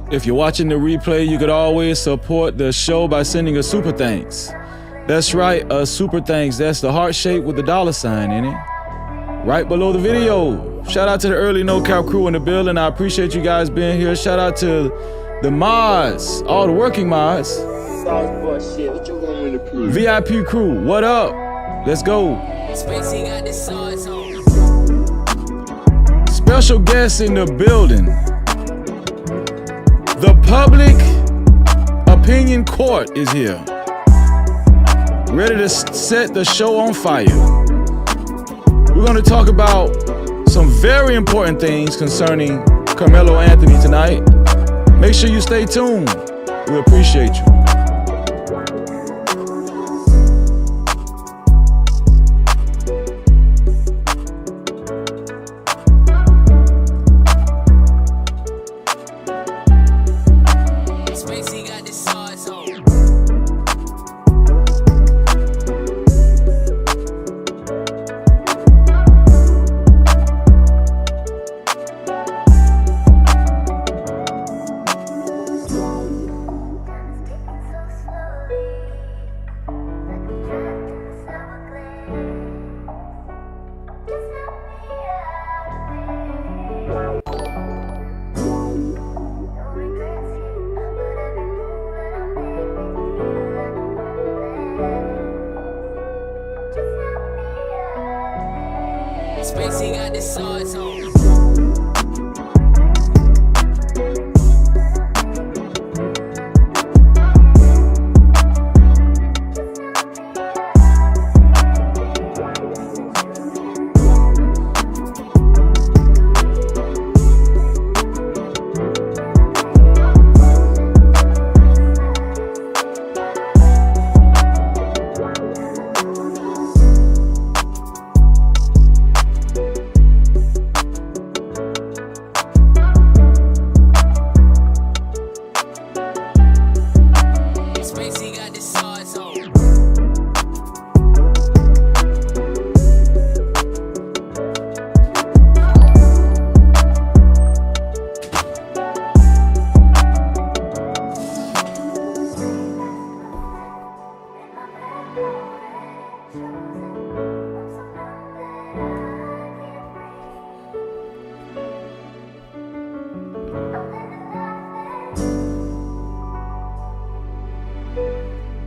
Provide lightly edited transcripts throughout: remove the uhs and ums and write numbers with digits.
If you're watching the replay, you could always support the show by sending a super thanks. That's right, a super thanks. That's the heart shape with the $sign in it. Right below the video. Shout out to the early No Cap crew in the building. I appreciate you guys being here. Shout out to the mods, all the working mods. VIP crew, what up? Let's go. Special guest in the building. The Public Opinion Court is here. Ready to set the show on fire. We're going to talk about some very important things concerning Carmelo Anthony tonight. Make sure you stay tuned. We appreciate you. Spacey got the swords on.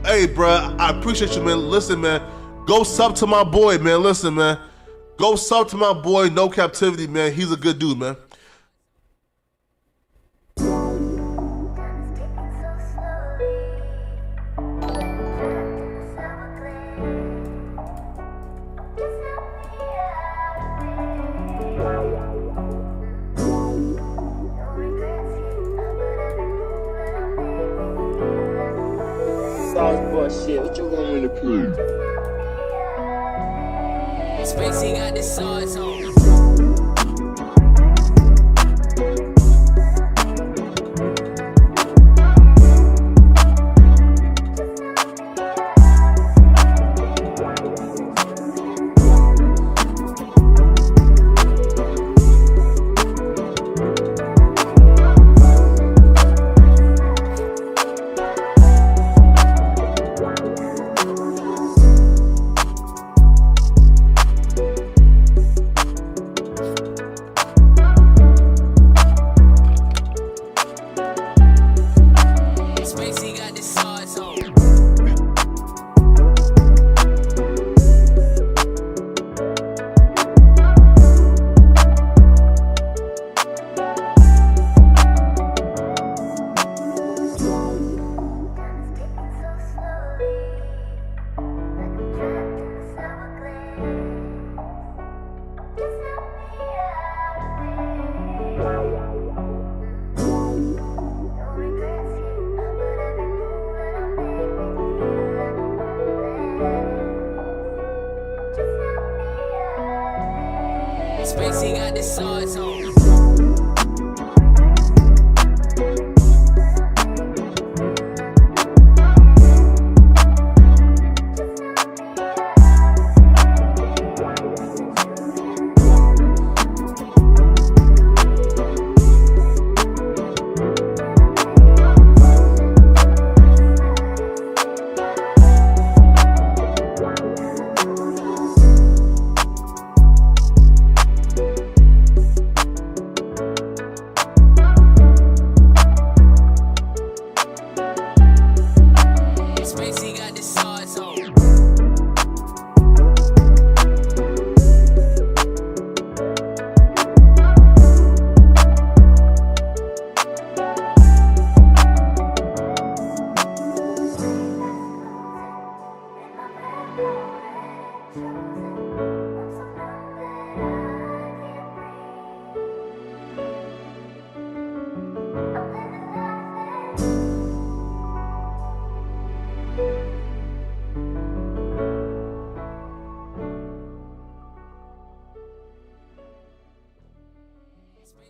Hey, bro, I appreciate you, man. Listen, man, go sub to my boy, man. Listen, man, go sub to my boy, No Cap-tivity, man. He's a good dude, man. Shit, what you want me to prove? Spacey got the swords on.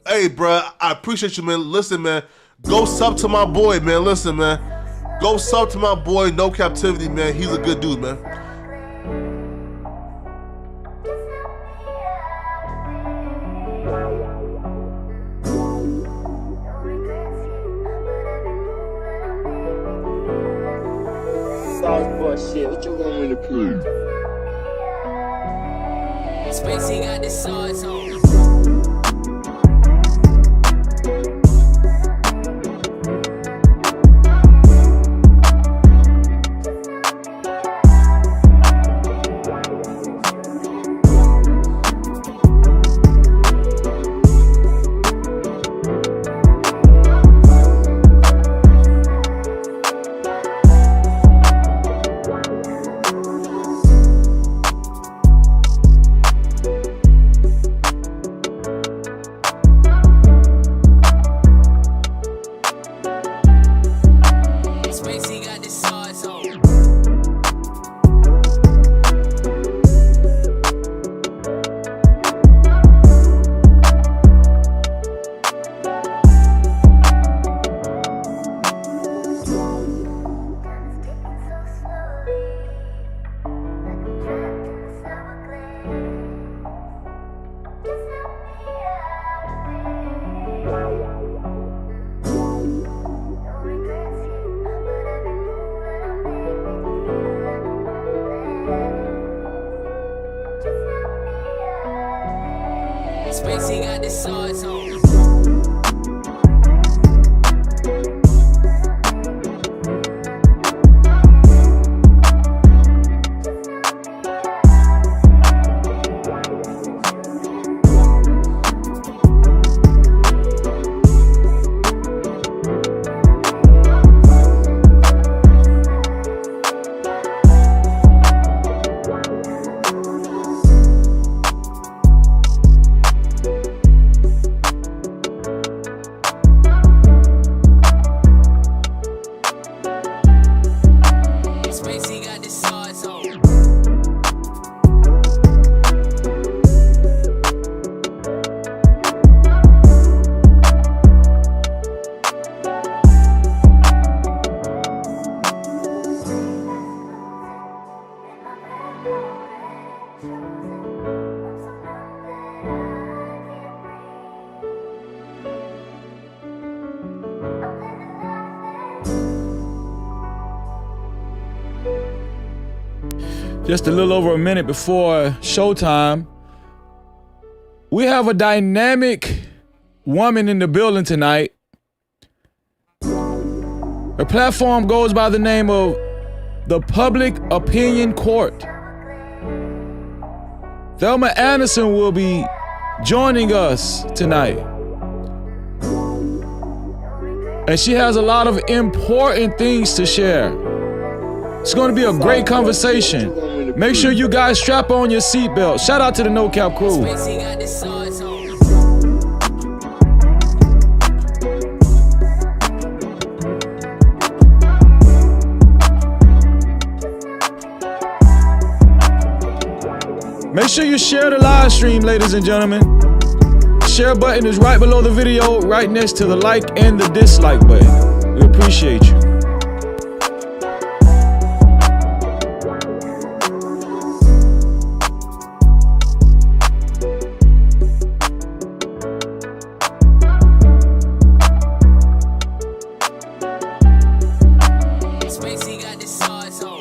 Hey, bro, I appreciate you, man. Listen, man, go sub to my boy, man. Listen, man, go sub to my boy, No Captivity, man. He's a good dude, man. Sauce shit, what you want me to prove? Spacey got the sauce on. Spacey got the sauce on. Spacey got the sauce on. Spacey got the sauce on. Just a little over a minute before showtime, we have a dynamic woman in the building tonight. Her platform goes by the name of the Public Opinion Court. Thelma Anderson will be joining us tonight. And she has a lot of important things to share. It's going to be a great conversation. Make sure you guys strap on your seatbelt. Shout out to the No Cap crew. Spacey got the sauce on. Make sure you share the live stream, ladies and gentlemen. Share button is right below the video, right next to the like and the dislike button. We appreciate you. Spacey got the sauce on.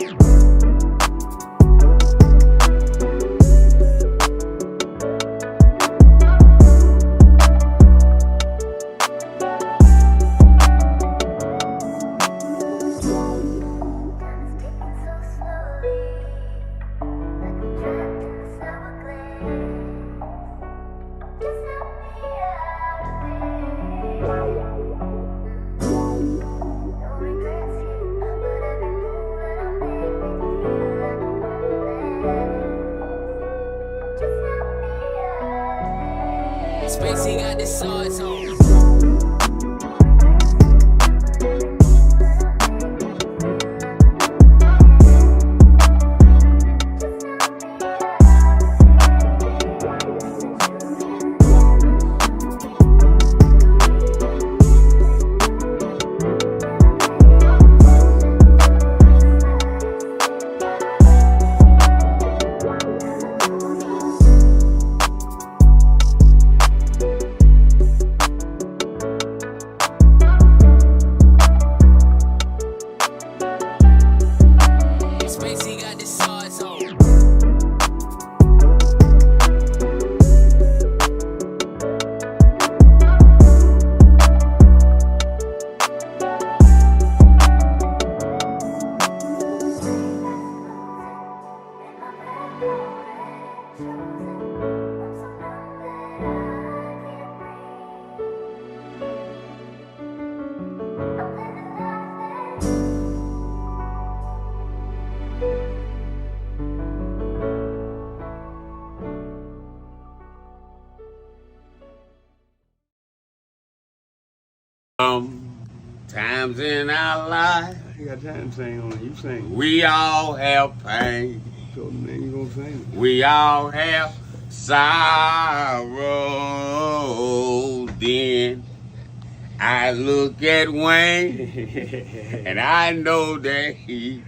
Times in our life, You got time to sing on it. You sing. we all have pain. So then you gonna sing it. We all have sorrow. Then I look at Wayne and I know that he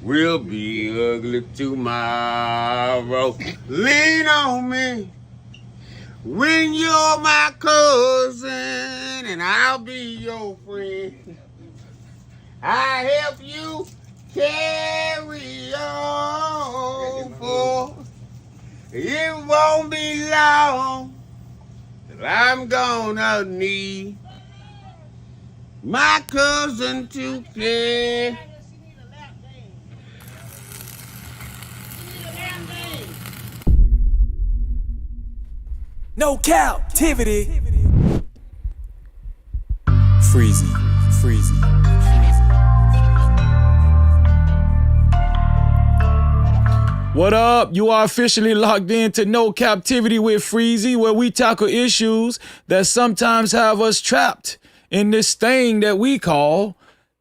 will be ugly tomorrow. Lean on me when you're my cousin and I'll be your friend. I help you carry on, for it won't be long till I'm gonna need my cousin to care. No Cap-tivity. Freezy. What up? You are officially locked into No Cap-tivity with Freezy, where we tackle issues that sometimes have us trapped in this thing that we call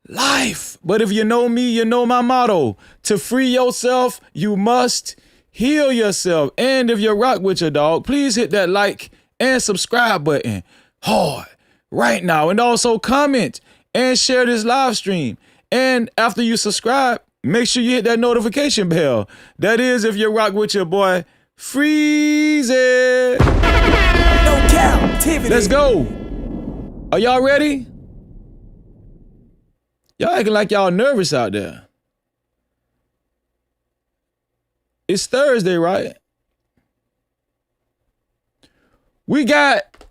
life. But if you know me, you know my motto. To free yourself, you must heal yourself. And if you rock with your dog, please hit that like and subscribe button hard right now. And also comment and share this live stream. And after you subscribe, make sure you hit that notification bell. That is if you rock with your boy, Freezy. No Cap-tivity. Let's go. Are y'all ready? Y'all acting like y'all nervous out there. It's Thursday, right? We got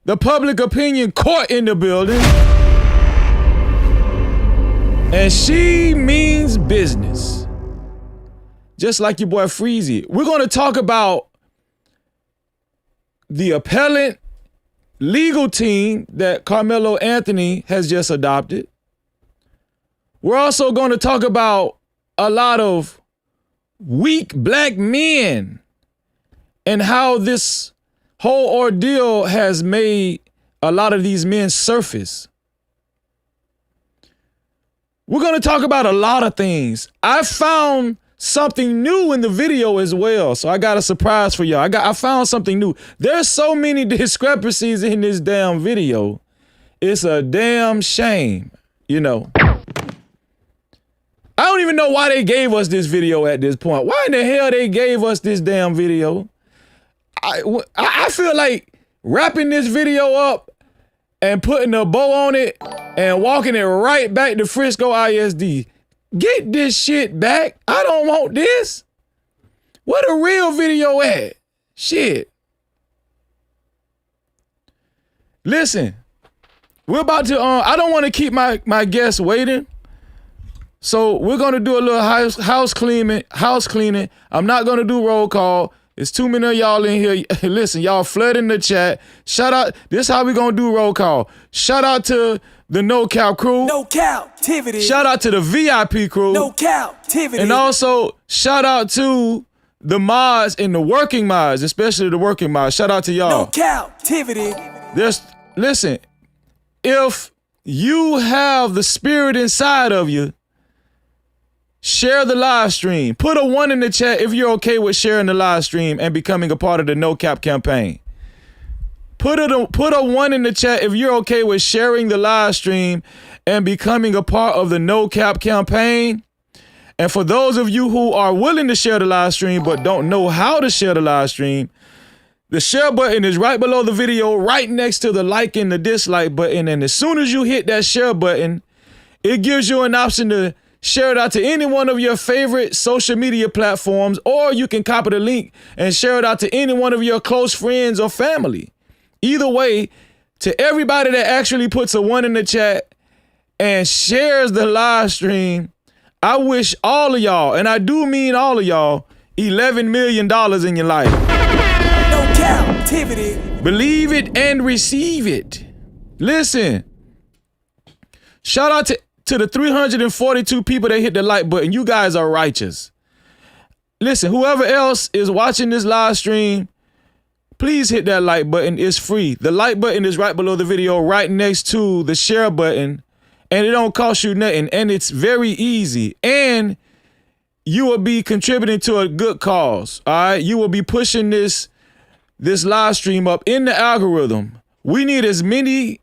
the public opinion court in the building. And she means business. Just like your boy Freezy. We're going to talk about the appellant legal team that Carmelo Anthony has just adopted. We're also going to talk about a lot of weak black men and how this whole ordeal has made a lot of these men surface. We're going to talk about a lot of things. I found something new in the video as well, so I got a surprise for y'all. I found something new. There's so many discrepancies in this damn video. It's a damn shame, you know. I don't even know why they gave us this video at this point. Why in the hell they gave us this damn video? I feel like wrapping this video up and putting a bow on it and walking it right back to Frisco ISD. Get this shit back. I don't want this. Where the real video at? Shit. Listen, we're about to, I don't want to keep my guests waiting. So we're going to do a little house cleaning. I'm not going to do roll call. It's too many of y'all in here. Listen, y'all flooding the chat. Shout out. This is how we going to do roll call. Shout out to the No Cap crew. No Cap-tivity. Shout out to the VIP crew. No Cap-tivity. And also shout out to the mods and the working mods, especially the working mods. Shout out to y'all. No Cap-tivity. Listen, if you have the spirit inside of you, share the live stream. Put a 1 in the chat if you're okay with sharing the live stream and becoming a part of the No Cap campaign. Put a 1 in the chat if you're okay with sharing the live stream and becoming a part of the No Cap campaign. And for those of you who are willing to share the live stream but don't know how to share the live stream, the share button is right below the video, right next to the like and the dislike button. And as soon as you hit that share button, it gives you an option to share it out to any one of your favorite social media platforms, or you can copy the link and share it out to any one of your close friends or family. Either way, to everybody that actually puts a 1 in the chat and shares the live stream, I wish all of y'all, and I do mean all of y'all, $11 million in your life. No Cap-tivity. Believe it and receive it. Listen, shout out to the 342 people that hit the like button. You guys are righteous. Listen, whoever else is watching this live stream, please hit that like button. It's free. The like button is right below the video, right next to the share button, and it don't cost you nothing, and it's very easy, and you will be contributing to a good cause. All right, you will be pushing this live stream up in the algorithm. We need as many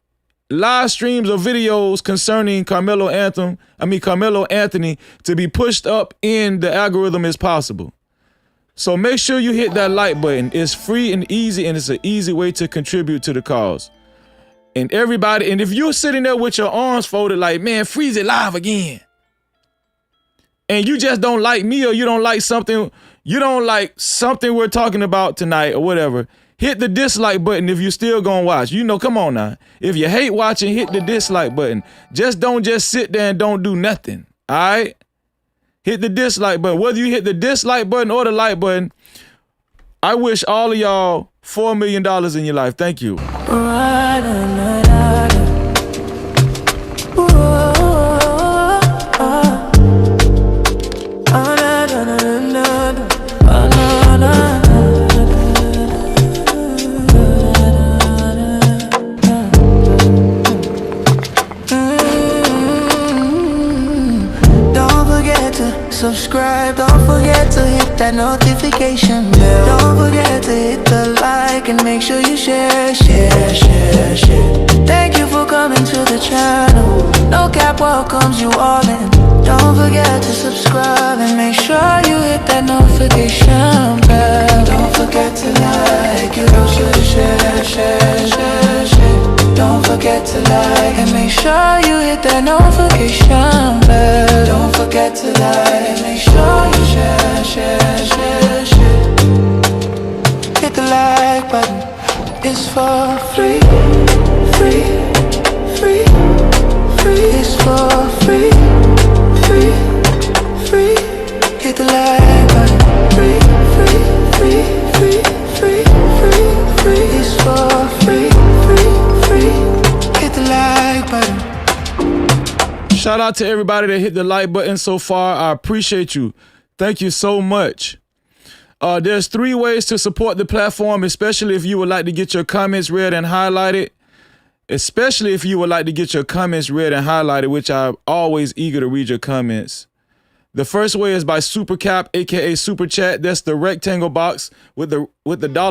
live streams or videos concerning Carmelo Anthony to be pushed up in the algorithm as possible. So make sure you hit that like button. It's free and easy, and it's an easy way to contribute to the cause. And everybody, and if you're sitting there with your arms folded like, man, Freezy live again, and you just don't like me, or you don't like something we're talking about tonight or whatever, hit the dislike button if you're still gonna watch. You know, come on now. If you hate watching, hit the dislike button. Don't sit there and don't do nothing. All right? Hit the dislike button. Whether you hit the dislike button or the like button, I wish all of y'all $4 million in your life. Thank you. Subscribe, don't forget to hit that notification bell. Don't forget to hit the like and make sure you share. Thank you for coming to the channel. No Cap welcomes you all in. Don't forget to subscribe and make sure you hit that notification bell. Don't forget to like, you don't share. Don't forget to like and make sure you hit that notification bell. Don't forget to like and make sure you share. Hit the like button. It's for free. It's for free. Hit the like button. Free. It's for free. Hit the like button. Shout out to everybody that hit the like button so far. I appreciate you. Thank you so much. There's 3 ways to support the platform, especially if you would like to get your comments read and highlighted. Which I'm always eager to read your comments. The first way is by Super Cap, aka Super Chat. That's the rectangle box with the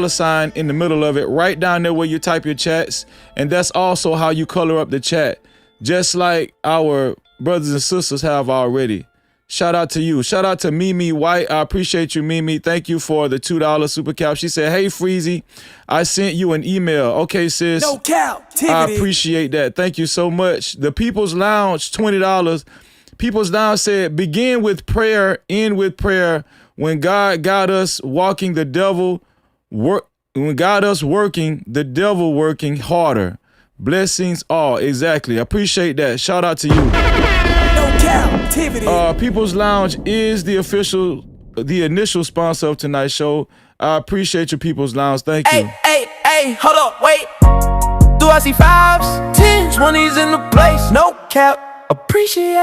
$sign in the middle of it, right down there where you type your chats. And that's also how you color up the chat, just like our brothers and sisters have already. Shout out to you. Shout out to Mimi White. I appreciate you, Mimi. Thank you for the $2 Super Cap. She said, hey, Freezy, I sent you an email. Okay, sis. No Cap-tivity. I appreciate that. Thank you so much. The People's Lounge, $20. People's Lounge said, begin with prayer, end with prayer. When God got us walking, the devil when God us working, the devil working harder. Blessings all. Exactly. I appreciate that. Shout out to you. No Cap-tivity. People's Lounge is the initial sponsor of tonight's show. I appreciate you, People's Lounge. Thank you. Hey, hold up, wait. Do I see 5s, 10s, 20s in the place? No cap. Appreciate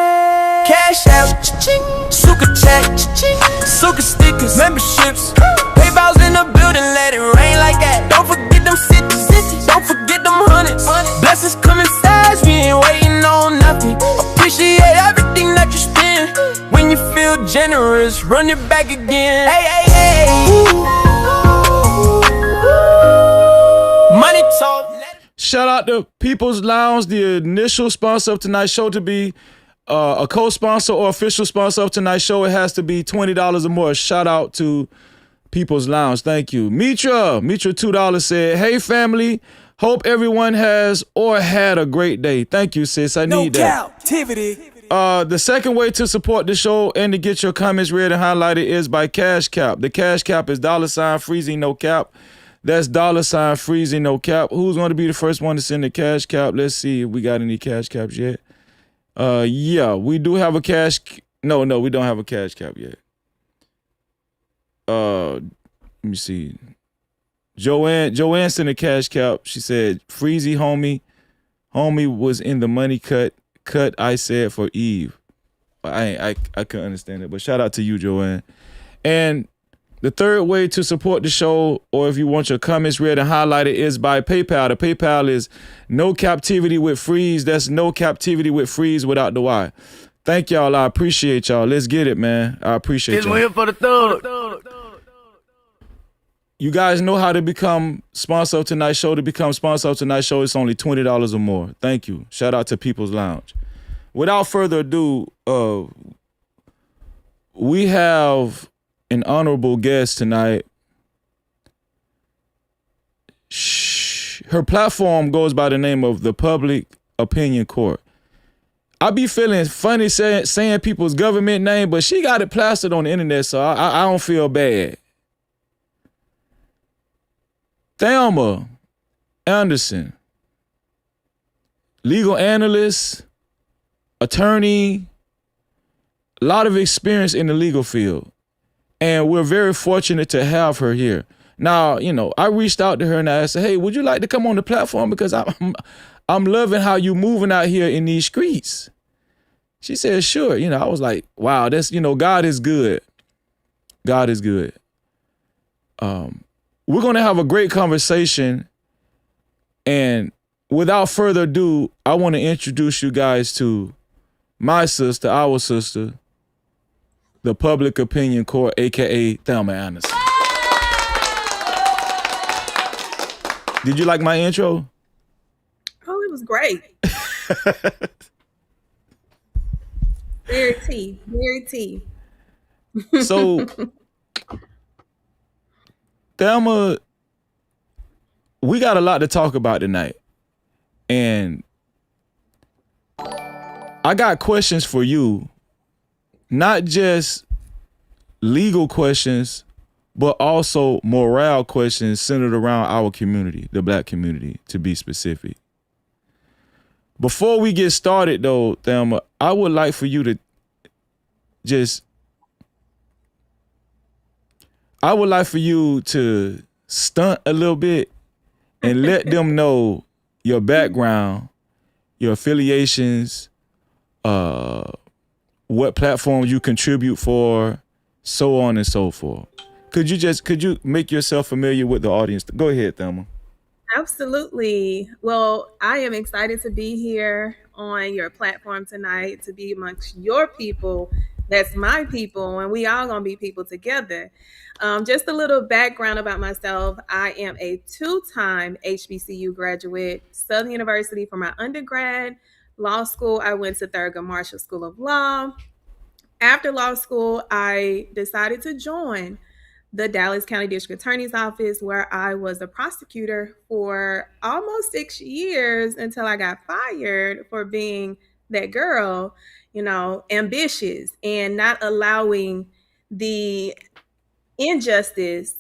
cash out, cha-ching. Suka chat, cha-ching. Suka stickers, memberships, PayPal's in the building, let it rain like that. Don't forget them cities, don't forget them hundreds. Blessings coming fast, we ain't waiting on nothing. Appreciate everything that you spend. When you feel generous, run it back again. Hey. Money talk. Shout out to People's Lounge, the initial sponsor of tonight's show. To be a co-sponsor or official sponsor of tonight's show, it has to be $20 or more. Shout out to People's Lounge. Thank you. Mitra $2 said, hey, family. Hope everyone has or had a great day. Thank you, sis. I need that. No Cap-tivity. The second way to support the show and to get your comments read and highlighted is by Cash Cap. The Cash Cap is $Freezy no cap. That's $Freezy no cap. Who's going to be the first one to send the Cash Cap? Let's see if we got any Cash Caps yet. Yeah, we do have a cash. No, we don't have a Cash Cap yet. Let me see. Joanne sent a Cash Cap. She said, Freezy homie was in the money cut I said for Eve. I couldn't understand it, but shout out to you, Joanne. And The third way to support the show, or if you want your comments read and highlighted, is by PayPal. The PayPal is No Cap-tivity with Freeze. That's No Cap-tivity with Freeze without the Y. Thank y'all. I appreciate y'all. Let's get it, man. I appreciate y'all. Here for the thug. You guys know how to become sponsor of tonight's show. To become sponsor of tonight's show, it's only $20 or more. Thank you. Shout out to People's Lounge. Without further ado, we have an honorable guest tonight. Her platform goes by the name of the Public Opinion Court. I be feeling funny saying people's government name, but she got it plastered on the internet, so I don't feel bad. Thelma Anderson, legal analyst, attorney, a lot of experience in the legal field. And we're very fortunate to have her here. Now, you know, I reached out to her and I said, hey, would you like to come on the platform? Because I'm loving how you moving out here in these streets. She said, sure. You know, I was like, wow, that's, you know, God is good. God is good. We're going to have a great conversation. And without further ado, I want to introduce you guys to my sister, our sister, the Public Opinion Court, a.k.a. Thelma Anderson. Did you like my intro? Oh, it was great. Very tea, very tea. So, Thelma, we got a lot to talk about tonight. And I got questions for you, not just legal questions, but also morale questions centered around our community, the Black community, to be specific. Before we get started, though, Thelma, I would like for you to stunt a little bit and let them know your background, your affiliations, what platforms you contribute for, so on and so forth. Could you make yourself familiar with the audience? Go ahead, Thelma. Absolutely. Well, I am excited to be here on your platform tonight, to be amongst your people. That's my people, and we all gonna be people together. Just a little background about myself. I am a 2-time HBCU graduate, Southern University for my undergrad. Law school, I went to Thurgood Marshall School of Law. After law school, I decided to join the Dallas County District Attorney's Office, where I was a prosecutor for almost 6 years until I got fired for being that girl, you know, ambitious and not allowing the injustice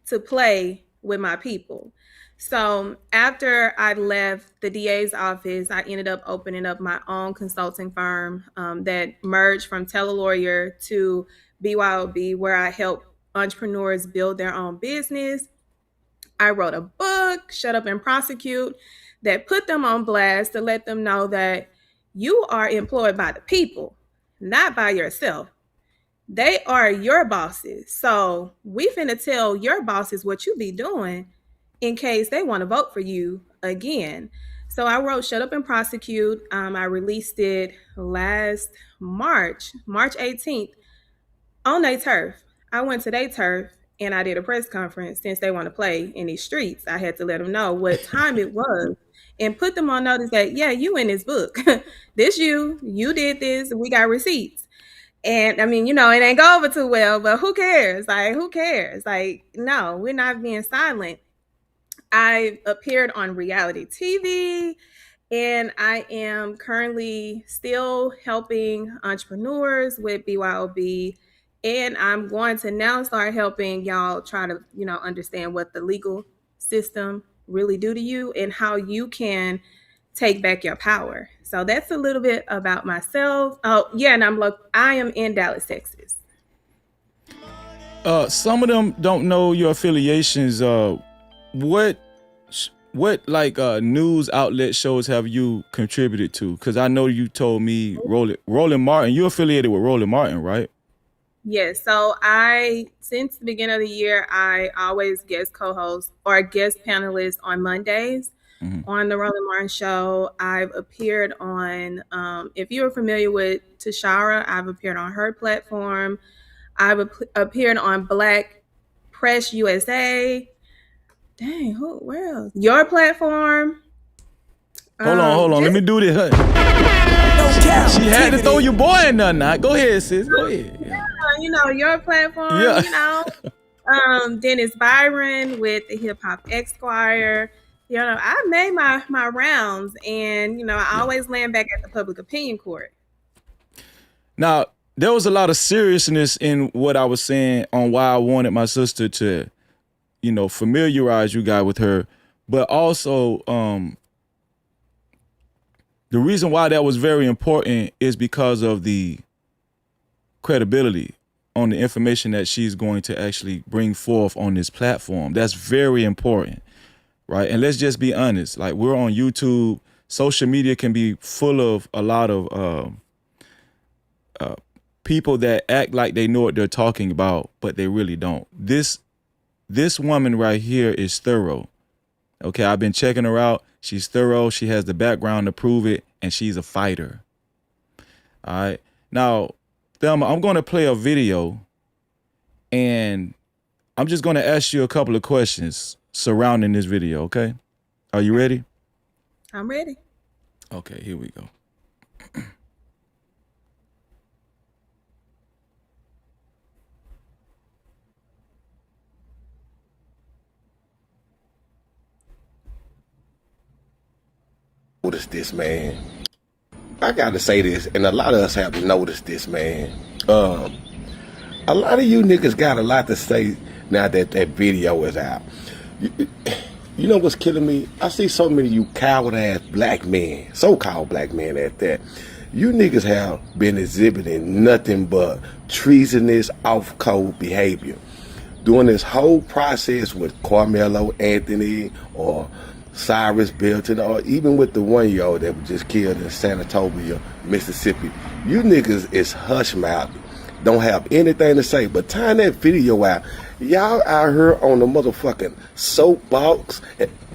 to play with my people. So after I left the DA's office, I ended up opening up my own consulting firm that merged from Telelawyer to BYOB, where I help entrepreneurs build their own business. I wrote a book, Shut Up and Prosecute, that put them on blast to let them know that you are employed by the people, not by yourself. They are your bosses. So we finna tell your bosses what you be doing in case they want to vote for you again. So I wrote Shut Up and Prosecute. I released it last March 18th on their turf. I went to their turf and I did a press conference. Since they want to play in these streets, I had to let them know what time it was and put them on notice that, yeah, you in this book. This you did this, we got receipts. And I mean, you know, it ain't go over too well, but who cares? Like, who cares? Like, no, we're not being silent. I appeared on reality TV, and I am currently still helping entrepreneurs with BYOB. And I'm going to now start helping y'all try to, you know, understand what the legal system really do to you and how you can take back your power. So that's a little bit about myself. Oh, yeah, and I am in Dallas, Texas. Some of them don't know your affiliations. What news outlet shows have you contributed to? Because I know you told me Roland Martin. You're affiliated with Roland Martin, right? Yes. So since the beginning of the year, I always guest co-host or guest panelist on Mondays on the Roland Martin Show. I've appeared on, if you're familiar with Tashara, I've appeared on her platform. I've appeared on Black Press USA. Dang, where else? Your platform. Hold on. Let me do this. She had to throw your boy in there now. Go ahead, sis. Go ahead. Yeah. Your platform, Yeah. Dennis Byron with the Hip Hop Esquire. I made my rounds, and I always land back at the public opinion court. Now, there was a lot of seriousness in what I was saying on why I wanted my sister to, familiarize you guys with her, but also the reason why that was very important is because of the credibility on the information that she's going to actually bring forth on this platform. That's very important, right? And let's just be honest. Like, we're on YouTube. Social media can be full of a lot of people that act like they know what they're talking about, but they really don't. This woman right here is thorough. Okay, I've been checking her out. She's thorough. She has the background to prove it, and she's a fighter. All right. Now, Thelma, I'm going to play a video, and I'm just going to ask you a couple of questions surrounding this video, okay? Are you ready? I'm ready. Okay, here we go. Noticed this, man. I gotta say this, and a lot of us have noticed this, man. A lot of you niggas got a lot to say now that that video is out. You know what's killing me? I see so many of you coward-ass black men, so-called black men at that. You niggas have been exhibiting nothing but treasonous, off-code behavior. During this whole process with Carmelo Anthony or Cyrus Belton, or even with the 1-year-old that was just killed in Sanatobia, Mississippi, you niggas is hush mouth, don't have anything to say. But tying that video out, y'all out here on the motherfucking soapbox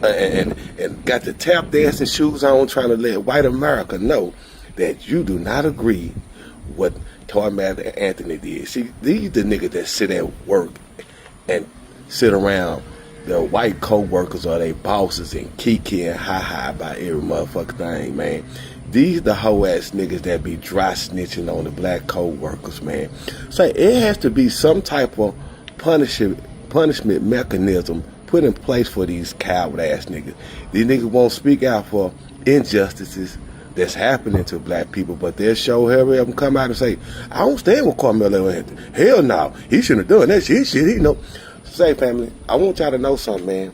and got the tap dancing shoes on, trying to let white America know that you do not agree what Carmelo Anthony did. See, these the niggas that sit at work and sit around their white co-workers or their bosses and kiki and ha-ha about every motherfucking thing, man. These the hoe-ass niggas that be dry snitching on the black co-workers, man. So it has to be some type of punishment mechanism put in place for these coward-ass niggas. These niggas won't speak out for injustices that's happening to black people, but they'll show every of them come out and say, I don't stand with Carmelo Anthony. Hell no, he shouldn't have done that shit. He know. Say, family, I want y'all to know something, man.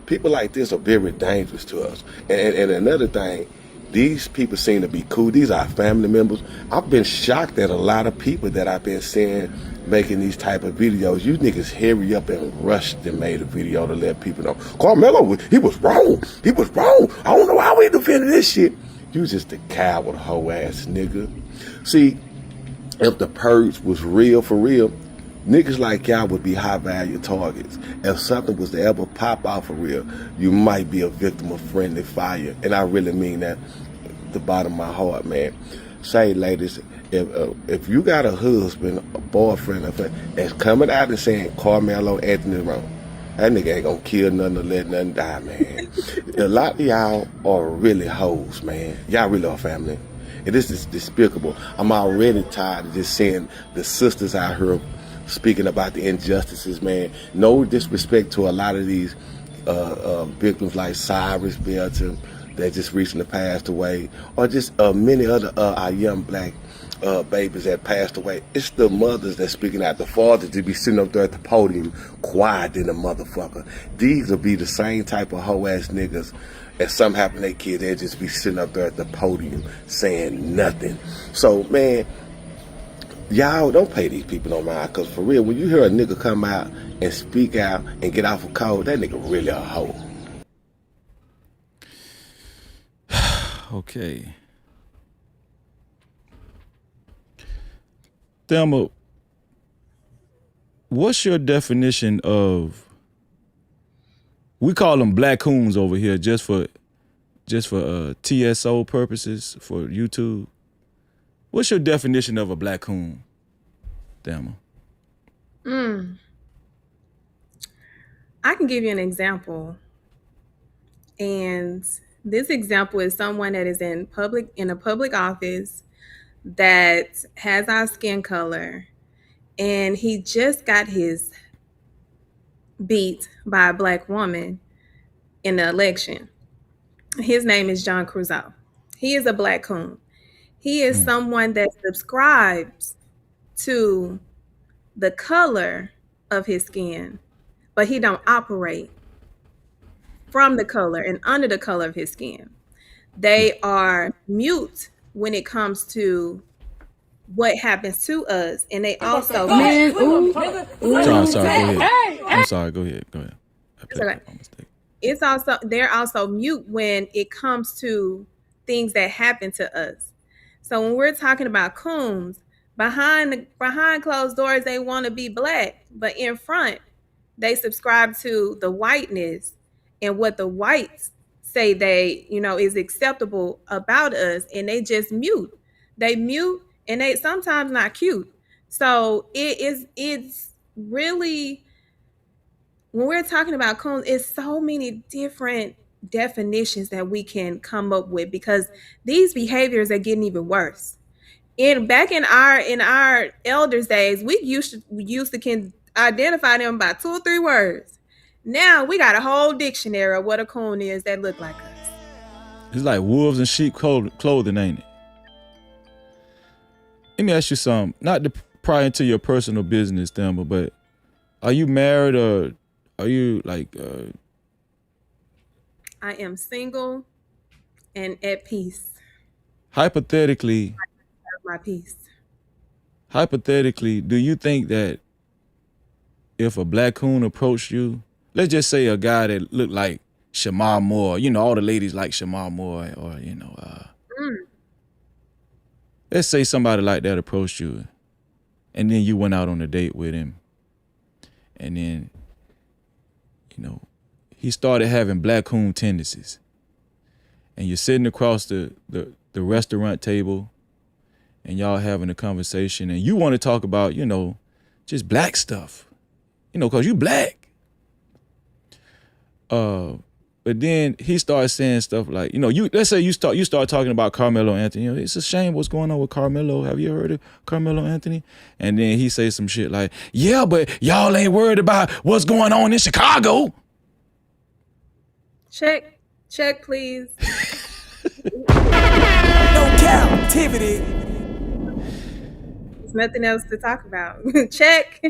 People like this are very dangerous to us. And another thing, these people seem to be cool. These are family members. I've been shocked at a lot of people that I've been seeing making these type of videos. You niggas hurry up and rushed and made a video to let people know, Carmelo, he was wrong. He was wrong. I don't know how we defended this shit. You just a coward hoe ass nigga. See, if the purge was real for real, niggas like y'all would be high value targets. If something was to ever pop out for real, you might be a victim of friendly fire. And I really mean that at the bottom of my heart, man. Say, ladies, if you got a husband, a boyfriend, that's coming out and saying Carmelo Anthony wrong, that nigga ain't gonna kill nothing or let nothing die, man. A lot of y'all are really hoes, man. Y'all really are family. And this is despicable. I'm already tired of just seeing the sisters out here speaking about the injustices, man. No disrespect to a lot of these victims like Cyrus Belton that just recently passed away, or just many other our young black babies that passed away. It's the mothers that's speaking out, the fathers that be sitting up there at the podium quiet than a motherfucker. These will be the same type of hoe-ass niggas. If something happened to their kid, they'll just be sitting up there at the podium saying nothing. So, man, y'all don't pay these people no mind, because for real, when you hear a nigga come out and speak out and get off a code, that nigga really a hoe. Okay. Thelma, what's your definition of? We call them black coons over here, just for TSO purposes for YouTube. What's your definition of a black coon, Thelma? I can give you an example. And this example is someone that is in a public office that has our skin color, and he just got his beat by a black woman in the election. His name is John Crusoe. He is a black coon. He is someone that subscribes to the color of his skin, but he don't operate from the color and under the color of his skin. They are mute when it comes to what happens to us, and they also Sorry, go ahead. I'm sorry, go ahead. I played that by mistake. They're also mute when it comes to things that happen to us. So when we're talking about coons, behind closed doors, they want to be black, but in front, they subscribe to the whiteness and what the whites say is acceptable about us, and they just mute. They mute, and they sometimes not cute. So it's really, when we're talking about coons, it's so many different definitions that we can come up with, because these behaviors are getting even worse. Back in our elders' days, we used to can identify them by 2 or 3 words. Now we got a whole dictionary of what a coon is that look like us. It's like wolves in sheep clothing, ain't it? Let me ask you something. Not to pry into your personal business, Thelma, but are you married, or are you like? I am single and at peace. Hypothetically, My peace. do you think that if a black coon approached you, let's just say a guy that looked like Shamar Moore, all the ladies like Shamar Moore, or let's say somebody like that approached you, and then you went out on a date with him, and then he started having black coon tendencies, and you're sitting across the restaurant table, and y'all having a conversation, and you want to talk about just black stuff, because you black. But then he started saying stuff like, let's say you start talking about Carmelo Anthony. It's a shame what's going on with Carmelo. Have you heard of Carmelo Anthony? And then he says some shit like, yeah, but y'all ain't worried about what's going on in Chicago. Check, please. No Cap-tivity. There's nothing else to talk about. Check.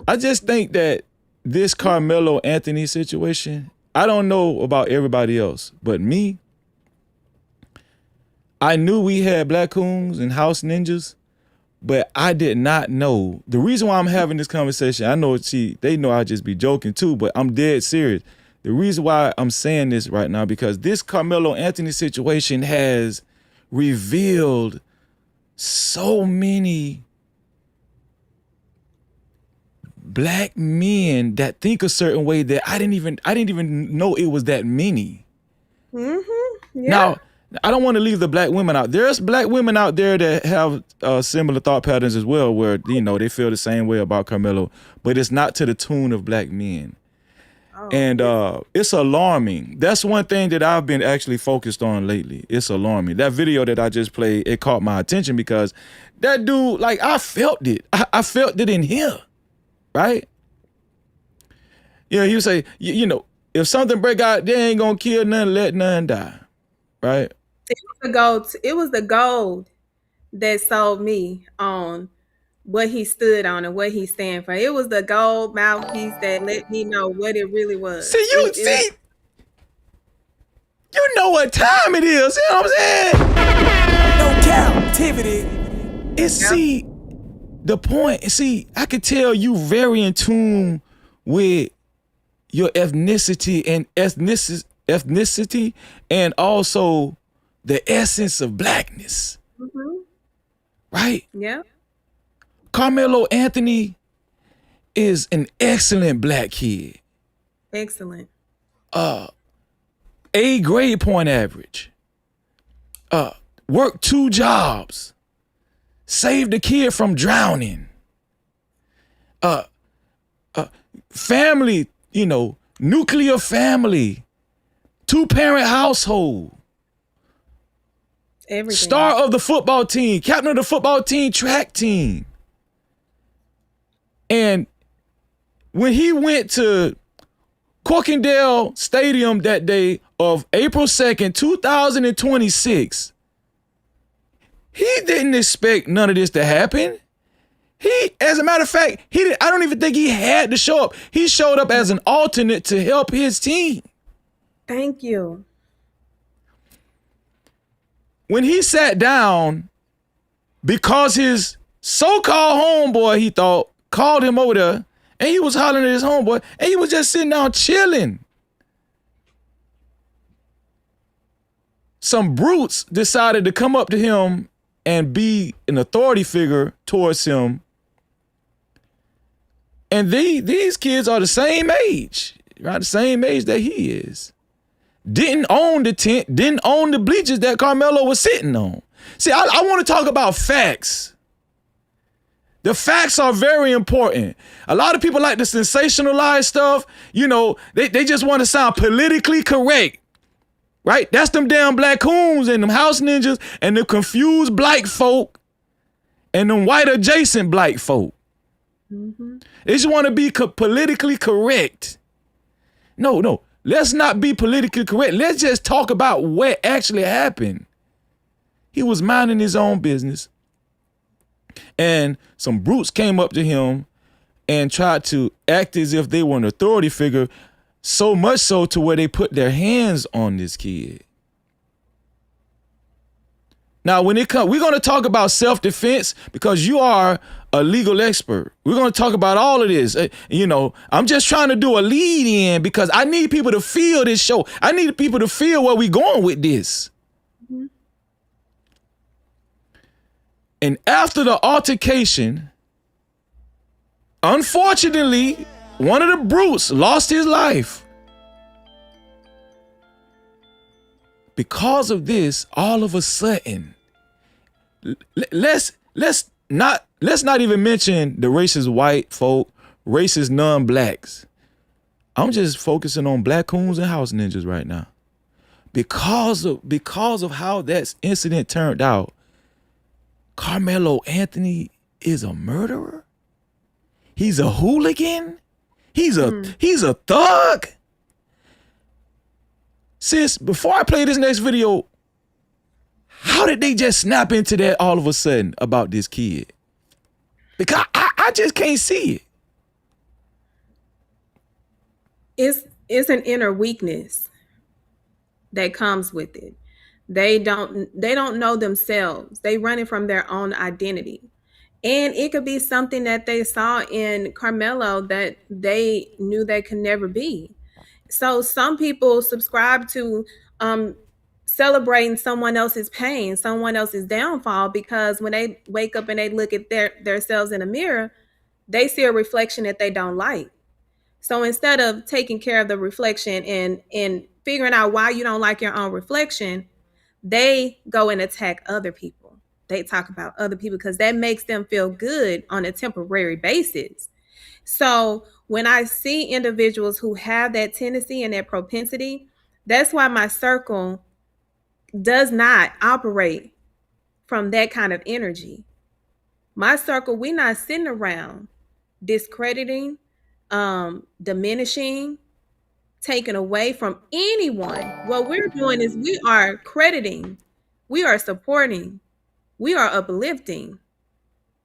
I just think that this Carmelo Anthony situation, I don't know about everybody else, but me, I knew we had black coons and house ninjas, but I did not know. The reason why I'm having this conversation, I know they know I just be joking too, but I'm dead serious. The reason why I'm saying this right now, because this Carmelo Anthony situation has revealed so many black men that think a certain way that I didn't even know it was that many. Mm-hmm. Yeah. Now, I don't want to leave the black women out. There's black women out there that have similar thought patterns as well, where they feel the same way about Karmelo, but it's not to the tune of black men. And it's alarming. That's one thing that I've been actually focused on lately. It's alarming. That video that I just played, it caught my attention because that dude, like, I felt it. I felt it in here, right? He would say, if something break out, they ain't gonna kill none, let none die, right? It was the gold that sold me on what he stood on and what he stand for. It was the gold mouthpiece that let me know what it really was. See, you know what time it is. You know what I'm saying? No Cap-tivity. See, the point. See, I could tell you very in tune with your ethnicity and also the essence of blackness. Mm-hmm. Right? Yeah. Carmelo Anthony is an excellent black kid. Excellent. A grade point average. Worked 2 jobs. Saved the kid from drowning. Family, nuclear family. 2-parent household. Everything. Star of the football team. Captain of the football team, track team. And when he went to Corkindale Stadium that day of April 2nd, 2026, he didn't expect none of this to happen. As a matter of fact, I don't even think he had to show up. He showed up as an alternate to help his team. Thank you. When he sat down, because his so-called homeboy, he thought, called him over there, and he was hollering at his homeboy, and he was just sitting down chilling. Some brutes decided to come up to him and be an authority figure towards him. And these kids are the same age, right? The same age that he is. Didn't own the tent, didn't own the bleachers that Karmelo was sitting on. See, I want to talk about facts. The facts are very important. A lot of people like to sensationalize stuff. They just want to sound politically correct, right? That's them damn black coons and them house ninjas and the confused black folk and them white adjacent black folk. Mm-hmm. They just want to be politically correct. No. Let's not be politically correct. Let's just talk about what actually happened. He was minding his own business, and some brutes came up to him and tried to act as if they were an authority figure, so much so to where they put their hands on this kid. Now, when we're going to talk about self-defense because you are a legal expert. We're going to talk about all of this. I'm just trying to do a lead in because I need people to feel this show. I need people to feel where we're going with this. Mm-hmm. And after the altercation, unfortunately, one of the brutes lost his life. Because of this, all of a sudden, let's not even mention the racist white folk, racist non-blacks. I'm just focusing on black coons and house ninjas right now. Because of how that incident turned out, Carmelo Anthony is a murderer. He's a hooligan. He's a thug. Sis, before I play this next video, how did they just snap into that all of a sudden about this kid? Because I just can't see it. It's an inner weakness that comes with it. They don't know themselves. They running from their own identity. And it could be something that they saw in Karmelo that they knew they could never be. So some people subscribe to celebrating someone else's pain, someone else's downfall, because when they wake up and they look at themselves in a mirror, they see a reflection that they don't like. So instead of taking care of the reflection and figuring out why you don't like your own reflection, they go and attack other people. They talk about other people because that makes them feel good on a temporary basis. So when I see individuals who have that tendency and that propensity, that's why my circle does not operate from that kind of energy. My circle, we're not sitting around discrediting, diminishing, taking away from anyone. What we're doing is we are crediting, we are supporting, we are uplifting.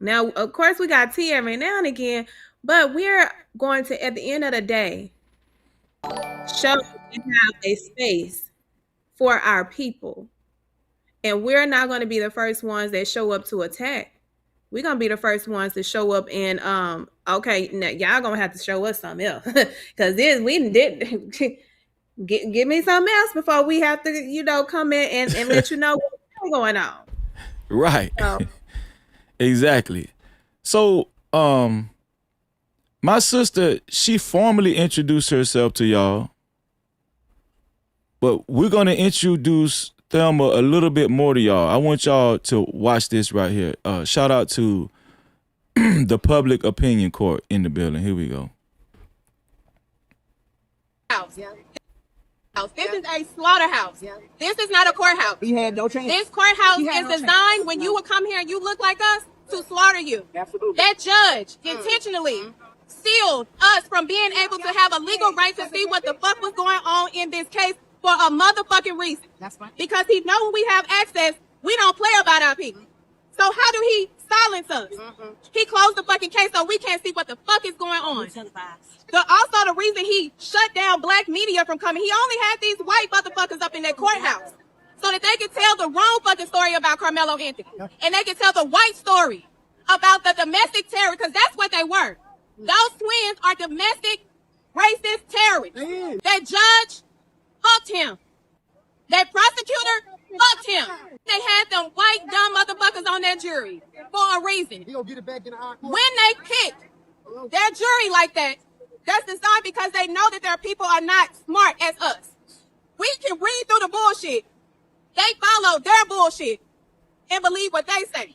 Now, of course, we got tea every now and again, but we're going to, at the end of the day, show and have a space for our people. And we're not going to be the first ones that show up to attack. We're going to be the first ones to show up and, okay, now y'all going to have to show us something else. Because we didn't give me something else before we have to, come in and let you know what's going on. Right. So. Exactly. So, My sister, she formally introduced herself to y'all, but we're gonna introduce Thelma a little bit more to y'all. I want y'all to watch this right here. Shout out to the public opinion court in the building. Here we go. This is a slaughterhouse. This is not a courthouse. He had no chance. This courthouse is designed when you would come here and you look like us to slaughter you. Absolutely. That judge intentionally sealed us from being able to have a legal right to see what the fuck was going on in this case for a motherfucking reason. That's right. Because he know when we have access, we don't play about our people. So how do he silence us? He closed the fucking case so we can't see what the fuck is going on. Also the reason he shut down black media from coming, he only had these white motherfuckers up in that courthouse so that they could tell the wrong fucking story about Carmelo Anthony. And they could tell the white story about the domestic terror, because that's what they were. Those twins are domestic racist terrorists. That judge fucked him. That prosecutor fucked him. They had them white dumb motherfuckers on their jury for a reason. When they pick their jury like that, that's designed because they know that their people are not smart as us. We can read through the bullshit. They follow their bullshit and believe what they say.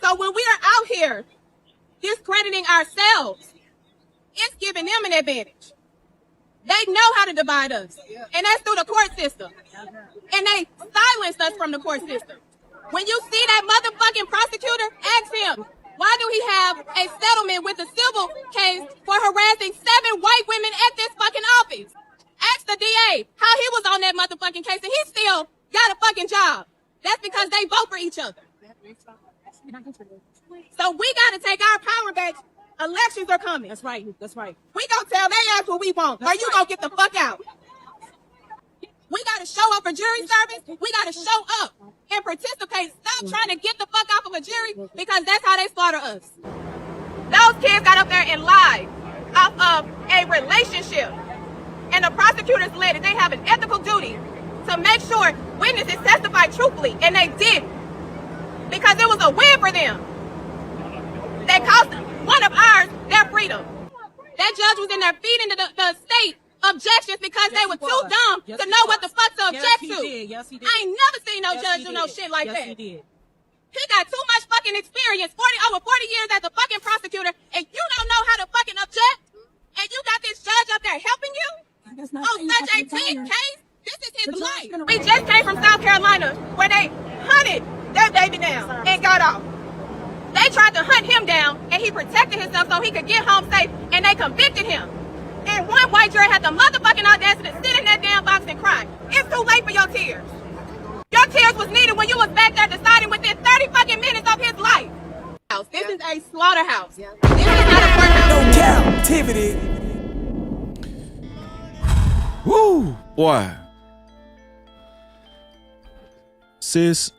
So when we are out here discrediting ourselves, it's giving them an advantage. They know how to divide us, and that's through the court system. And they silenced us from the court system. When you see that motherfucking prosecutor, ask him, why do he have a settlement with a civil case for harassing 7 white women at this fucking office? Ask the DA how he was on that motherfucking case, and he still got a fucking job. That's because they vote for each other. So we gotta take our power back. Elections are coming. That's right. That's right. We gonna tell they ass what we want, or you gonna get the fuck out. We gotta show up for jury service. We gotta show up and participate. Stop trying to get the fuck off of a jury, because that's how they slaughter us. Those kids got up there and lied off of a relationship, and the prosecutors led it. They have an ethical duty to make sure witnesses testify truthfully, and they did, because it was a win for them. They cost one of ours their freedom. That judge was in there feeding the state objections because they were too dumb to know what the fuck to object to. Yes, he did. I ain't never seen no judge do no shit like that. He did. He got too much fucking experience, over 40 years as a fucking prosecutor, and you don't know how to fucking object? And you got this judge up there helping you? On such a big case? This is his life. We just came from South Carolina where they hunted their baby down and got off. They tried to hunt him down, and he protected himself so he could get home safe, and they convicted him. And one white juror had the motherfucking audacity to sit in that damn box and cry. It's too late for your tears. Your tears was needed when you was back there deciding within 30 fucking minutes of his life. This is a slaughterhouse. This is not a courthouse. No Cap-tivity. Woo, boy. Sis,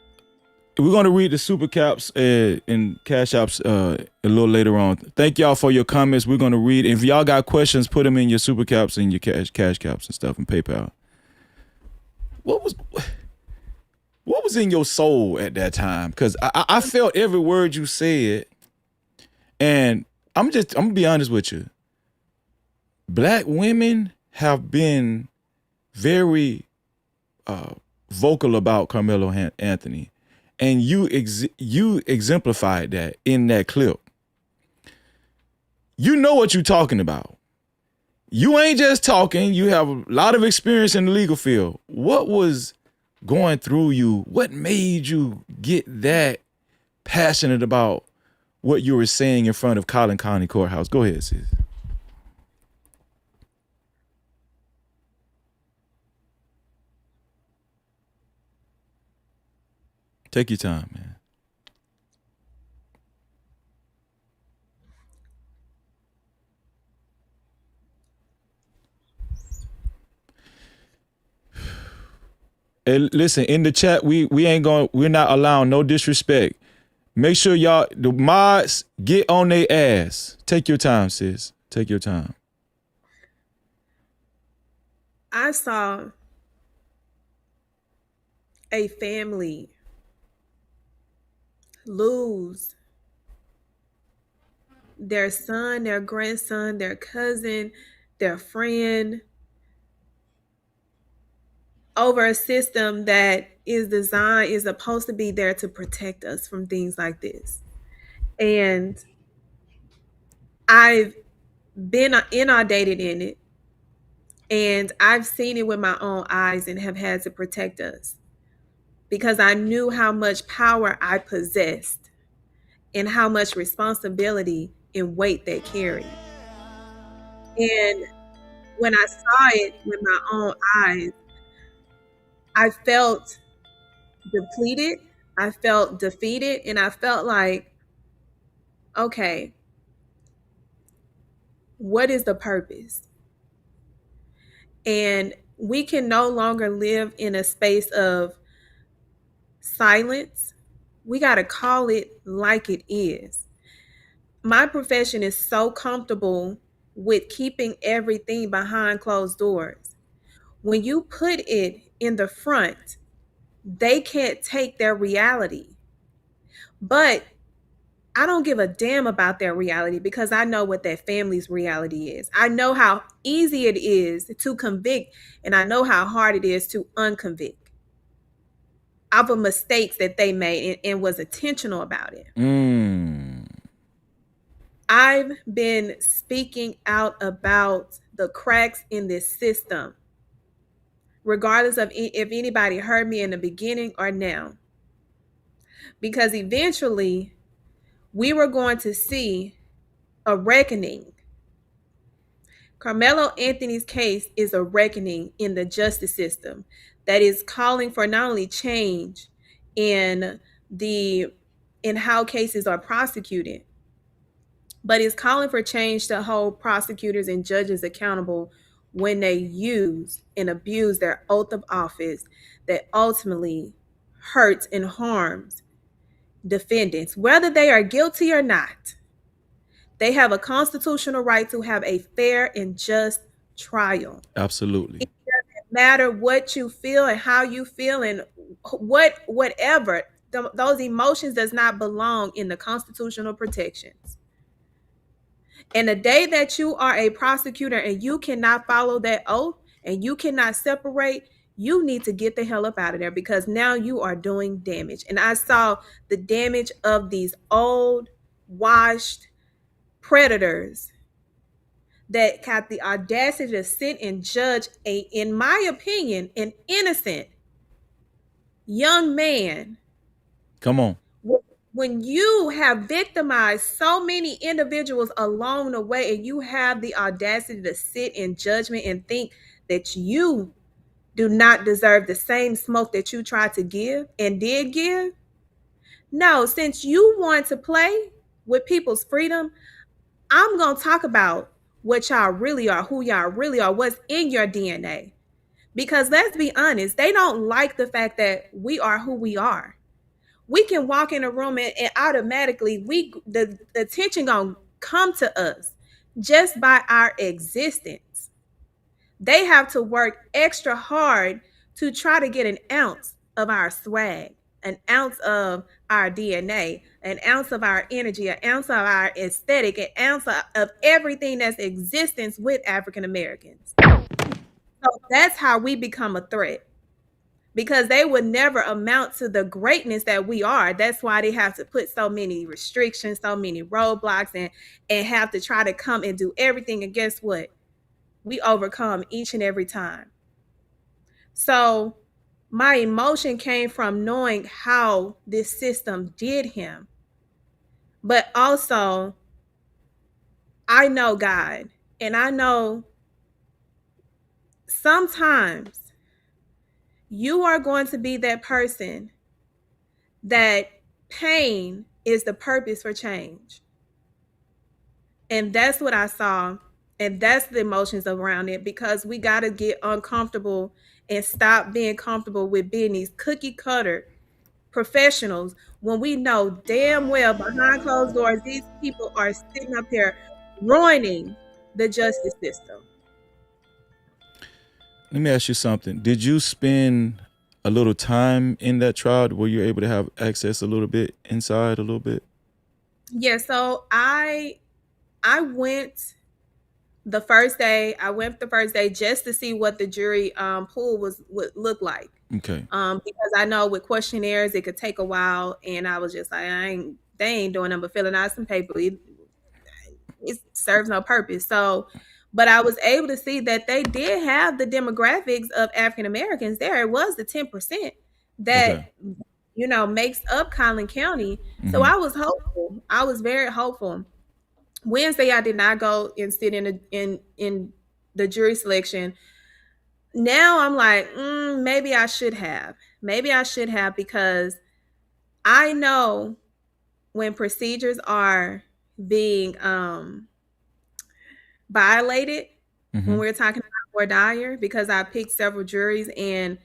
we're going to read the super caps and cash apps a little later on. Thank y'all for your comments. We're going to read. If y'all got questions, put them in your super caps and your cash caps and stuff and PayPal. What was in your soul at that time? Because I felt every word you said. And I'm going to be honest with you. Black women have been very vocal about Carmelo Anthony. And you exemplified that in that clip. You know what you're talking about. You ain't just talking. You have a lot of experience in the legal field. What was going through you? What made you get that passionate about what you were saying in front of Collin County Courthouse? Go ahead, sis. Take your time, man. Hey, listen, in the chat, we're not allowing no disrespect. Make sure y'all, the mods, get on their ass. Take your time, sis. Take your time. I saw a family lose their son, their grandson, their cousin, their friend over a system that is supposed to be there to protect us from things like this. And I've been inundated in it, and I've seen it with my own eyes and have had to protect us because I knew how much power I possessed and how much responsibility and weight they carried. And when I saw it with my own eyes, I felt depleted, I felt defeated, and I felt like, okay, what is the purpose? And we can no longer live in a space of silence. We got to call it like it is. My profession is so comfortable with keeping everything behind closed doors. When you put it in the front, they can't take their reality. But I don't give a damn about their reality because I know what their family's reality is. I know how easy it is to convict, and I know how hard it is to unconvict of the mistakes that they made and was intentional about it. I've been speaking out about the cracks in this system, regardless of if anybody heard me in the beginning or now. Because eventually, we were going to see a reckoning. Carmelo Anthony's case is a reckoning in the justice system that is calling for not only change in how cases are prosecuted, but is calling for change to hold prosecutors and judges accountable when they use and abuse their oath of office that ultimately hurts and harms defendants, whether they are guilty or not. They have a constitutional right to have a fair and just trial. Absolutely. It doesn't matter what you feel and how you feel and whatever. Those emotions does not belong in the constitutional protections. And the day that you are a prosecutor and you cannot follow that oath and you cannot separate, you need to get the hell up out of there because now you are doing damage. And I saw the damage of these old, washed predators that got the audacity to sit and judge in my opinion, an innocent young man. Come on. When you have victimized so many individuals along the way and you have the audacity to sit in judgment and think that you do not deserve the same smoke that you tried to give and did give. No, since you want to play with people's freedom, I'm going to talk about what y'all really are, who y'all really are, what's in your DNA. Because let's be honest, they don't like the fact that we are who we are. We can walk in a room and automatically the attention gonna come to us just by our existence. They have to work extra hard to try to get an ounce of our swag, an ounce of our DNA, an ounce of our energy, an ounce of our aesthetic, an ounce of everything that's existence with African Americans. So that's how we become a threat. Because they would never amount to the greatness that we are. That's why they have to put so many restrictions, so many roadblocks, and have to try to come and do everything. And guess what? We overcome each and every time. So my emotion came from knowing how this system did him. But also, I know God. And I know sometimes you are going to be that person that pain is the purpose for change. And that's what I saw. And that's the emotions around it because we got to get uncomfortable and stop being comfortable with being these cookie cutter professionals when we know damn well behind closed doors, these people are sitting up there ruining the justice system. Let me ask you something. Did you spend a little time in that trial where you're able to have access a little bit inside a little bit? Yeah, so I I went the first day. I went the first day just to see what the jury pool would look like. Okay. Because I know with questionnaires it could take a while, and I was just like, they ain't doing nothing but filling out some paper. It serves no purpose. So, but I was able to see that they did have the demographics of African Americans there. It was the 10% that makes up Collin County. So I was hopeful. I was very hopeful. Wednesday, I did not go and sit in the jury selection. Now I'm like, maybe I should have. Maybe I should have, because I know when procedures are being violated, when we're talking about Fort Dyer, because I picked several juries and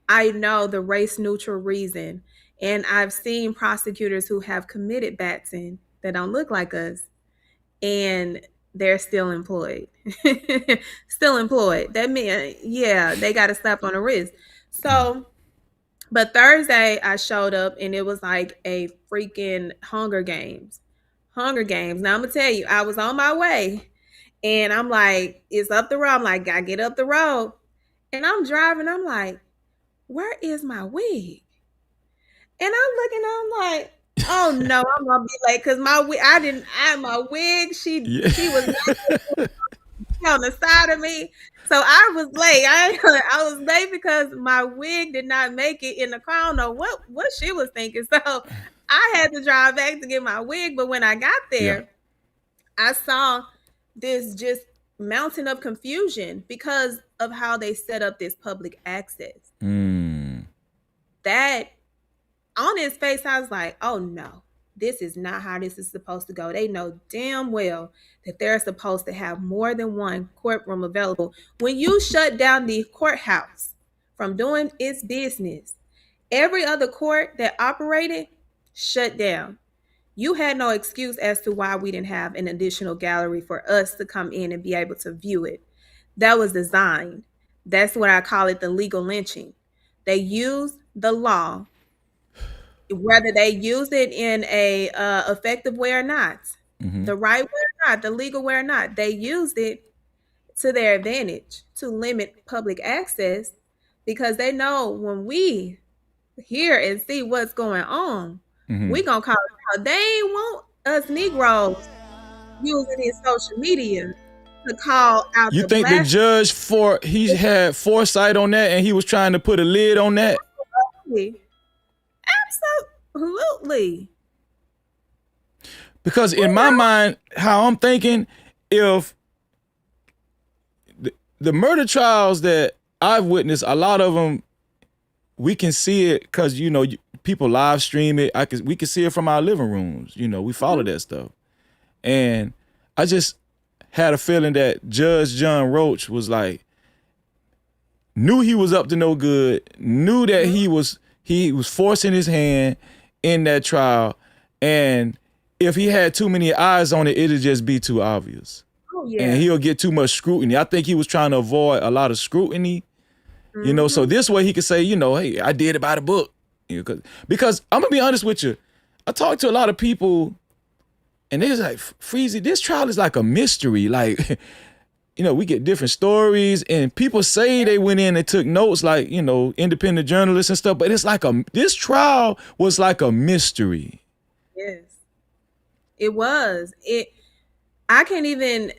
I know the race neutral reason. And I've seen prosecutors who have committed Batson that don't look like us, and they're still employed. Still employed. That means, they got a slap on the wrist. So, but Thursday I showed up and it was like a freaking Hunger Games. Hunger Games. Now I'm gonna tell you, I was on my way and I'm like, it's up the road. I'm like, gotta get up the road. And I'm driving, I'm like, where is my wig? And I'm looking, I'm like, oh no, I'm gonna be late because my wig, I didn't add my wig. She was on the side of me. So I was late. I was late because my wig did not make it in the car. I don't know what she was thinking. So I had to drive back to get my wig. But when I got there, I saw this just mountain of confusion because of how they set up this public access. That on his face, I was like, oh no, this is not how this is supposed to go. They know damn well that they're supposed to have more than one courtroom available. When you shut down the courthouse from doing its business, every other court that operated shut down. You had no excuse as to why we didn't have an additional gallery for us to come in and be able to view it. That was designed. That's what I call it, the legal lynching. They use the law, whether they use it in a effective way or not, the right way or not, the legal way or not, they used it to their advantage to limit public access, because they know when we hear and see what's going on, we gonna call it out. They ain't want us Negroes using his social media to call out. You think the judge he had foresight on that and he was trying to put a lid on that? Absolutely. Because in my mind, how I'm thinking, if the murder trials that I've witnessed, a lot of them, we can see it because, people live stream it. We can see it from our living rooms. We follow that stuff. And I just had a feeling that Judge John Roach was like, knew he was up to no good, knew that he was forcing his hand in that trial. And if he had too many eyes on it, it'd just be too obvious. Oh, yeah. And he'll get too much scrutiny. I think he was trying to avoid a lot of scrutiny, so this way he could say, hey, I did it by the book. Because I'm going to be honest with you. I talked to a lot of people and they're like, Freezy, this trial is like a mystery. Like, we get different stories and people say they went in and took notes, like, independent journalists and stuff, but it's like this trial was like a mystery. Yes, it was. I can't even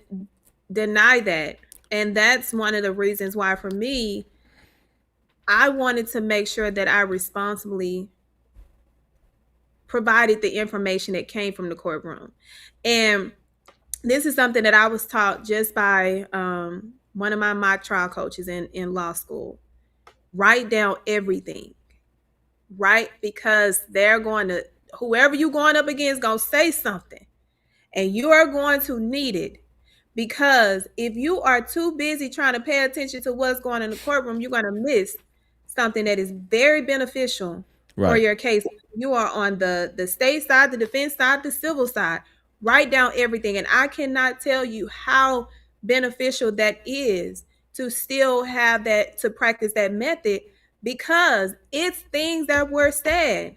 deny that. And that's one of the reasons why, for me, I wanted to make sure that I responsibly provided the information that came from the courtroom. And this is something that I was taught just by one of my mock trial coaches in law school. Write down everything, right? Because whoever you're going up against going to say something, and you are going to need it. Because if you are too busy trying to pay attention to what's going on in the courtroom, you're going to miss something that is very beneficial for your case. You are on the state side, the defense side, the civil side. Write down everything. And I cannot tell you how beneficial that is to still have that, to practice that method, because it's things that were said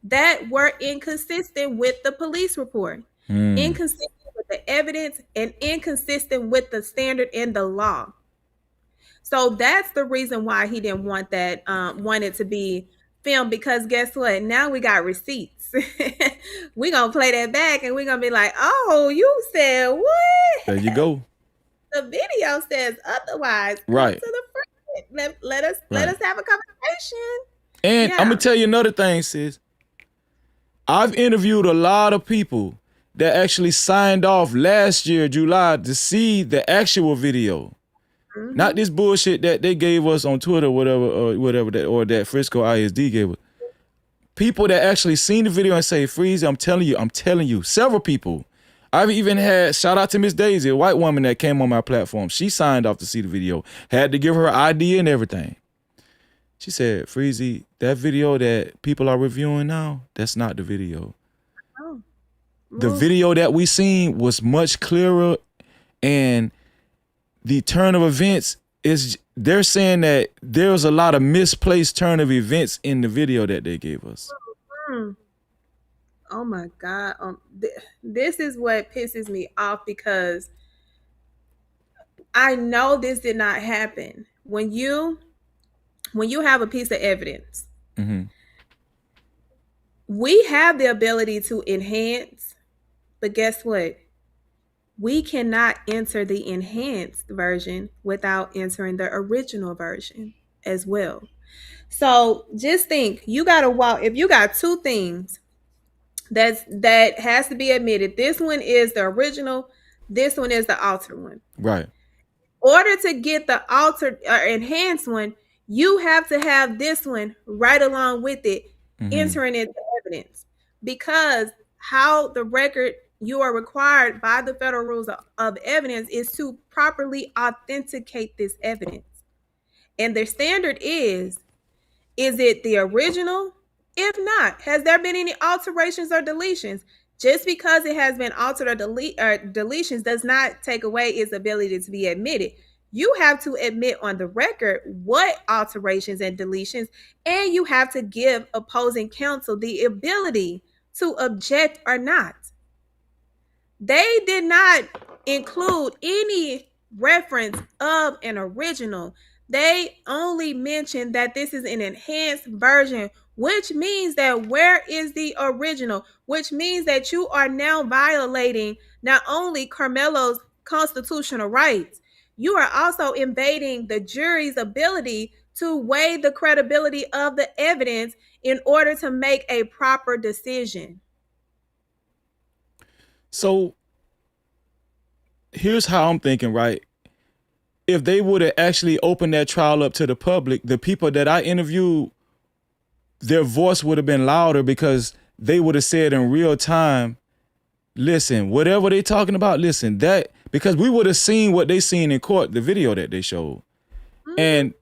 that were inconsistent with the police report, inconsistent with the evidence and inconsistent with the standard in the law. So that's the reason why he didn't want that, wanted to be filmed, because guess what? Now we got receipts. We gonna play that back and we're gonna be like, oh, you said what? There you go. The video says otherwise. Right. Come to the front. Let us have a conversation. And I'm gonna tell you another thing, sis. I've interviewed a lot of people that actually signed off last year, July, to see the actual video. Mm-hmm. Not this bullshit that they gave us on Twitter, whatever or that Frisco ISD gave us. People that actually seen the video and say, Freezy, I'm telling you, several people. I've even had, shout out to Miss Daisy, a white woman that came on my platform. She signed off to see the video, had to give her ID and everything. She said, Freezy, that video that people are reviewing now, that's not the video. Oh. The video that we seen was much clearer, and the turn of events is, they're saying that there's a lot of misplaced turn of events in the video that they gave us. Mm-hmm. Oh my God. This is what pisses me off, because I know this did not happen. When you have a piece of evidence, mm-hmm. we have the ability to enhance, but guess what? We cannot enter the enhanced version without entering the original version as well. So just think, you got to walk, if you got two things that has to be admitted, this one is the original, this one is the altered one. Right. In order to get the altered or enhanced one, you have to have this one right along with it, mm-hmm. entering into evidence, because how the record, you are required by the federal rules of evidence is to properly authenticate this evidence. And the standard is it the original? If not, has there been any alterations or deletions? Just because it has been altered or deletions does not take away its ability to be admitted. You have to admit on the record what alterations and deletions, and you have to give opposing counsel the ability to object or not. They did not include any reference of an original. They only mentioned that this is an enhanced version, which means that where is the original? Which means that you are now violating not only Karmelo's constitutional rights, you are also invading the jury's ability to weigh the credibility of the evidence in order to make a proper decision. So here's how I'm thinking, right? If they would have actually opened that trial up to the public, the people that I interviewed, their voice would have been louder, because they would have said in real time, listen, whatever they talking about, listen, that, because we would have seen what they seen in court, the video that they showed. Mm-hmm. And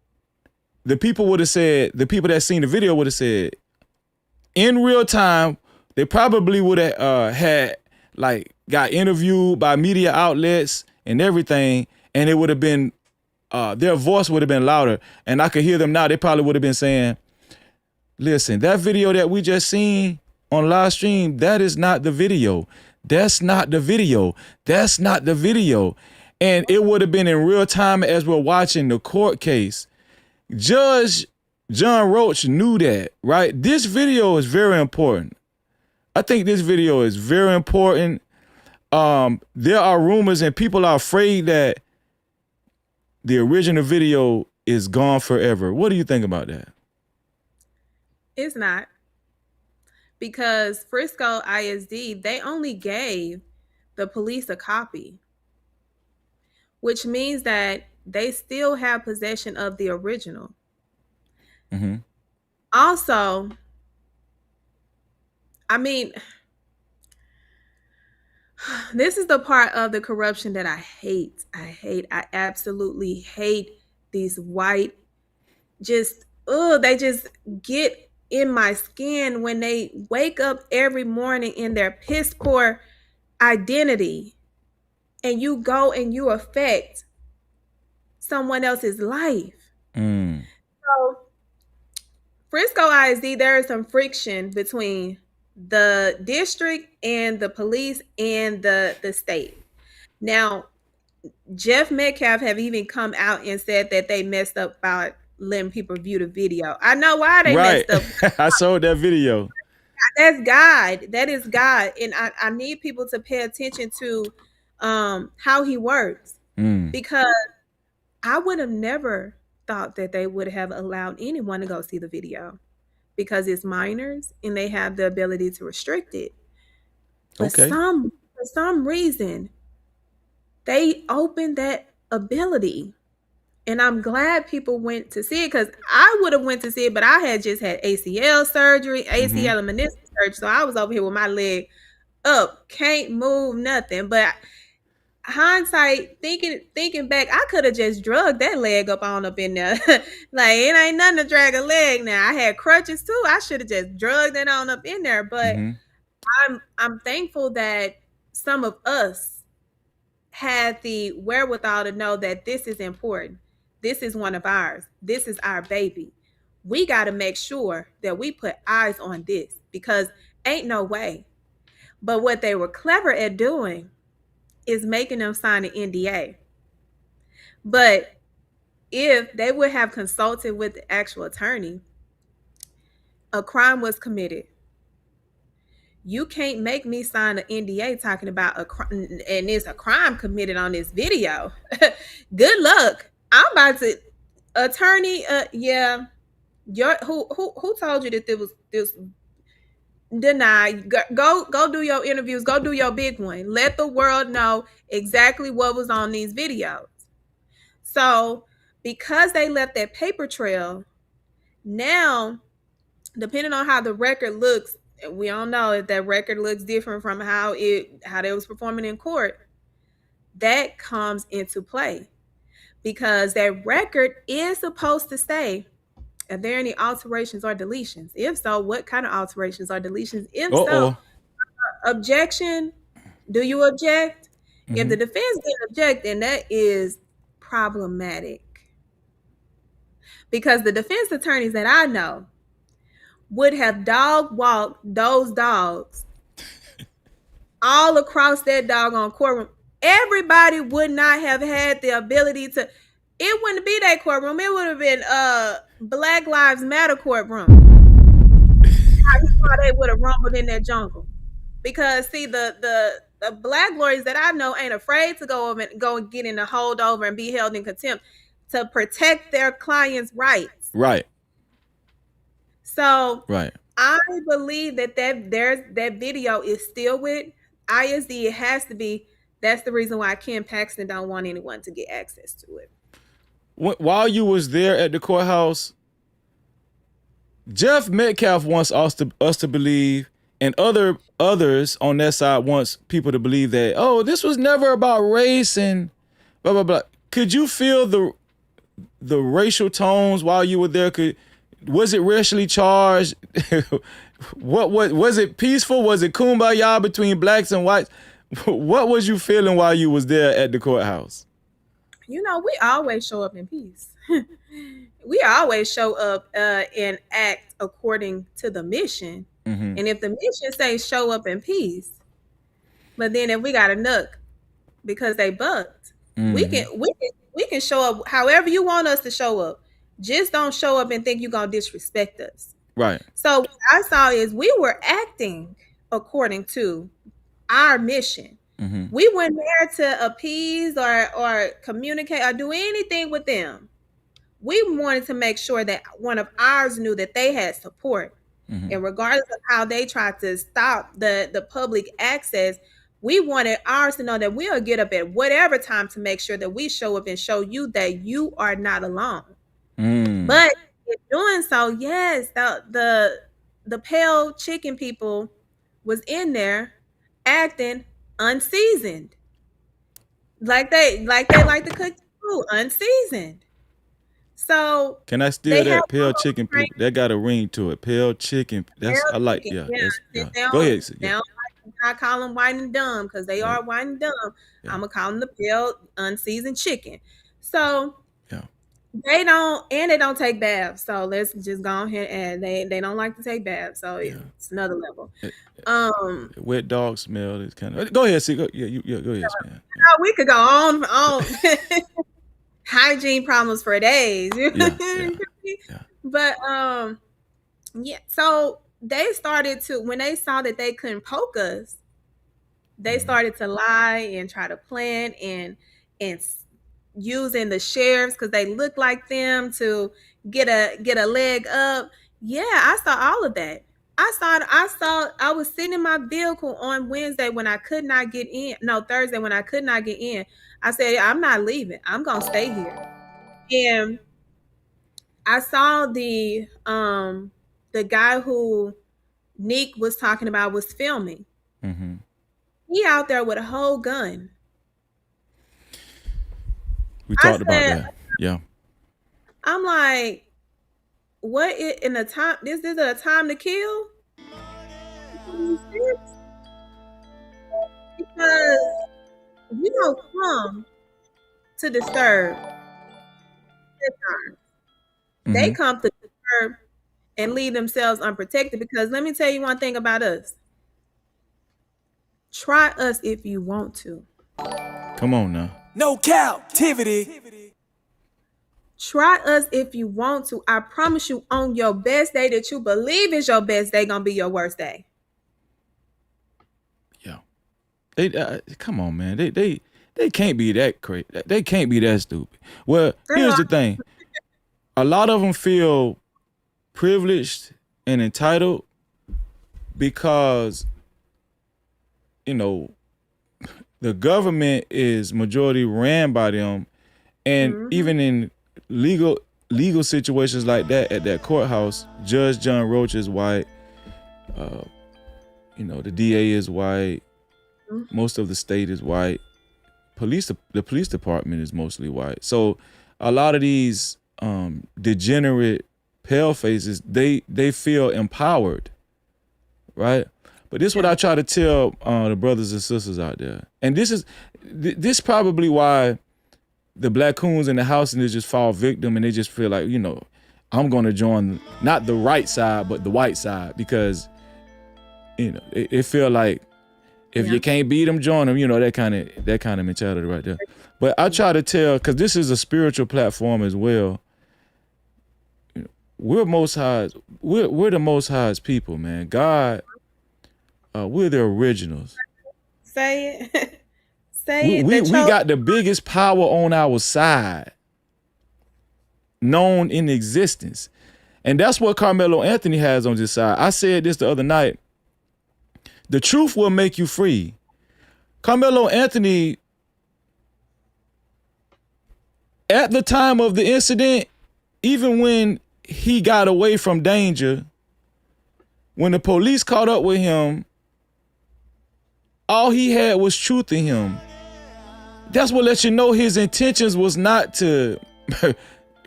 the people would have said, the people that seen the video would have said, in real time, they probably would have got interviewed by media outlets and everything, and it would have been, their voice would have been louder. And I could hear them now. They probably would have been saying, listen, that video that we just seen on live stream, that is not the video. That's not the video. That's not the video. And it would have been in real time as we're watching the court case. Judge John Roach knew that, right? This video is very important. I think this video is very important. There are rumors and people are afraid that the original video is gone forever. What do you think about that? It's not. Because Frisco ISD, they only gave the police a copy, which means that they still have possession of the original. Mm-hmm. Also, I mean, this is the part of the corruption that I hate. I absolutely hate these white, they just get in my skin when they wake up every morning in their piss poor identity, and you go and you affect someone else's life. So Frisco ISD, there is some friction between the district and the police and the state. Now, Jeff Metcalf have even come out and said that they messed up by letting people view the video. I know why they Right. messed up. I saw that video. That's God. That is God. And I need people to pay attention to how he works. Because I would have never thought that they would have allowed anyone to go see the video because it's minors and they have the ability to restrict it. But Okay. for some reason, they opened that ability. And I'm glad people went to see it because I would have went to see it, but I had just had ACL surgery, ACL and meniscus surgery. So I was over here with my leg up, can't move nothing. But hindsight, thinking back, I could have just drugged that leg up in there. Like it ain't nothing to drag a leg now. I had crutches too. I should have just drugged it on up in there. But I'm thankful that some of us had the wherewithal to know that this is important. This is one of ours. This is our baby. We got to make sure that we put eyes on this because ain't no way. But what they were clever at doing is making them sign an NDA. But if they would have consulted with the actual attorney, a crime was committed. You can't make me sign an NDA talking about a crime, and it's a crime committed on this video. Good luck. I'm about to, attorney. Yeah, who told you that this denied? Go do your interviews. Go do your big one. Let the world know exactly what was on these videos. So, because they left that paper trail, now, depending on how the record looks, we all know if that record looks different from how they was performing in court, that comes into play. Because that record is supposed to say, are there any alterations or deletions? If so, what kind of alterations or deletions? If so, objection, do you object? If the defense didn't object, then that is problematic. Because the defense attorneys that I know would have dog walked those dogs all across that doggone courtroom. Everybody would not have had the ability to, it wouldn't be that courtroom. It would have been Black Lives Matter courtroom. How they would have rumbled in that jungle. Because see, the black lawyers that I know ain't afraid to go and get in a holdover and be held in contempt to protect their clients' rights. Right. So right. I believe that video is still with ISD. It has to be. That's the reason why Ken Paxton don't want anyone to get access to it. While you was there at the courthouse, Jeff Metcalf wants us to believe, and others on that side wants people to believe that, oh, this was never about race and blah blah blah. Could you feel the racial tones while you were there? Was it racially charged? What was it peaceful? Was it kumbaya between blacks and whites? What was you feeling while you was there at the courthouse? You know, we always show up in peace. We always show up and act according to the mission. And if the mission says show up in peace, but then if we got a nook because they bucked, we can show up however you want us to show up. Just don't show up and think you're gonna disrespect us. Right. So what I saw is we were acting according to our mission. We weren't there to appease or communicate or do anything with them. We wanted to make sure that one of ours knew that they had support. And regardless of how they tried to stop the public access, we wanted ours to know that we'll get up at whatever time to make sure that we show up and show you that you are not alone. But in doing so, yes, the pale chicken people was in there acting unseasoned. Like they like to cook food unseasoned. So can I steal that pale chicken people? That got a ring to it. Pale chicken. That's I like. Yeah. Go ahead. Now I call them white and dumb because they are white and dumb. I'm gonna call them the pale unseasoned chicken. So They don't take baths. So let's just go ahead and they don't like to take baths. So it's another level. Wet dog smell is kind of. Go ahead, see. Go ahead, man. We could go on hygiene problems for days. But so they started to, when they saw that they couldn't poke us, they started to lie and try to plan and using the sheriffs because they look like them to get a leg up. Yeah, I saw all of that. I was sitting in my vehicle on Wednesday when I could not get in. No, Thursday when I could not get in. I said, I'm not leaving. I'm gonna stay here. And I saw the guy who Nick was talking about was filming. Mm-hmm. He out there with a whole gun. We talked about that. Yeah. I'm like, what in the time? This is a time to kill? Because you don't come to disturb. They come to disturb and leave themselves unprotected. Because let me tell you one thing about us. Try us if you want to. Come on now. No Cap-tivity. Try us if you want to. I promise you, on your best day that you believe is your best day, gonna be your worst day. Yeah. They come on, man. They can't be that crazy. They can't be that stupid. Well, here's the thing. A lot of them feel privileged and entitled because, you know, the government is majority ran by them, and even in legal situations like that at that courthouse, Judge John Roach is white. You know, the DA is white. Most of the state is white. The police department is mostly white. So a lot of these degenerate pale faces, they feel empowered, right? But this is what I try to tell the brothers and sisters out there. And this probably why the black coons in the house and they just fall victim and they just feel like, you know, I'm going to join not the right side, but the white side, because, you know, it feel like if you can't beat them, join them, you know, that kind of mentality right there. But I try to tell, because this is a spiritual platform as well. You know, we're the most highest people, man. God, we're the originals. Say it. Say We it. got the biggest power on our side known in existence. And that's what Carmelo Anthony has on his side. I said this the other night. The truth will make you free. Carmelo Anthony, at the time of the incident, even when he got away from danger, when the police caught up with him, all he had was truth in him. That's what lets you know his intentions was not to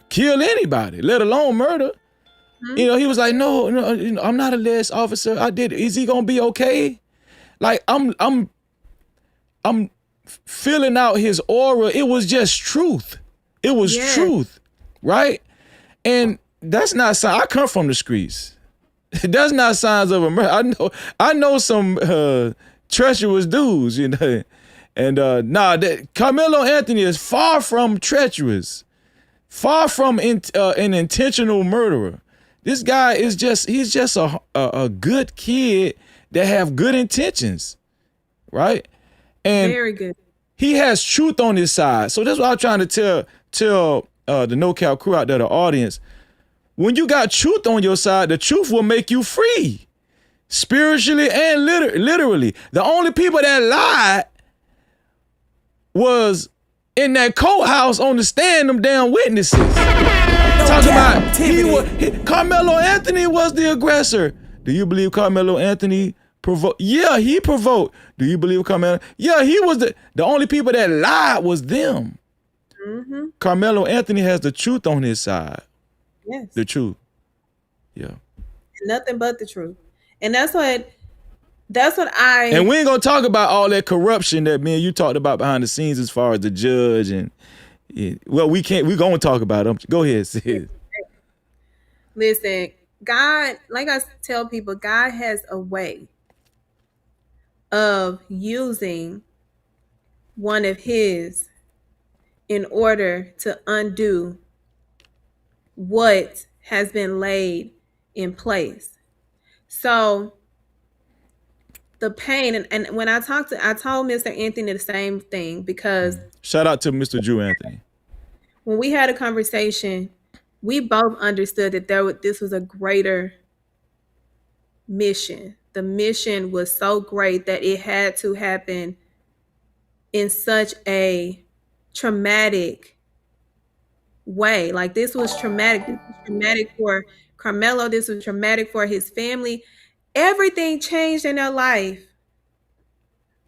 kill anybody, let alone murder. You know, he was like, no, I'm not a less officer. I did. Is he gonna be okay? Like I'm filling out his aura. It was just truth. It was truth, right? And that's not sign. I come from the streets. That's not signs of a murder. I know some treacherous dudes, you know. And Carmelo Anthony is far from treacherous, far from an intentional murderer. This guy is he's just a good kid that have good intentions, right? And very good. He has truth on his side. So that's what I'm trying to tell the No Cap crew out there, the audience. When you got truth on your side, the truth will make you free, spiritually and literally. The only people that lied was in that courthouse on the stand, them damn witnesses. Talking about Carmelo Anthony was the aggressor. Do you believe Carmelo Anthony provoked? Yeah, he provoked. Do you believe Carmelo? Yeah, he was the only people that lied was them. Carmelo Anthony has the truth on his side. Yes. The truth. Yeah. Nothing but the truth. And that's what I... And we ain't gonna talk about all that corruption that me and you talked about behind the scenes as far as the judge and, Yeah. Well, we can't. We're gonna talk about them. Go ahead, sis. Listen, God, like I tell people, God has a way of using one of his in order to undo what has been laid in place. So the pain, and when I told Mr. Anthony the same thing, because Shout out to Mr. Drew Anthony. when we had a conversation, we both understood that this was a greater mission. The mission was so great that it had to happen in such a traumatic way. Like, this was traumatic. This was traumatic for Karmelo. This was traumatic for his family. Everything changed in their life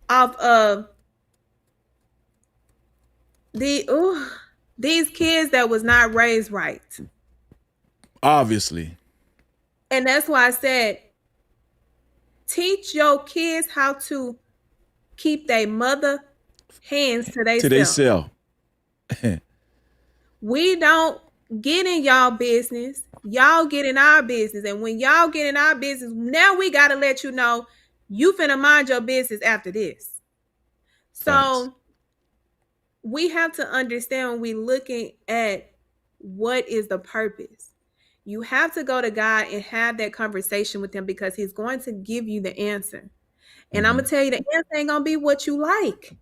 off of these kids that was not raised right. Obviously. And that's why I said, teach your kids how to keep their mother hands to themselves. We don't get in y'all business. Y'all get in our business. And when y'all get in our business, now we got to let you know you finna mind your business after this. So we have to understand when we looking at what is the purpose. You have to go to God and have that conversation with him, because he's going to give you the answer. And I'm going to tell you, the answer ain't going to be what you like.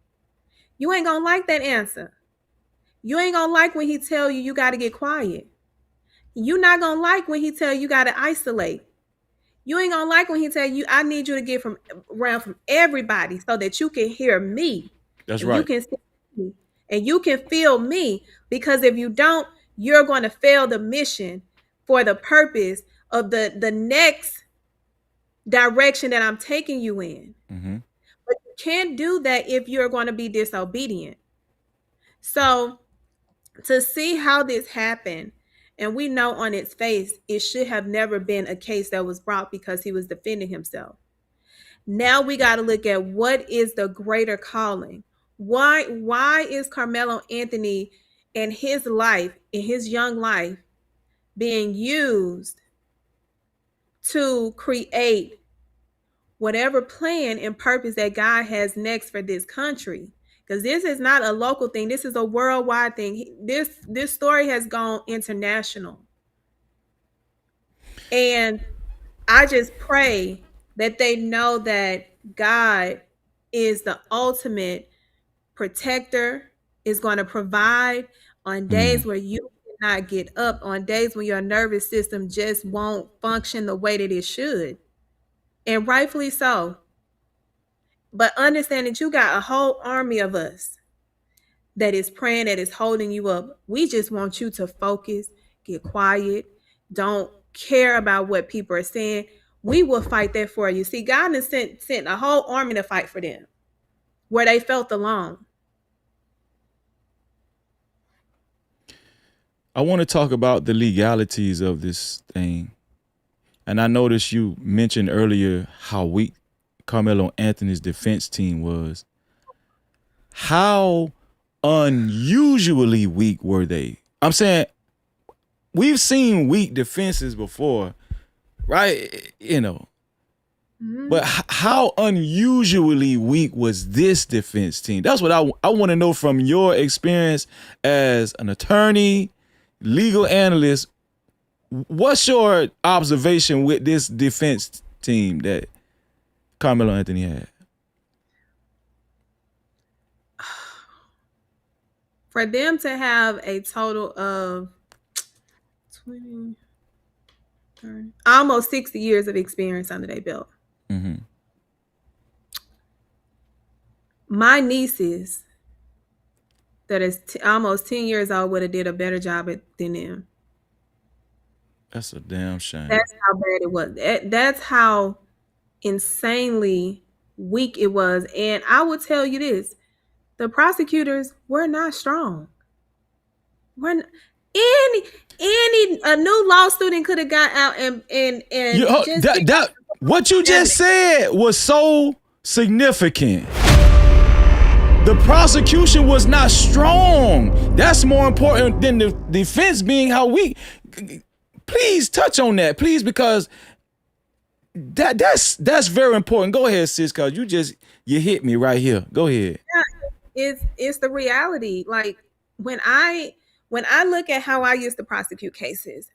You ain't going to like that answer. You ain't going to like when he tell you you got to get quiet. You're not going to like when he tell you got to isolate. You ain't going to like when he tell you, I need you to get around from everybody so that you can hear me. That's and right. You can see me and you can feel me, because if you don't, you're going to fail the mission for the purpose of the next direction that I'm taking you in. But you can't do that if you're going to be disobedient. So to see how this happened, and we know on its face, it should have never been a case that was brought because he was defending himself. Now we got to look at what is the greater calling. Why is Carmelo Anthony and his life, in his young life, being used to create whatever plan and purpose that God has next for this country? Because this is not a local thing. This is a worldwide thing. This story has gone international. And I just pray that they know that God is the ultimate protector, is going to provide on days where you cannot get up, on days when your nervous system just won't function the way that it should. And rightfully so. But understand that you got a whole army of us that is praying, that is holding you up. We just want you to focus, get quiet, don't care about what people are saying. We will fight that for you. See, God has sent a whole army to fight for them where they felt alone. I want to talk about the legalities of this thing. And I noticed you mentioned earlier how weak Carmelo Anthony's defense team was. How unusually weak were they? I'm saying, we've seen weak defenses before, right? You know, but how unusually weak was this defense team? That's what I want to know from your experience as an attorney, legal analyst. What's your observation with this defense team that Carmelo Anthony had? For them to have a total of 20, 30, almost 60 years of experience under their belt. My nieces that is almost 10 years old would have did a better job than them. That's a damn shame. That's how bad it was. That's how insanely weak it was. And I will tell you this, the prosecutors were not strong. A new law student could have got out and what you just said was so significant. The prosecution was not strong. That's more important than the defense being how weak. Please touch on that, please, because that's very important. Go ahead, sis, because you hit me right here. Go ahead. Yeah, it's the reality. Like when I look at how I used to prosecute cases,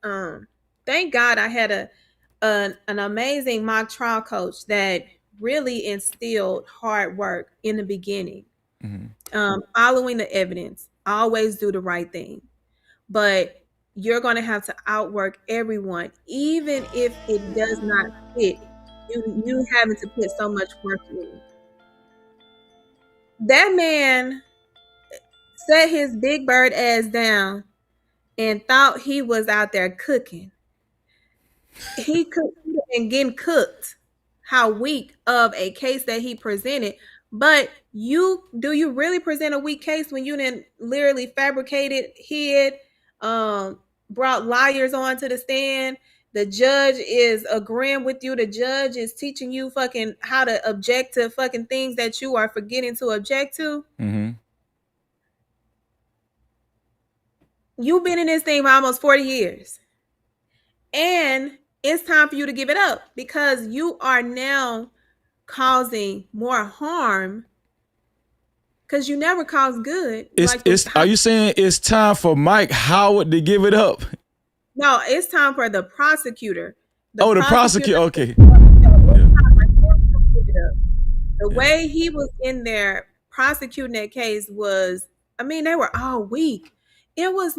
thank God I had an amazing mock trial coach that really instilled hard work in the beginning. Following the evidence, always do the right thing. But you're going to have to outwork everyone, even if it does not fit. You having to put so much work in. That man set his big bird ass down and thought he was out there cooking. He could and getting cooked. How weak of a case that he presented. But you really present a weak case when you didn't literally fabricated, hid, brought liars onto the stand? The judge is agreeing with you. The judge is teaching you fucking how to object to fucking things that you are forgetting to object to. You've been in this thing for almost 40 years. And it's time for you to give it up because you are now causing more harm because you never caused good. Are you saying it's time for Mike Howard to give it up? No, it's time for the prosecutor. The prosecutor. Okay. The way he was in there prosecuting that case was, I mean, they were all weak. It was.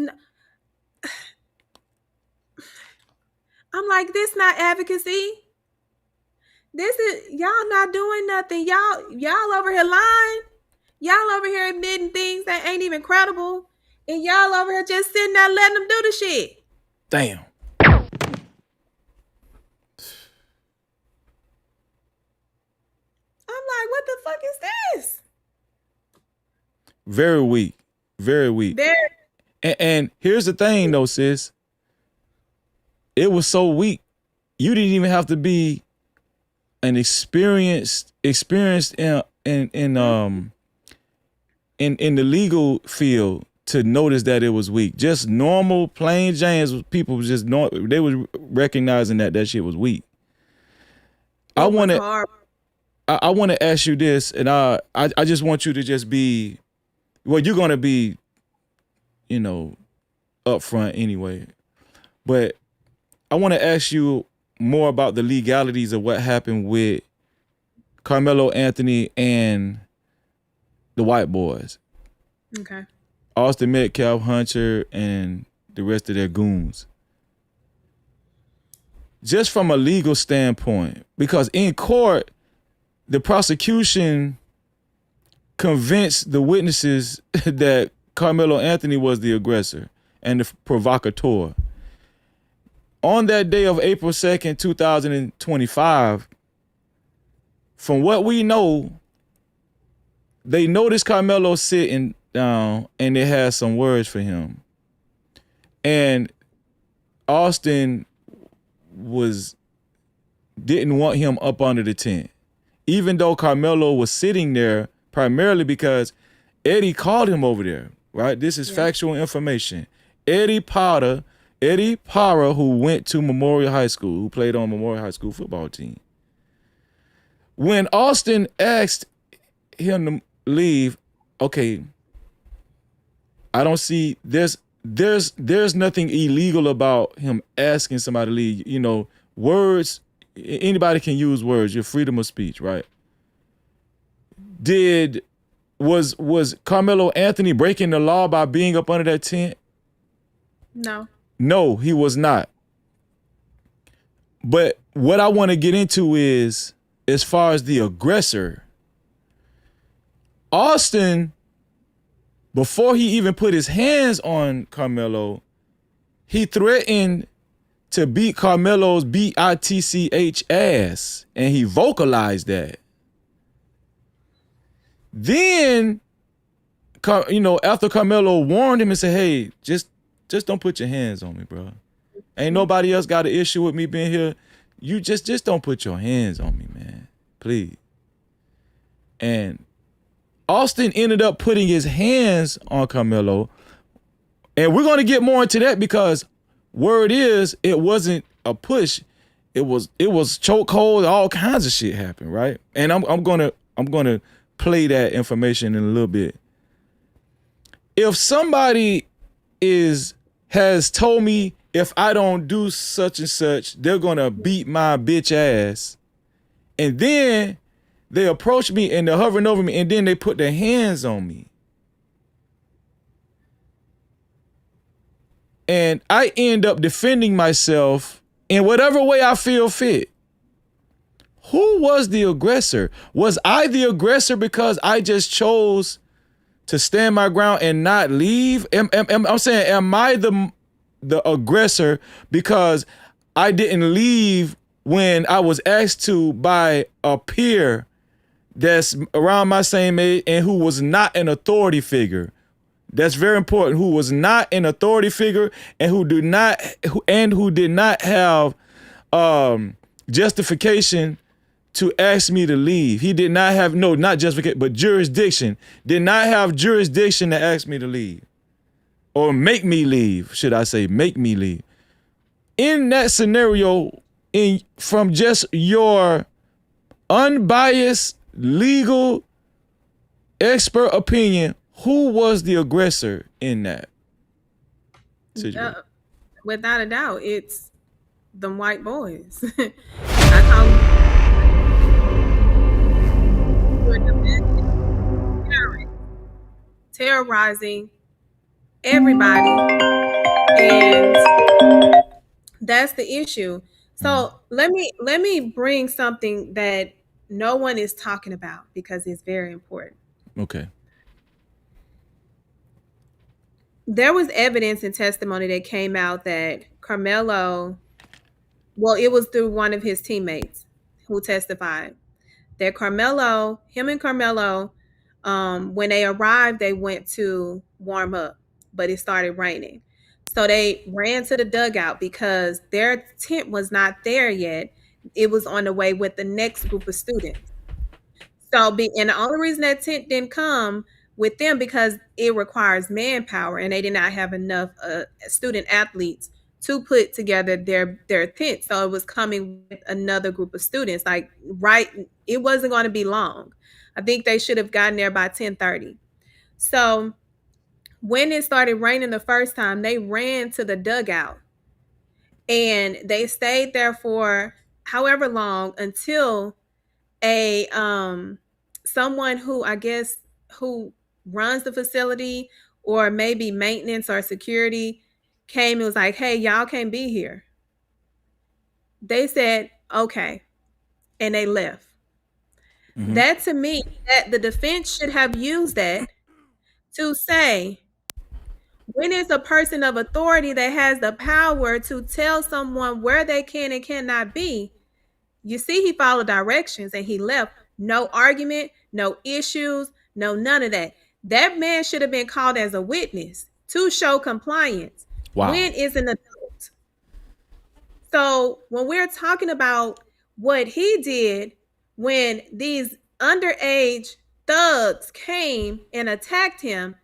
I'm like, this not advocacy. This is y'all not doing nothing. Y'all over here lying. Y'all over here admitting things that ain't even credible. And y'all over here just sitting there letting them do the shit. Damn. I'm like, what the fuck is this? Very weak. Very weak. And here's the thing though, sis. It was so weak. You didn't even have to be an experienced in the legal field to notice that it was weak. Just normal, plain James people was just they was recognizing that shit was weak. I want to ask you this, and I just want you to just be, well, you're gonna be, upfront anyway, but I want to ask you more about the legalities of what happened with Carmelo Anthony and the white boys. Okay. Austin Metcalf, Hunter, and the rest of their goons. Just from a legal standpoint, because in court, the prosecution convinced the witnesses that Carmelo Anthony was the aggressor and the provocateur. On that day of April 2nd, 2025, from what we know, they noticed Carmelo sitting down and they had some words for him. And Austin didn't want him up under the tent, even though Carmelo was sitting there primarily because Eddie called him over there, right? This is factual information. Eddie Parra, who went to Memorial High School, who played on Memorial High School football team. When Austin asked him to leave, okay, I don't see, there's nothing illegal about him asking somebody to leave. Words, anybody can use words, your freedom of speech, right? Was Carmelo Anthony breaking the law by being up under that tent? No. No, he was not. But what I want to get into is, as far as the aggressor, Austin, before he even put his hands on Carmelo, he threatened to beat Carmelo's bitch ass, and he vocalized that. Then, after Carmelo warned him and said, hey, just don't put your hands on me, bro. Ain't nobody else got an issue with me being here. You just don't put your hands on me, man. Please. And Austin ended up putting his hands on Karmelo. And we're going to get more into that because word is it wasn't a push. It was chokehold, all kinds of shit happened, right? And I'm gonna play that information in a little bit. If somebody has told me if I don't do such and such, they're gonna beat my bitch ass, and then they approach me and they're hovering over me, and then they put their hands on me, and I end up defending myself in whatever way I feel fit. Who was the aggressor? Was I the aggressor because I just chose to stand my ground and not leave? I'm saying, am I the aggressor because I didn't leave when I was asked to by a peer that's around my same age and who was not an authority figure? That's very important. Who was not an authority figure and who did not have justification to ask me to leave. He did not have not justification, but jurisdiction. Did not have jurisdiction to ask me to leave, or make me leave. Should I say make me leave? In that scenario, from just your unbiased legal expert opinion, who was the aggressor in that situation? Without a doubt, it's them white boys. I call them terrorizing everybody, and that's the issue. So let me bring something that no one is talking about because it's very important. Okay. There was evidence and testimony that came out that Karmelo, well, it was through one of his teammates who testified that him and Karmelo, when they arrived, they went to warm up, but it started raining. So they ran to the dugout because their tent was not there yet. It was on the way with the next group of students. And the only reason that tent didn't come with them because it requires manpower and they did not have enough student athletes to put together their tent. So it was coming with another group of students. It wasn't going to be long. I think they should have gotten there by 10:30. So when it started raining the first time, they ran to the dugout and they stayed there for however long until someone who runs the facility or maybe maintenance or security came and was like, hey, y'all can't be here. They said, okay. And they left. Mm-hmm. That to me, that the defense should have used that to say, when it's a person of authority that has the power to tell someone where they can and cannot be, you see, he followed directions and he left. No argument, no issues, no none of that. That man should have been called as a witness to show compliance. Wow. When is an adult? So when we're talking about what he did when these underage thugs came and attacked him,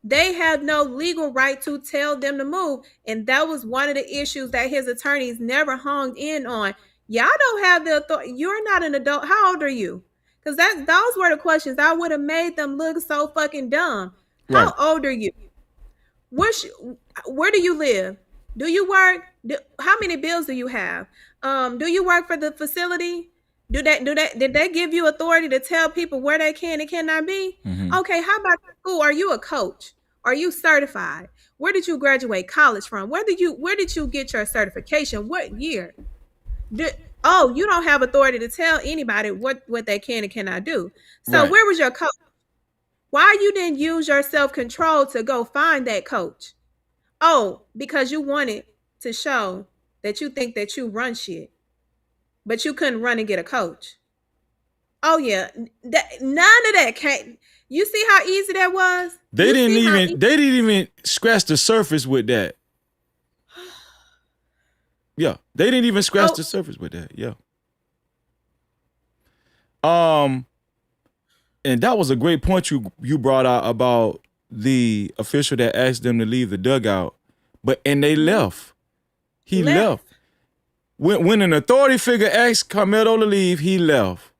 they had no legal right to tell them to move. And that was one of the issues that his attorneys never honed in on. Y'all don't have the authority. You're not an adult. How old are you? Because those were the questions. I would have made them look so fucking dumb. Right. How old are you? Where do you live? Do you work? How many bills do you have? Do you work for the facility? Did they give you authority to tell people where they can and cannot be? Mm-hmm. Okay, how about school? Are you a coach? Are you certified? Where did you graduate college from? Where did you get your certification? What year? You don't have authority to tell anybody what they can and cannot do. So right. Where was your coach? Why you didn't use your self-control to go find that coach? Oh, because you wanted to show that you think that you run shit. But you couldn't run and get a coach. Oh yeah, none of that came. You see how easy that was? They didn't even scratch the surface with that. Yeah, they didn't even scratch the surface with that. Yeah. and that was a great point you brought out about the official that asked them to leave the dugout, and they left. He left. When an authority figure asked Karmelo to leave, he left.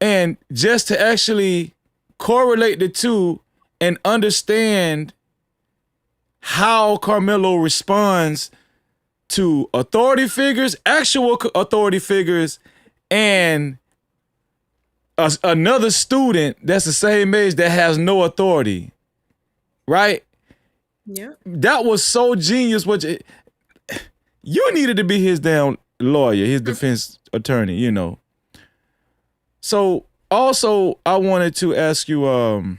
And just to actually correlate the two and understand how Karmelo responds to authority figures, actual authority figures, and another student that's the same age that has no authority, right? Yeah. That was so genius. You needed to be his damn lawyer, his defense attorney, you know. So also I wanted to ask you,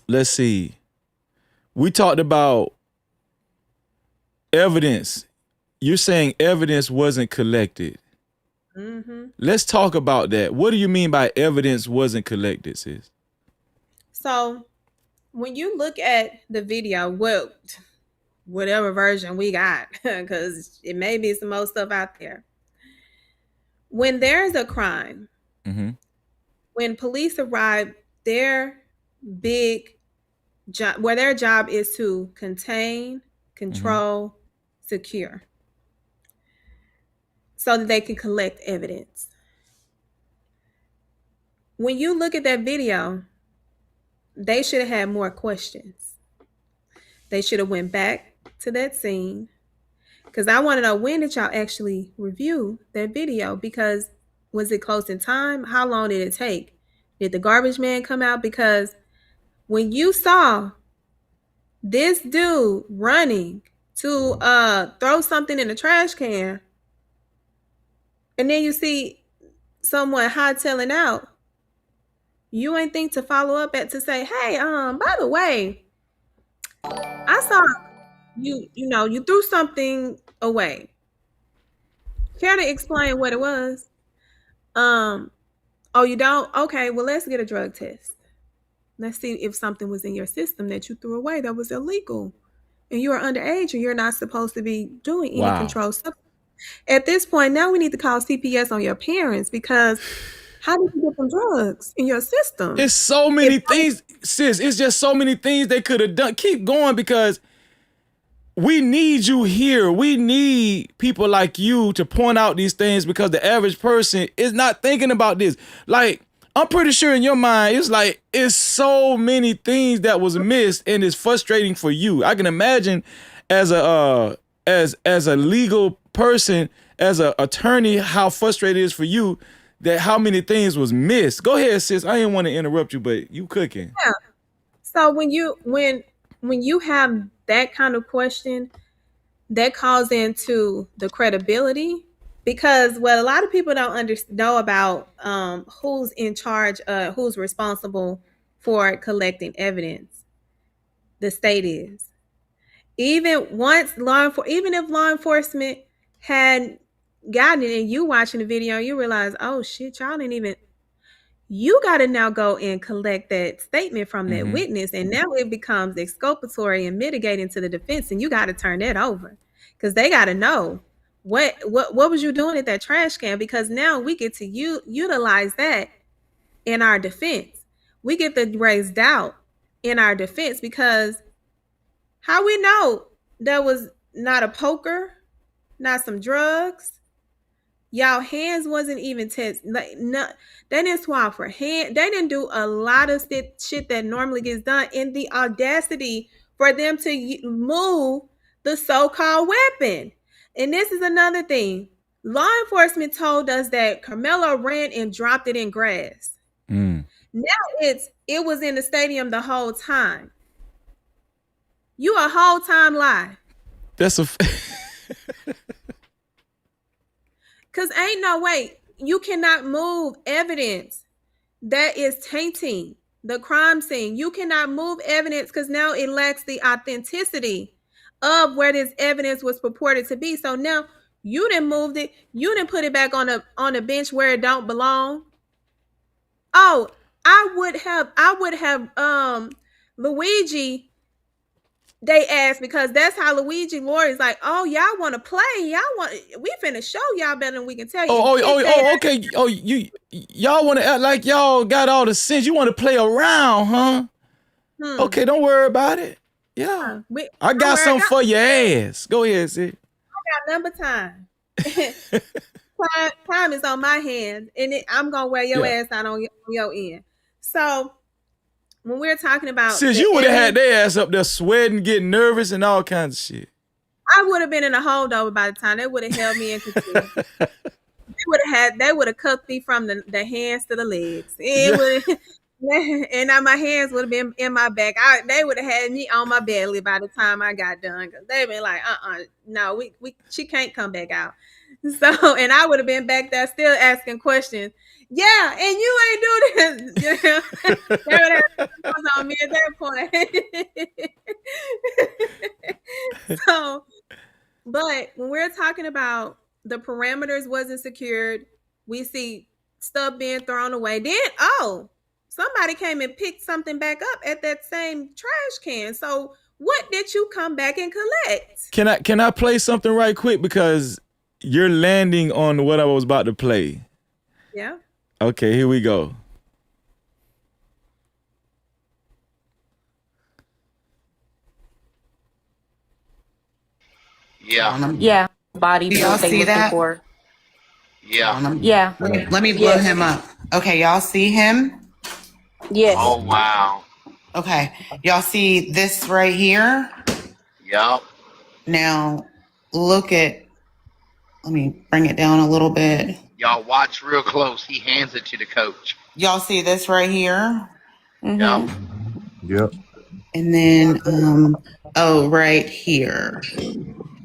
let's see. We talked about evidence. You're saying evidence wasn't collected. Mm-hmm. Let's talk about that. What do you mean by evidence wasn't collected, sis? So when you look at the video, whatever version we got, because it may be some more stuff out there. When there's a crime, when police arrive, their big job, where their job is to contain, control, secure, so that they can collect evidence. When you look at that video, they should have had more questions. They should have went back to that scene, because I want to know, when did y'all actually review that video? Because was it close in time? How long did it take? Did the garbage man come out? Because when you saw this dude running to throw something in the trash can, and then you see someone hightailing out, you ain't think to follow up to say, hey, by the way, I saw you threw something away. Care to explain what it was? Oh, you don't? Okay, well, let's get a drug test. Let's see if something was in your system that you threw away that was illegal. And you are underage and you're not supposed to be doing any controlled substance. At this point, now we need to call CPS on your parents, because how did you get some drugs in your system? It's so many things, sis. It's just so many things they could have done. Keep going, because we need you here. We need people like you to point out these things, because the average person is not thinking about this. Like, I'm pretty sure in your mind, it's so many things that was missed, and it's frustrating for you. I can imagine as a legal person, as an attorney, how frustrated it is for you that how many things was missed. Go ahead, sis. I didn't want to interrupt you, but you cooking. Yeah. So when you have that kind of question, that calls into the credibility, because what a lot of people don't know about who's in charge, who's responsible for collecting evidence. The state is. Even if law enforcement had gotten it, and you watching the video, you realize, oh shit, y'all didn't even. You got to now go and collect that statement from that witness, and now it becomes exculpatory and mitigating to the defense, and you got to turn that over, because they got to know what was you doing at that trash can, because now we get to utilize that in our defense. We get to raise doubt in our defense, because how we know that was not a poker, not some drugs. Y'all hands wasn't even tested. They didn't swab for hand. They didn't do a lot of shit that normally gets done, in the audacity for them to move the so-called weapon. And this is another thing. Law enforcement told us that Karmelo ran and dropped it in grass. Now it was in the stadium the whole time. You a whole time lie. That's a. Because ain't no way you cannot move evidence that is tainting the crime scene. You cannot move evidence, because now it lacks the authenticity of where this evidence was purported to be. So now you done moved it. You done put it back on a bench where it don't belong. Oh, I would have Luigi they asked because that's how Luigi Laurie's like, oh, y'all want to play? We finna show y'all better than we can tell you. Okay. Oh, y'all want to act like y'all got all the sense. You want to play around, huh? Okay, don't worry about it. Yeah, I got something for your ass. Go ahead, sis. I got number time. Time is on my hands, and I'm gonna wear your ass out on your end. So when we're talking about, sis, you would have had their ass up there sweating, getting nervous, and all kinds of shit. I would have been in a holdover by the time. They would have held me in control. They would have cut me from the hands to the legs. And now my hands would have been in my back. They would have had me on my belly by the time I got done, because they'd been like, no, she can't come back out. So, and I would have been back there still asking questions. Yeah, and you ain't do this. They would have on me at that point. So, but when we're talking about the parameters wasn't secured, we see stuff being thrown away. Then, somebody came and picked something back up at that same trash can. So what did you come back and collect? Can I play something right quick, because you're landing on what I was about to play. Yeah. Okay, here we go. Yeah. Body. Do y'all see that? For. Yeah. Let me blow him up. Okay, y'all see him? Yes. Oh, wow. Okay. Y'all see this right here? Yup. Now, let me bring it down a little bit. Y'all watch real close. He hands it to the coach. Y'all see this right here? Yup. Yep. And then, right here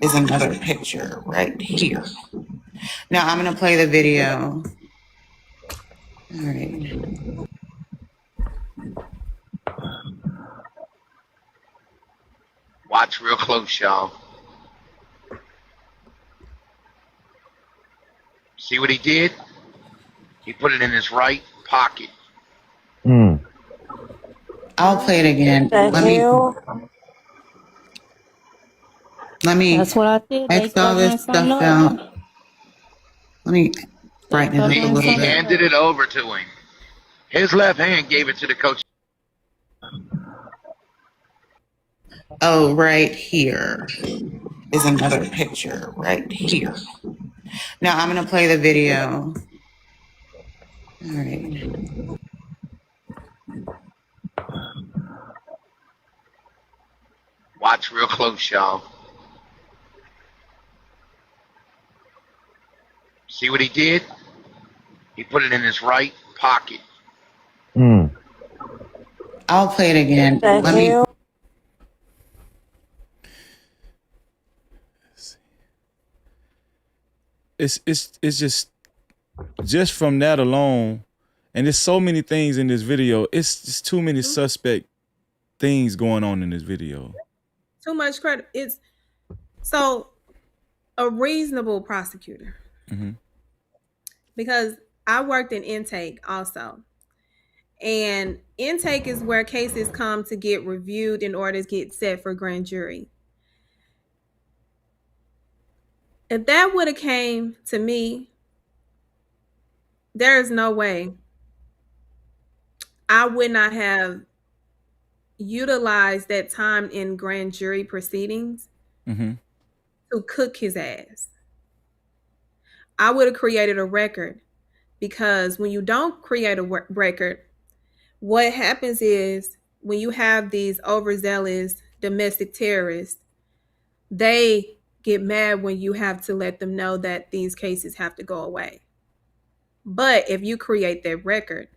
is another picture right here. Now, I'm going to play the video. All right. Watch real close, y'all. See what he did? He put it in his right pocket. I'll play it again. Let me. That's what I did. X all this stuff out. Let me brighten it up a little He bit. handed it over to him. His left hand gave it to the coach. Right here is another picture right here. Now I'm going to play the video. All right. Watch real close, y'all. See what he did? He put it in his right pocket. I'll play it again. It's just from that alone, and there's so many things in this video. It's just too many suspect things going on in this video. Too much credit. It's so a reasonable prosecutor, because I worked in intake also. And intake is where cases come to get reviewed in order to get set for grand jury. If that would have came to me, there is no way I would not have utilized that time in grand jury proceedings to cook his ass. I would have created a record, because when you don't create a record, what happens is when you have these overzealous domestic terrorists, they get mad when you have to let them know that these cases have to go away. But if you create that record,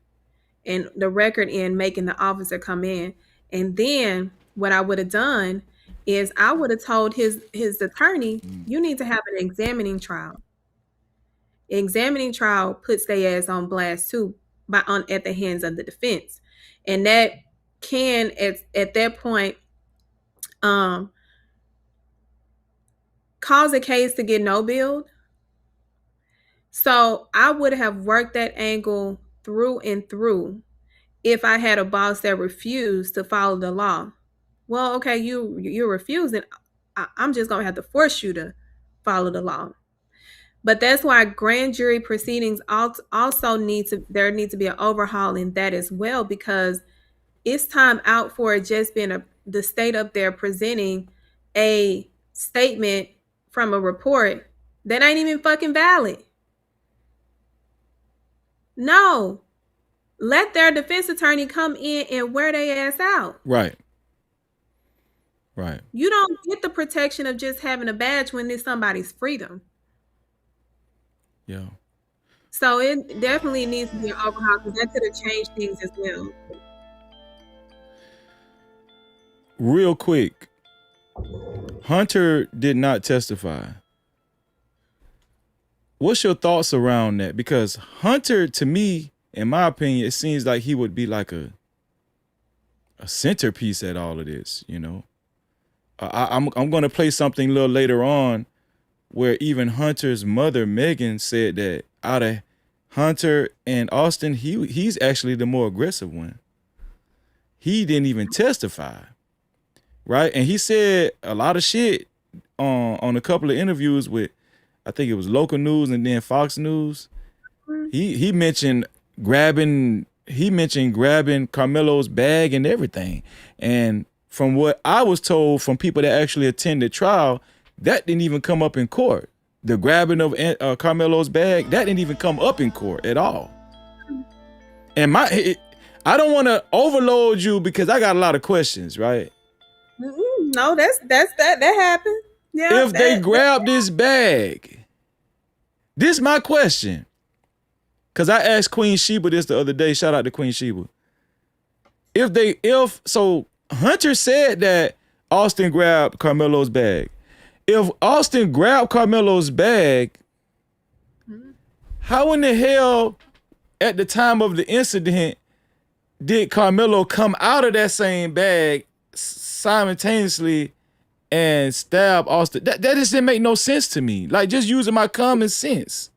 and the record in making the officer come in, and then what I would have done is I would have told his attorney, you need to have an examining trial. Examining trial puts their ass on blast too, at the hands of the defense, and that can at that point cause a case to get no billed. So I would have worked that angle through and through if I had a boss that refused to follow the law. Well, okay, you're refusing. I'm just gonna have to force you to follow the law. But that's why grand jury proceedings also there needs to be an overhaul in that as well, because it's time out for it just being the state up there presenting a statement from a report that ain't even fucking valid. No, let their defense attorney come in and wear their ass out. Right. Right. You don't get the protection of just having a badge when it's somebody's freedom. Yeah. So it definitely needs to be an overhaul, because that could have changed things as well. Real quick, Hunter did not testify. What's your thoughts around that? Because Hunter, to me, in my opinion, it seems like he would be like a centerpiece at all of this, you know? I'm going to play something a little later on where even Hunter's mother, Megan, said that out of Hunter and Austin, he's actually the more aggressive one. He didn't even testify, right? And he said a lot of shit on a couple of interviews with, I think it was Local News and then Fox News. He mentioned grabbing Karmelo's bag and everything. And from what I was told from people that actually attended trial, that didn't even come up in court. The grabbing of Karmelo's bag, that didn't even come up in court at all. And I don't want to overload you because I got a lot of questions, right? No, that happened. Yeah. If they grab this bag, this is my question. Because I asked Queen Sheba this the other day. Shout out to Queen Sheba. So Hunter said that Austin grabbed Karmelo's bag. If Austin grabbed Karmelo's bag, how in the hell at the time of the incident did Karmelo come out of that same bag simultaneously and stab Austin? That just didn't make no sense to me. Like, just using my common sense.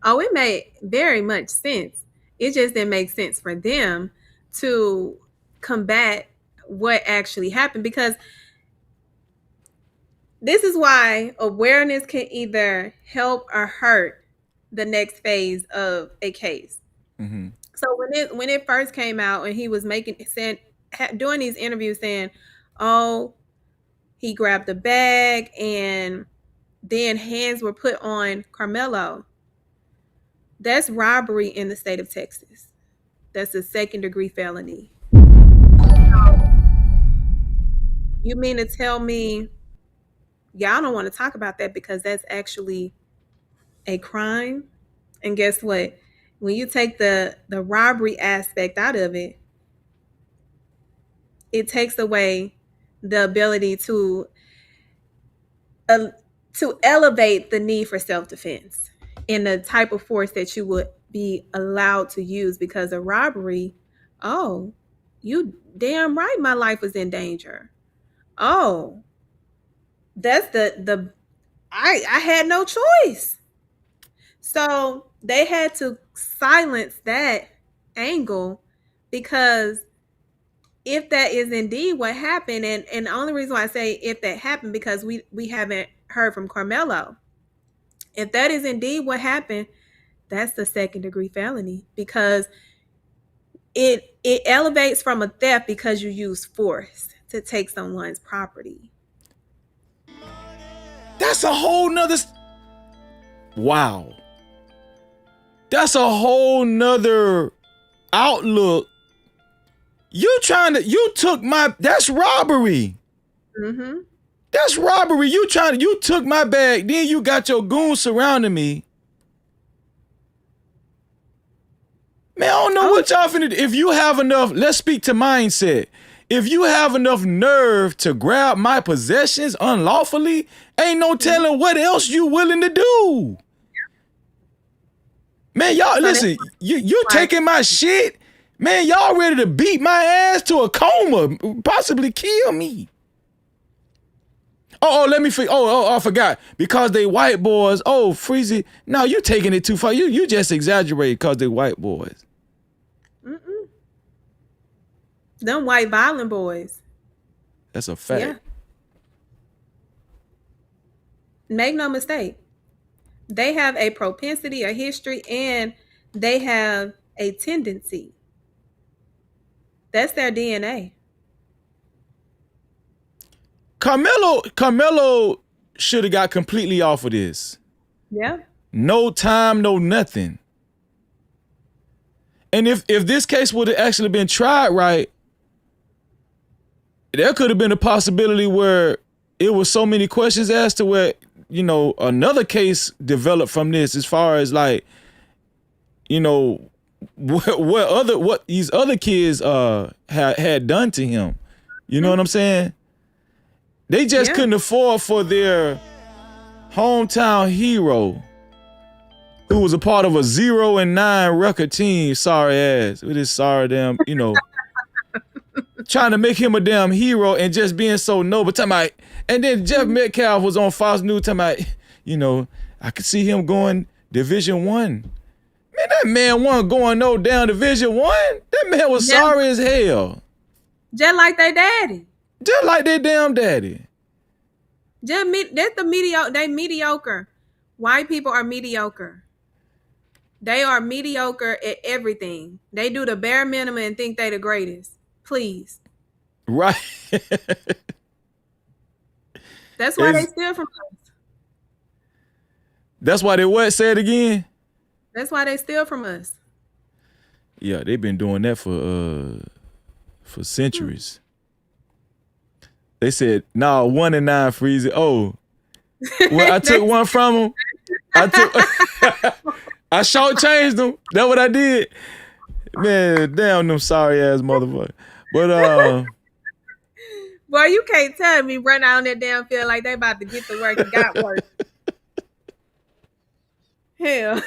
Oh, it made very much sense. It just didn't make sense for them to combat what actually happened, because this is why awareness can either help or hurt the next phase of a case. Mm-hmm. So when it first came out and he was doing these interviews saying, oh, he grabbed the bag and then hands were put on Karmelo, that's robbery in the state of Texas. That's a second-degree felony. You mean to tell me y'all don't want to talk about that because that's actually a crime? And guess what? When you take the robbery aspect out of it, it takes away the ability to elevate the need for self-defense and the type of force that you would be allowed to use, because a robbery, oh, you damn right my life was in danger. Oh, that's I had no choice. So they had to silence that angle, because if that is indeed what happened, and the only reason why I say if that happened, because we haven't heard from Karmelo. If that is indeed what happened, that's the second-degree felony, because it elevates from a theft because you use force to take someone's property. That's a whole nother. Wow. That's a whole nother outlook. You took that's robbery. Mm-hmm. That's robbery. You took my bag, then you got your goons surrounding me. Man, I don't know what y'all finna do. If you have enough, let's speak to mindset. If you have enough nerve to grab my possessions unlawfully, ain't no telling what else you willing to do. Man, y'all, listen, you taking my shit? Man, y'all ready to beat my ass to a coma, possibly kill me. Let me I forgot. Because they white boys. Oh, Freezy. No, you taking it too far. You just exaggerate because they white boys. Them white violent boys. That's a fact. Yeah. Make no mistake. They have a propensity, a history, and they have a tendency. That's their DNA. Carmelo should have got completely off of this. Yeah. No time, no nothing. And if this case would have actually been tried right, there could have been a possibility where it was so many questions asked to where, you know, another case developed from this, as far as like, you know, what these other kids had done to him. You know what I'm saying? They just couldn't afford for their hometown hero, who was a part of a 0-9 record team, sorry ass, with his sorry damn, you know, trying to make him a damn hero and just being so noble. And then Jeff Metcalf was on Fox News talking about, you know, I could see him going Division 1. Man, that man wasn't going no down Division 1. That man was sorry as hell. Just like their daddy. Just like their damn daddy. That's the mediocre. They mediocre. White people are mediocre. They are mediocre at everything. They do the bare minimum and think they the greatest. Please. Right. That's why they steal from us. That's why they what? Say it again. That's why they steal from us. Yeah, they've been doing that for centuries. They said, "No, 1 and 9 Freezy." Oh, well, I took one from them. I short-changed them. That's what I did. Man, damn them sorry ass motherfucker. But boy, you can't tell me run out on that damn field like they about to get to work and got work. Hell.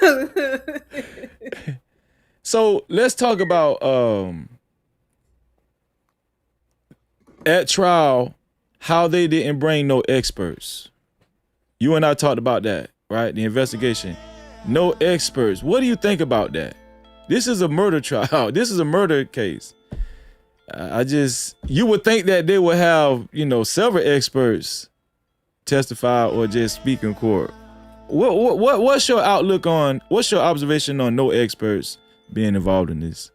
So let's talk about at trial how they didn't bring no experts. You and I talked about that, right? The investigation. No experts. What do you think about that? This is a murder trial. This is a murder case. You would think that they would have, you know, several experts testify or just speak in court. What's your outlook on, what's your observation on no experts being involved in this?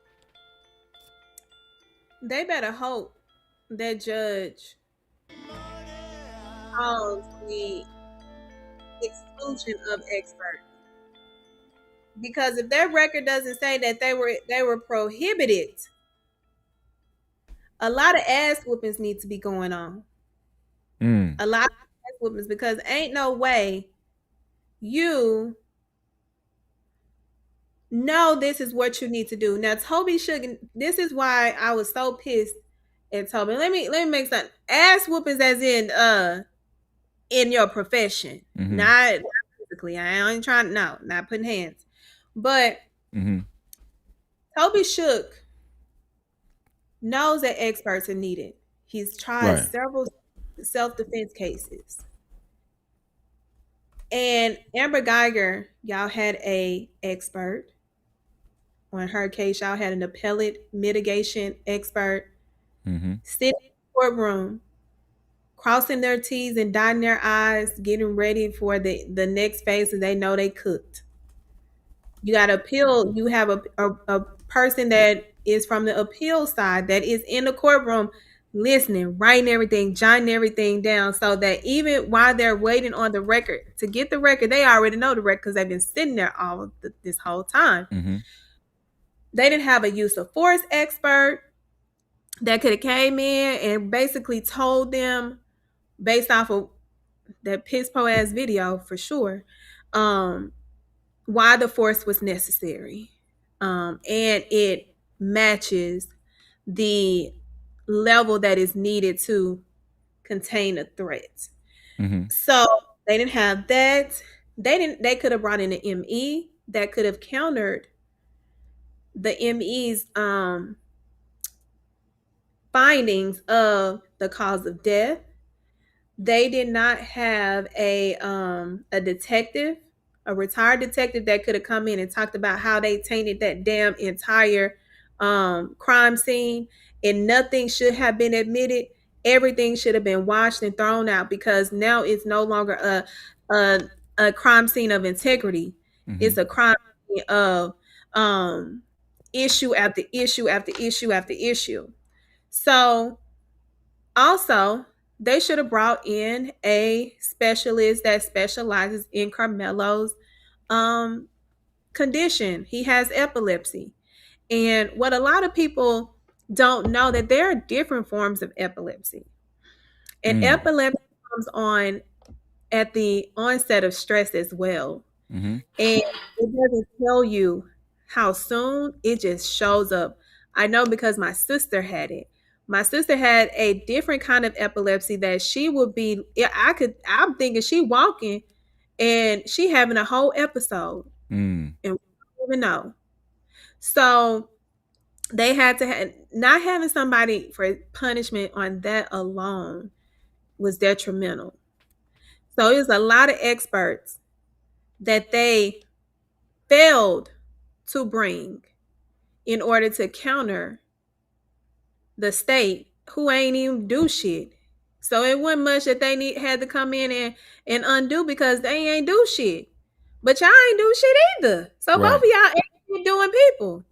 They better hope that judge calls the exclusion of experts. Because if their record doesn't say that they were prohibited, a lot of ass whoopings need to be going on. A lot of ass whoopings, because ain't no way you know this is what you need to do. Now, Toby Sugar, this is why I was so pissed at Toby. Let me make something. Ass whoopings as in your profession, not physically. I ain't trying, no, not putting hands. But Toby Shook knows that experts are needed. He's tried several self-defense cases. And Amber Geiger, y'all had a expert. On her case, y'all had an appellate mitigation expert sitting in the courtroom, crossing their T's and dotting their I's, getting ready for the next phase that they know they cooked. You got to appeal. You have a person that is from the appeal side that is in the courtroom listening, writing everything, jotting everything down, so that even while they're waiting on the record to get the record, they already know the record because they've been sitting there this whole time. They didn't have a use of force expert that could have came in and basically told them, based off of that piss po ass video for sure, why the force was necessary. And it matches the level that is needed to contain a threat. So they didn't have that. They could have brought in an ME that could have countered the ME's findings of the cause of death. They did not have a detective, a retired detective that could have come in and talked about how they tainted that damn entire crime scene and nothing should have been admitted. Everything should have been washed and thrown out, because now it's no longer a crime scene of integrity. It's a crime scene of issue after issue after issue after issue. So also, they should have brought in a specialist that specializes in Carmelo's um, condition. He has epilepsy. And what a lot of people don't know, that there are different forms of epilepsy. And epilepsy comes on at the onset of stress as well. And it doesn't tell you how soon, it just shows up. I know because my sister had it. My sister had a different kind of epilepsy that she would be, I'm thinking she walking and she having a whole episode. And we don't even know. So they had to not having somebody for punishment on that alone was detrimental. So it was a lot of experts that they failed to bring in order to counter the state, who ain't even do shit. So it wasn't much that they had to come in and undo, because they ain't do shit. But y'all ain't do shit either. So both of y'all ain't doing people.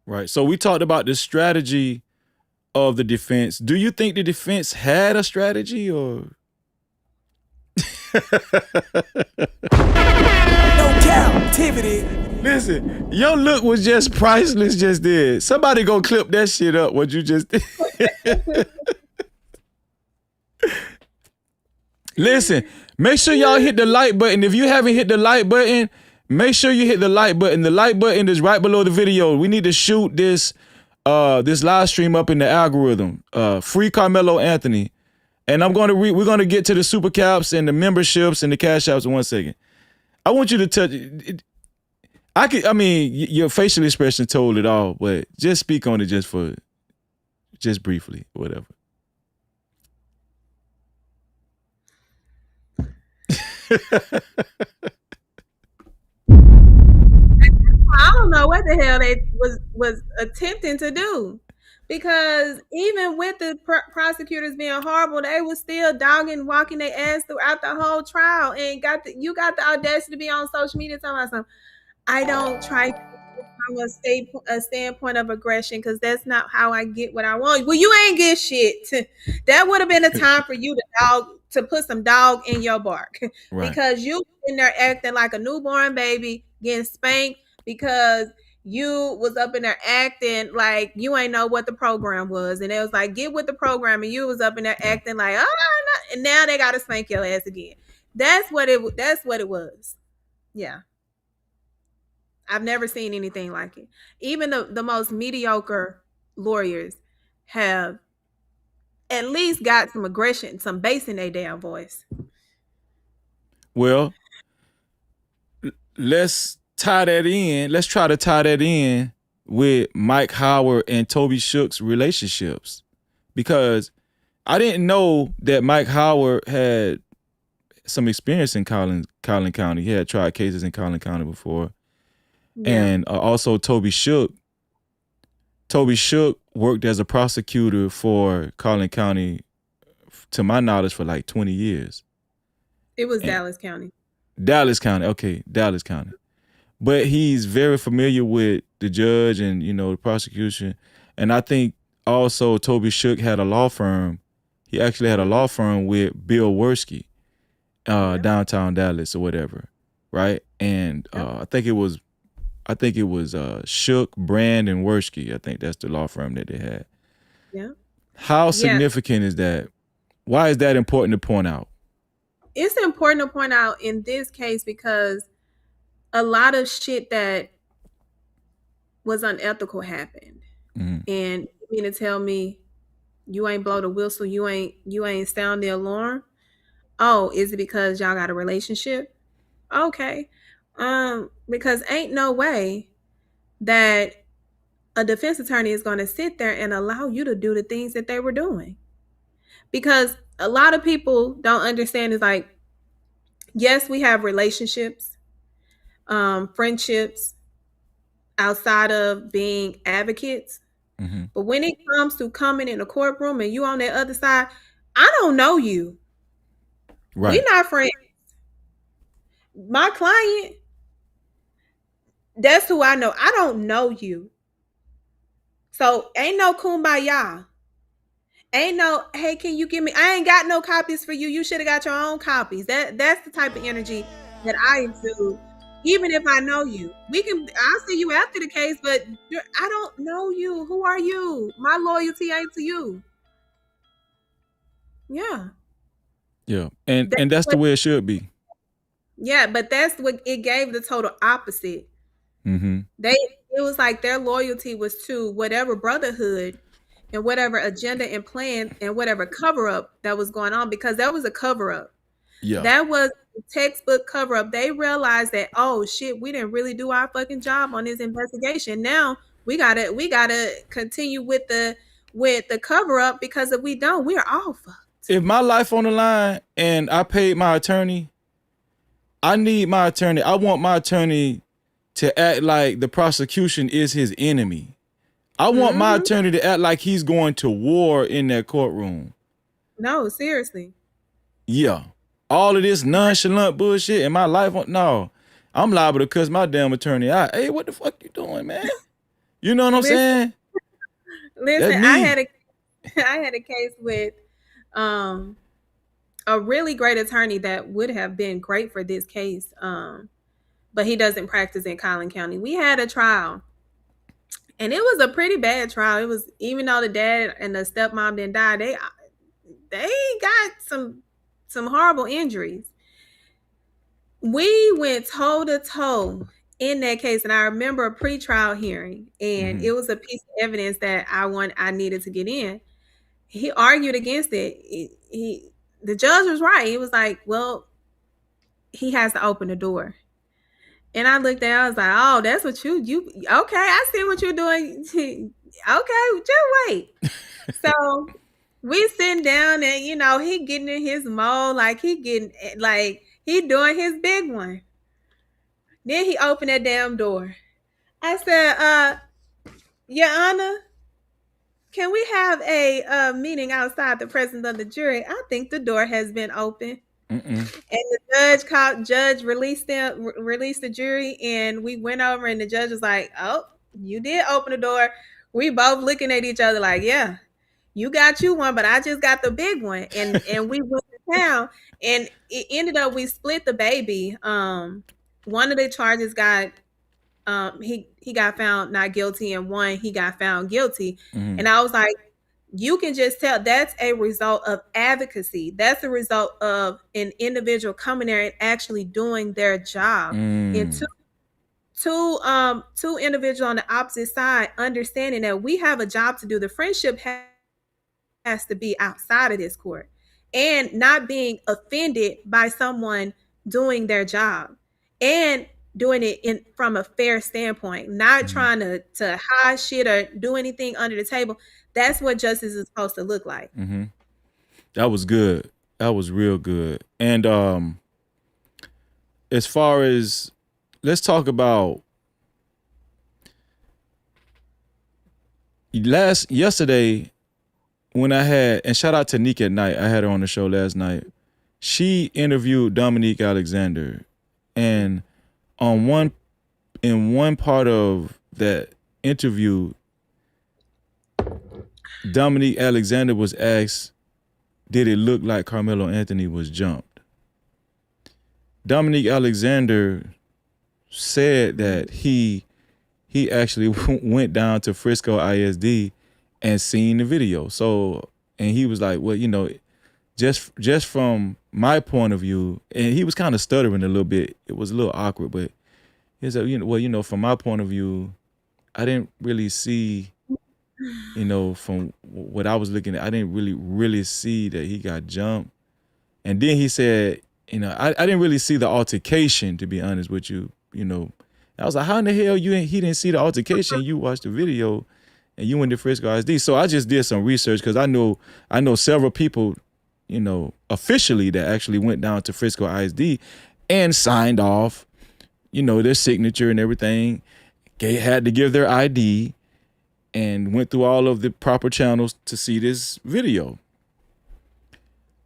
Right. So we talked about the strategy of the defense. Do you think the defense had a strategy, or? No Cap-tivity. Listen, your look was just priceless just there. Somebody go clip that shit up, what you just did. Listen, make sure y'all hit the like button. If you haven't hit the like button, make sure you hit the like button. The like button is right below the video. We need to shoot this live stream up in the algorithm. Free Carmelo Anthony. And we're gonna get to the super caps and the memberships and the cash apps in 1 second. I want you to touch it. Your facial expression told it all, but just speak on it just briefly, whatever. I don't know what the hell they was attempting to do, because even with the prosecutors being horrible, they was still walking their ass throughout the whole trial, and you got the audacity to be on social media talking about something. I don't try from a standpoint of aggression, because that's not how I get what I want. Well, you ain't get shit. That would have been a time for you to put some dog in your bark, right? Because you in there acting like a newborn baby, getting spanked because you was up in there acting like you ain't know what the program was, and it was like, get with the program, and you was up in there acting like, and now they gotta spank your ass again. That's what it was. Yeah. I've never seen anything like it. Even the most mediocre lawyers have at least got some aggression, some bass in their damn voice. Well, let's tie that in. Let's try to tie that in with Mike Howard and Toby Shook's relationships, because I didn't know that Mike Howard had some experience in Collin County. He had tried cases in Collin County before. Yeah. And also Toby Shook. Toby Shook worked as a prosecutor for Collin County, to my knowledge, for like 20 years. It was Dallas County. Dallas County, okay, Dallas County. But he's very familiar with the judge and, the prosecution. And I think also Toby Shook had a law firm. He actually had a law firm with Bill Worski, downtown Dallas or whatever, right? And I think it was Shook, Brand, and Worski. I think that's the law firm that they had. Yeah. How significant is that? Why is that important to point out? It's important to point out in this case because a lot of shit that was unethical happened. Mm-hmm. And you mean to tell me you ain't blow the whistle, you ain't sound the alarm? Oh, is it because y'all got a relationship? Okay. Because ain't no way that a defense attorney is going to sit there and allow you to do the things that they were doing. Because a lot of people don't understand, is like, yes, we have relationships, friendships outside of being advocates, But when it comes to coming in a courtroom and you on that other side, I don't know you. Right. We not friends. My client, that's who I know. I don't know you. So ain't no kumbaya. Ain't no, hey, can you give me? I ain't got no copies for you. You should have got your own copies. That's the type of energy that I exude. Even if I know you, I'll see you after the case, but I don't know you. Who are you? My loyalty ain't to you. Yeah. Yeah. And that's the way it should be. Yeah, but that's what it gave the total opposite. It was like their loyalty was to whatever brotherhood and whatever agenda and plan and whatever cover up that was going on, because that was a cover up. Yeah. That was a textbook cover up. They realized that, oh shit, we didn't really do our fucking job on this investigation. Now we gotta continue with the cover up, because if we don't, we are all fucked. If my life on the line and I paid my attorney, I need my attorney. I want my attorney to act like the prosecution is his enemy. I want my attorney to act like he's going to war in that courtroom. No, seriously. Yeah. All of this nonchalant bullshit in my life. No. I'm liable to cuss my damn attorney out. Hey, what the fuck you doing, man? You know what I'm saying? Listen, I had a case with a really great attorney that would have been great for this case. But he doesn't practice in Collin County. We had a trial, and it was a pretty bad trial. It was, even though the dad and the stepmom didn't die, they got some horrible injuries. We went toe to toe in that case, and I remember a pre-trial hearing, and it was a piece of evidence that I needed to get in. He argued against it. The judge was right. He was like, "Well, he has to open the door." And I looked at, I was like, "Oh, that's what you okay, I see what you're doing." Okay, just wait. So we sitting down, and he getting in his mode, like he doing his big one. Then he opened that damn door. I said, Your Honor, can we have a meeting outside the presence of the jury? I think the door has been opened. And the judge released the jury, and we went over, and the judge was like, "Oh, you did open the door." We both looking at each other like, "Yeah, you got you one, but I just got the big one." And we went to town, and it ended up we split the baby. One of the charges got he got found not guilty, and one he got found guilty. And I was like, you can just tell that's a result of advocacy. That's a result of an individual coming there and actually doing their job. And two individuals on the opposite side understanding that we have a job to do. The friendship has to be outside of this court, and not being offended by someone doing their job, and doing it from a fair standpoint, not trying to hide shit or do anything under the table. That's what justice is supposed to look like. That was good. That was real good. And as far as, let's talk about yesterday when I had, and shout out to Nick at Night, I had her on the show last night. She interviewed Dominique Alexander, and in one part of that interview, Dominique Alexander was asked, did it look like Carmelo Anthony was jumped? Dominique Alexander said that he actually went down to Frisco ISD and seen the video. So, and he was like, well, just from my point of view, and he was kind of stuttering a little bit. It was a little awkward, but he said, from my point of view, I didn't really see, from what I was looking at, I didn't really see that he got jumped. And then he said, I didn't really see the altercation, to be honest with you. I was like, how in the hell he didn't see the altercation? You watched the video and you went to Frisco ISD. So I just did some research, because I know several people, officially, that actually went down to Frisco ISD and signed off, their signature and everything. They had to give their ID. and went through all of the proper channels to see this video.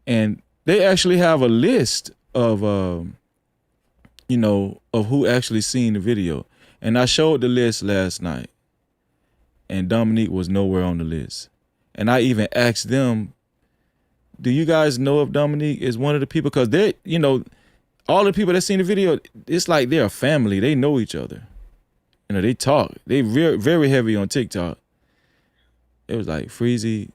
And they actually have a list of, you know, of who actually seen the video. And I showed the list last night, and Dominique was nowhere on the list. And I even asked them, do you guys know if Dominique is one of the people? Because they, you know, all the people that seen the video, it's like they're a family. They know each other. You know, they talk. They very, very heavy on TikTok. It was like, Freezy,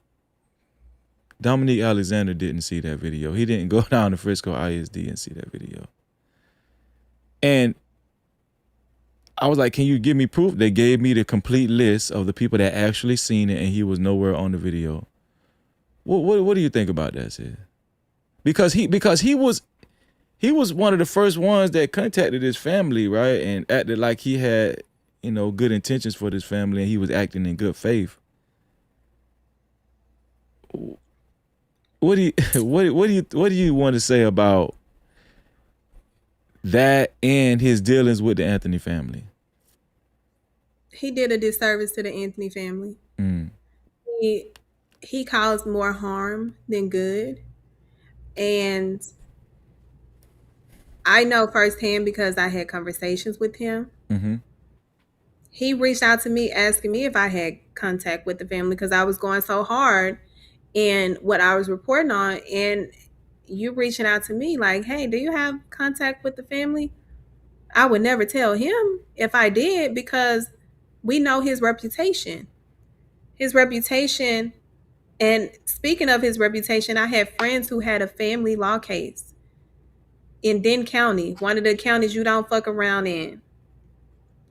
Dominique Alexander didn't see that video. He didn't go down to Frisco ISD and see that video. And I was like, can you give me proof? They gave me the complete list of the people that actually seen it, and he was nowhere on the video. What do you think about that, sis? Because he was one of the first ones that contacted his family, right? And acted like he had, you know, good intentions for this family, and he was acting in good faith. What do you want to say about that and his dealings with the Anthony family? He did a disservice to the Anthony family. He caused more harm than good. And I know firsthand because I had conversations with him. Mm-hmm. He reached out to me asking me if I had contact with the family because I was going so hard in what I was reporting on. And you reaching out to me like, hey, do you have contact with the family? I would never tell him if I did because we know his reputation. His reputation. And speaking of his reputation, I had friends who had a family law case in Denton County, one of the counties you don't fuck around in.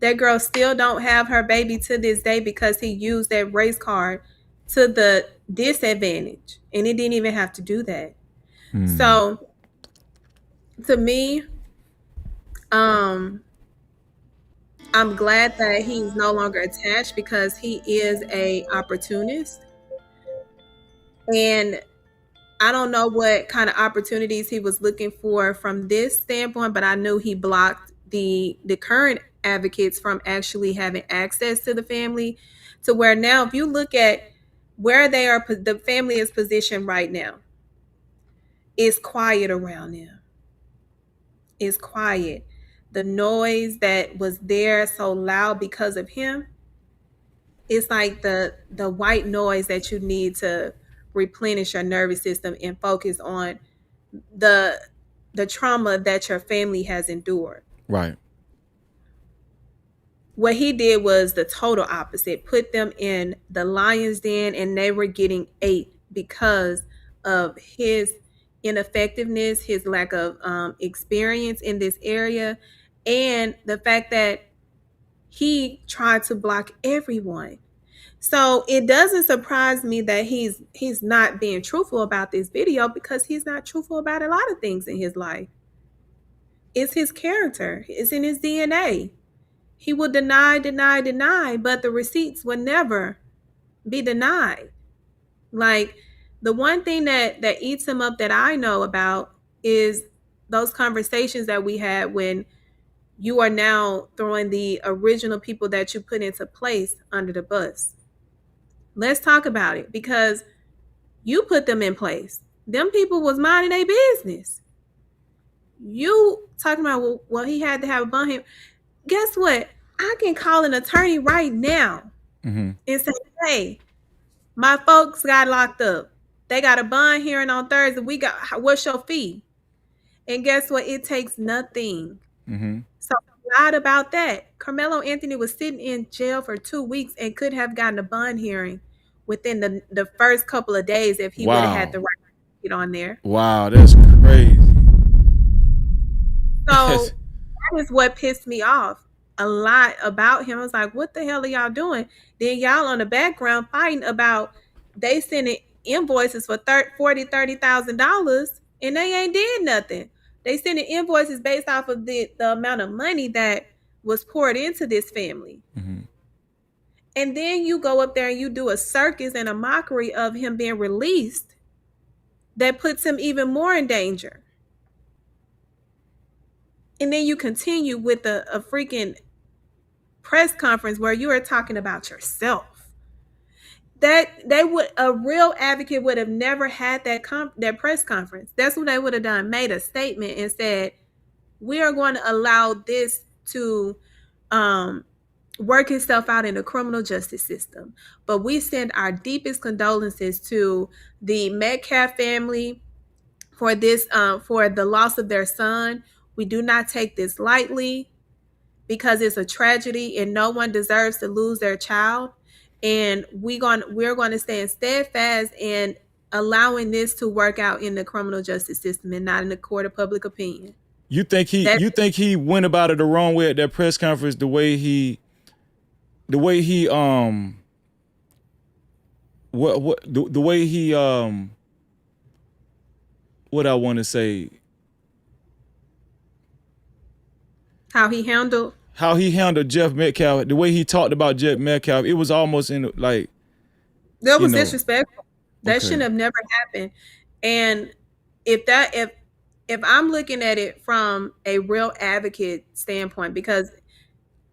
That girl still don't have her baby to this day because he used that race card to the disadvantage. And he didn't even have to do that. So to me, I'm glad that he's no longer attached because he is a opportunist. And I don't know what kind of opportunities he was looking for from this standpoint, but I knew he blocked the current advocates from actually having access to the family, to where now if you look at where they are, the family is positioned right now, it's quiet around them. It's quiet. The noise that was there so loud because of him, it's like the white noise that you need to replenish your nervous system and focus on the trauma that your family has endured. Right. What he did was the total opposite. Put them in the lion's den and they were getting ate because of his ineffectiveness, his lack of experience in this area, and the fact that he tried to block everyone. So it doesn't surprise me that he's not being truthful about this video because he's not truthful about a lot of things in his life. It's his character. It's in his DNA. He will deny, but the receipts will never be denied. Like, the one thing that eats him up that I know about is those conversations that we had when you are now throwing the original people that you put into place under the bus. Let's talk about it because you put them in place. Them people was minding their business. You talking about, well, he had to have a bond here. Guess what? I can call an attorney right now and say, hey, my folks got locked up. They got a bond hearing on Thursday. What's your fee? And guess what? It takes nothing. So not about that. Carmelo Anthony was sitting in jail for 2 weeks and could have gotten a bond hearing within the first couple of days if he would have had the right to get on there. Wow, that's crazy. So that is what pissed me off a lot about him. I was like, what the hell are y'all doing? Then y'all on the background fighting about they sending invoices for $30,000 and they ain't did nothing. They sending invoices based off of the amount of money that was poured into this family. And then you go up there and you do a circus and a mockery of him being released that puts him even more in danger. And then you continue with a freaking press conference where you are talking about yourself. that they would, a real advocate would have never had that press conference. That's what they would have done, made a statement and said, we are going to allow this to work itself out in the criminal justice system. But we send our deepest condolences to the Metcalf family for this, for the loss of their son. We do not take this lightly because it's a tragedy and no one deserves to lose their child. And we're going to stand steadfast in allowing this to work out in the criminal justice system and not in the court of public opinion. You think he went about it the wrong way at that press conference? The way he what I want to say, how he handled Jeff Metcalf, the way he talked about Jeff Metcalf, it was almost in like that was disrespectful. That shouldn't have never happened. And if I'm looking at it from a real advocate standpoint, because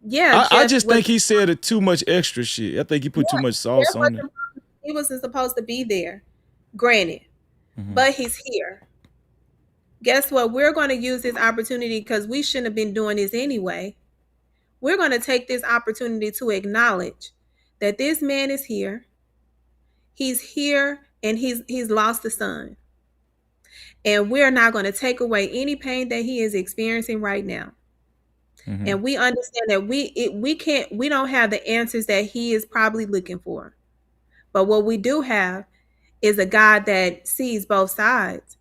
I just think he said too much extra shit. I think he put too much sauce on it. He wasn't supposed to be there, granted, but he's here. Guess what? We're going to use this opportunity because we shouldn't have been doing this anyway. We're going to take this opportunity to acknowledge that this man is here. He's here and he's lost a son. And we're not going to take away any pain that he is experiencing right now. And we understand that we don't have the answers that he is probably looking for. But what we do have is a God that sees both sides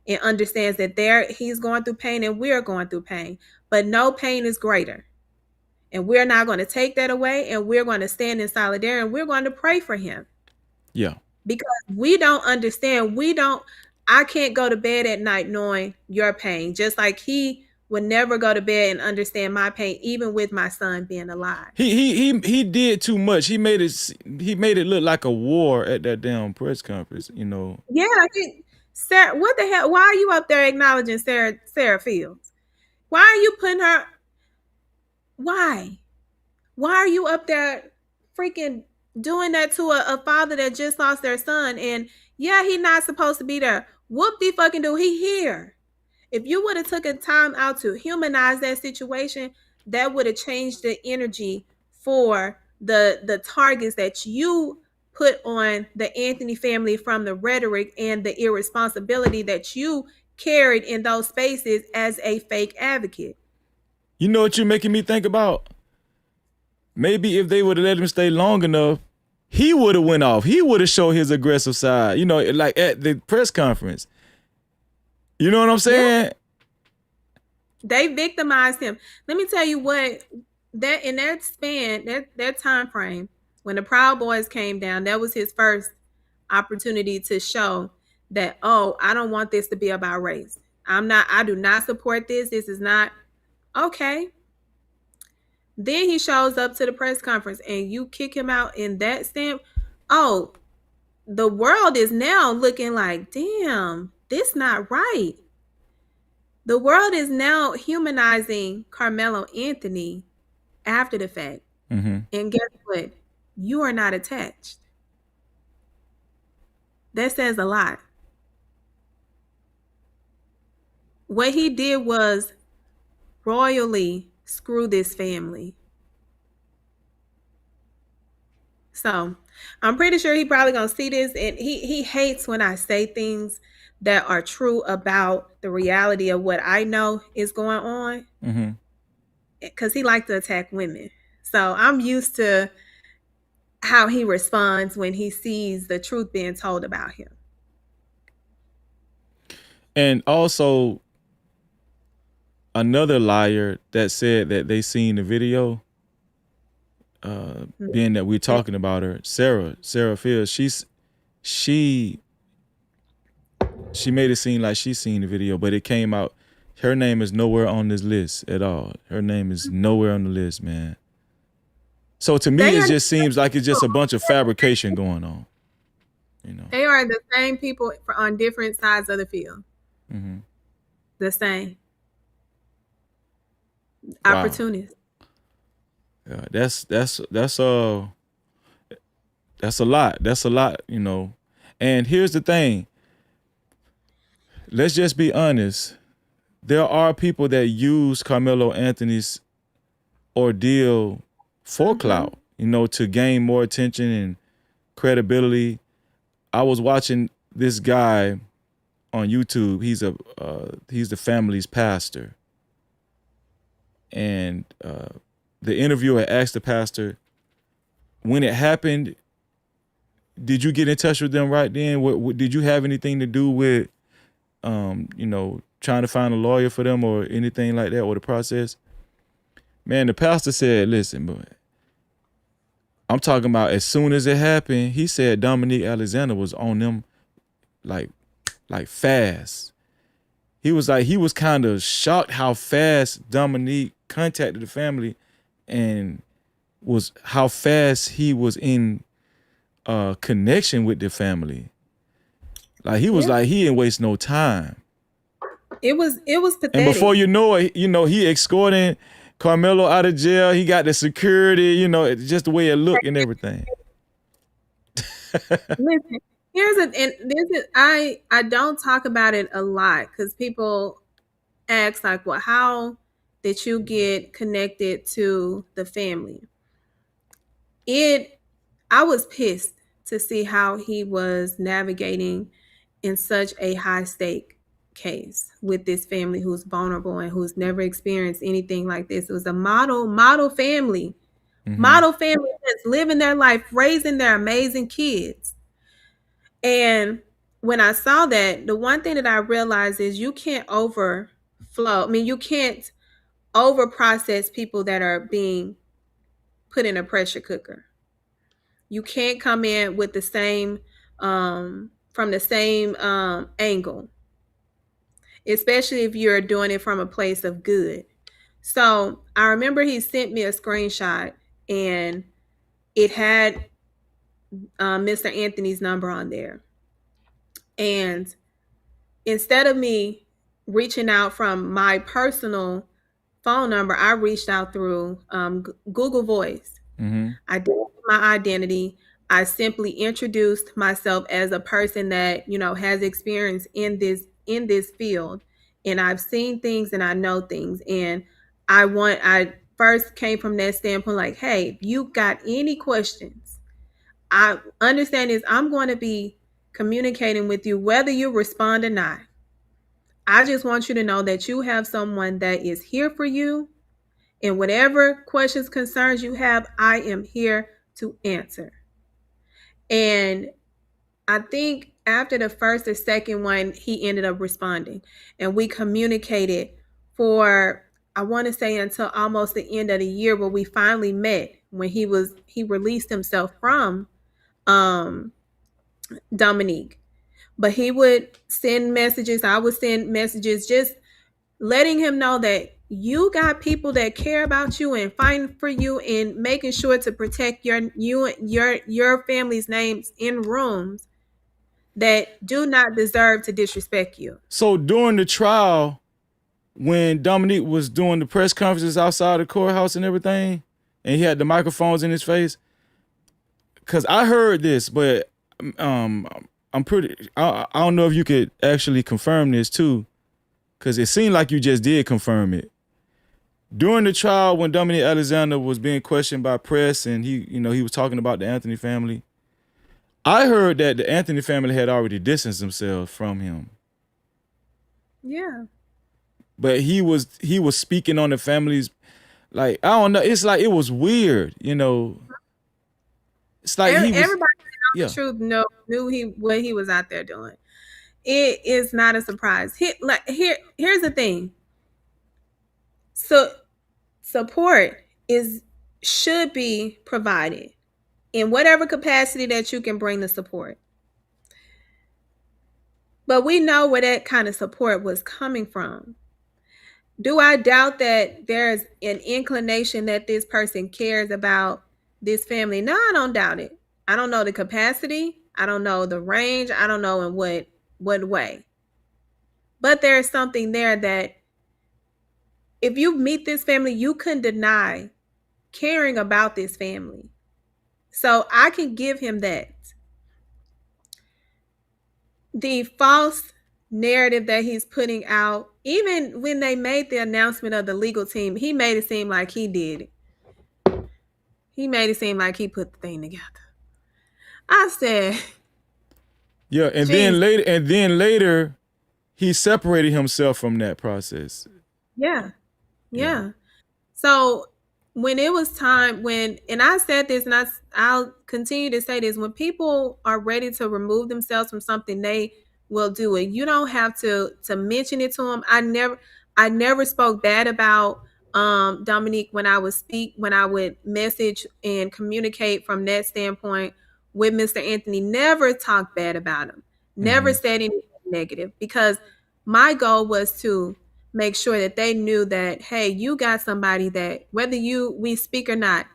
and understands that he's going through pain and we're going through pain. But no pain is greater. And we're not going to take that away, and we're going to stand in solidarity, and we're going to pray for him. Yeah. Because we don't understand. I can't go to bed at night knowing your pain, just like he would never go to bed and understand my pain, even with my son being alive. He did too much. He made it look like a war at that damn press conference, you know. Yeah, Sarah, what the hell? Why are you up there acknowledging Sarah Fields? Why are you putting her? Why are you up there freaking doing that to a father that just lost their son? And yeah, he's not supposed to be there. Whoop-de-fucking-do, he here. If you would have taken time out to humanize that situation, that would have changed the energy for the targets that you put on the Anthony family from the rhetoric and the irresponsibility that you carried in those spaces as a fake advocate. You know what you're making me think about? Maybe if they would have let him stay long enough, he would have went off. He would have showed his aggressive side, you know, like at the press conference. You know what I'm saying? Yeah. They victimized him. Let me tell you what, that in that span, that time frame, when the Proud Boys came down, that was his first opportunity to show that, oh, I don't want this to be about race. I do not support this. This is not okay. Then he shows up to the press conference and you kick him out in that stamp. Oh, the world is now looking like, damn, this not right. The world is now humanizing Carmelo Anthony after the fact. And guess what? You are not attached. That says a lot. What he did was royally screw this family. So I'm pretty sure he probably gonna see this, and he hates when I say things that are true about the reality of what I know is going on, because he likes to attack women. So I'm used to how he responds when he sees the truth being told about him. And also, another liar that said that they seen the video, being that we're talking about her, Sarah Fields, she made it seem like she seen the video, but it came out her name is nowhere on this list at all. Her name is nowhere on the list, man. So to me, it just seems like it's just a bunch of fabrication going on. You know, they are the same people on different sides of the field. The same. Opportunists. Yeah, that's That's a lot. That's a lot, And here's the thing. Let's just be honest. There are people that use Carmelo Anthony's ordeal for clout, to gain more attention and credibility. I was watching this guy on YouTube. He's the family's pastor. And the interviewer asked the pastor, when it happened, did you get in touch with them right then? What did you have anything to do with, trying to find a lawyer for them or anything like that, or the process? Man, the pastor said, listen, boy, I'm talking about as soon as it happened, he said Dominique Alexander was on them like fast. He was kind of shocked how fast Dominique contacted the family and how fast he was in connection with the family. Like he was like, he didn't waste no time. It was pathetic. And before you know it, he escorting Karmelo out of jail. He got the security, just the way it looked and everything. Listen, I don't talk about it a lot because people ask like, well, how did you get connected to the family? I was pissed to see how he was navigating in such a high stake case with this family who's vulnerable and who's never experienced anything like this. It was a model family, model family that's living their life, raising their amazing kids. And when I saw that, the one thing that I realized is you can't overflow. I mean, you can't over process people that are being put in a pressure cooker. You can't come in with the same, from the same angle, especially if you're doing it from a place of good. So I remember he sent me a screenshot and it had Mr. Anthony's number on there. And instead of me reaching out from my personal phone number, I reached out through Google Voice. I did my identity. I simply introduced myself as a person that, has experience in this field. And I've seen things and I know things. And I first came from that standpoint, like, hey, if you got any questions, I understand is I'm going to be communicating with you, whether you respond or not. I just want you to know that you have someone that is here for you. And whatever questions, concerns you have, I am here to answer. And I think after the first or second one, he ended up responding. And we communicated for, I want to say, until almost the end of the year, where we finally met when he released himself from Dominique. But he would send messages. I would send messages, just letting him know that you got people that care about you and fighting for you and making sure to protect your family's names in rooms that do not deserve to disrespect you. So during the trial, when Dominique was doing the press conferences outside the courthouse and everything, and he had the microphones in his face, because I heard this, but I don't know if you could actually confirm this too, because it seemed like you just did confirm it. During the trial, when Dominique Alexander was being questioned by press and he was talking about the Anthony family, I heard that the Anthony family had already distanced themselves from him. Yeah. But he was speaking on the family's, like, I don't know. It's like, it was weird, It's like everybody that knows the truth knew what he was out there doing. It is not a surprise. Here's the thing. So support should be provided in whatever capacity that you can bring the support. But we know where that kind of support was coming from. Do I doubt that there's an inclination that this person cares about this family? No, I don't doubt it. I don't know the capacity. I don't know the range. I don't know in what way. But there's something there that if you meet this family, you couldn't deny caring about this family. So I can give him that. The false narrative that he's putting out, even when they made the announcement of the legal team, he made it seem like he did it. He made it seem like he put the thing together. I said, yeah, and then later, he separated himself from that process. Yeah. So when it was time, and I said this, and I'll continue to say this, when people are ready to remove themselves from something, they will do it. You don't have to mention it to them. I never spoke bad about Dominique when I would message and communicate from that standpoint with Mr. Anthony. Never talked bad about him. Never said anything negative, because my goal was to make sure that they knew that, hey, you got somebody that whether we speak or not,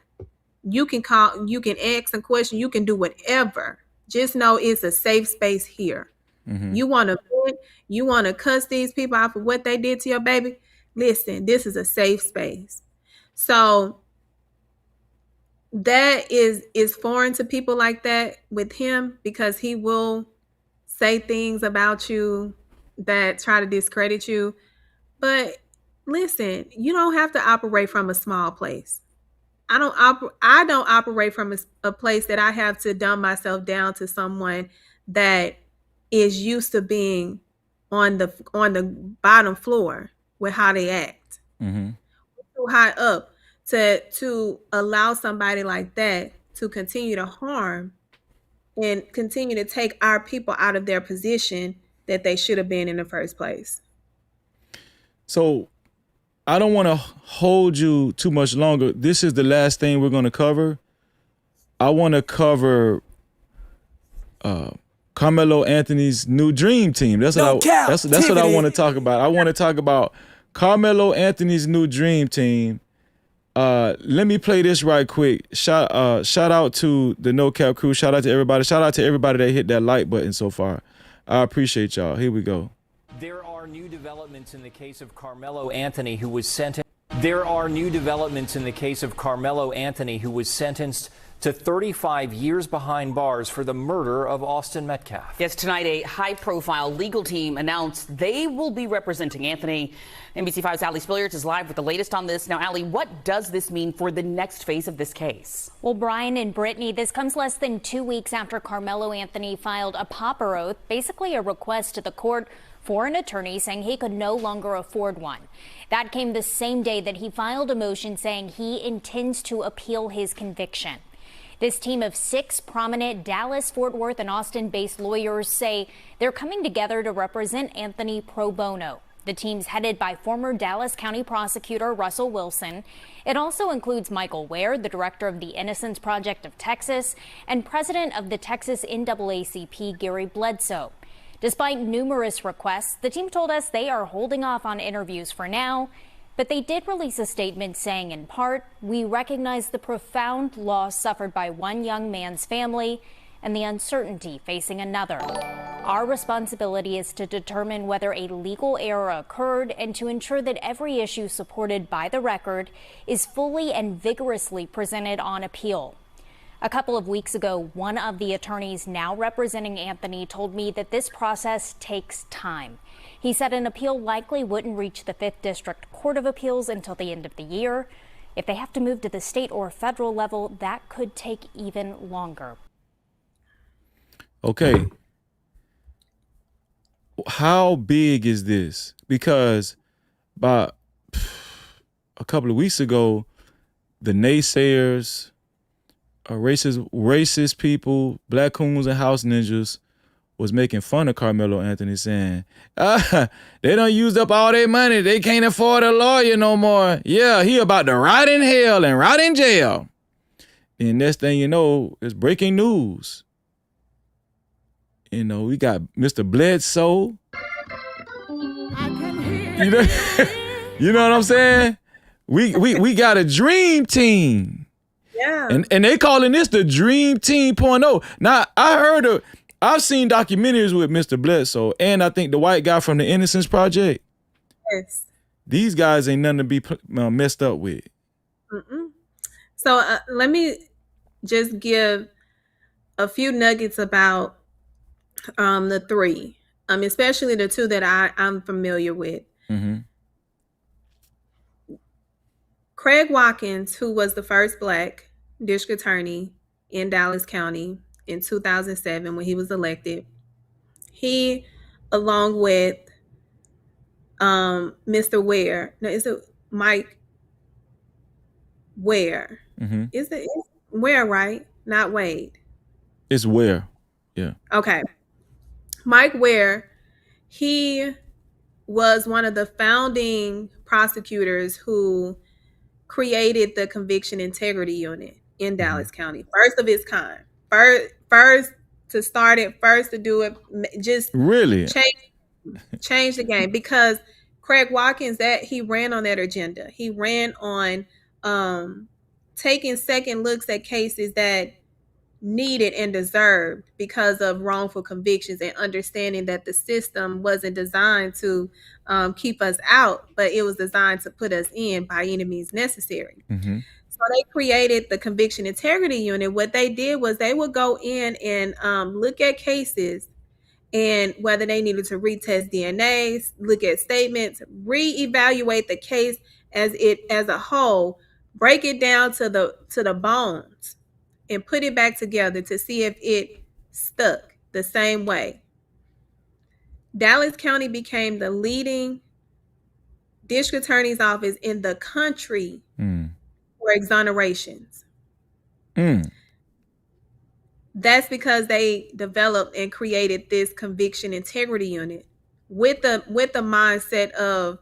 you can call, you can ask a question, you can do whatever. Just know it's a safe space here. You want to vent, you want to cuss these people out for what they did to your baby. Listen, this is a safe space. So that is foreign to people like that with him, because he will say things about you that try to discredit you. But listen, you don't have to operate from a small place. I don't operate from a place that I have to dumb myself down to someone that is used to being on the bottom floor with how they act. Too high up to allow somebody like that to continue to harm and continue to take our people out of their position that they should have been in the first place. So I don't want to hold you too much longer. This is the last thing we're going to cover. I want to cover Carmelo Anthony's new dream team. That's what I want to talk about. I want to talk about Carmelo Anthony's new dream team. Let me play this right quick. Shout out to the No Cap crew. Shout out to everybody. Shout out to everybody that hit that like button so far. I appreciate y'all. Here we go. There are new developments in the case of Carmelo Anthony, who was sentenced. There are new developments in the case of Carmelo Anthony, who was sentenced to 35 years behind bars for the murder of Austin Metcalf. Yes, tonight a high-profile legal team announced they will be representing Anthony. NBC5's Ali Spilliards is live with the latest on this. Now, Ali, what does this mean for the next phase of this case? Well, Brian and Brittany, this comes less than 2 weeks after Carmelo Anthony filed a pauper oath, basically a request to the court for an attorney saying he could no longer afford one. That came the same day that he filed a motion saying he intends to appeal his conviction. This team of 6 prominent Dallas, Fort Worth, and Austin-based lawyers say they're coming together to represent Anthony pro bono. The team's headed by former Dallas County Prosecutor Russell Wilson. It also includes Michael Ware, the director of the Innocence Project of Texas, and president of the Texas NAACP, Gary Bledsoe. Despite numerous requests, the team told us they are holding off on interviews for now. But they did release a statement saying, in part, we recognize the profound loss suffered by one young man's family and the uncertainty facing another. Our responsibility is to determine whether a legal error occurred and to ensure that every issue supported by the record is fully and vigorously presented on appeal. A couple of weeks ago, one of the attorneys now representing Anthony told me that this process takes time. He said an appeal likely wouldn't reach the 5th District Court of Appeals until the end of the year. If they have to move to the state or federal level, that could take even longer. Okay. How big is this? Because about a couple of weeks ago, the naysayers, racist people, black coons and house ninjas was making fun of Carmelo Anthony, saying, they done used up all their money. They can't afford a lawyer no more. Yeah, he about to rot in hell and rot in jail. And next thing you know, it's breaking news. You know, we got Mr. Bledsoe. You know, you know what I'm saying? We got a dream team. Yeah. And they calling this the Dream Team .0. Now, I've seen documentaries with Mr. Bledsoe, and I think the white guy from the Innocence Project. Yes. These guys ain't nothing to be messed up with. So let me just give a few nuggets about the three, especially the two that I'm familiar with. Mm-hmm. Craig Watkins, who was the first Black district attorney in Dallas County in 2007 when he was elected, he, along with Mr. Ware, no, is it Mike Ware? Mm-hmm. Is it Ware, right? Not Wade. It's Ware. Yeah. Okay. Mike Ware, he was one of the founding prosecutors who created the Conviction Integrity Unit in Dallas County. First of its kind. First to start it, first to do it, just really change the game, because Craig Watkins, that he ran on that agenda. He ran on taking second looks at cases that needed and deserved because of wrongful convictions, and understanding that the system wasn't designed to keep us out, but it was designed to put us in by any means necessary. Mm-hmm. So they created the Conviction Integrity Unit. What they did was they would go in and look at cases, and whether they needed to retest DNA, look at statements, reevaluate the case as a whole, break it down to the bones, and put it back together to see if it stuck the same way. Dallas County became the leading district attorney's office in the country for exonerations. That's because they developed and created this Conviction Integrity Unit with the mindset of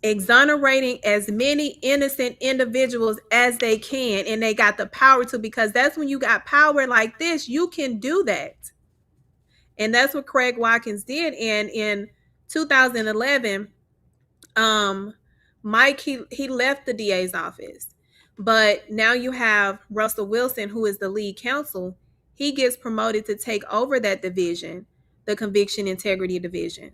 exonerating as many innocent individuals as they can, and they got the power to, because that's when you got power like this, you can do that. And that's what Craig Watkins did. And in 2011, Mike, he left the DA's office, but now you have Russell Wilson, who is the lead counsel. He gets promoted to take over that division, the Conviction Integrity Division.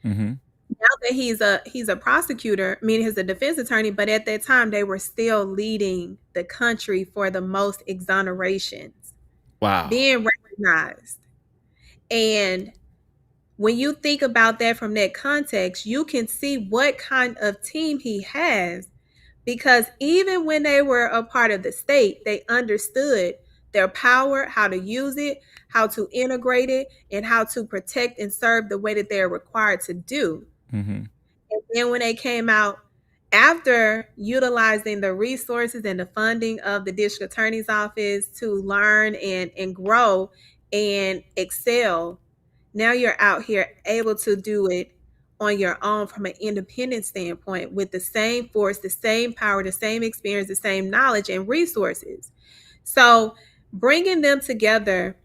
Mm-hmm. Now that he's a prosecutor, meaning he's a defense attorney, but at that time they were still leading the country for the most exonerations. Wow. Being recognized. And when you think about that from that context, you can see what kind of team he has, because even when they were a part of the state, they understood their power, how to use it, how to integrate it, and how to protect and serve the way that they're required to do. Mm-hmm. And then when they came out after utilizing the resources and the funding of the district attorney's office to learn and grow and excel, now you're out here able to do it on your own from an independent standpoint with the same force, the same power, the same experience, the same knowledge and resources. So bringing them together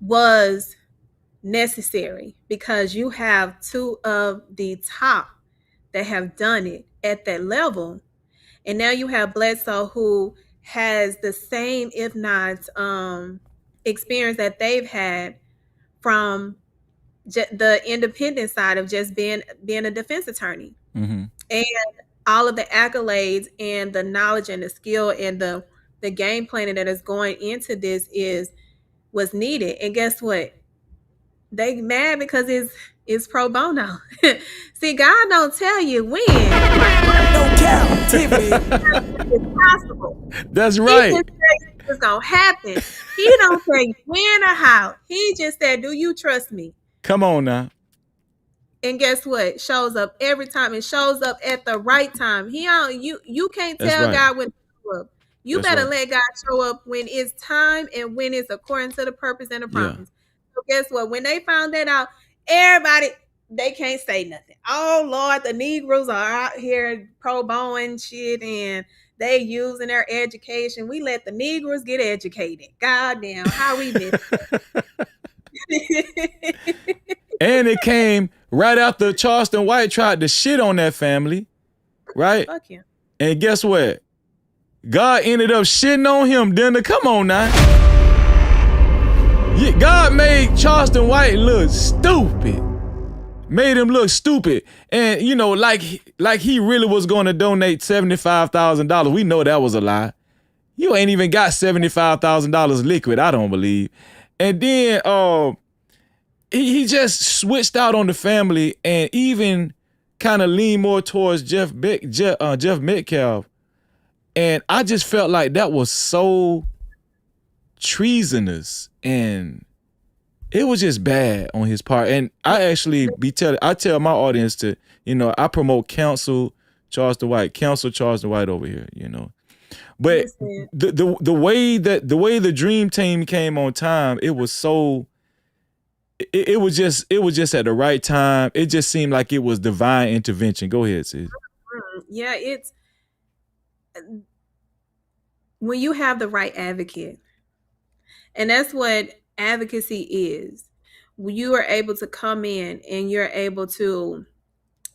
was necessary, because you have two of the top that have done it at that level. And now you have Bledsoe, who has the same, if not experience that they've had from the independent side of just being a defense attorney. Mm-hmm. And all of the accolades and the knowledge and the skill and the game planning that is going into this was needed. And guess what? They mad because it's pro bono. See, God don't tell you when. No Cap-tivity. It's possible. That's right. He just said it's gonna happen. He don't tell you when or how. He just said, "Do you trust me?" Come on now. And guess what? Shows up every time. It shows up at the right time. You can't tell right. God when to show up. You That's better right. let God show up when it's time and when it's according to the purpose and the promise. So guess what? When they found that out, everybody, they can't say nothing. Oh Lord, the Negroes are out here pro bono and shit, and they using their education. We let the Negroes get educated. Goddamn, how we did. And it came right after Charleston White tried to shit on that family, right? Fuck him. And guess what? God ended up shitting on him. Then come on now. God made Charleston White look stupid. Made him look stupid. And, you know, like he really was going to donate $75,000. We know that was a lie. You ain't even got $75,000 liquid, I don't believe. And then he just switched out on the family and even kind of leaned more towards Jeff Metcalf. And I just felt like that was so treasonous and it was just bad on his part. And I tell my audience to, I promote counsel Charles Dwight over here, But the way the dream team came on time, it was so it was just at the right time. It just seemed like it was divine intervention. Go ahead, sis. Yeah, it's when you have the right advocate. And that's what advocacy is. You are able to come in and you're able to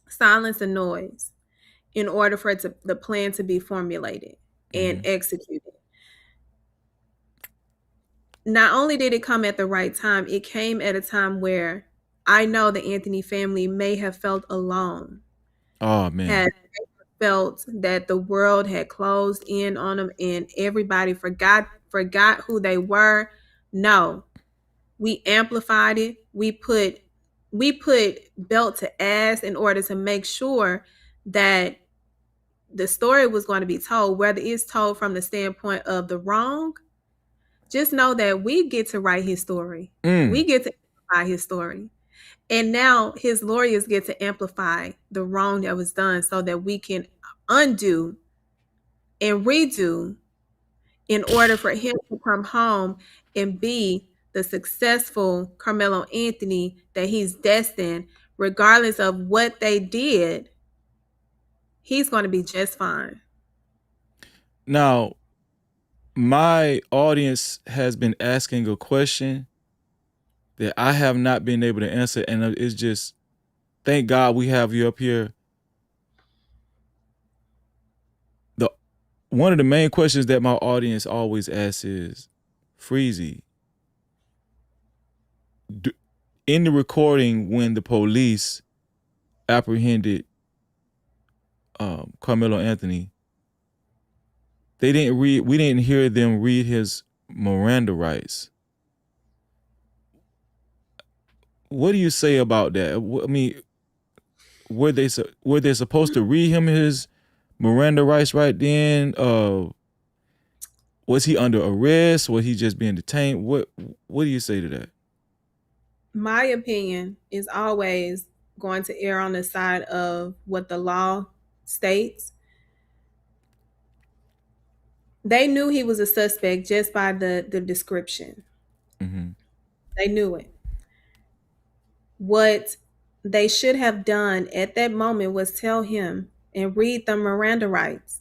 silence the noise in order for the plan to be formulated and executed. Not only did it come at the right time, it came at a time where I know the Anthony family may have felt alone. Oh, man. Had felt that the world had closed in on them and everybody forgot who they were. No, we amplified it. We put belt to ass in order to make sure that the story was going to be told, whether it's told from the standpoint of the wrong. Just know that we get to write his story. We get to amplify his story. And now his lawyers get to amplify the wrong that was done so that we can undo and redo in order for him to come home and be the successful Carmelo Anthony that he's destined. Regardless of what they did, he's going to be just fine. Now, my audience has been asking a question that I have not been able to answer, and it's just, thank God we have you up here. One of the main questions that my audience always asks is, Freezy, in the recording when the police apprehended Carmelo Anthony, we didn't hear them read his Miranda rights. What do you say about that? I mean, were they supposed to read him his Miranda rights right then? Was he under arrest? Was he just being detained? What do you say to that? My opinion is always going to err on the side of what the law states. They knew he was a suspect just by the description. Mm-hmm. They knew it. What they should have done at that moment was tell him and read the Miranda rights.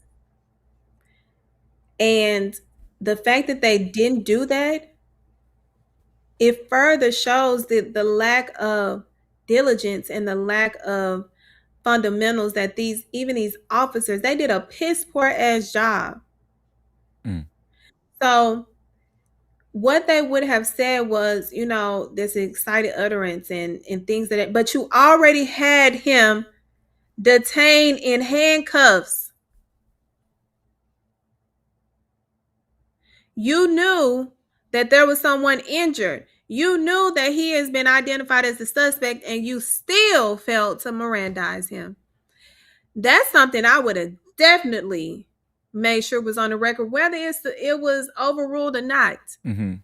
And the fact that they didn't do that, it further shows the lack of diligence and the lack of fundamentals that these officers, they did a piss poor ass job. So what they would have said was, this excited utterance and things that, but you already had him detained in handcuffs. You knew that there was someone injured. You knew that he has been identified as the suspect and you still failed to Mirandize him. That's something I would have definitely made sure was on the record, whether it was overruled or not. Mm-hmm.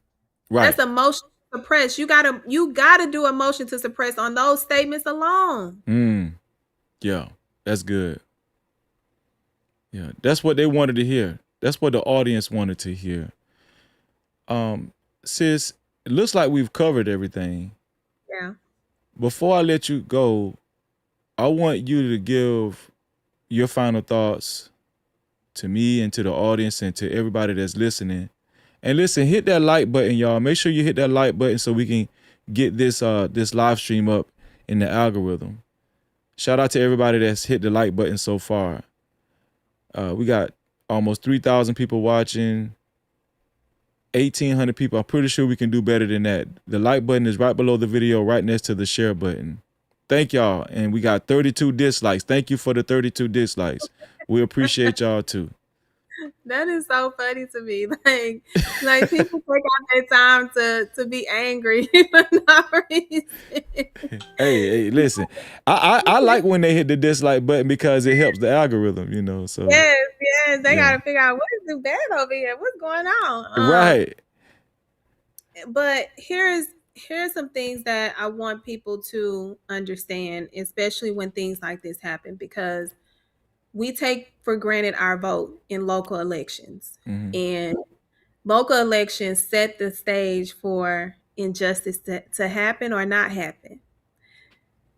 Right. That's a motion to suppress. You gotta do a motion to suppress on those statements alone. Yeah, that's good. Yeah, that's what they wanted to hear. That's what the audience wanted to hear. Sis, it looks like we've covered everything. Yeah. Before I let you go, I want you to give your final thoughts to me and to the audience and to everybody that's listening. And listen, hit that like button, y'all. Make sure you hit that like button so we can get this live stream up in the algorithm. Shout out to everybody that's hit the like button so far. We got almost 3,000 people watching, 1,800 people. I'm pretty sure we can do better than that. The like button is right below the video, right next to the share button. Thank y'all. And we got 32 dislikes. Thank you for the 32 dislikes. We appreciate y'all too. That is so funny to me. Like people take out their time to be angry for no reason. Hey, listen. I like when they hit the dislike button because it helps the algorithm, you know. So Yes. They yeah. gotta figure out what is this bad over here. What's going on? Right. But here's some things that I want people to understand, especially when things like this happen, because we take for granted our vote in local elections. Mhm. And local elections set the stage for injustice to happen or not happen.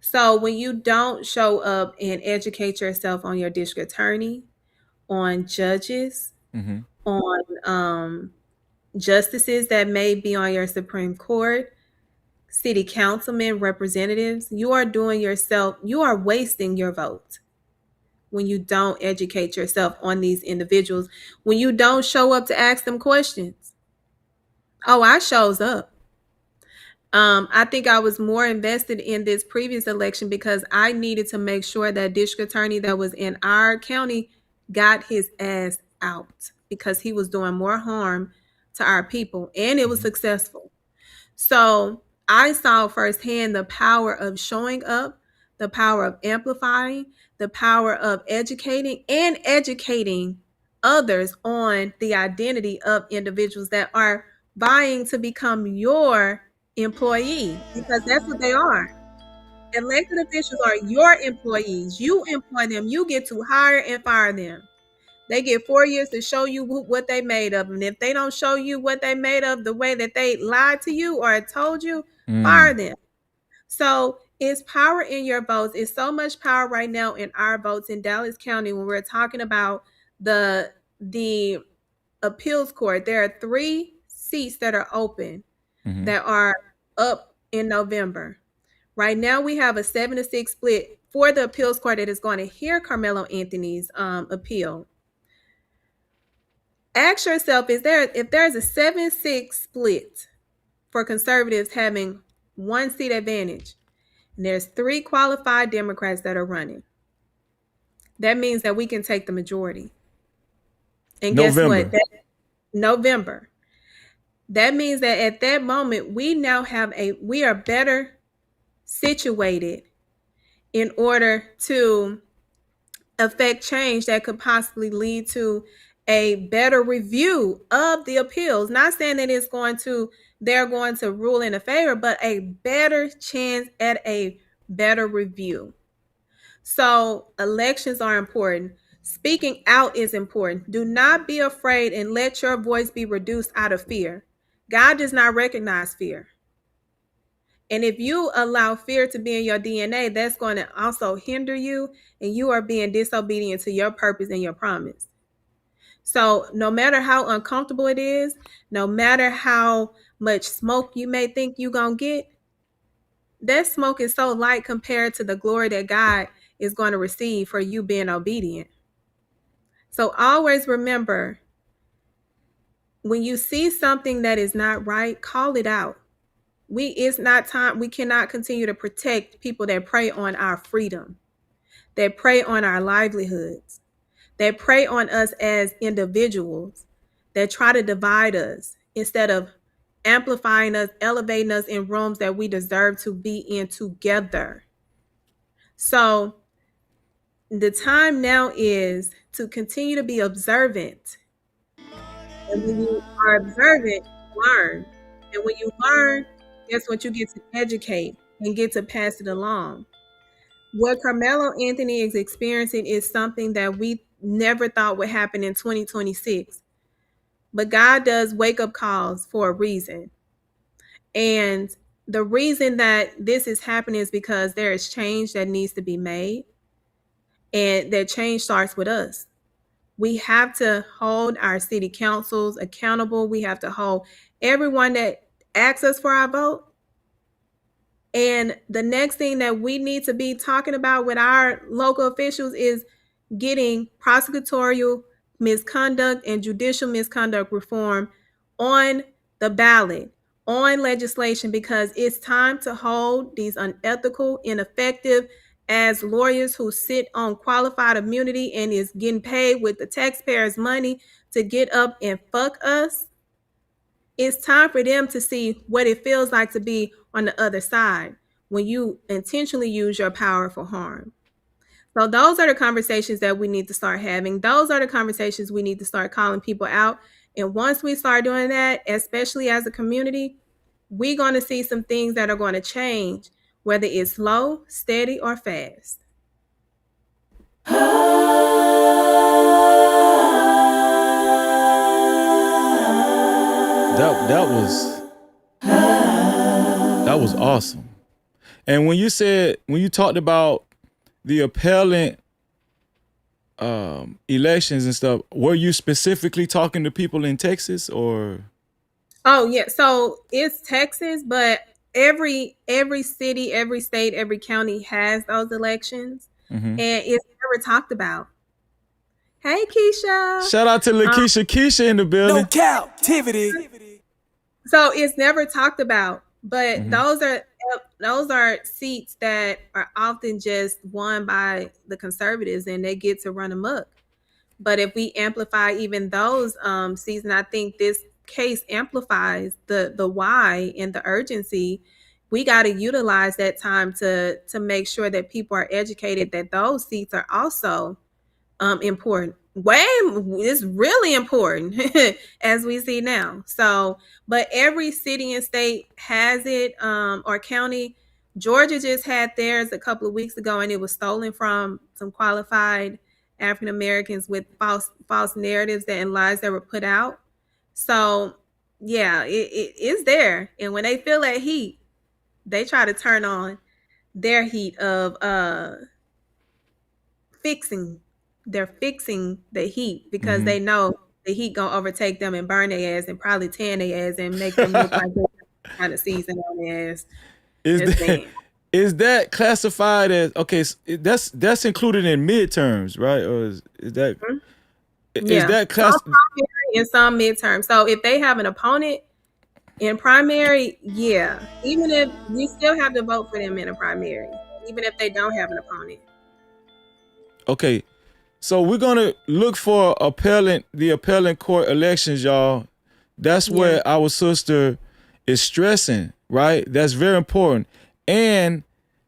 So when you don't show up and educate yourself on your district attorney, on judges, Mhm. on justices that may be on your Supreme Court, city councilmen, representatives, you are wasting your vote when you don't educate yourself on these individuals, when you don't show up to ask them questions. Oh, I shows up. I think I was more invested in this previous election because I needed to make sure that district attorney that was in our county got his ass out because he was doing more harm to our people, and it was successful. So I saw firsthand the power of showing up, the power of amplifying, the power of educating and educating others on the identity of individuals that are vying to become your employee, because that's what they are. Elected officials are your employees. You employ them. You get to hire and fire them. They get 4 years to show you what they made of. And if they don't show you what they made of the way that they lied to you or told you, fire them. So it's power in your votes. It's so much power right now in our votes in Dallas County when we're talking about the appeals court. There are 3 seats that are open that are up in November. Right now we have a 7-6 split for the appeals court that is going to hear Carmelo Anthony's appeal. Ask yourself, if there's a 7-6 split for conservatives having 1 seat advantage, and there's 3 qualified Democrats that are running, that means that we can take the majority. And guess what? November. That means that at that moment, we are better situated in order to affect change that could possibly lead to a better review of the appeals. Not saying that they're going to rule in a favor, but a better chance at a better review. So elections are important. Speaking out is important. Do not be afraid and let your voice be reduced out of fear. God does not recognize fear. And if you allow fear to be in your DNA, that's going to also hinder you, and you are being disobedient to your purpose and your promise. So no matter how uncomfortable it is, no matter how much smoke you may think you're going to get, that smoke is so light compared to the glory that God is going to receive for you being obedient. So always remember, when you see something that is not right, call it out. It's not time. We cannot continue to protect people that prey on our freedom, that prey on our livelihoods, that prey on us as individuals, that try to divide us instead of amplifying us, elevating us in rooms that we deserve to be in together. So the time now is to continue to be observant. And when you are observant, learn. And when you learn, guess what? You get to educate and get to pass it along. What Carmelo Anthony is experiencing is something that we never thought would happen in 2026. But God does wake-up calls for a reason. And the reason that this is happening is because there is change that needs to be made. And that change starts with us. We have to hold our city councils accountable. We have to hold everyone that asks us for our vote. And the next thing that we need to be talking about with our local officials is getting prosecutorial misconduct and judicial misconduct reform on the ballot, on legislation, because it's time to hold these unethical, ineffective as lawyers who sit on qualified immunity and is getting paid with the taxpayers' money to get up and fuck us, it's time for them to see what it feels like to be on the other side when you intentionally use your power for harm. So those are the conversations that we need to start having. Those are the conversations we need to start calling people out. And once we start doing that, especially as a community, we're going to see some things that are going to change, whether it's slow, steady, or fast. That was awesome. And when you talked about the appellant elections and stuff, were you specifically talking to people in Texas or? Oh yeah, so it's Texas, but every city, every state, every county has those elections, and it's never talked about. Hey, Keisha. Shout out to Lakeisha. Keisha in the building. No Cap-tivity. So it's never talked about, but those are seats that are often just won by the conservatives, and they get to run amok. But if we amplify even those seats, and I think this case amplifies the why and the urgency, we got to utilize that time to make sure that people are educated that those seats are also important. It's really important as we see now. So, but every city and state has it, or county. Georgia just had theirs a couple of weeks ago, and it was stolen from some qualified African Americans with false narratives and lies that were put out. So, yeah, it is there. And when they feel that heat, they try to turn on their heat of fixing. They're fixing the heat because they know the heat gonna overtake them and burn their ass and probably tan their ass and make them look like they're kind of season on their ass. Is that classified as okay? That's included in midterms, right? Or is that is that class? Some primary and some midterm. So if they have an opponent in primary, yeah, even if you still have to vote for them in a primary, even if they don't have an opponent. Okay. So we're gonna look for the appellant court elections, y'all. That's where our sister is stressing, right? That's very important. And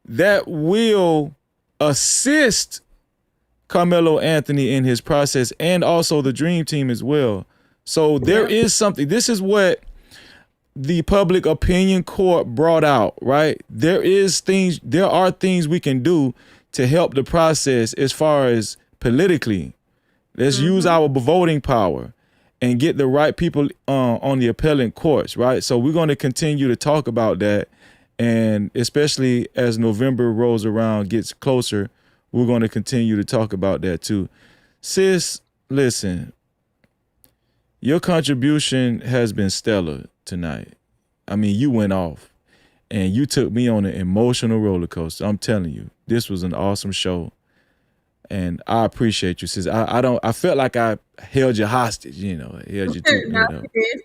that will assist Carmelo Anthony in his process and also the Dream Team as well. So there is something. This is what the public opinion court brought out, right? There are things we can do to help the process as far as politically. Let's use our voting power and get the right people on the appellate courts, right? So we're going to continue to talk about that. And especially as November rolls around, gets closer, we're going to continue to talk about that too. Sis, listen, your contribution has been stellar tonight. I mean, you went off and you took me on an emotional roller coaster. I'm telling you, this was an awesome show. And I appreciate you, sis. I felt like I held you hostage, held you to, No, you did.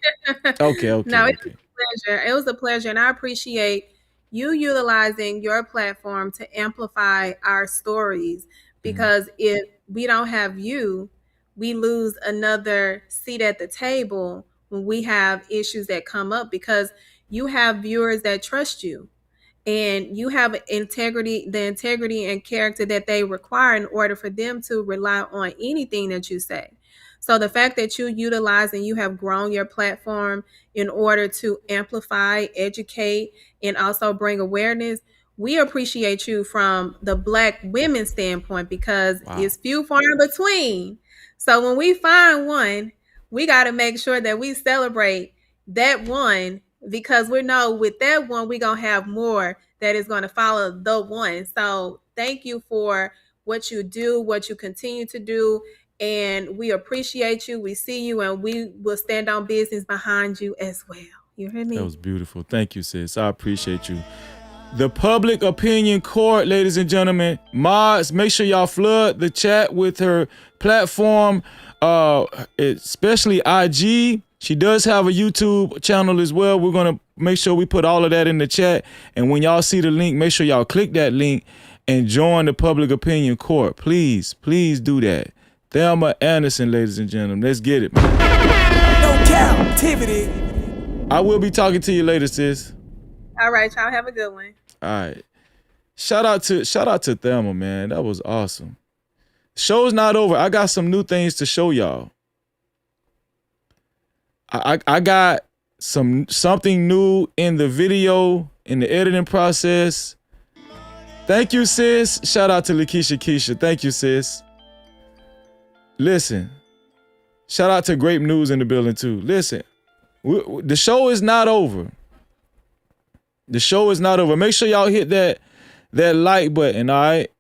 Okay. No, it was a pleasure. It was a pleasure. And I appreciate you utilizing your platform to amplify our stories, because if we don't have you, we lose another seat at the table when we have issues that come up, because you have viewers that trust you. And you have the integrity and character that they require in order for them to rely on anything that you say. So the fact that you utilize and you have grown your platform in order to amplify, educate, and also bring awareness, we appreciate you from the Black women standpoint, because it's few far in between. So when we find one, we got to make sure that we celebrate that one, because we know with that one, we're going to have more that is going to follow the one. So thank you for what you do, what you continue to do. And we appreciate you. We see you, and we will stand on business behind you as well. You hear me? That was beautiful. Thank you, sis. I appreciate you. The public opinion court, ladies and gentlemen. Mods, make sure y'all flood the chat with her platform, especially IG. She does have a YouTube channel as well. We're going to make sure we put all of that in the chat. And when y'all see the link, make sure y'all click that link and join the public opinion court. Please, please do that. Thelma Anderson, ladies and gentlemen. Let's get it, man. No Cap-tivity. I will be talking to you later, sis. All right, y'all have a good one. All right. Shout out to Thelma, man. That was awesome. Show's not over. I got some new things to show y'all. I got something new in the video, in the editing process. Thank you, sis. Shout out to Lakeisha Keisha. Thank you, sis. Listen. Shout out to Grape News in the building, too. Listen. The show is not over. The show is not over. Make sure y'all hit that like button, all right?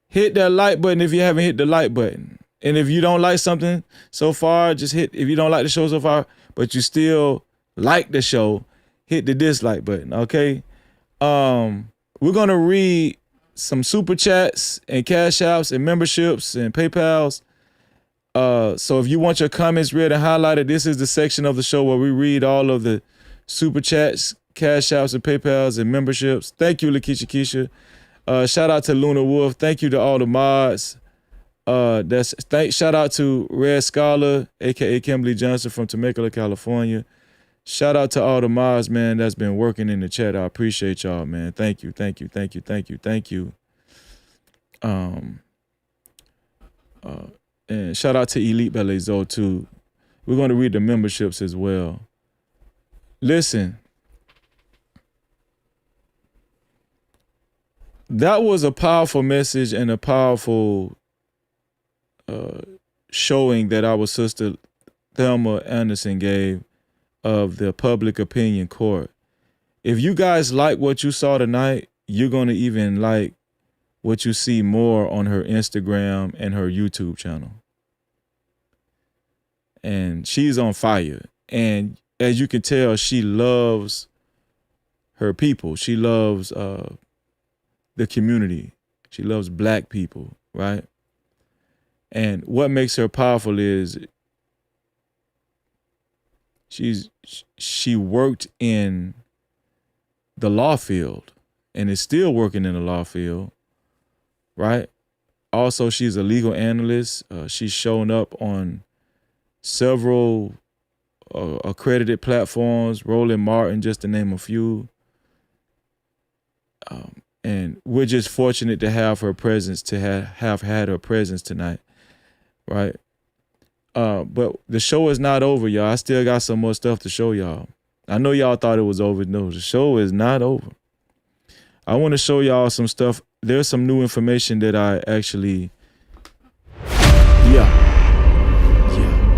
Hit that like button if you haven't hit the like button. And if you don't like something so far, just hit, if you don't like the show so far, but you still like the show, hit the dislike button, okay? We're going to read some super chats and cash apps and memberships and PayPals. So if you want your comments read and highlighted, this is the section of the show where we read all of the super chats, cash apps and PayPals and memberships. Thank you, Lakeisha Keisha. Shout out to Luna Wolf. Thank you to all the mods. Shout out to Red Scholar, aka Kimberly Johnson from Temecula, California. Shout out to all the mods, man, that's been working in the chat. I appreciate y'all, man. Thank you, thank you, thank you, thank you, thank you. And shout out to Elite Ballet Zo too. We're going to read the memberships as well. Listen. That was a powerful message and a powerful showing that our sister Thelma Anderson gave of the public opinion court. If you guys like what you saw tonight, you're going to even like what you see more on her Instagram and her YouTube channel. And she's on fire. And as you can tell, she loves her people. She loves the community. She loves black people, right? And what makes her powerful is she worked in the law field and is still working in the law field, right? Also, she's a legal analyst. She's shown up on several accredited platforms, Roland Martin, just to name a few. And we're just fortunate to have her presence, to have had her presence tonight, right? But the show is not over, y'all. I still got some more stuff to show y'all. I know y'all thought it was over. No, the show is not over. I want to show y'all some stuff. There's some new information that I actually,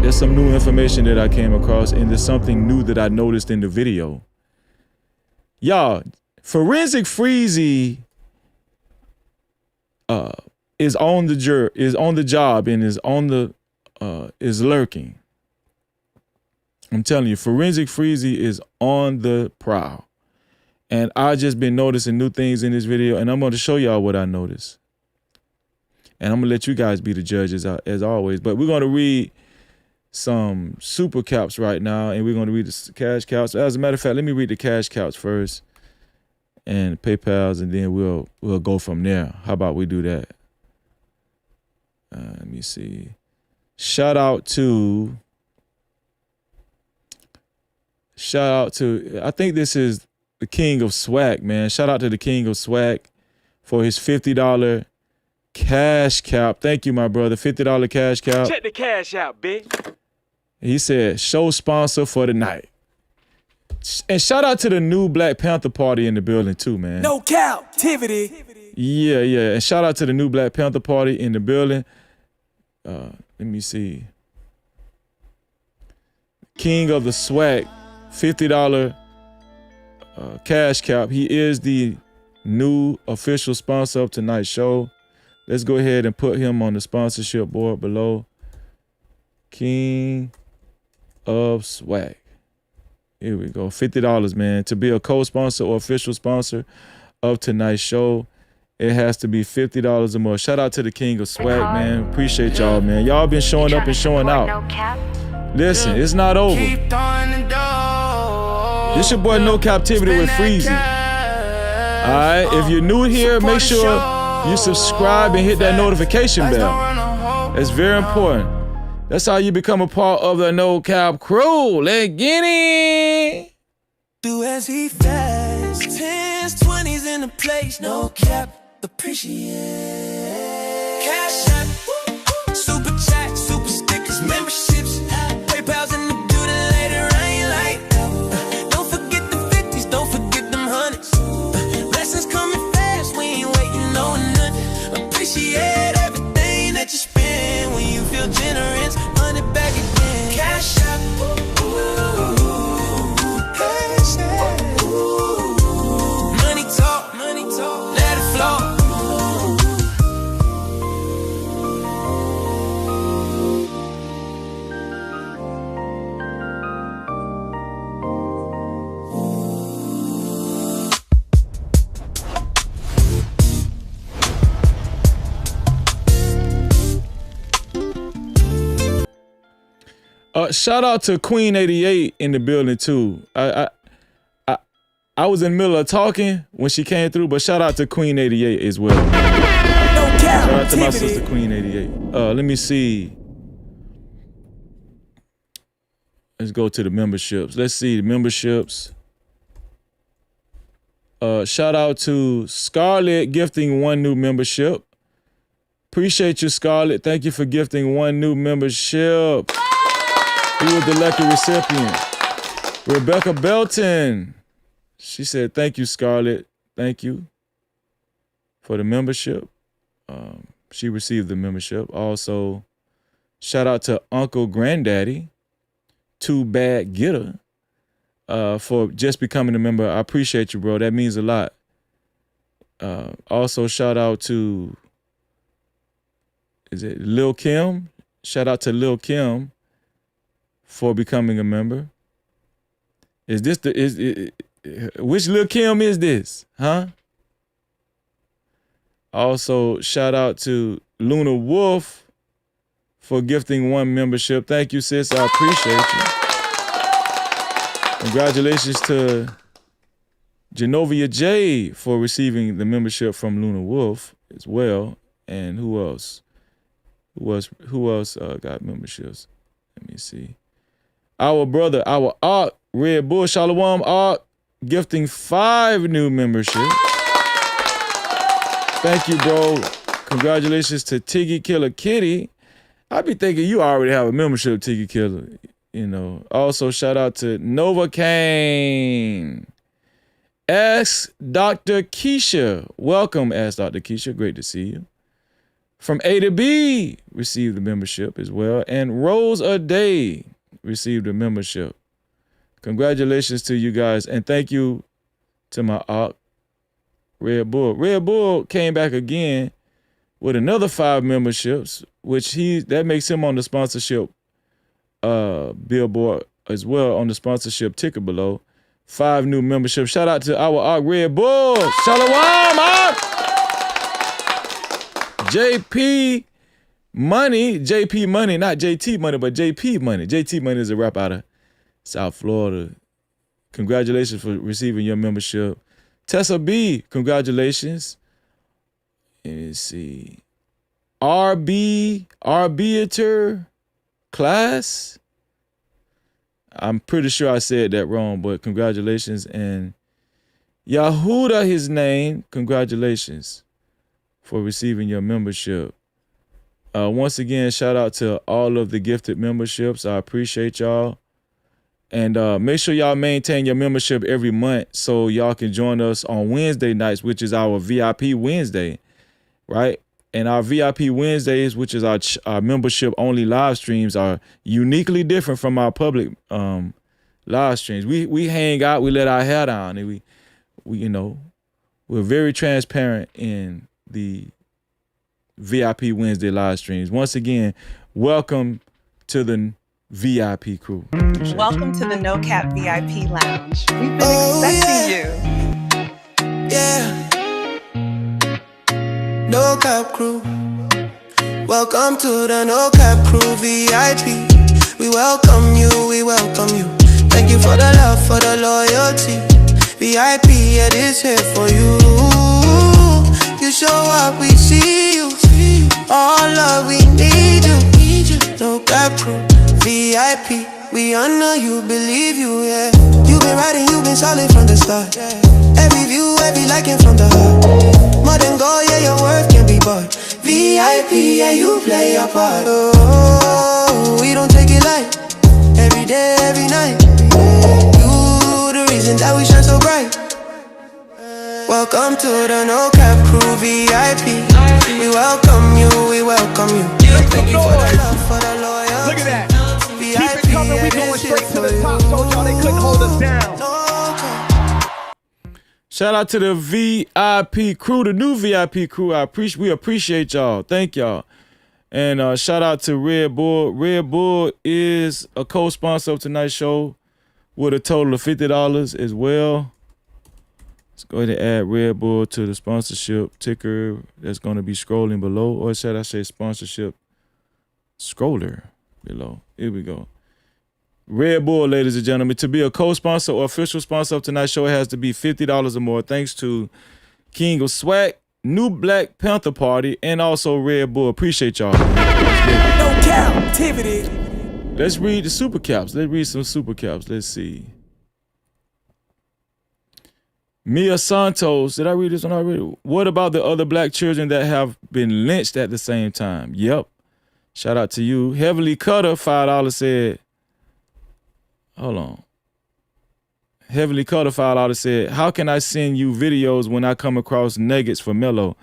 there's some new information that I came across, and there's something new that I noticed in the video. Y'all, Forensic Freezy is on the job and is lurking. I'm telling you, Forensic Freezy is on the prowl. And I just been noticing new things in this video, and I'm going to show y'all what I noticed. And I'm going to let you guys be the judges as always. But we're going to read some super caps right now, and we're going to read the cash caps. As a matter of fact, let me read the cash caps first and PayPals, and then we'll go from there. How about we do that? Let me see. Shout out to, I think this is the King of Swag, man. Shout out to the King of Swag for his $50 cash cap. Thank you, my brother. $50 cash cap. Check the cash out, bitch. He said, show sponsor for the night. And shout out to the new Black Panther Party in the building too, man. No Cap-tivity. Yeah. And shout out to the new Black Panther Party in the building. Let me see. King of the Swag, $50 cash cap. He is the new official sponsor of tonight's show. Let's go ahead and put him on the sponsorship board below. King of Swag. Here we go. $50, man. To be a co-sponsor or official sponsor of tonight's show, it has to be $50 or more. Shout out to the King of Swag, man. Appreciate y'all, man. Y'all been showing up and showing out. Listen, it's not over. This your boy No Cap-tivity with Freezy. All right, if you're new here, make sure you subscribe and hit that notification bell. It's very important. That's how you become a part of the No Cap crew. Let's get it. Do as he fast. 10s, 20s in the place. No cap. Appreciate. Cash app. Super chat. Super stickers. Memberships. PayPal's in the building later. I ain't like that. Don't forget the 50s. Don't forget them hundreds. Blessings coming fast. We ain't waiting on nothing. Appreciate everything that you spend when you feel generous. Run it back again. Cash app. Cash app. Money talk. Let it flow. Shout out to Queen 88 in the building too. I was in the middle of talking when she came through, but shout out to Queen 88 as well. Shout out to my sister Queen 88. Let me see. Let's go to the memberships. Let's see the memberships. Shout out to Scarlett gifting 1 new membership. Appreciate you, Scarlett. Thank you for gifting 1 new membership. Who was the lucky recipient? Rebecca Belton. She said, thank you, Scarlett. Thank you for the membership. She received the membership. Also, shout out to Uncle Granddaddy, Too Bad Getter, for just becoming a member. I appreciate you, bro. That means a lot. Also, shout out to, is it Lil Kim? Shout out to Lil Kim for becoming a member. Is this which Lil Kim is this? Huh? Also, shout out to Luna Wolf for gifting 1 membership. Thank you, sis. I appreciate you. Congratulations to Genovia J for receiving the membership from Luna Wolf as well. And who else? Who else got memberships? Let me see. Our brother, our Art, Red Bull, Shalom Art, gifting 5 new memberships. Thank you, bro. Congratulations to Tiggy Killer Kitty. I be thinking you already have a membership, Tiggy Killer. You know. Also, shout out to Nova Kane. Ask Dr. Keisha. Welcome, Ask Dr. Keisha. Great to see you. From A to B, received the membership as well. And Rose A Day received a membership. Congratulations to you guys. And thank you to my Art, Red Bull. Red Bull came back again with another 5 memberships, which that makes him on the sponsorship billboard as well, on the sponsorship ticker below. 5 new memberships. Shout out to our Art, Red Bull. Shalom, Art. JP Money, not JT Money, but JP Money. JT Money is a rap out of South Florida. Congratulations for receiving your membership. Tessa B, congratulations. Let me see. Arbiter class. I'm pretty sure I said that wrong, but congratulations. And Yahuda, his name, congratulations for receiving your membership. Once again, shout out to all of the gifted memberships. I appreciate y'all. And make sure y'all maintain your membership every month so y'all can join us on Wednesday nights, which is our VIP Wednesday, right? And our VIP Wednesdays, which is our membership-only live streams, are uniquely different from our public live streams. We hang out, we let our hair down, and we're very transparent in the VIP Wednesday live streams. Once again, welcome to the VIP crew. Welcome to the No Cap VIP Lounge. We've been expecting you. Yeah. No Cap crew. Welcome to the No Cap crew VIP. We welcome you, we welcome you. Thank you for the love, for the loyalty. VIP, it is here for you. You show up, we All love, we need you. No cap crew, VIP. We honor you, believe you, yeah. You been riding, you been solid from the start. Every view, every liking from the heart. More than gold, yeah, your worth can be bought. VIP, yeah, you play your part. Oh, we don't take it light. Every day, every night. You the reason that we shine so bright. Welcome to the No Cap Crew VIP. We welcome you, we welcome you. Thank you for the love, for the loyalty. Look at that. Keep it coming, we going straight to the top. Told y'all they couldn't hold us down. Shout out to the VIP crew, the new VIP crew. We appreciate y'all. Thank y'all. And shout out to Red Bull. Red Bull is a co-sponsor of tonight's show with a total of $50 as well. Let's go ahead and add Red Bull to the sponsorship ticker that's going to be scrolling below. Or should I say sponsorship scroller below? Here we go. Red Bull, ladies and gentlemen. To be a co-sponsor or official sponsor of tonight's show, it has to be $50 or more. Thanks to King of Swag, New Black Panther Party, and also Red Bull. Appreciate y'all. No Cap-tivity. Let's read the super caps. Let's read some super caps. Let's see. Mia Santos, did I read this one already? What about the other black children that have been lynched at the same time? Yep. Shout out to you. Heavenly Cutter, $5 said, hold on. Heavenly Cutter, $5 said, how can I send you videos when I come across nuggets for Melo?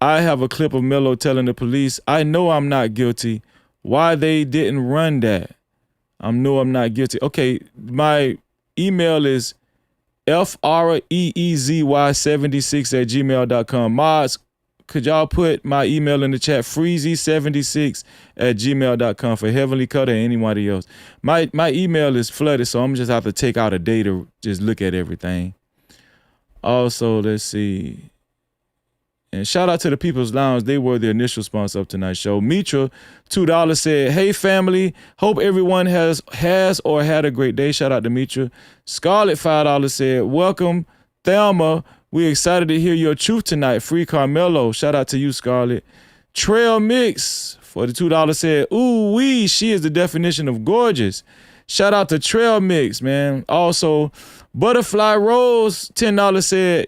I have a clip of Melo telling the police, I know I'm not guilty. Why they didn't run that? I know I'm not guilty. Okay, my email is freezy76@gmail.com. Mods, could y'all put my email in the chat? Freezy76@gmail.com for Heavenly Cutter and anybody else. My email is flooded, so I'm just have to take out a day to just look at everything. Also, let's see. And shout out to the People's Lounge. They were the initial sponsor of tonight's show. Mitra, $2 said, hey family, hope everyone has or had a great day. Shout out to Mitra. Scarlett, $5 said, welcome, Thelma. We're excited to hear your truth tonight. Free Karmelo. Shout out to you, Scarlett. Trail Mix, for the $2 said, ooh wee, she is the definition of gorgeous. Shout out to Trail Mix, man. Also, Butterfly Rose, $10 said,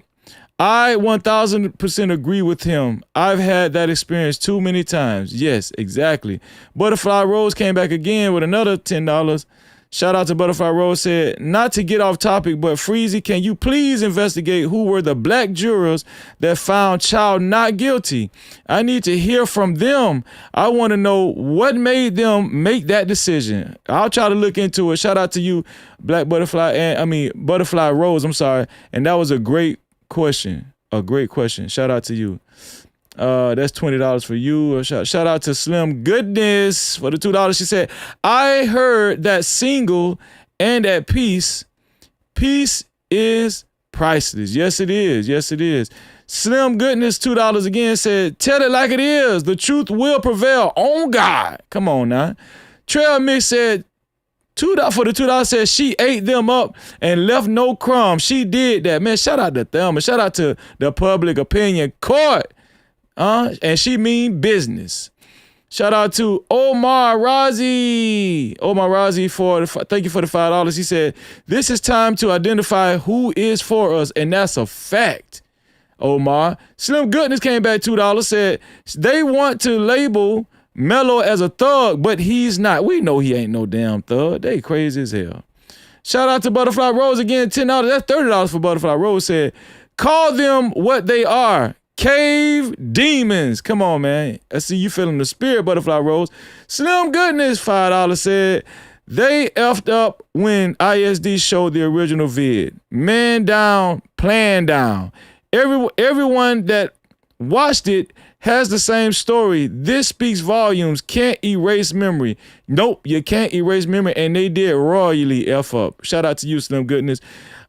I 1000% agree with him. I've had that experience too many times. Yes, exactly. Butterfly Rose came back again with another $10. Shout out to Butterfly Rose, said, not to get off topic, but Freezy, can you please investigate who were the black jurors that found Child not guilty? I need to hear from them. I want to know what made them make that decision. I'll try to look into it. Shout out to you, Butterfly Rose, I'm sorry. And that was a great question. A great question. Shout out to you. That's $20 for you. Shout out to Slim Goodness for the $2. She said, I heard that single and at peace is priceless. Yes, it is. Yes, it is. Slim Goodness, $2 again, said, tell it like it is. The truth will prevail. On God. Come on now. Trail Mix said, $2 for the $2 says she ate them up and left no crumbs. She did that. Man, shout out to Thelma. Shout out to the Public Opinion Court. And she mean business. Shout out to Omar Razi. Omar Razi, thank you for the $5. He said, this is time to identify who is for us. And that's a fact, Omar. Slim Goodness came back $2, said they want to label Melo as a thug, but he's not. We know he ain't no damn thug. They crazy as hell. Shout out to Butterfly Rose again, $10. That's $30 for Butterfly Rose. Said, call them what they are. Cave demons. Come on, man. I see you feeling the spirit, Butterfly Rose. Slim Goodness, $5 said, they effed up when ISD showed the original vid. Man down, plan down. Everyone that watched it has the same story. This speaks volumes. Can't erase memory. Nope, you can't erase memory. And they did royally F up. Shout out to you, Slim Goodness.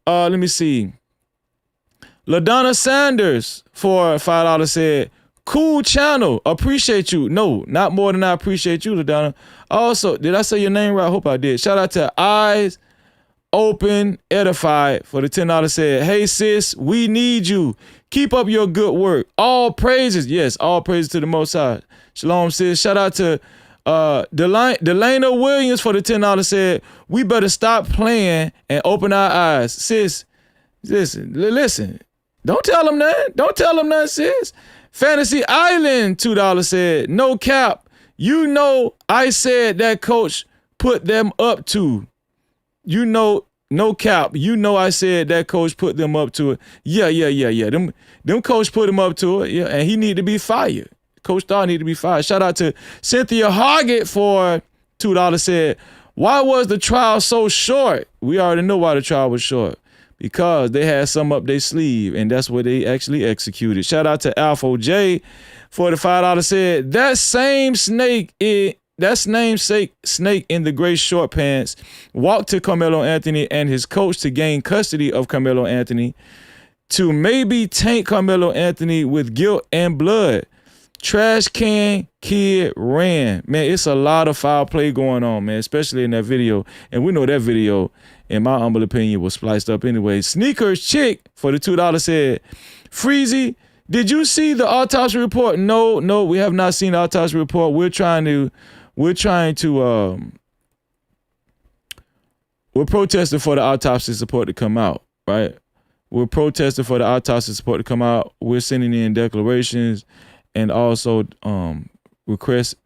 Let me see. LaDonna Sanders for $5 said, cool channel. Appreciate you. No, not more than I appreciate you, LaDonna. Also, did I say your name right? I hope I did. Shout out to Eyes Open Edified for the $10 said, hey sis, we need you. Keep up your good work. All praises. Yes, all praises to the Most High. Shalom, sis. Shout out to Delana Williams for the $10 said, we better stop playing and open our eyes. Sis, listen. Don't tell them nothing. Don't tell them nothing, sis. Fantasy Island, $2 said, no cap. You know I said that coach put them up to. You know, no cap. You know I said that coach put them up to it. Yeah. Them coach put him up to it. Yeah, and he need to be fired. Coach Starr need to be fired. Shout out to Cynthia Hargett for $2 said, why was the trial so short? We already know why the trial was short. Because they had some up their sleeve, and that's what they actually executed. Shout out to Alpha J for the $5 said, that same snake in the gray short pants walked to Carmelo Anthony and his coach to gain custody of Carmelo Anthony to maybe taint Carmelo Anthony with guilt and blood. Trash can kid ran. Man, it's a lot of foul play going on, man, especially in that video. And we know that video, in my humble opinion, was spliced up anyway. Sneakers Chick for the $2 said, Freezy, did you see the autopsy report? No, we have not seen the autopsy report. We're protesting for the autopsy report to come out, right? We're protesting for the autopsy report to come out. We're sending in declarations and also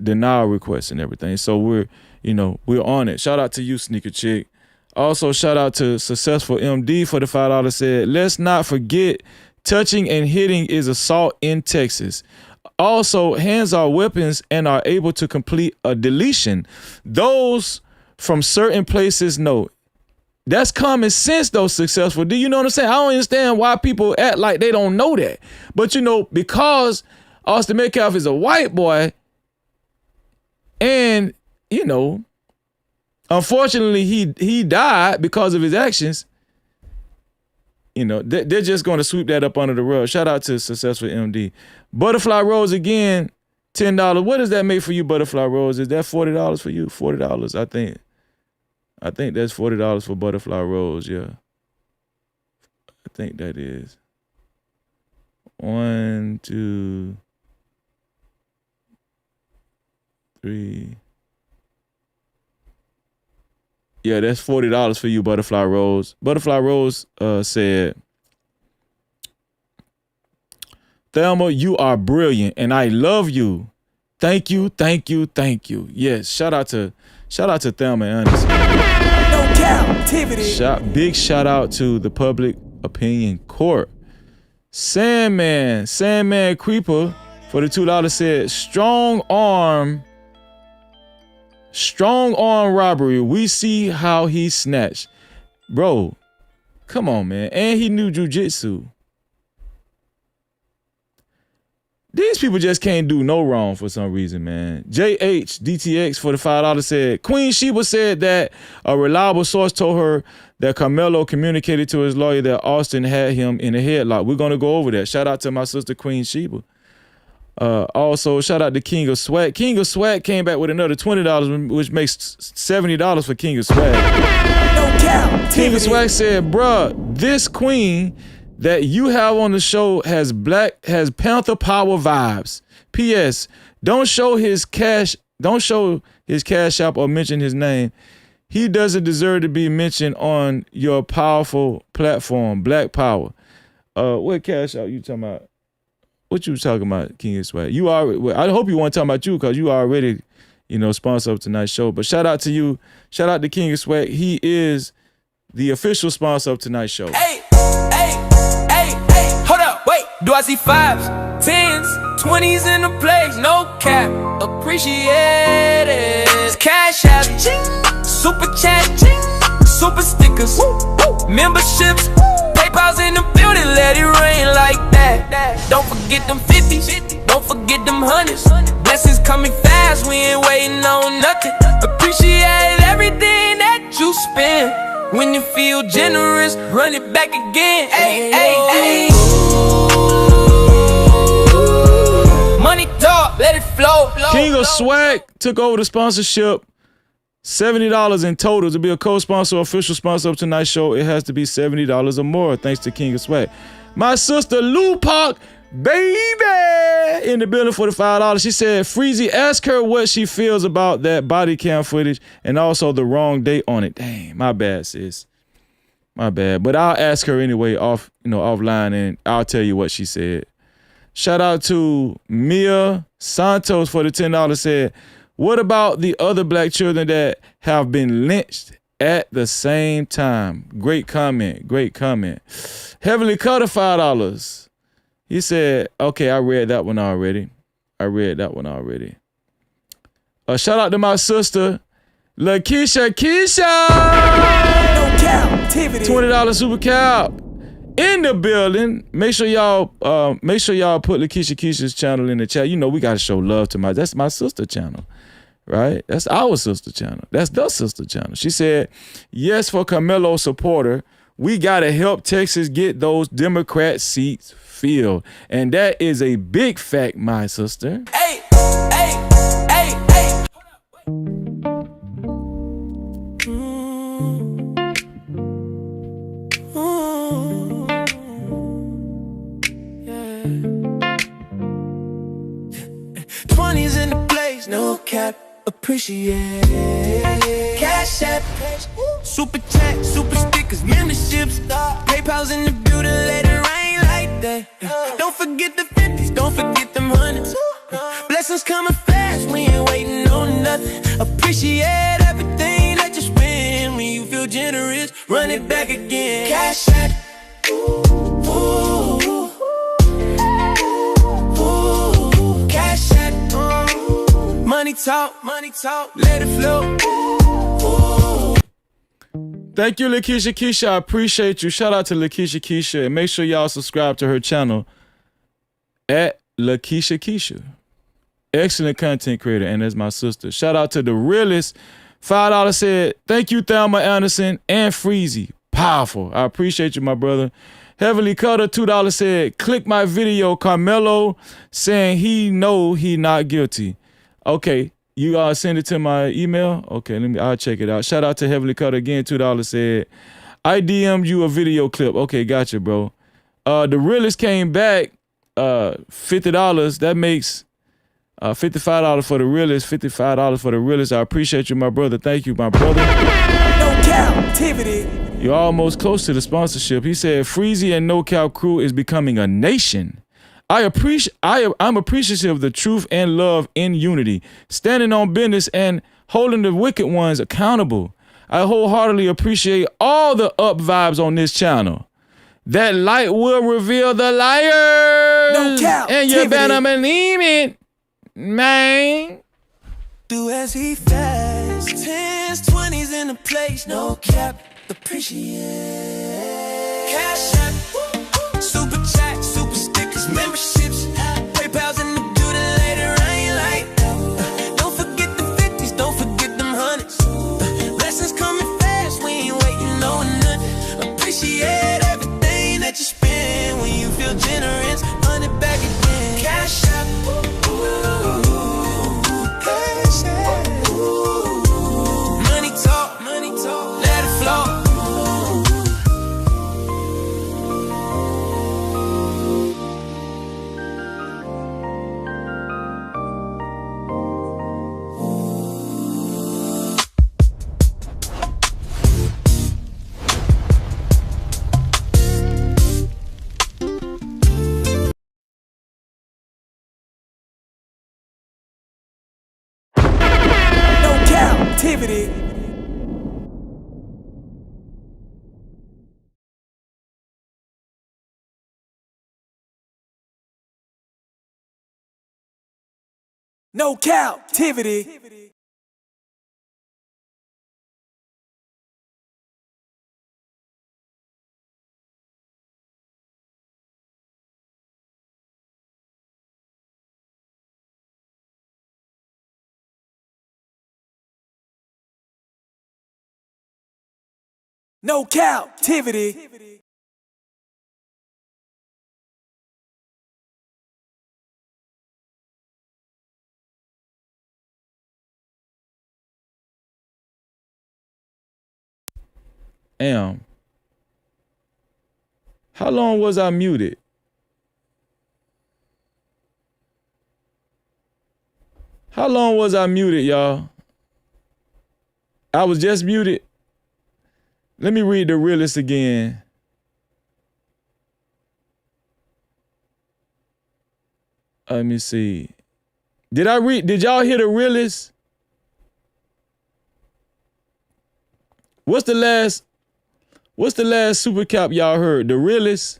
denial requests and everything. So we're on it. Shout out to you, Sneaker Chick. Also, shout out to Successful MD for the $5 said, let's not forget touching and hitting is assault in Texas. Also, hands are weapons and are able to complete a deletion. Those from certain places know. That's common sense, though, Successful. Do you know what I'm saying? I don't understand why people act like they don't know that. But, because Austin Metcalf is a white boy and, unfortunately, he died because of his actions. They're just going to sweep that up under the rug. Shout out to Successful MD. Butterfly Rose again, $10. What does that make for you, Butterfly Rose? Is that $40 for you? $40, I think. I think that's $40 for Butterfly Rose, yeah. I think that is. 1, 2, 3. Yeah, that's $40 for you, Butterfly Rose. Butterfly Rose said, Thelma, you are brilliant, and I love you. Thank you. Yes, shout out to Thelma and Anderson. No Cap-tivity. Big shout out to the Public Opinion Court. Sandman Creeper for the $2 said, strong arm robbery. We see how he snatched. Bro, come on, man. And he knew jujitsu. These people just can't do no wrong for some reason, man. JHDTX for the $5 said, Queen Sheba said that a reliable source told her that Karmelo communicated to his lawyer that Austin had him in a headlock. We're going to go over that. Shout out to my sister, Queen Sheba. Also, shout out to King of Swag. King of Swag came back with another $20, which makes $70 for King of Swag. No King of Swag said, bruh, this queen that you have on the show has Panther Power vibes. P.S. Don't show his cash app or mention his name. He doesn't deserve to be mentioned on your powerful platform, Black Power. What cash app you talking about? What you talking about, King of Swag? I hope you want to talk about you because you already, sponsor of tonight's show. But shout out to you. Shout out to King of Swag. He is the official sponsor of tonight's show. Hey, hold up, wait. Do I see 5s, 10s, 20s in the place? No cap, appreciate it. Cash app, super chat, super stickers, memberships, PayPal's in the building, let it rain like that. Don't forget them 50s, don't forget them 100s. Blessings coming fast, we ain't waiting on nothing. Appreciate everything that you spend. When you feel generous, run it back again. Ay. Money talk, let it flow. King of Swag took over the sponsorship. $70 in total to be a co-sponsor, official sponsor of tonight's show. It has to be $70 or more, thanks to King of Swag. My sister Lou Park baby, in the building for the $5. She said, Freezy, ask her what she feels about that body cam footage and also the wrong date on it. Dang, my bad, sis. My bad. But I'll ask her anyway offline, and I'll tell you what she said. Shout out to Mia Santos for the $10. Said, what about the other black children that have been lynched at the same time? Great comment. Great comment. Heavenly Cutter, $5. He said, okay, I read that one already. Shout out to my sister, LaKeisha Keisha. No Cap-tivity. $20 super cap in the building. Make sure y'all put LaKeisha Keisha's channel in the chat. You know we gotta show love to that's my sister channel. Right? That's our sister channel. That's the sister channel. She said, yes, for Karmelo supporter, we gotta help Texas get those Democrat seats filled. And that is a big fact, my sister. Hey, hey, hey, hey. Yeah. 20s in the place, no cap, appreciate. Cash app, super chat, super stickers, memberships, PayPal's in the building, let it rain like that. Don't forget the 50s, don't forget them hundreds. Blessings coming fast, we ain't waiting on nothing. Appreciate everything that you spend. When you feel generous, run it back again. Cash app. Cash app. Money talk, let it flow. Thank you, LaKeisha Keisha. I appreciate you. Shout out to LaKeisha Keisha. And make sure y'all subscribe to her channel at LaKeisha Keisha. Excellent content creator, and that's my sister. Shout out to the realest. $5 said, thank you, Thelma Anderson and Freezy. Powerful. I appreciate you, my brother. Heavenly Cutter, $2 said, click my video, Karmelo saying he not guilty. Okay, you send it to my email? Okay, I'll check it out. Shout out to Heavenly Cutter again, $2 said, I DM'd you a video clip. Okay, gotcha, bro. The realest came back, $50. That makes $55 for the realest, $55 for the realest. I appreciate you, my brother. Thank you, my brother. No Cap-tivity. You're almost close to the sponsorship. He said, Freezy and No Cap crew is becoming a nation. I'm appreciative of the truth and love in unity, standing on business and holding the wicked ones accountable. I wholeheartedly appreciate all the up vibes on this channel. That light will reveal the liars. No cap. And you better believe it, man. Do as he fast. 10s, 20s in the place. No cap. Appreciate. Cash app. Super chat. Super stickers. Memberships. PayPal's in the building. Later rain like that. Don't forget the 50s. Don't forget them hundreds. Blessings coming fast. We ain't waiting on nothing. Appreciate everything that you spend. When you feel generous, run it back again. Cash app. Cash app. Money talk, let it flow. No Cap-tivity. No Cap-tivity. No Cap-tivity. How long was I muted? How long was I muted, y'all? I was just muted. Let me read the realist again. Let me see. Did y'all hear the realist? What's the last super cap y'all heard? The realist?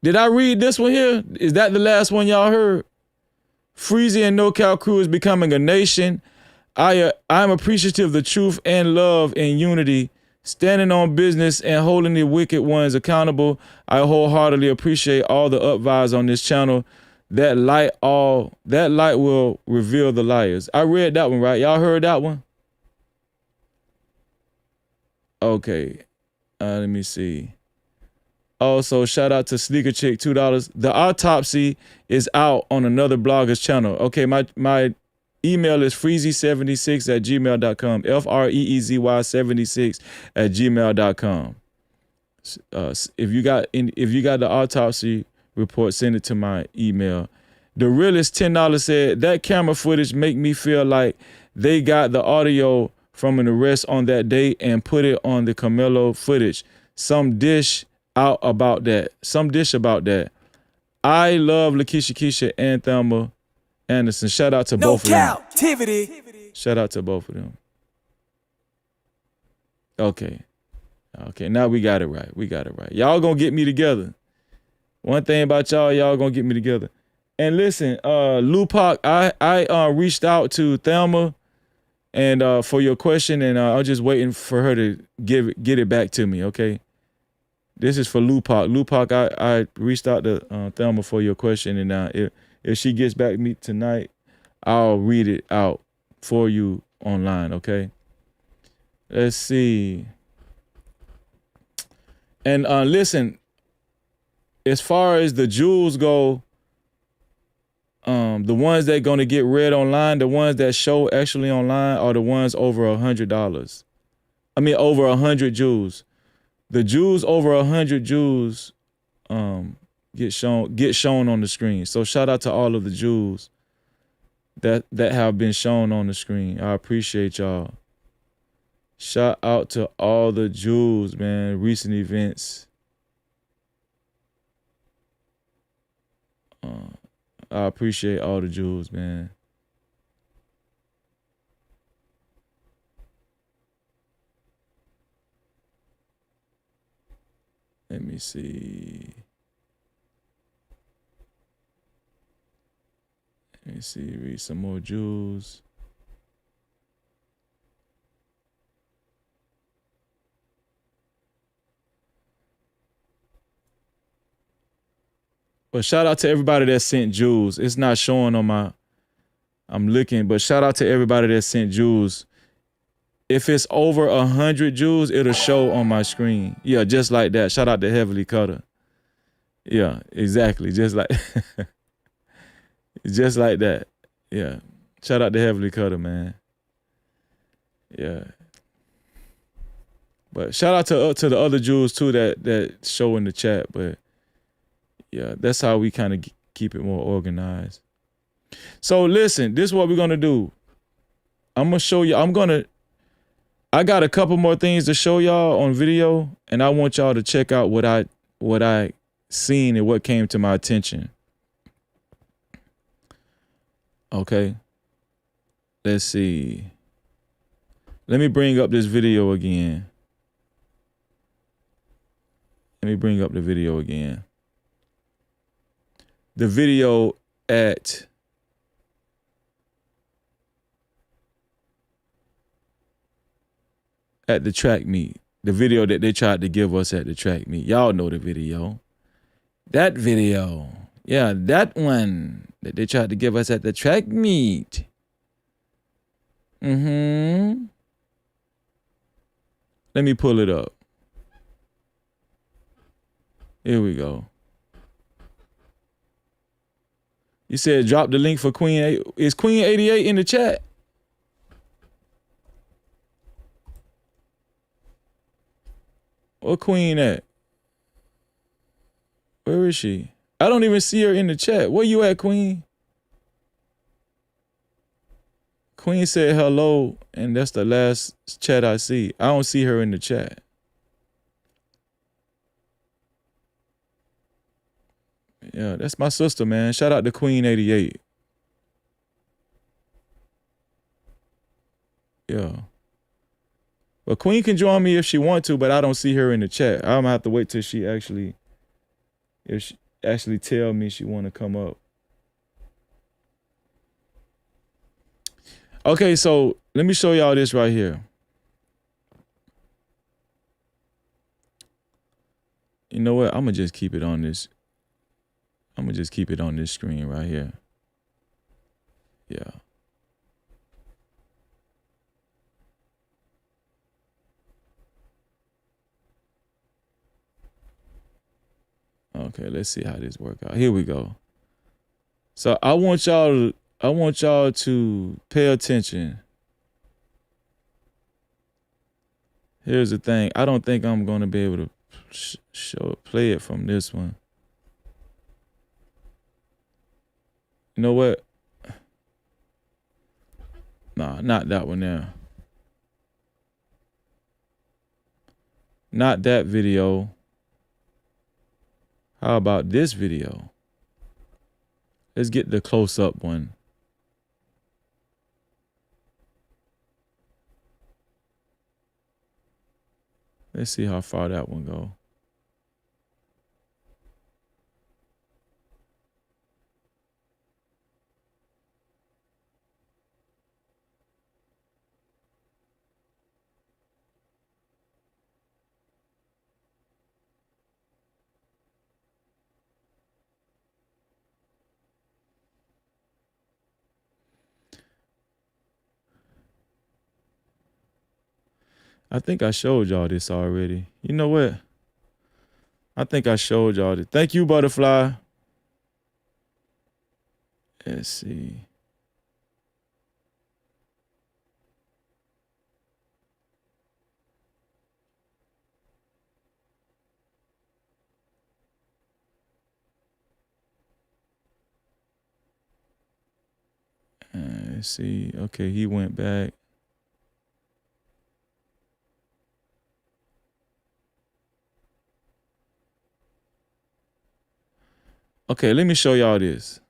Did I read this one here? Is that the last one y'all heard? Freezy and No Cap Crew is becoming a nation. I'm appreciative of the truth and love and unity, standing on business and holding the wicked ones accountable. I wholeheartedly appreciate all the upvibes on this channel. That light will reveal the liars. I read that one, right? Y'all heard that one? Okay. Let me see. Also, shout out to Sneaker Chick, $2. The autopsy is out on another blogger's channel. Okay, my email is freezy76@gmail.com. FREEZY76@gmail.com. If you got the autopsy report, send it to my email. The realist $10 said that camera footage make me feel like they got the audio from an arrest on that day and put it on the Karmelo footage. Some dish about that. I love Lakeisha Keisha and Thelma Anderson. Shout out to both of them. Cap-tivity. Shout out to both of them. Okay, now we got it right. Y'all gonna get me together. One thing about y'all gonna get me together. And listen, Lupac, I reached out to Thelma and for your question, and I'm just waiting for her to get it back to me, okay? This is for Lupac. Lupac, I reached out to Thelma for your question, and if she gets back to me tonight, I'll read it out for you online, okay? Let's see. And listen, as far as the jewels go, the ones that gonna get read online, the ones that show actually online are the ones over $100. I mean, over 100 jewels. The jewels over 100 jewels get shown on the screen. So shout out to all of the jewels that have been shown on the screen. I appreciate y'all. Shout out to all the jewels, man. Recent events. I appreciate all the jewels, man. Let me see. Read some more jewels. But shout out to everybody that sent jewels. It's not showing on I'm looking, but shout out to everybody that sent jewels. If it's over 100 jewels, it'll show on my screen. Yeah, just like that. Shout out to Heavily Cutter. Yeah, exactly. Just like just like that. Yeah. Shout out to Heavily Cutter, man. Yeah. But shout out to the other jewels too that show in the chat. But yeah, that's how we kind of keep it more organized. So listen, this is what we're gonna do. I'm gonna show you. I got a couple more things to show y'all on video, and I want y'all to check out what I seen and what came to my attention. Okay. Let's see. Let me bring up this video again. Let me bring up the video again. The video at the track meet. The video that they tried to give us at the track meet. Y'all know the video. That video. Yeah, that one that they tried to give us at the track meet. Let me pull it up. Here we go. You said drop the link for Queen 8. Is Queen 88 in the chat? Where Queen at? Where is she? I don't even see her in the chat. Where you at, Queen? Queen said hello, and that's the last chat I see. I don't see her in the chat. Yeah, that's my sister, man. Shout out to Queen 88. Yeah. But Queen can join me if she want to, but I don't see her in the chat. I'm gonna have to wait till she actually tell me she want to come up. Okay, so let me show y'all this right here. You know what? I'm gonna just keep it on this. I'm gonna just keep it on this screen right here. Yeah. Okay, let's see how this works out. Here we go. So I want y'all to pay attention. Here's the thing. I don't think I'm gonna be able to play it from this one. You know what? Nah, not that one there. Not that video. How about this video? Let's get the close-up one. Let's see how far that one go. I think I showed y'all this already. You know what? I think I showed y'all this. Thank you, Butterfly. Let's see. Let's see. Okay, he went back. Okay, let me show y'all this.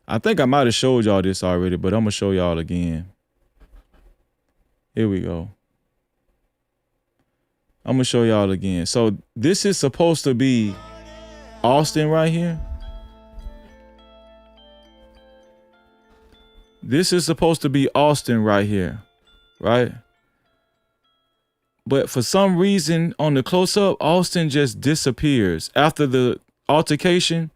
I think I might have showed y'all this already, but I'm going to show y'all again. Here we go. I'm going to show y'all again. So this is supposed to be Austin right here. This is supposed to be Austin right here, right? But for some reason on the close-up, Austin just disappears. After the altercation,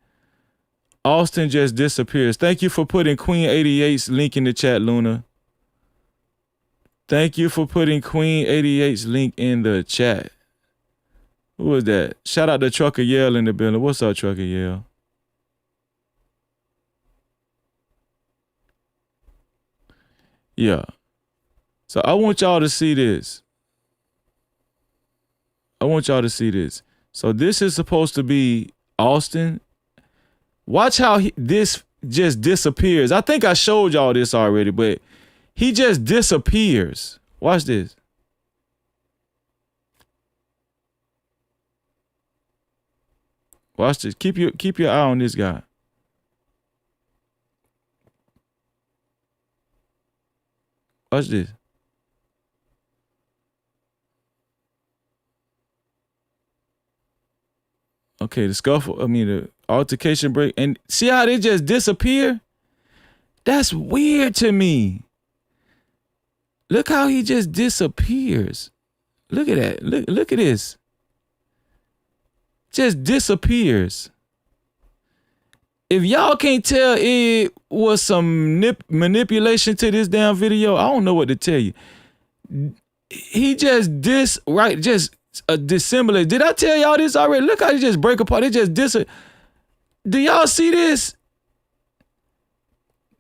Austin just disappears. Thank you for putting Queen 88's link in the chat, Luna. Thank you for putting Queen 88's link in the chat. Who is that? Shout out to Trucker Yell in the building. What's up, Trucker Yell? Yeah. So I want y'all to see this. I want y'all to see this. So this is supposed to be Austin. Watch how this just disappears. I think I showed y'all this already, but he just disappears. Watch this. Watch this. Keep your eye on this guy. Watch this. Okay, the altercation break. And see how they just disappear? That's weird to me. Look how he just disappears. Look at that. Look at this. Just disappears. If y'all can't tell it was some manipulation to this damn video, I don't know what to tell you. He just dissimulate. Did I tell y'all this already? Look how they just break apart. They just Do y'all see this?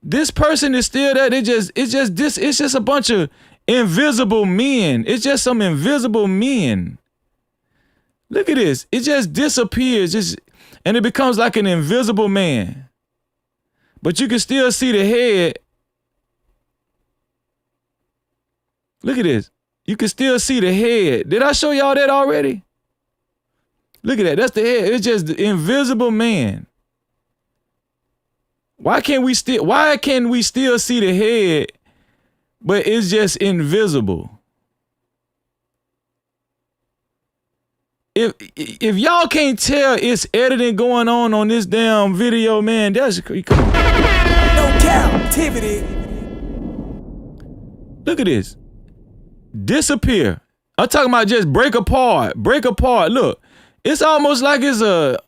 This person is still there. It's just a bunch of invisible men. It's just some invisible men. Look at this. It just disappears. And it becomes like an invisible man. but you can still see the head. Look at this. You can still see the head. Did I show y'all that already? Look at that. That's the head. It's just the invisible man. Why can't we still see the head, but it's just invisible? If y'all can't tell it's editing going on this damn video, man, that's come on. No Cap-tivity. Look at this. Disappear. I'm talking about just break apart. Break apart. Look, it's almost like it's a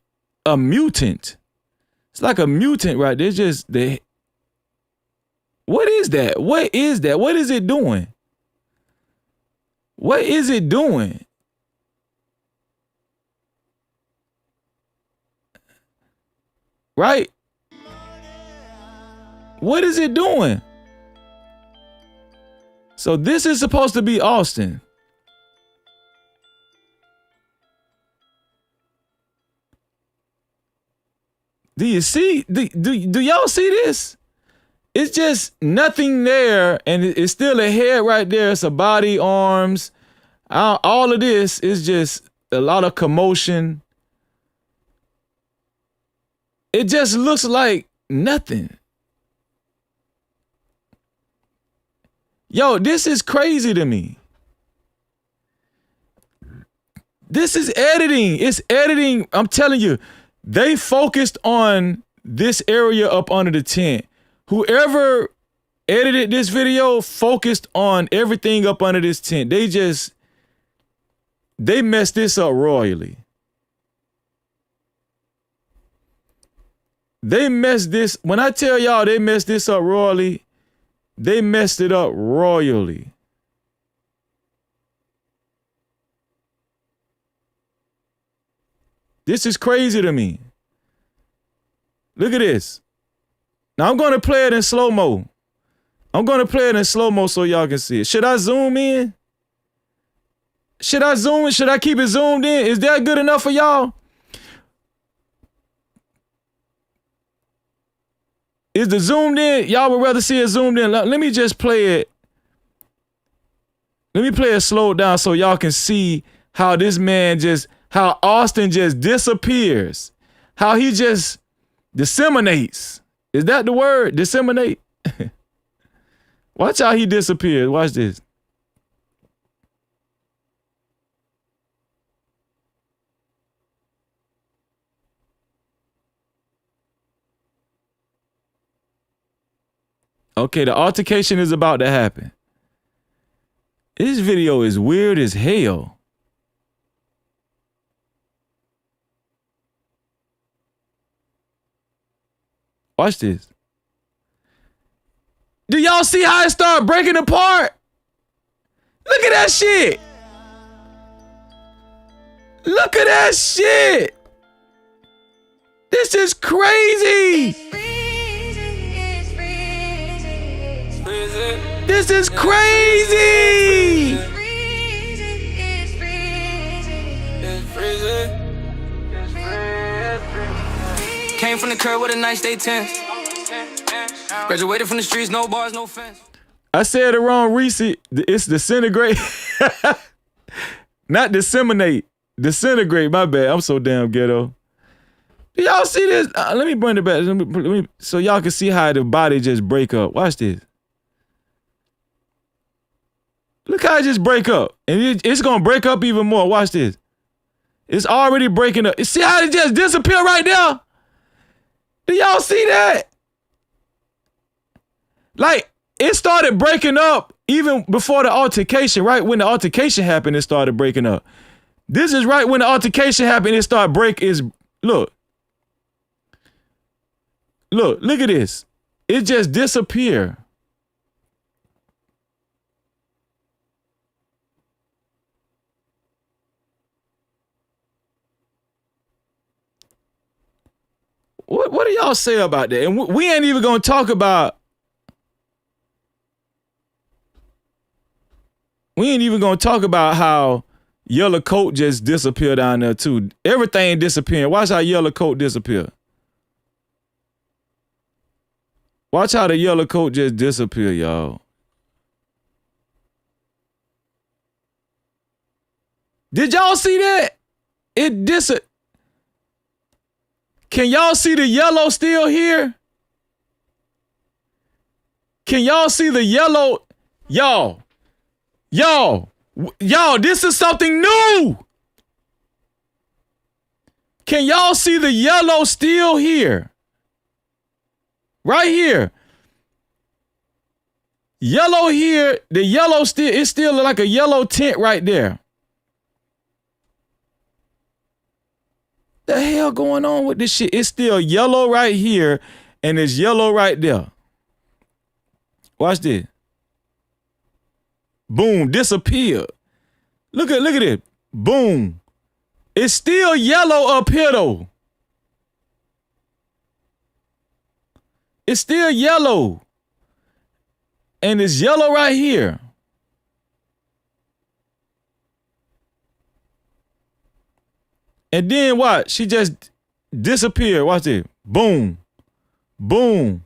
mutant. It's like a mutant right there. It's just the. What is that? What is that? What is it doing? What is it doing? Right? What is it doing? So this is supposed to be Austin. Do you see? Do y'all see this? It's just nothing there, and it's still a head right there. It's a body, arms. All of this is just a lot of commotion. It just looks like nothing. Yo, this is crazy to me. This is editing. It's editing. I'm telling you, they focused on this area up under the tent. Whoever edited this video focused on everything up under this tent. They messed this up royally. They messed this. When I tell y'all they messed this up royally, they messed it up royally. This is crazy to me. Look at this. Now I'm going to play it in slow-mo. I'm going to play it in slow-mo so y'all can see it. Should I zoom in? Should I zoom in? Should I keep it zoomed in? Is that good enough for y'all? Is the zoomed in? Y'all would rather see it zoomed in. Let me just play it. Let me play it slowed down so y'all can see how this man how Austin just disappears. How he just disseminates. Is that the word? Disseminate? Watch how he disappears. Watch this. Okay, the altercation is about to happen. This video is weird as hell. Watch this. Do y'all see how it started breaking apart? Look at that shit. Look at that shit. This is crazy. This is crazy. Came from the curb with a nice day 10. Graduated from the streets, no bars, no fence. I said it wrong, Reese. It's disintegrate. Not disseminate. Disintegrate, my bad. I'm so damn ghetto. Do y'all see this? Let me bring it back. Let me, so y'all can see how the body just break up. Watch this. Look how it just break up. And it's going to break up even more. Watch this. It's already breaking up. You see how it just disappeared right there? Do y'all see that? Like, it started breaking up even before the altercation, right? When the altercation happened, it started breaking up. This is right when the altercation happened, it started look. Look at this. It just disappeared. What do y'all say about that? And we ain't even gonna talk about. We ain't even gonna talk about how Yellow Coat just disappeared down there too. Everything disappearing. Watch how Yellow Coat disappear. Watch how the yellow coat just disappear, y'all. Did y'all see that? It Can y'all see the yellow still here? Can y'all see the yellow? Y'all, this is something new. Can y'all see the yellow still here? Right here. Yellow here, the yellow it's still like a yellow tint right there. The hell going on with this shit? It's still yellow right here and it's yellow right there. Watch this. Boom, disappeared. Look at it. Boom. It's still yellow up here though. It's still yellow. And it's yellow right here. And then what? She just disappeared. Watch it. Boom. Boom.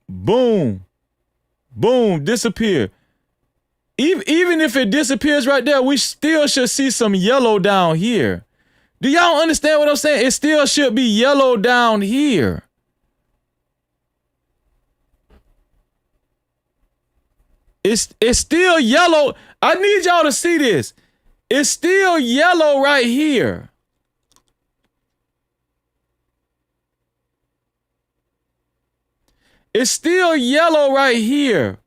Boom. Boom. Disappear. Even if it disappears right there, we still should see some yellow down here. Do y'all understand what I'm saying? It still should be yellow down here. It's still yellow. I need y'all to see this. It's still yellow right here. It's still yellow right here.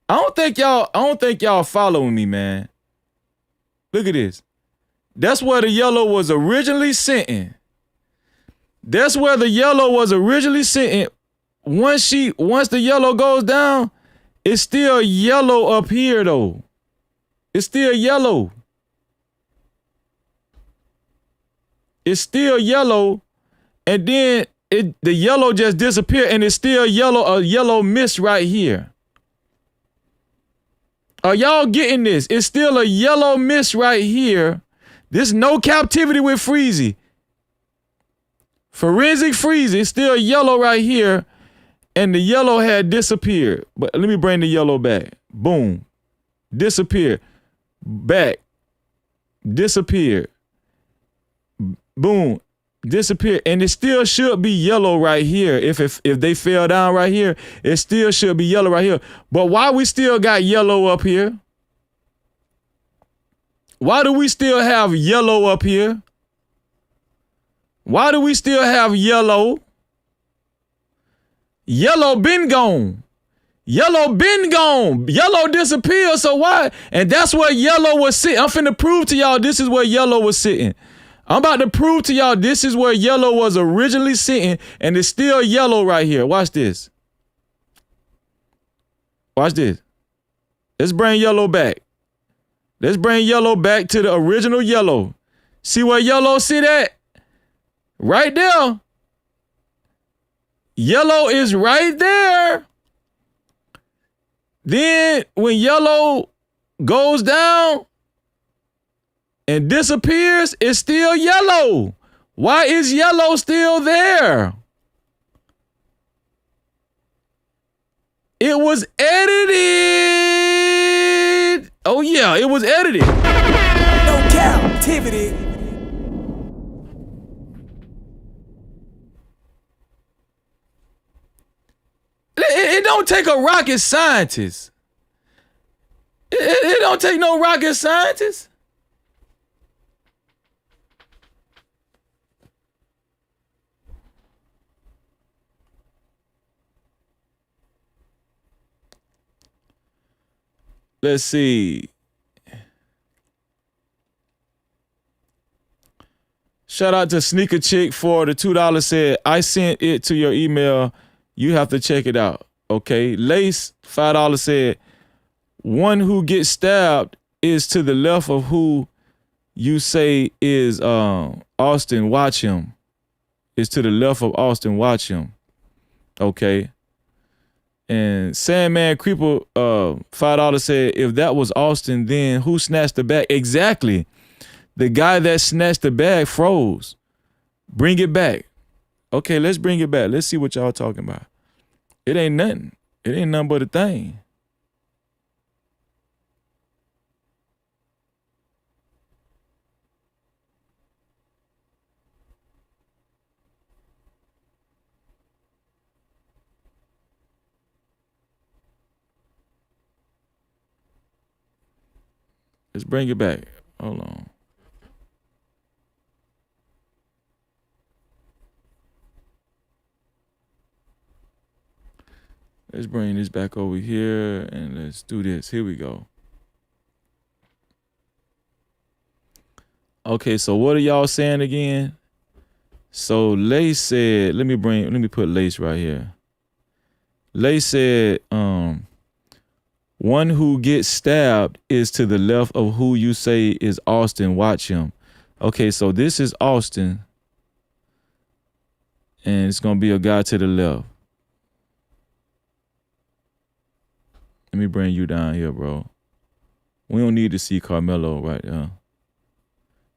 I don't think y'all following me, man. Look at this. That's where the yellow was originally sitting. That's where the yellow was originally sitting. Once the yellow goes down, it's still yellow up here though. It's still yellow. It's still yellow, and then the yellow just disappeared, and it's still yellow, a yellow mist right here. Are y'all getting this? It's still a yellow mist right here. This no captivity with Freezy. Forensic Freezy. It's still yellow right here. And the yellow had disappeared. But let me bring the yellow back. Boom. Disappeared. Back. Disappeared. Boom. Disappeared. And it still should be yellow right here. If they fell down right here, it still should be yellow right here. But why we still got yellow up here? Why do we still have yellow up here? Why do we still have yellow? Yellow been gone. Yellow been gone. Yellow disappeared. So why? And that's where yellow was sitting. I'm finna prove to y'all this is where yellow was sitting. I'm about to prove to y'all this is where yellow was originally sitting, and it's still yellow right here. Watch this. Watch this. Let's bring yellow back. Let's bring yellow back to the original yellow. See where yellow sit at? Right there. Yellow is right there. Then when yellow goes down and disappears, it's still yellow. Why is yellow still there? It was edited. Oh yeah, it was edited. No captivity. It don't take a rocket scientist. It don't take no rocket scientist. Let's see. Shout out to Sneaker Chick for the $2 said, I sent it to your email. You have to check it out. Okay. Lace, $5 said, one who gets stabbed is to the left of who you say is Austin. Watch him. Is to the left of Austin. Watch him. Okay. And Sandman Creeper, $5 said, if that was Austin, then who snatched the bag? Exactly. The guy that snatched the bag froze. Bring it back. Okay, let's bring it back. Let's see what y'all talking about. It ain't nothing. It ain't nothing but a thing. Let's bring it back. Hold on. Let's bring this back over here and let's do this. Here we go. Okay, so what are y'all saying again? So Lace said, let me put Lace right here. Lace said, one who gets stabbed is to the left of who you say is Austin. Watch him. Okay, so this is Austin. And it's gonna be a guy to the left. Let me bring you down here, bro. We don't need to see Karmelo right now.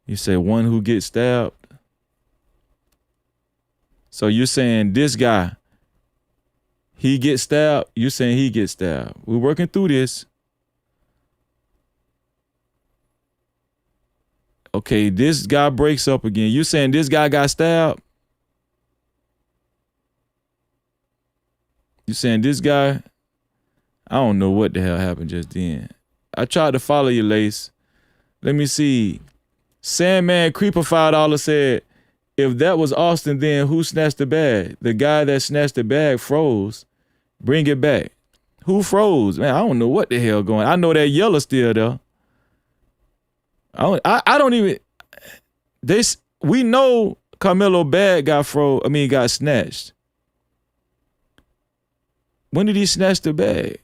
You say one who gets stabbed. So you're saying this guy, he gets stabbed? You're saying he gets stabbed. We're working through this. Okay, this guy breaks up again. You saying this guy got stabbed? You saying this guy? I don't know what the hell happened just then. I tried to follow you, Lace. Let me see. Sandman Creeper $5 said, if that was Austin, then who snatched the bag? The guy that snatched the bag froze. Bring it back. Who froze? Man, I don't know what the hell going on. I know that yellow still there. I don't even. We know Karmelo bag got got snatched. When did he snatch the bag?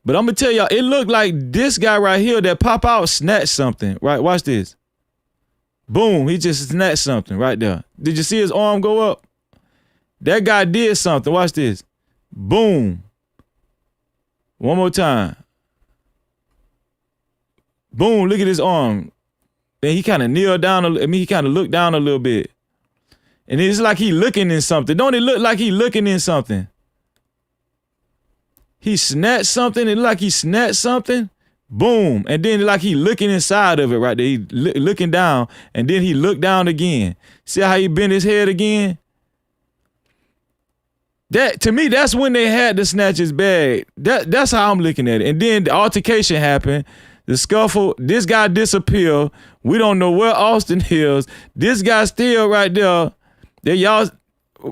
But I'm gonna tell y'all, it looked like this guy right here that pop out snatched something. Right, watch this. Boom, he just snatched something right there. Did you see his arm go up? That guy did something. Watch this. Boom. One more time. Boom, look at his arm. Then he kind of kneeled down. He kind of looked down a little bit. And it's like he looking in something. Don't it look like he looking in something? He snatched something. It looked like he snatched something. Boom. And then like he looking inside of it right there. He looking down. And then he looked down again. See how he bent his head again? That, to me, that's when they had to snatch his bag. That's how I'm looking at it. And then the altercation happened. The scuffle. This guy disappeared. We don't know where Austin is. This guy still right there. That y'all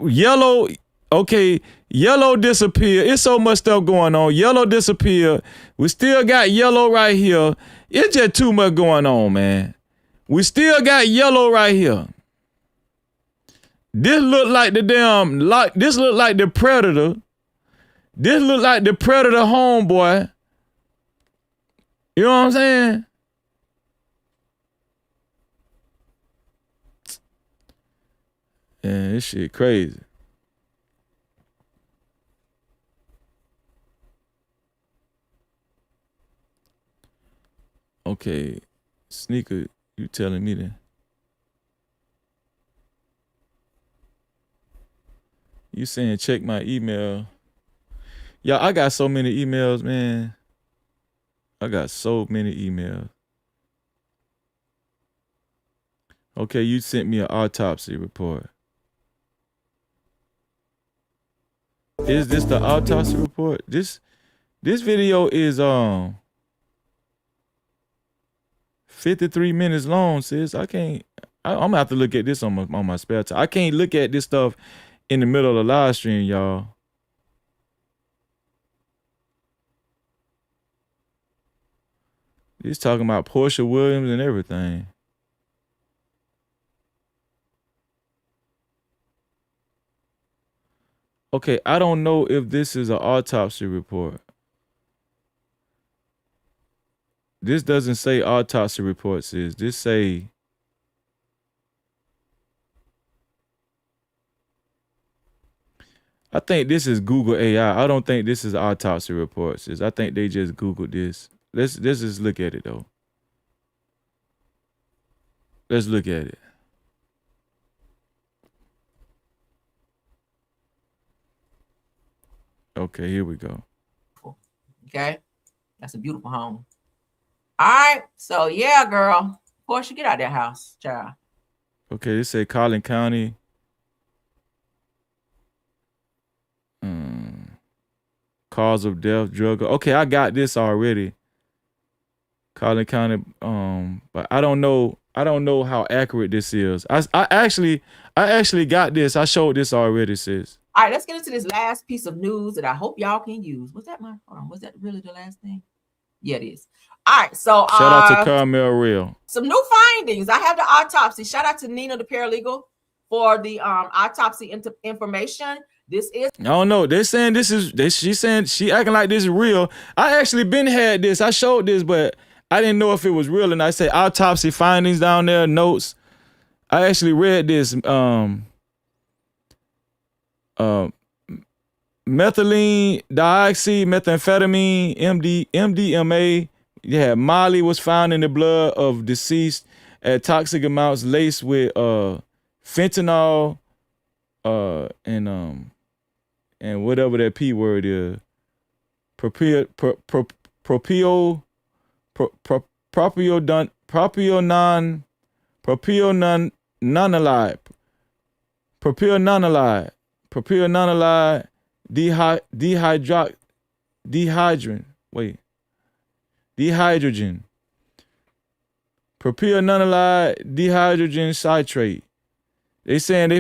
yellow. Okay, yellow disappeared. It's so much stuff going on. Yellow disappeared. We still got yellow right here. It's just too much going on, man. We still got yellow right here. This look like the this look like the Predator. This look like the Predator homeboy. You know what I'm saying? Yeah, this shit crazy. Okay, Sneaker, you telling me that? You saying check my email. Yeah, I got so many emails, man. I got so many emails. Okay, you sent me an autopsy report. Is this the autopsy report? This video is 53 minutes long, sis. I'm gonna have to look at this on my spare time. I can't look at this stuff in the middle of the live stream, y'all. He's talking about Portia Williams and everything. Okay, I don't know if this is an autopsy report. This doesn't say autopsy report, sis. This say I think this is Google AI. I don't think this is autopsy report, sis. I think they just Googled this. Let's just look at it though. Let's look at it. Okay, here we go. Okay, that's a beautiful home. All right, so yeah, girl, of course you get out of that house, child. Okay, they say Collin County. Cause of death, drug. Okay, I got this already. Collin County. But I don't know how accurate this is. I actually got this. I showed this already, sis. All right, let's get into this last piece of news that I hope y'all can use. Was that hold on, was that really the last thing? Yeah, it is. All right, so Shout out to Carmelo Real. Some new findings. I have the autopsy. Shout out to Nina, the paralegal, for the autopsy information. This is. I don't know. They're saying this is. She's saying she acting like this is real. I actually been had this. I showed this, but I didn't know if it was real. And I say autopsy findings down there, notes. I actually read this. Methylene, dioxy, methamphetamine, MDMA. Yeah, Molly was found in the blood of deceased at toxic amounts laced with fentanyl and whatever that P word is. Propiononylate. Dehydrogen. Propiononylate dehydrogen citrate. They saying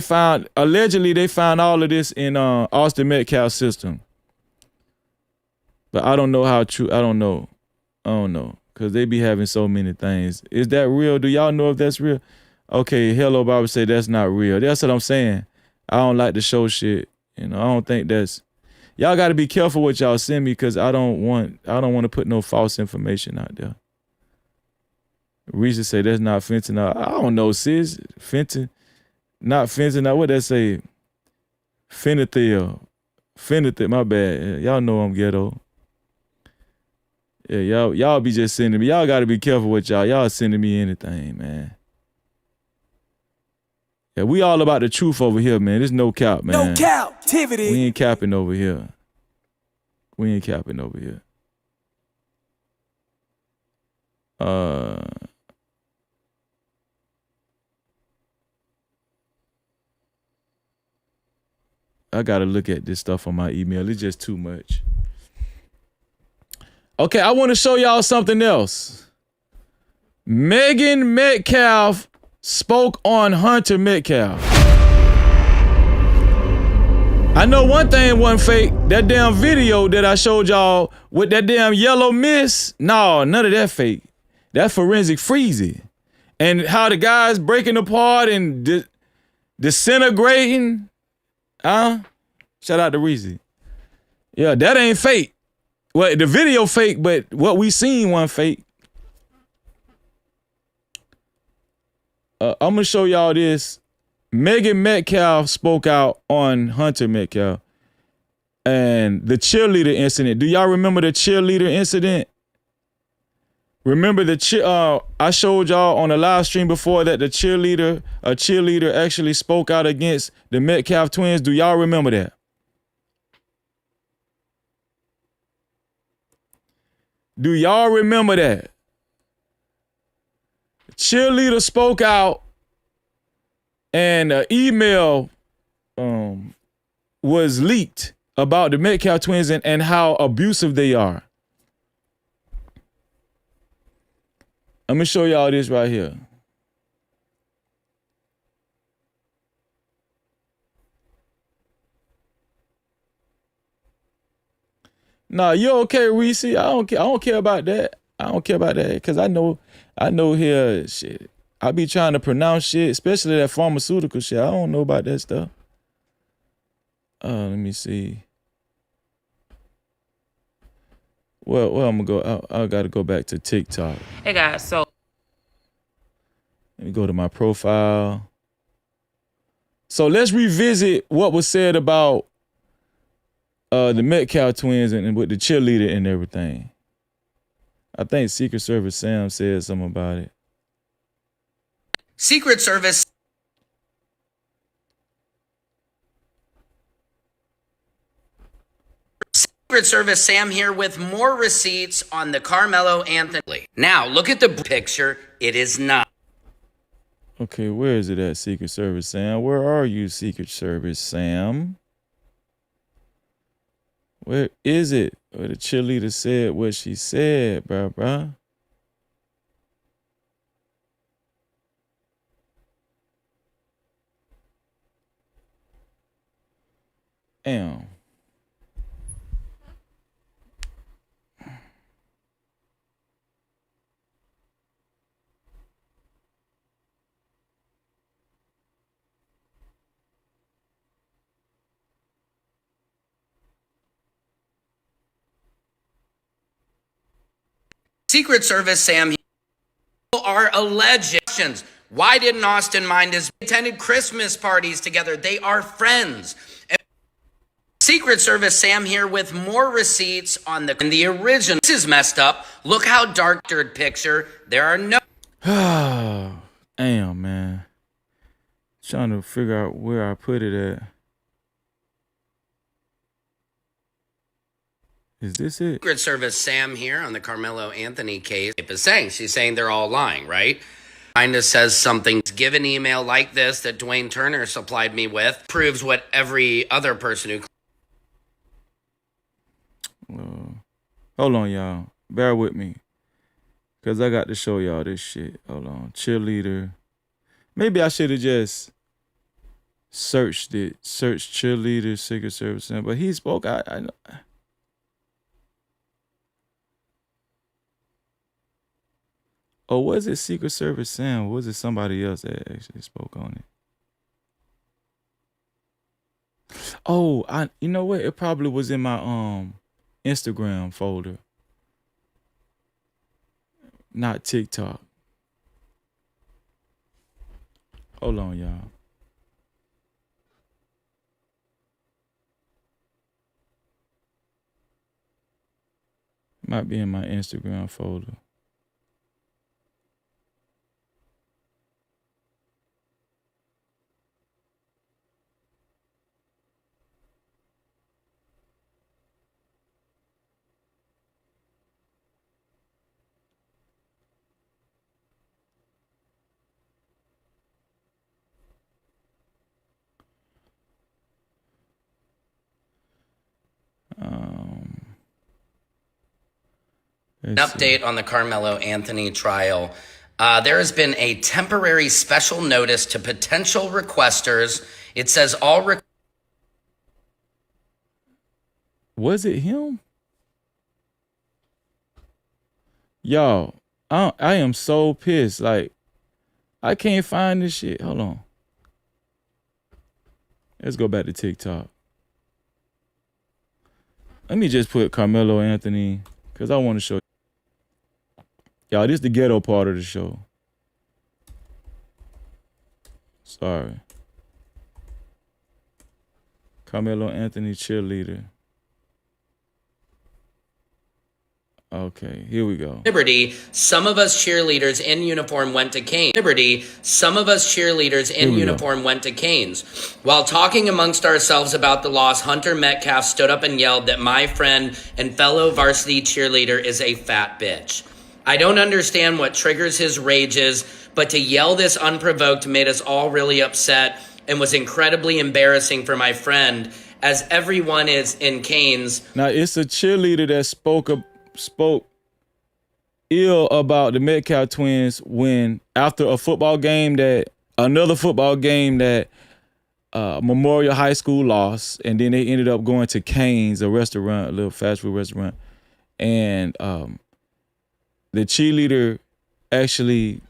allegedly they found all of this in Austin Metcalf's system. But I don't know how true. I don't know. Because they be having so many things. Is that real? Do y'all know if that's real? Okay, Hello Barbara say that's not real. That's what I'm saying. I don't like to show shit. I don't think that's. Y'all got to be careful what y'all send me because I don't want to put no false information out there. Reese say that's not fentanyl. I don't know, sis. Not fentanyl. What that say? Phenyl. My bad. Y'all know I'm ghetto. Yeah, y'all be just sending me. Y'all got to be careful with y'all sending me anything, man. Yeah, we all about the truth over here, man. There's no cap, man. No Cap-tivity. We ain't capping over here. I gotta look at this stuff on my email. It's just too much. Okay, I want to show y'all something else. Megan Metcalf spoke on Hunter Metcalf. I know one thing wasn't fake. That damn video that I showed y'all with that damn yellow mist. No, none of that fake. That forensic Freezy. And how the guys breaking apart and disintegrating. Shout out to Reezy. Yeah, that ain't fake. Well, the video fake, but what we seen wasn't fake. I'm gonna show y'all this. Megan Metcalf spoke out on Hunter Metcalf and the cheerleader incident. Do y'all remember the cheerleader incident? Remember I showed y'all on a live stream before that a cheerleader actually spoke out against the Metcalf twins. Do y'all remember that? Do y'all remember that? Cheerleader spoke out and an email was leaked about the Metcalf twins and how abusive they are. I'm gonna show y'all this right here. Nah, you okay, Reese? I don't care about that. I don't care about that because I know here shit. I be trying to pronounce shit, especially that pharmaceutical shit. I don't know about that stuff. Let me see. Well, I'm gonna go. I gotta go back to TikTok. Hey guys, so let me go to my profile. So let's revisit what was said about the Metcalf twins and with the cheerleader and everything. I think Secret Service Sam said something about it. Secret Service. Secret Service Sam here with more receipts on the Carmelo Anthony. Now, look at the picture. It is not. Okay, where is it at, Secret Service Sam? Where are you, Secret Service Sam? Where is it? Where the cheerleader said what she said, bruh. Damn. Secret Service Sam are alleged. Why didn't Austin mind his attended Christmas parties together? They are friends. Secret Service Sam here with more receipts on the original. This is messed up. Look how dark picture. There are no. Damn, man. Trying to figure out where I put it at. Is this it? Secret Service Sam here on the Carmelo Anthony case. She's saying they're all lying, right? Kinda says something. Give an email like this that Dwayne Turner supplied me with. Proves what every other person who. Hold on, y'all. Bear with me. Because I got to show y'all this shit. Hold on. Cheerleader. Maybe I should have just searched it. Searched cheerleader, Secret Service. But he spoke. I know. Oh, was it Secret Service Sam? Or was it somebody else that actually spoke on it? Oh, you know what? It probably was in my Instagram folder. Not TikTok. Hold on, y'all. Might be in my Instagram folder. An update on the Carmelo Anthony trial. There has been a temporary special notice to potential requesters. It says all. Was it him? Y'all, I am so pissed. Like, I can't find this shit. Hold on. Let's go back to TikTok. Let me just put Carmelo Anthony, because I want to show y'all, this is the ghetto part of the show. Sorry. Carmelo Anthony cheerleader. Okay, here we go. Liberty, some of us cheerleaders in uniform went to Canes. Liberty, some of us cheerleaders in uniform went to Canes. While talking amongst ourselves about the loss, Hunter Metcalf stood up and yelled that my friend and fellow varsity cheerleader is a fat bitch. I don't understand what triggers his rages, but to yell this unprovoked made us all really upset and was incredibly embarrassing for my friend, as everyone is in Canes. Now, it's a cheerleader that spoke ill about the Metcalf twins when after another football game that Memorial High School lost, and then they ended up going to Canes, a restaurant, a little fast food restaurant, and the cheerleader actually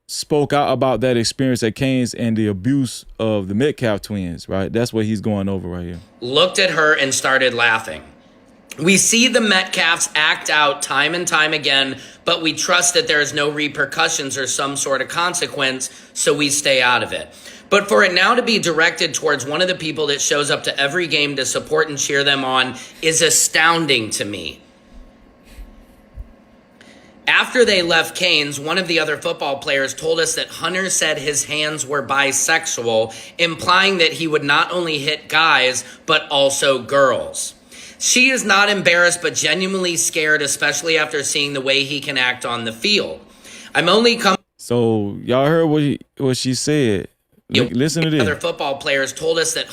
spoke out about that experience at Canes and the abuse of the Metcalf twins, right? That's what he's going over right here. Looked at her and started laughing. We see the Metcalfs act out time and time again, but we trust that there is no repercussions or some sort of consequence, so we stay out of it. But for it now to be directed towards one of the people that shows up to every game to support and cheer them on is astounding to me. After they left Canes, one of the other football players told us that Hunter said his hands were bisexual, implying that he would not only hit guys, but also girls. She is not embarrassed, but genuinely scared, especially after seeing the way he can act on the field. I'm only coming. So y'all heard what she said. Listen to this. Other football players told us that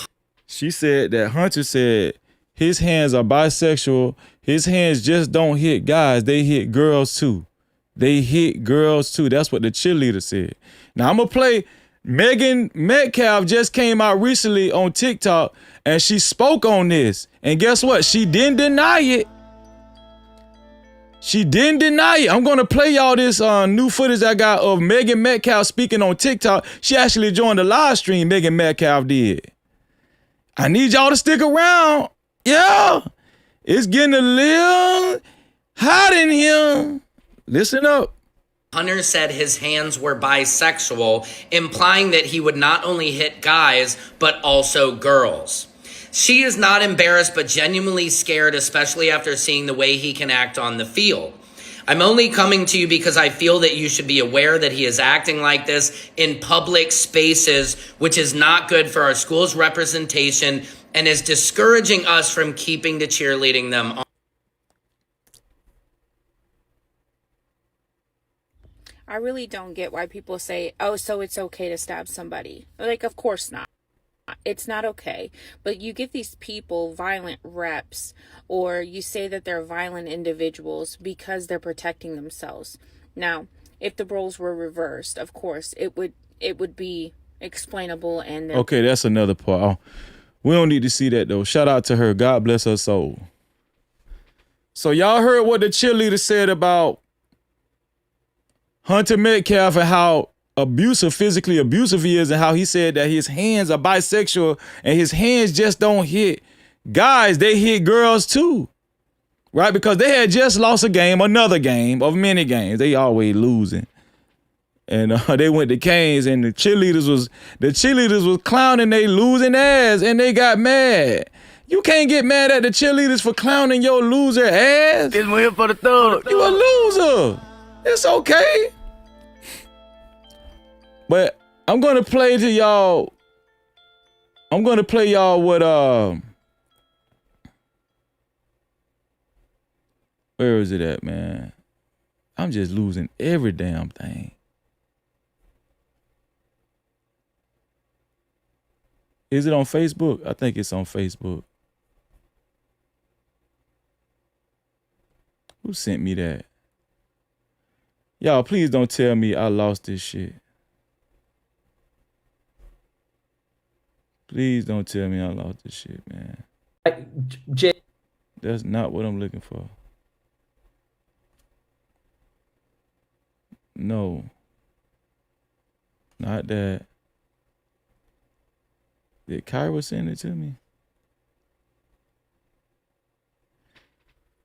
she said that Hunter said his hands are bisexual. His hands just don't hit guys. They hit girls too. They hit girls too. That's what the cheerleader said. Now I'm gonna play. Megan Metcalf just came out recently on TikTok and she spoke on this. And guess what? She didn't deny it. She didn't deny it. I'm gonna play y'all this new footage I got of Megan Metcalf speaking on TikTok. She actually joined the live stream. Megan Metcalf did. I need y'all to stick around. Yeah, it's getting a little hot in here. Listen up. Hunter said his hands were bisexual, implying that he would not only hit guys, but also girls. She is not embarrassed, but genuinely scared, especially after seeing the way he can act on the field. I'm only coming to you because I feel that you should be aware that he is acting like this in public spaces, which is not good for our school's representation and is discouraging us from keeping to cheerleading them on. I really don't get why people say, oh, so it's okay to stab somebody. Like, of course not. It's not okay. But you give these people violent reps, or you say that they're violent individuals because they're protecting themselves. Now, if the roles were reversed, of course, it would be explainable. And okay, that's another part. Oh, we don't need to see that though. Shout out to her. God bless her soul. So y'all heard what the cheerleader said about Hunter Metcalf and how physically abusive he is, and how he said that his hands are bisexual and his hands just don't hit guys, they hit girls too. Right? Because they had just lost a game, another game of many games. They always losing. And they went to Canes and the cheerleaders was clowning they losing ass and they got mad. You can't get mad at the cheerleaders for clowning your loser ass. This one here for the thug. You a loser. It's okay. But I'm gonna play to y'all. I'm gonna play y'all what where is it at, man? I'm just losing every damn thing. Is it on Facebook? I think it's on Facebook. Who sent me that? Y'all, please don't tell me I lost this shit. Please don't tell me I lost this shit, man. That's not what I'm looking for. No. Not that. Did Kyra send it to me?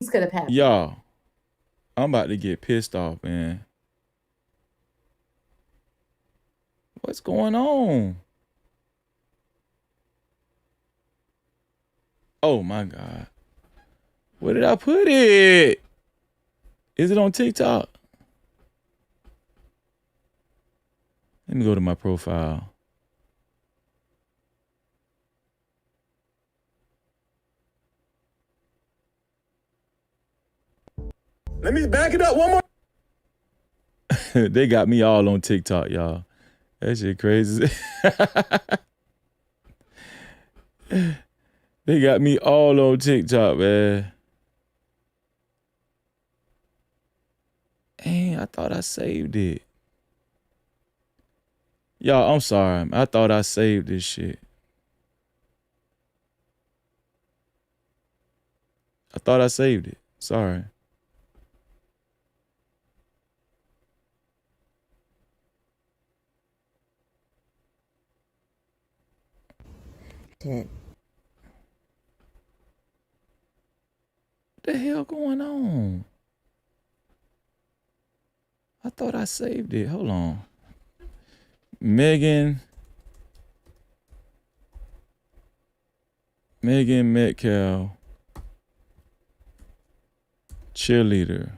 This could have happened. Y'all, I'm about to get pissed off, man. What's going on? Oh my God. Where did I put it? Is it on TikTok? Let me go to my profile. Let me back it up one more. They got me all on TikTok, y'all. That shit crazy. They got me all on TikTok, man. Dang, I thought I saved it. Y'all, I'm sorry. I thought I saved this shit. I thought I saved it. Sorry. What the hell going on? I thought I saved it. Hold on. Megan Metcalf, cheerleader.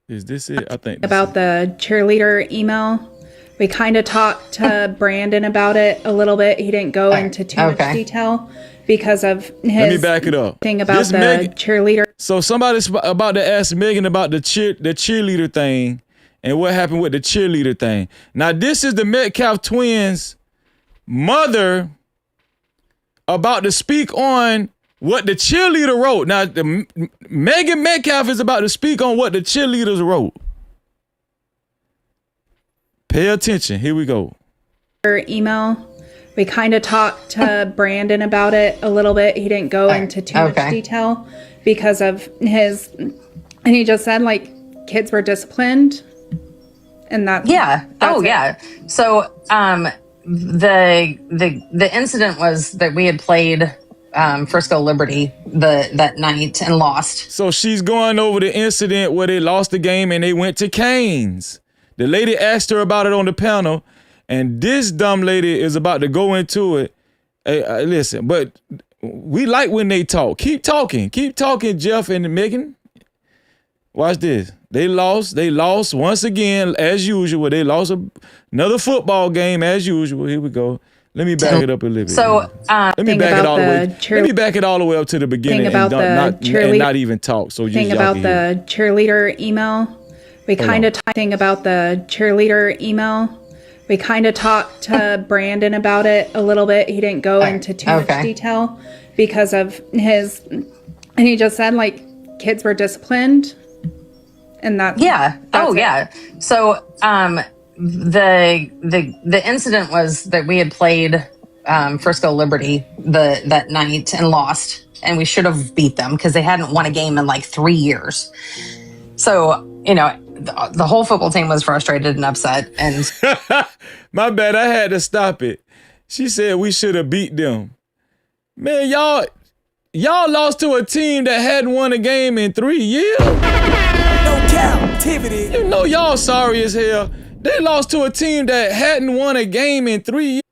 Is this it? I think about the cheerleader email. We kind of talked to Brandon about it a little bit. He didn't go into too much detail because of his Let me back it up. thing about This the cheerleader. So somebody's about to ask Megan about the cheerleader thing and what happened with the cheerleader thing. Now, this is the Metcalf twins' mother about to speak on what the cheerleader wrote. Now, Megan Metcalf is about to speak on what the cheerleaders wrote. Pay attention. Here we go. Email. We kind of talked to Brandon about it a little bit. He didn't go into too much detail because of his, and he just said like kids were disciplined, and that's So the incident was that we had played Frisco Liberty that night and lost. So she's going over the incident where they lost the game and they went to Canes. The lady asked her about it on the panel, and this dumb lady is about to go into it. Hey, listen, but we like when they talk. Keep talking, Jeff and Megan. Watch this. They lost once again, as usual. They lost another football game, as usual. Here we go. Let me back it up a little bit. So let me back it all the way. Let me back it all the way up to the beginning and not even talk. So thing about the cheerleader email. We kind of thing about the cheerleader email. We kind of talked to Brandon about it a little bit. He didn't go into too much detail because of his, and he just said like kids were disciplined, and that So the incident was that we had played Frisco Liberty that night and lost, and we should have beat them because they hadn't won a game in like 3 years. So the whole football team was frustrated and upset. And my bad, I had to stop it. She said we should have beat them. Man, y'all lost to a team that hadn't won a game in 3 years. No Cap-tivity. You know y'all sorry as hell. They lost to a team that hadn't won a game in 3 years.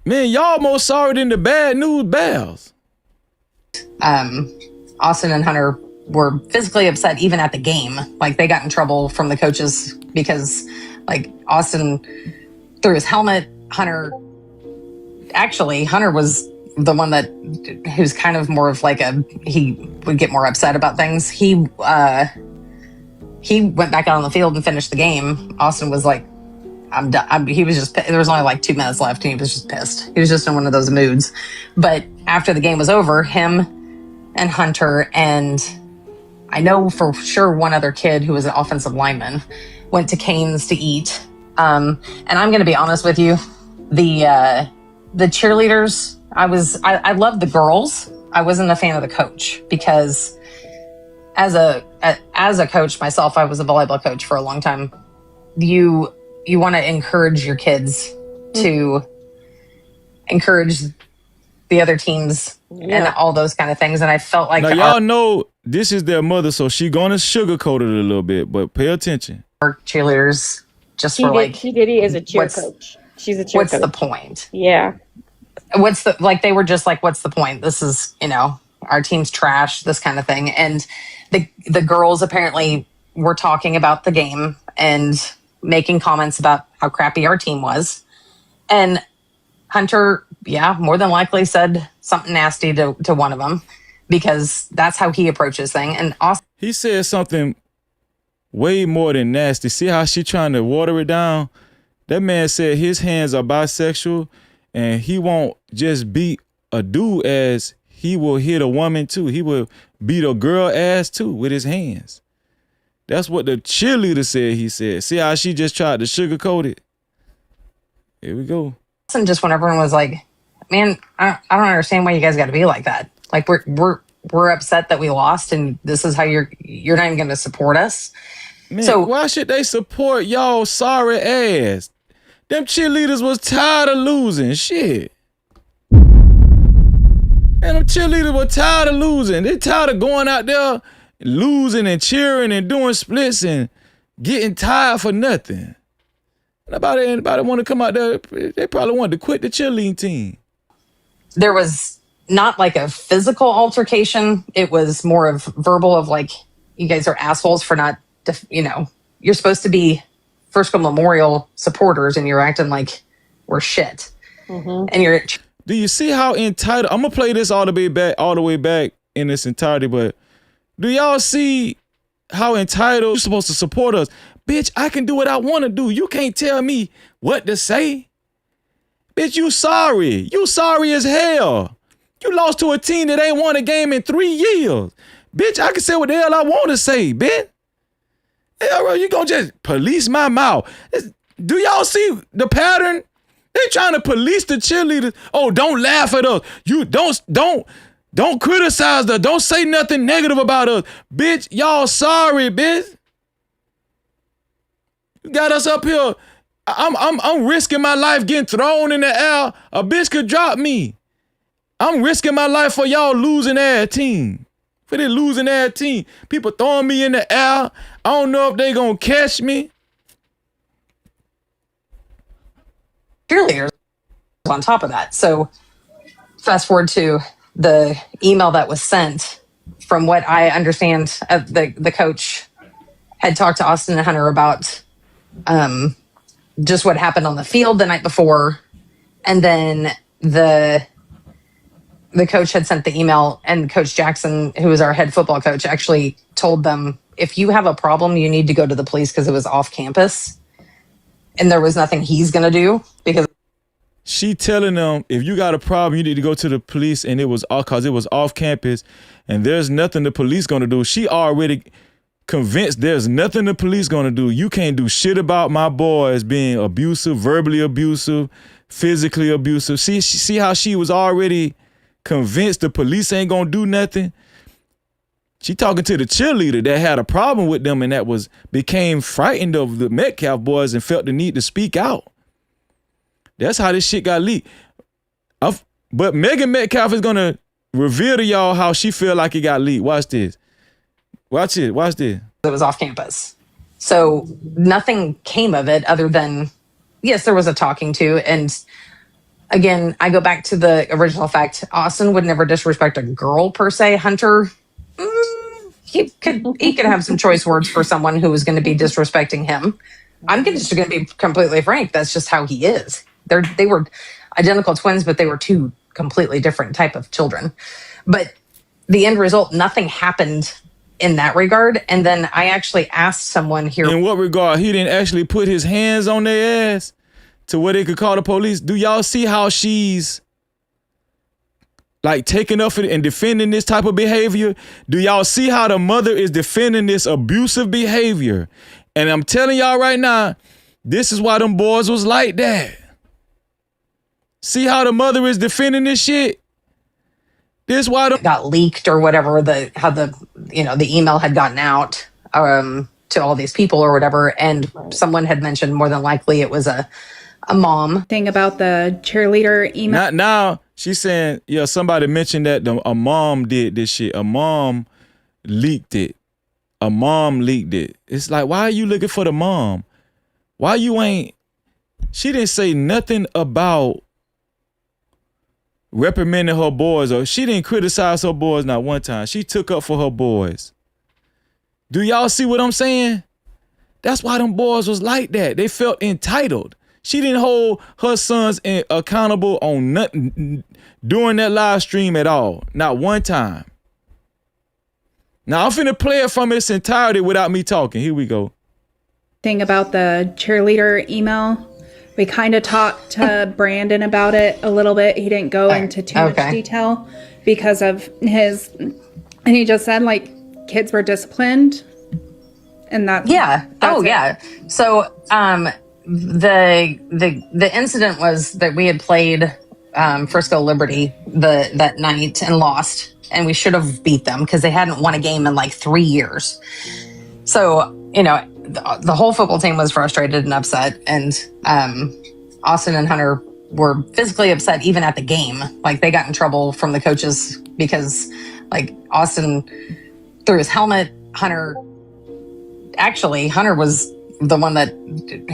Man, y'all more sorry than the Bad News Bears. Austin and Hunter were physically upset even at the game. Like they got in trouble from the coaches because like Austin threw his helmet. Hunter was the one who's kind of more of like he would get more upset about things. He went back out on the field and finished the game. Austin was like, I'm done. He was just, there was only like 2 minutes left and he was just pissed. He was just in one of those moods. But after the game was over, him and Hunter and I know for sure one other kid who was an offensive lineman went to Canes to eat. And I'm going to be honest with you, the cheerleaders, I loved the girls. I wasn't a fan of the coach because as a coach myself, I was a volleyball coach for a long time. You want to encourage your kids to encourage the other teams and all those kind of things. And I felt like now y'all know this is their mother, so she gonna sugarcoat it a little bit, but pay attention. Our cheerleaders just were like, She is a cheer coach. She's a cheer what's coach. the point? Yeah. They were just like, what's the point? This is, our team's trash, this kind of thing. And the girls apparently were talking about the game and making comments about how crappy our team was. And Hunter, more than likely said something nasty to one of them because that's how he approaches things. And Austin, he said something way more than nasty. See how she trying to water it down? That man said his hands are bisexual and he won't just beat a dude as he will hit a woman too. He will beat a girl ass too with his hands. That's what the cheerleader said he said. See how she just tried to sugarcoat it? Here we go. And just when everyone was like, man, I don't understand why you guys got to be like that. Like we're upset that we lost and this is how you're not even going to support us. Man, so why should they support y'all sorry ass? Them cheerleaders was tired of losing. Shit. And them cheerleaders were tired of losing. They tired of going out there losing and cheering and doing splits and getting tired for nothing. Anybody want to come out there? They probably wanted to quit the cheerleading team. There was not like a physical altercation. It was more of verbal of like you guys are assholes for not, you're supposed to be First School Memorial supporters, and you're acting like we're shit. And you're. Do you see how entitled? I'm gonna play this all the way back in its entirety. But do y'all see how entitled you're supposed to support us? Bitch, I can do what I want to do. You can't tell me what to say. Bitch, you sorry. You sorry as hell. You lost to a team that ain't won a game in 3 years. Bitch, I can say what the hell I want to say, bitch. Hell, you gonna just police my mouth. Do y'all see the pattern? They trying to police the cheerleaders. Oh, don't laugh at us. You don't criticize us. Don't say nothing negative about us. Bitch, y'all sorry, bitch. You got us up here. I'm risking my life getting thrown in the air. A bitch could drop me. I'm risking my life for y'all losing ass team. For the losing ass team. People throwing me in the air. I don't know if they gonna catch me. Cheerleaders on top of that. So fast forward to the email that was sent. From what I understand, the coach had talked to Austin and Hunter about just what happened on the field the night before, and then the coach had sent the email, and Coach Jackson, who is our head football coach, actually told them, if you have a problem, you need to go to the police, because it was off campus and there was nothing he's gonna do. Because she telling them, if you got a problem, you need to go to the police, and it was all because it was off campus and there's nothing the police gonna do. She already convinced there's nothing the police gonna do. You can't do shit about my boys being abusive, verbally abusive, physically abusive. See how she was already convinced the police ain't gonna do nothing. She talking to the cheerleader that had a problem with them and that became frightened of the Metcalf boys and felt the need to speak out. That's how this shit got leaked. But Megan Metcalf is gonna reveal to y'all how she feel like it got leaked. Watch this. Watch it. Watch this. It was off campus. So nothing came of it other than, yes, there was a talking to. And again, I go back to the original fact. Austin would never disrespect a girl per se. Hunter, he could have some choice words for someone who was going to be disrespecting him. I'm just going to be completely frank. That's just how he is. They were identical twins, but they were two completely different type of children. But the end result, nothing happened in that regard. And then I actually asked someone here. In what regard? He didn't actually put his hands on their ass to where they could call the police. Do y'all see how she's like taking up and defending this type of behavior? Do y'all see how the mother is defending this abusive behavior? And I'm telling y'all right now, this is why them boys was like that. See how the mother is defending this shit? This why them got leaked or whatever, the email had gotten out to all these people or whatever, and someone had mentioned more than likely it was a mom. Thing about the cheerleader email. Not now. She's saying, yeah, somebody mentioned that a mom did this shit. A mom leaked it. A mom leaked it. It's like, why are you looking for the mom? Why you ain't? She didn't say nothing about reprimanding her boys, or she didn't criticize her boys not one time. She took up for her boys. Do y'all see what I'm saying? That's why them boys was like that. They felt entitled. She didn't hold her sons accountable on nothing during that live stream at all. Not one time. Now I'm finna play it from its entirety without me talking. Here we go. Thing about the cheerleader email. We kind of talked to Brandon about it a little bit. He didn't go into too much detail because of his, and he just said like kids were disciplined, and that. Yeah. Yeah. So the incident was that we had played Frisco Liberty that night and lost, and we should have beat them because they hadn't won a game in like 3 years. So the whole football team was frustrated and upset, and Austin and Hunter were physically upset even at the game. Like they got in trouble from the coaches because like Austin threw his helmet. Hunter was the one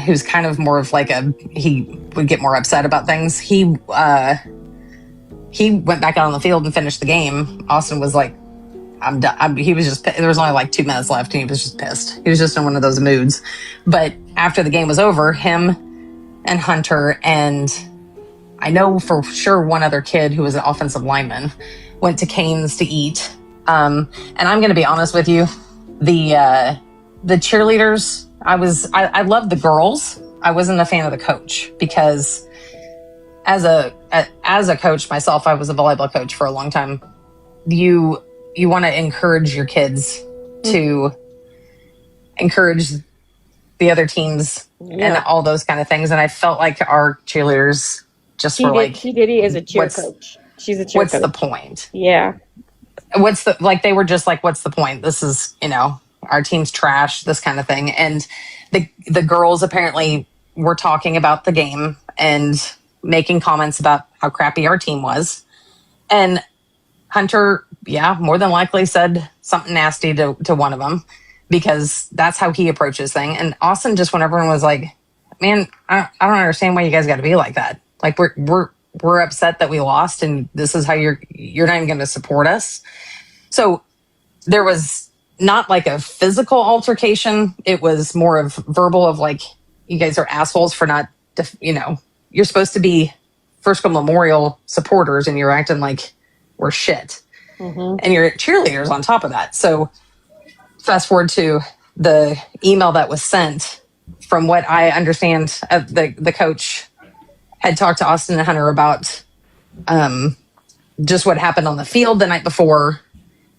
who's kind of more of like he would get more upset about things. He went back out on the field and finished the game. Austin was like, I'm done. He was just, there was only like 2 minutes left and he was just pissed. He was just in one of those moods. But after the game was over, him and Hunter and I know for sure one other kid who was an offensive lineman went to Canes to eat. And I'm going to be honest with you, the cheerleaders, I loved the girls. I wasn't a fan of the coach because as a coach myself, I was a volleyball coach for a long time. You want to encourage your kids to encourage the other teams and all those kind of things. And I felt like our cheerleaders just were like, T. Diddy is a cheer coach. She's a cheer what's coach. the point? Yeah. They were just like, what's the point? This is, our team's trash, this kind of thing. And the girls apparently were talking about the game and making comments about how crappy our team was. And Hunter, more than likely said something nasty to one of them because that's how he approaches things. And Austin just went over and was like, man, I don't understand why you guys got to be like that. Like we're upset that we lost and this is how you're not even going to support us. So there was not like a physical altercation. It was more of verbal of like, you guys are assholes for not, you're supposed to be First School Memorial supporters and you're acting like we're shit. Mm-hmm. And you're cheerleaders on top of that. So fast forward to the email that was sent. From what I understand, the coach had talked to Austin and Hunter about just what happened on the field the night before.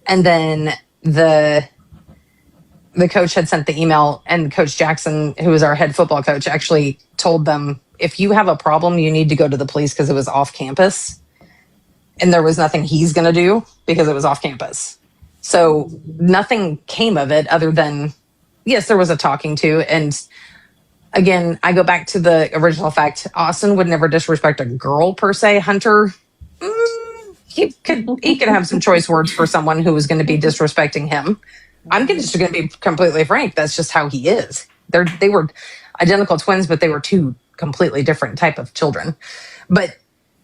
And then the coach had sent the email, and Coach Jackson, who was our head football coach, actually told them, if you have a problem, you need to go to the police because it was off campus. And there was nothing he's going to do because it was off campus. So nothing came of it other than, yes, there was a talking to. And again, I go back to the original fact. Austin would never disrespect a girl per se. Hunter, he could have some choice words for someone who was going to be disrespecting him. I'm just going to be completely frank. That's just how he is. They were identical twins, but they were two completely different type of children. But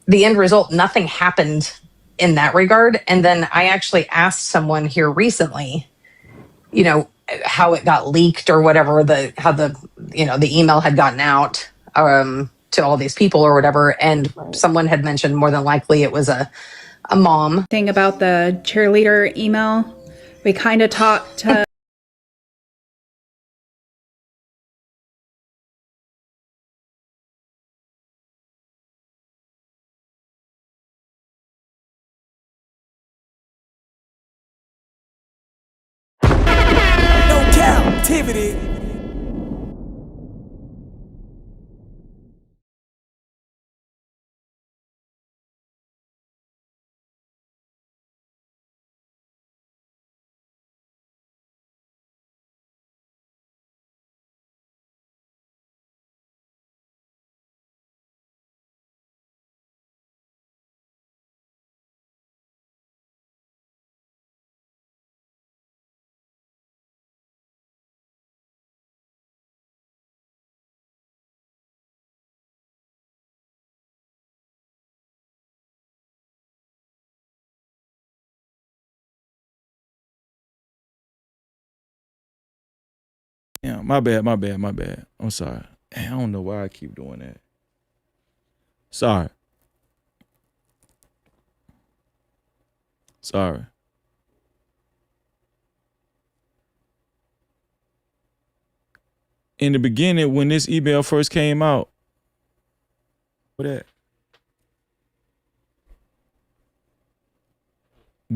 the end result, nothing happened in that regard. And then I actually asked someone here recently, how it got leaked or whatever, how the email had gotten out to all these people or whatever. And someone had mentioned more than likely it was a mom. Thing about the cheerleader email, we kind of talked to Cap-tivity. Yeah, my bad. I'm sorry. I don't know why I keep doing that. Sorry. In the beginning, when this email first came out, do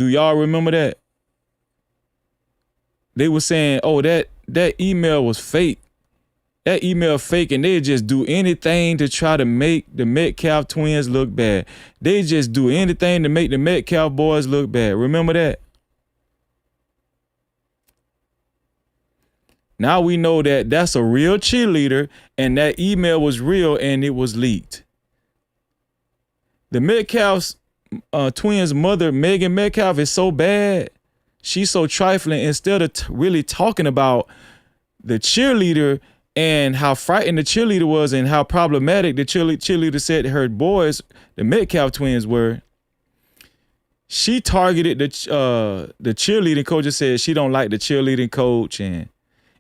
y'all remember that? They were saying, oh, that email was fake. That email fake, and they just do anything to try to make the Metcalf twins look bad. They just do anything to make the Metcalf boys look bad. Remember that? Now we know that that's a real cheerleader, and that email was real, and it was leaked. The Metcalf's twins' mother, Megan Metcalf, is so bad. She's so trifling. Instead of really talking about the cheerleader and how frightened the cheerleader was and how problematic the cheerleader said her boys, the Metcalf twins, were, she targeted the cheerleading coach and said she don't like the cheerleading coach. And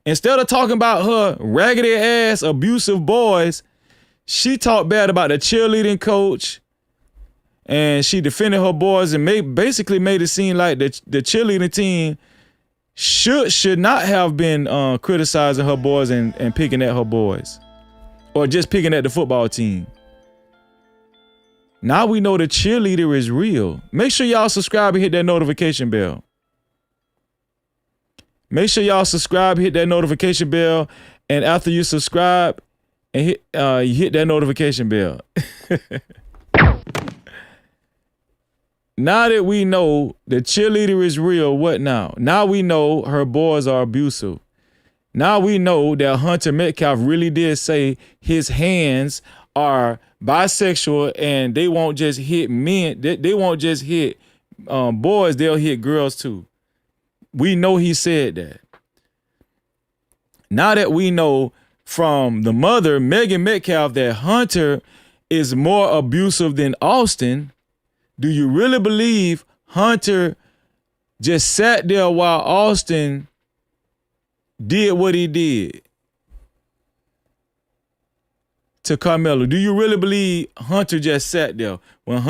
instead of talking about her raggedy ass abusive boys, she talked bad about the cheerleading coach. And she defended her boys and basically made it seem like the cheerleading team should not have been criticizing her boys and picking at her boys. Or just picking at the football team. Now we know the cheerleader is real. Make sure y'all subscribe and hit that notification bell. Make sure y'all subscribe, hit that notification bell, and after you subscribe and you hit that notification bell. Now that we know the cheerleader is real, what now? Now we know her boys are abusive. Now we know that Hunter Metcalf really did say his hands are bisexual and they won't just hit men. They won't just hit boys, they'll hit girls too. We know he said that. Now that we know from the mother, Megan Metcalf, that Hunter is more abusive than Austin, do you really believe Hunter just sat there while Austin did what he did to Karmelo? Do you really believe Hunter just sat there? When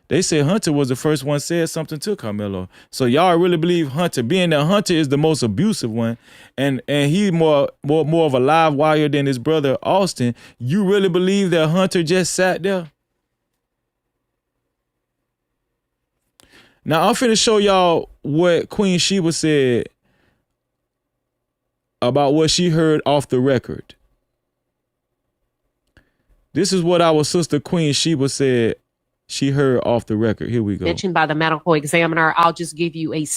they said Hunter was the first one said something to Karmelo. So y'all really believe Hunter, being that Hunter is the most abusive one and he's more of a live wire than his brother Austin, you really believe that Hunter just sat there? Now I'm finna show y'all what Queen Sheba said about what she heard off the record. This is what our sister Queen Sheba said she heard off the record. Here we go. Mentioned by the medical examiner. I'll just give you a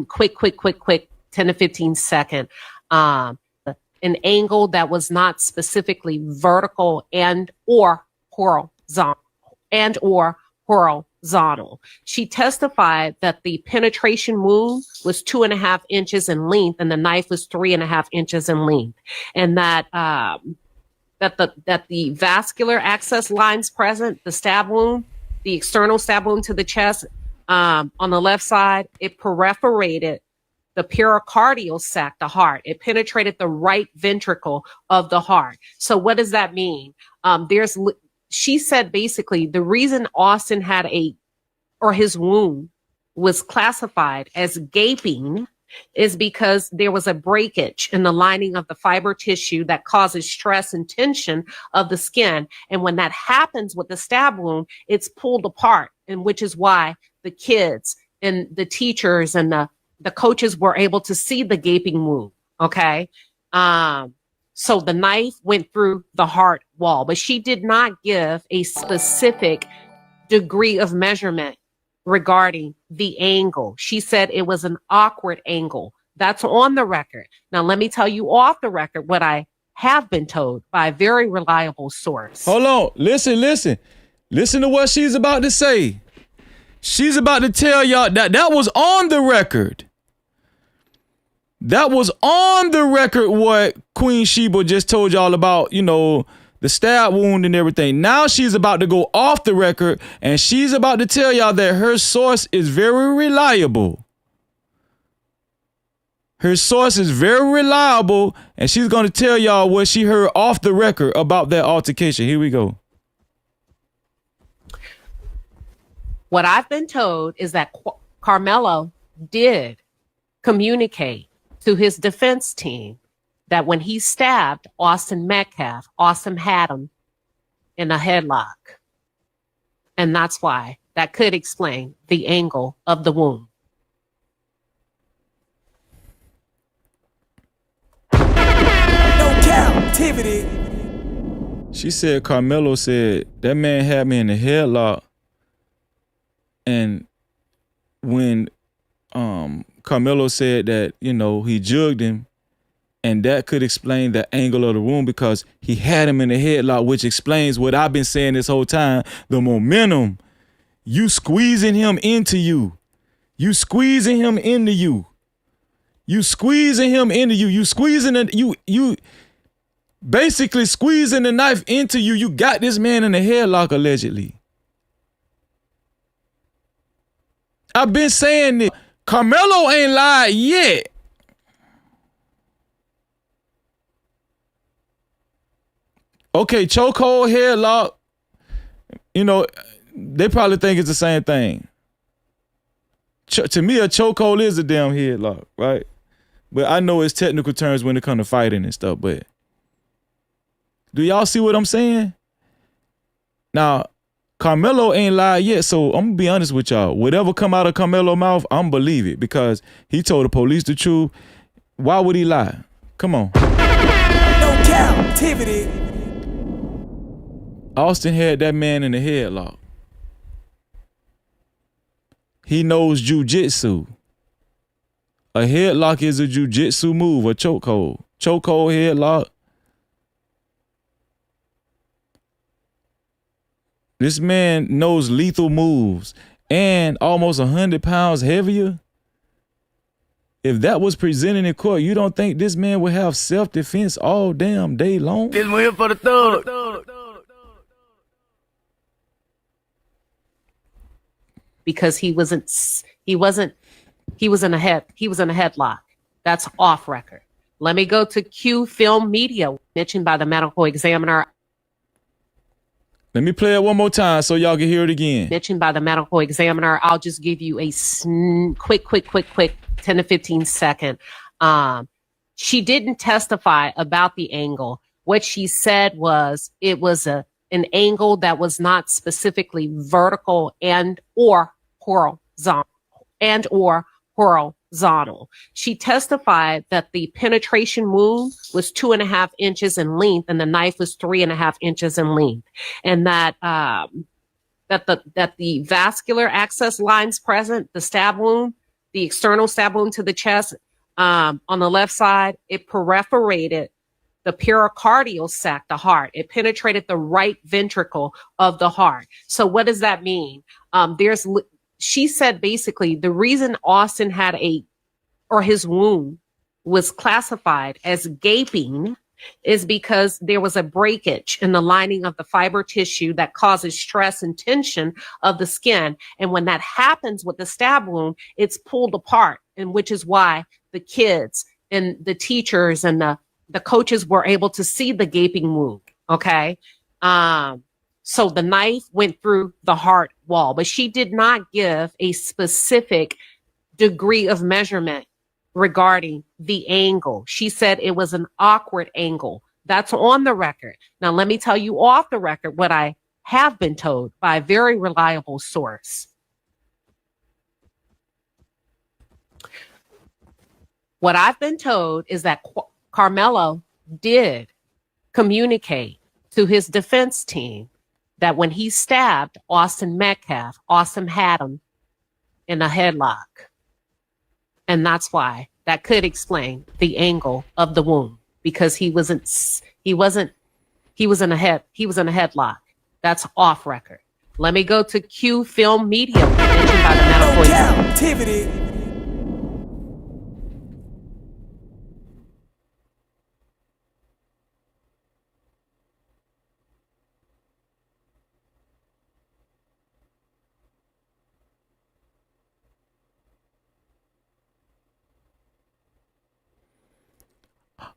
quick 10 to 15 second. An angle that was not specifically vertical and or horizontal. She testified that the penetration wound was 2.5 inches in length and the knife was 3.5 inches in length. And that the vascular access lines present, the stab wound, the external stab wound to the chest on the left side, it perforated the pericardial sac, the heart. It penetrated the right ventricle of the heart. So what does that mean? She said basically the reason Austin had his wound was classified as gaping is because there was a breakage in the lining of the fiber tissue that causes stress and tension of the skin. And when that happens with the stab wound, it's pulled apart, and which is why the kids and the teachers and the coaches were able to see the gaping wound. Okay. So the knife went through the heart wall, but she did not give a specific degree of measurement regarding the angle. She said it was an awkward angle. That's on the record. Now, let me tell you off the record what I have been told by a very reliable source. Hold on. Listen. Listen to what she's about to say. She's about to tell y'all that was on the record. That was on the record what Queen Sheba just told y'all about, the stab wound and everything. Now she's about to go off the record and she's about to tell y'all that her source is very reliable. Her source is very reliable and she's going to tell y'all what she heard off the record about that altercation. Here we go. What I've been told is that Karmelo did communicate to his defense team that when he stabbed Austin Metcalf, Austin had him in a headlock. And that's why that could explain the angle of the wound. No Cap-tivity. She said Karmelo said that man had me in a headlock. And when Karmelo said that, he jugged him, and that could explain the angle of the wound because he had him in the headlock, which explains what I've been saying this whole time, the momentum. You squeezing him into you. You squeezing him into you. You squeezing him into you. You squeezing it. You basically squeezing the knife into you. You got this man in the headlock allegedly. I've been saying this. Karmelo ain't lied yet. Okay, chokehold, headlock. You know, they probably think it's the same thing. To me, a chokehold is a damn headlock, right? But I know it's technical terms when it comes to fighting and stuff, but do y'all see what I'm saying? Now, Karmelo ain't lied yet, so I'm gonna be honest with y'all. Whatever come out of Karmelo's mouth, I'm believe it because he told the police the truth. Why would he lie? Come on. No Cap-tivity. Austin had that man in the headlock. He knows jujitsu. A headlock is a jujitsu move, a chokehold. Chokehold, headlock. This man knows lethal moves and almost 100 pounds heavier. If that was presented in court, you don't think this man would have self-defense all damn day long? This one here for the thug. Because he was in a headlock. That's off record. Let me go to Q Film Media, mentioned by the medical examiner. Let me play it one more time so y'all can hear it again. Mentioned by the medical examiner. I'll just give you a quick 10 to 15 second. She didn't testify about the angle. What she said was it was an angle that was not specifically vertical and or horizontal. She testified that the penetration wound was 2.5 inches in length and the knife was 3.5 inches in length, and that the vascular access lines present, the stab wound, the external stab wound to the chest on the left side, it perforated the pericardial sac, the heart. It penetrated the right ventricle of the heart. So what does that mean? She said basically the reason Austin had his wound was classified as gaping is because there was a breakage in the lining of the fiber tissue that causes stress and tension of the skin. And when that happens with the stab wound, it's pulled apart, and which is why the kids and the teachers and the coaches were able to see the gaping wound. Okay. So the knife went through the heart wall, but she did not give a specific degree of measurement regarding the angle. She said it was an awkward angle. That's on the record. Now, let me tell you off the record what I have been told by a very reliable source. What I've been told is that Karmelo did communicate to his defense team that when he stabbed Austin Metcalf, Austin had him in a headlock. And that's why that could explain the angle of the wound, because he was in a headlock. That's off record. Let me go to Q Film Media, mentioned by the medical Cap-tivity.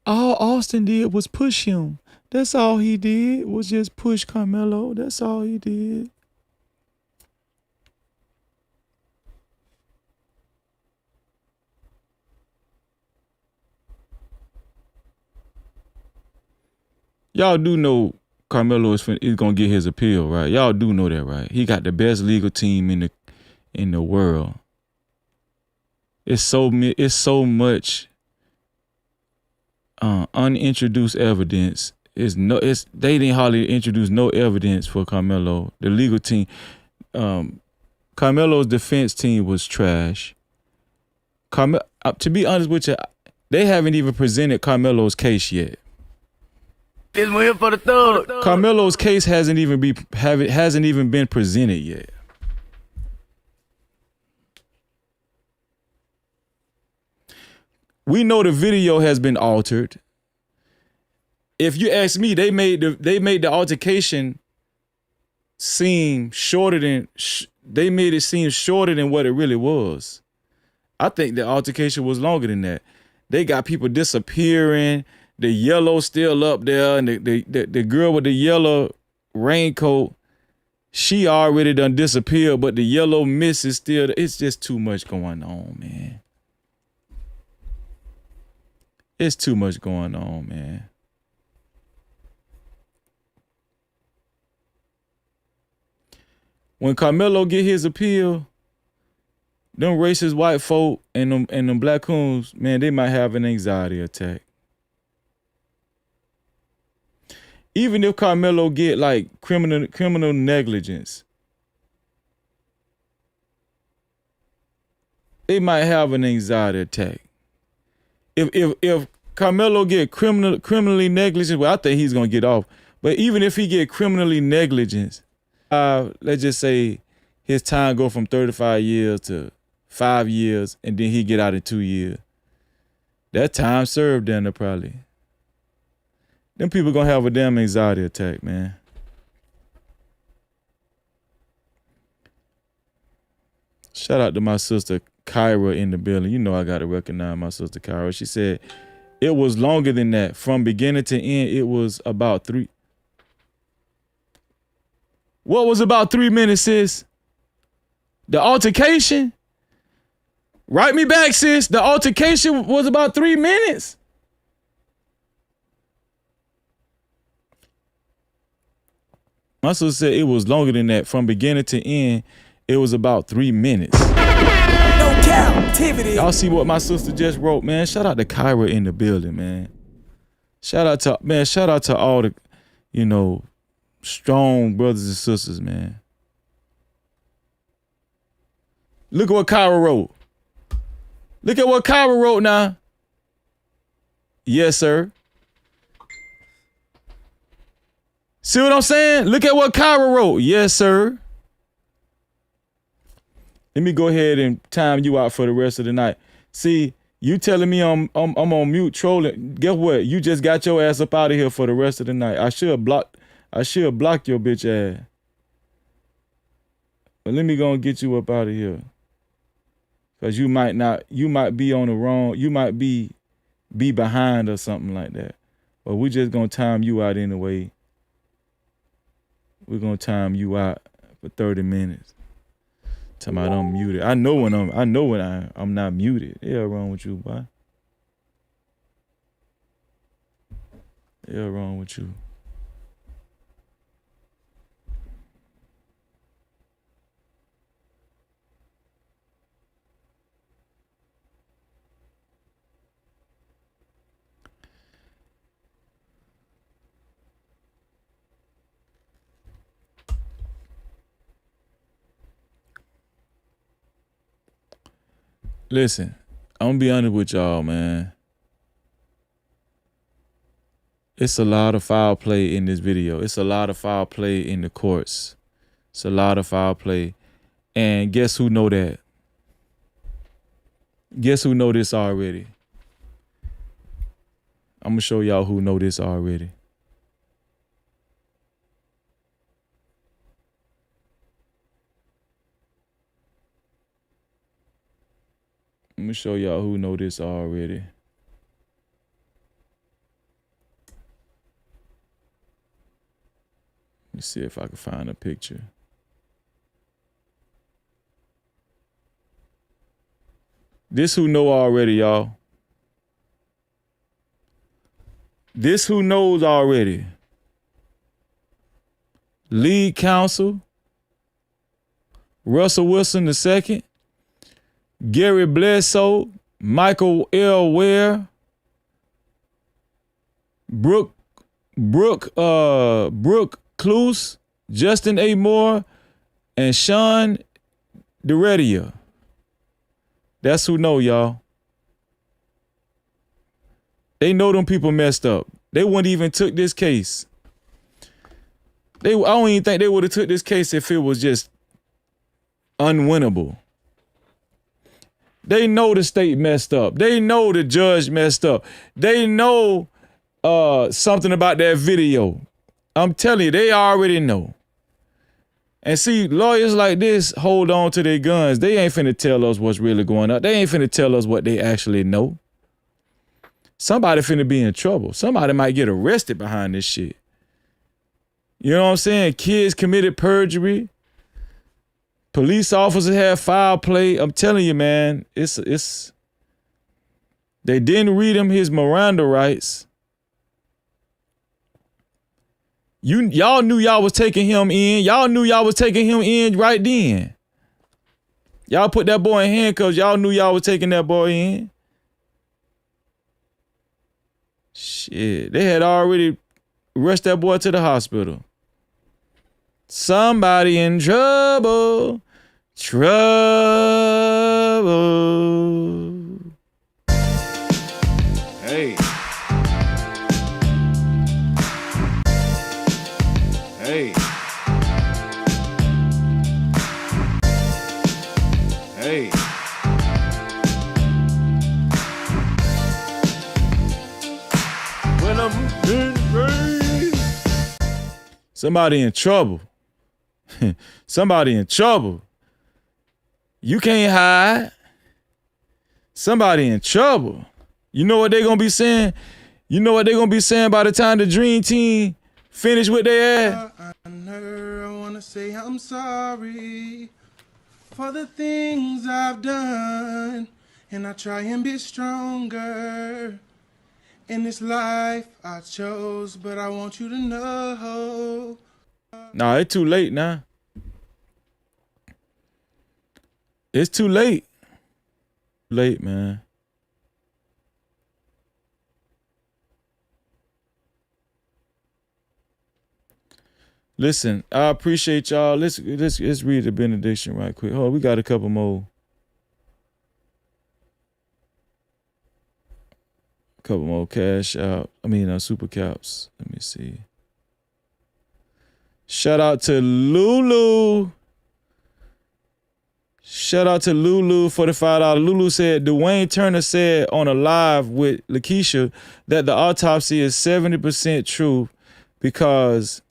All Austin did was push him. That's all he did, was just push Karmelo. That's all he did. Y'all do know Karmelo is gonna get his appeal, right? Y'all do know that, right? He got the best legal team in the world. It's so much unintroduced evidence. They didn't hardly introduce no evidence for Karmelo. The legal team, Karmelo's defense team was trash. To be honest with you, they haven't even presented Karmelo's case yet. This one here for the thug. Karmelo's case hasn't even been presented yet. We know the video has been altered. If you ask me, they made the altercation seem shorter than they made it seem shorter than what it really was. I think the altercation was longer than that. They got people disappearing. The yellow still up there, and the girl with the yellow raincoat, she already done disappeared, but the yellow mist is still. It's just too much going on, man. It's too much going on, man. When Karmelo get his appeal, them racist white folk and them black coons, man, they might have an anxiety attack. Even if Karmelo get like criminal negligence, they might have an anxiety attack. If Karmelo get criminally negligent, well, I think he's gonna get off. But even if he get criminally negligent, let's just say his time go from 35 years to 5 years, and then he get out in 2 years. That time served down there probably. Them people gonna have a damn anxiety attack, man. Shout out to my sister Kyra in the building. You know I gotta recognize my sister Kyra. She said it was longer than that. From beginning to end, it was about 3. What was about 3 minutes, sis? The altercation? Write me back, sis. The altercation was about 3 minutes. My sister said it was longer than that. From beginning to end, it was about 3 minutes. No Cap-tivity. Y'all see what my sister just wrote, man? Shout out to Kyra in the building, man. Shout out to all the, strong brothers and sisters, man. Look at what Kyra wrote. Look at what Kyra wrote now. Yes, sir. See what I'm saying? Look at what Kyra wrote. Yes, sir. Let me go ahead and time you out for the rest of the night. See, you telling me I'm on mute trolling. Guess what? You just got your ass up out of here for the rest of the night. I should block your bitch ass. But let me go and get you up out of here. Cause you might be on the wrong, you might be behind or something like that. But we just gonna time you out anyway. We're gonna time you out for 30 minutes. Tell me I'm muted. I know when I'm not muted. Yeah, wrong with you, boy. Yeah, wrong with you. Listen, I'm gonna be honest with y'all, man. It's a lot of foul play in this video. It's a lot of foul play in the courts. It's a lot of foul play. And guess who know that? Guess who know this already? I'm gonna show y'all who know this already. I'm gonna show y'all who know this already. Let's see if I can find a picture. This who know already, y'all. This who knows already. Lead counsel, Russell Wilson II, Gary Bledsoe, Michael L. Ware, Brooke Cluse, Justin A. Moore, and Sean DeRedia. That's who know, y'all. They know them people messed up. They wouldn't even took this case. I don't even think they would have took this case if it was just unwinnable. They know the state messed up. They know the judge messed up. They know something about that video. I'm telling you, they already know. And see, lawyers like this hold on to their guns. They ain't finna tell us what's really going on. They ain't finna tell us what they actually know. Somebody finna be in trouble. Somebody might get arrested behind this shit. You know what I'm saying? Kids committed perjury. Police officers have foul play. I'm telling you, man, it's they didn't read him his Miranda rights. Y'all knew y'all was taking him in. Y'all knew y'all was taking him in right then. Y'all put that boy in handcuffs. Y'all knew y'all was taking that boy in. Shit, they had already rushed that boy to the hospital. Somebody in trouble. Trouble. Hey. Hey. Hey. When I'm in rain. Somebody in trouble. Somebody in trouble. You can't hide. Somebody in trouble. You know what they gonna be saying? You know what they gonna be saying by the time the Dream Team finish with their ass? I wanna say I'm sorry for the things I've done, and I try and be stronger in this life I chose, but I want you to know. Nah, it's too late now. It's too late. Late, man. Listen, I appreciate y'all. Let's read the benediction right quick. Hold on, we got a couple more. Couple more cash out. Super caps. Let me see. Shout out to Lulu. Shout out to Lulu, $45. Lulu said, Dwayne Turner said on a live with Lakeisha that the autopsy is 70% true because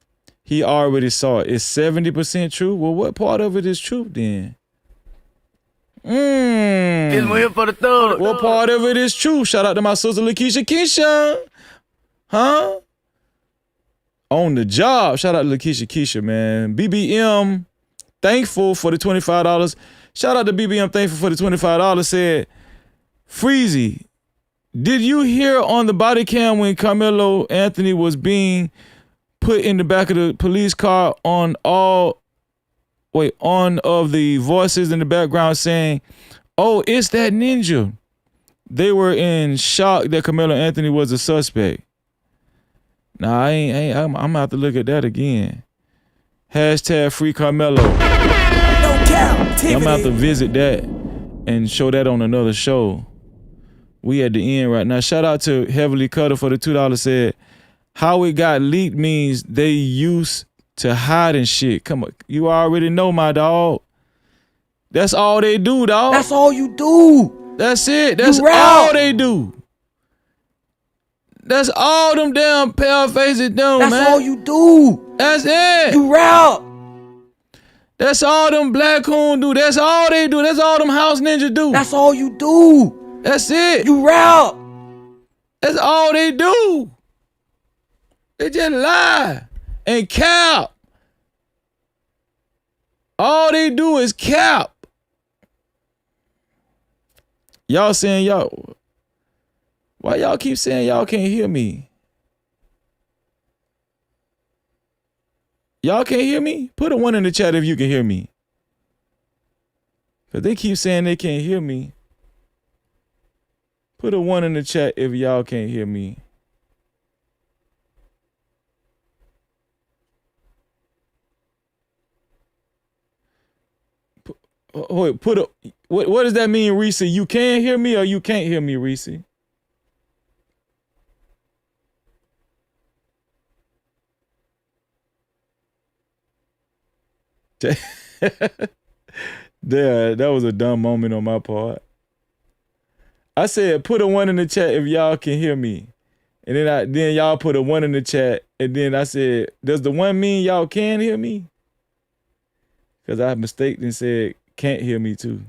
he already saw it. It's 70% true? Well, what part of it is true then? What part of it is true? Shout out to my sister Lakeisha Keisha. Huh? On the job. Shout out to Lakeisha Keisha, man. BBM, thankful for the $25. Shout out to BBM, thankful for the $25. Said, Freezy, did you hear on the body cam when Carmelo Anthony was being put in the back of the police car on of the voices in the background saying, oh, it's that ninja? They were in shock that Carmelo Anthony was a suspect. Nah, I'm gonna have to look at that again. Hashtag free Carmelo. I'm gonna have to visit that and show that on another show. We at the end right now. Shout out to Heavily Cutter for the $2. Said, how it got leaked means they used to hiding shit. Come on, you already know, my dog. That's all they do, dog. That's all you do. That's it. That's all they do. That's all them damn pale faces do, man. That's all you do. That's it. You rap. That's all them black coons do. That's all they do. That's all them house ninjas do. That's all you do. That's it. You rap. That's all they do. They just lie and cap. All they do is cap. Y'all saying y'all. Why y'all keep saying y'all can't hear me? Y'all can't hear me? Put a 1 in the chat if you can hear me. Because they keep saying they can't hear me. Put a 1 in the chat if y'all can't hear me. What does that mean, Reese? You can hear me or you can't hear me, Reese? That was a dumb moment on my part. I said, put a 1 in the chat if y'all can hear me. And then y'all put a 1 in the chat. And then I said, does the 1 mean y'all can hear me? Because I mistakenly said can't hear me too.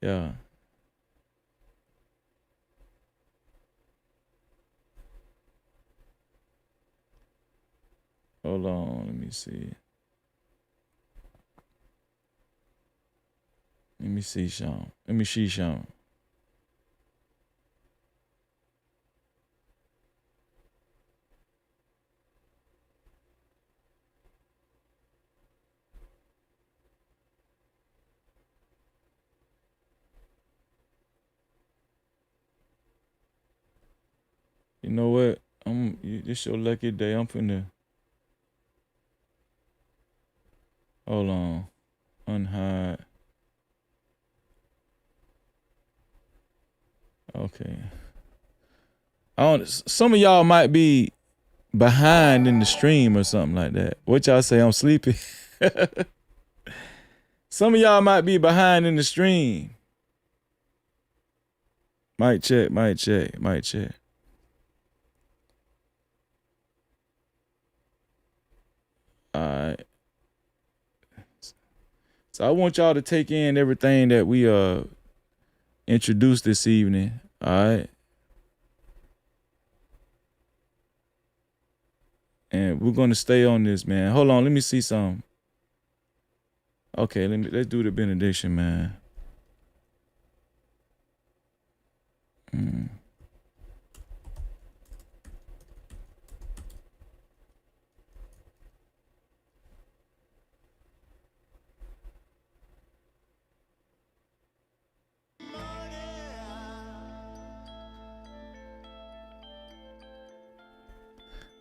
Yeah. Hold on, let me see. Let me see, Sean. Let me see, Sean. You know what? This your lucky day. I'm finna. Hold on. Unhide. Okay. Some of y'all might be behind in the stream or something like that. What y'all say? I'm sleepy. Some of y'all might be behind in the stream. Might check. All right. So I want y'all to take in everything that we introduced this evening. All right. And we're gonna stay on this, man. Hold on, let me see something. Okay, let's do the benediction, man.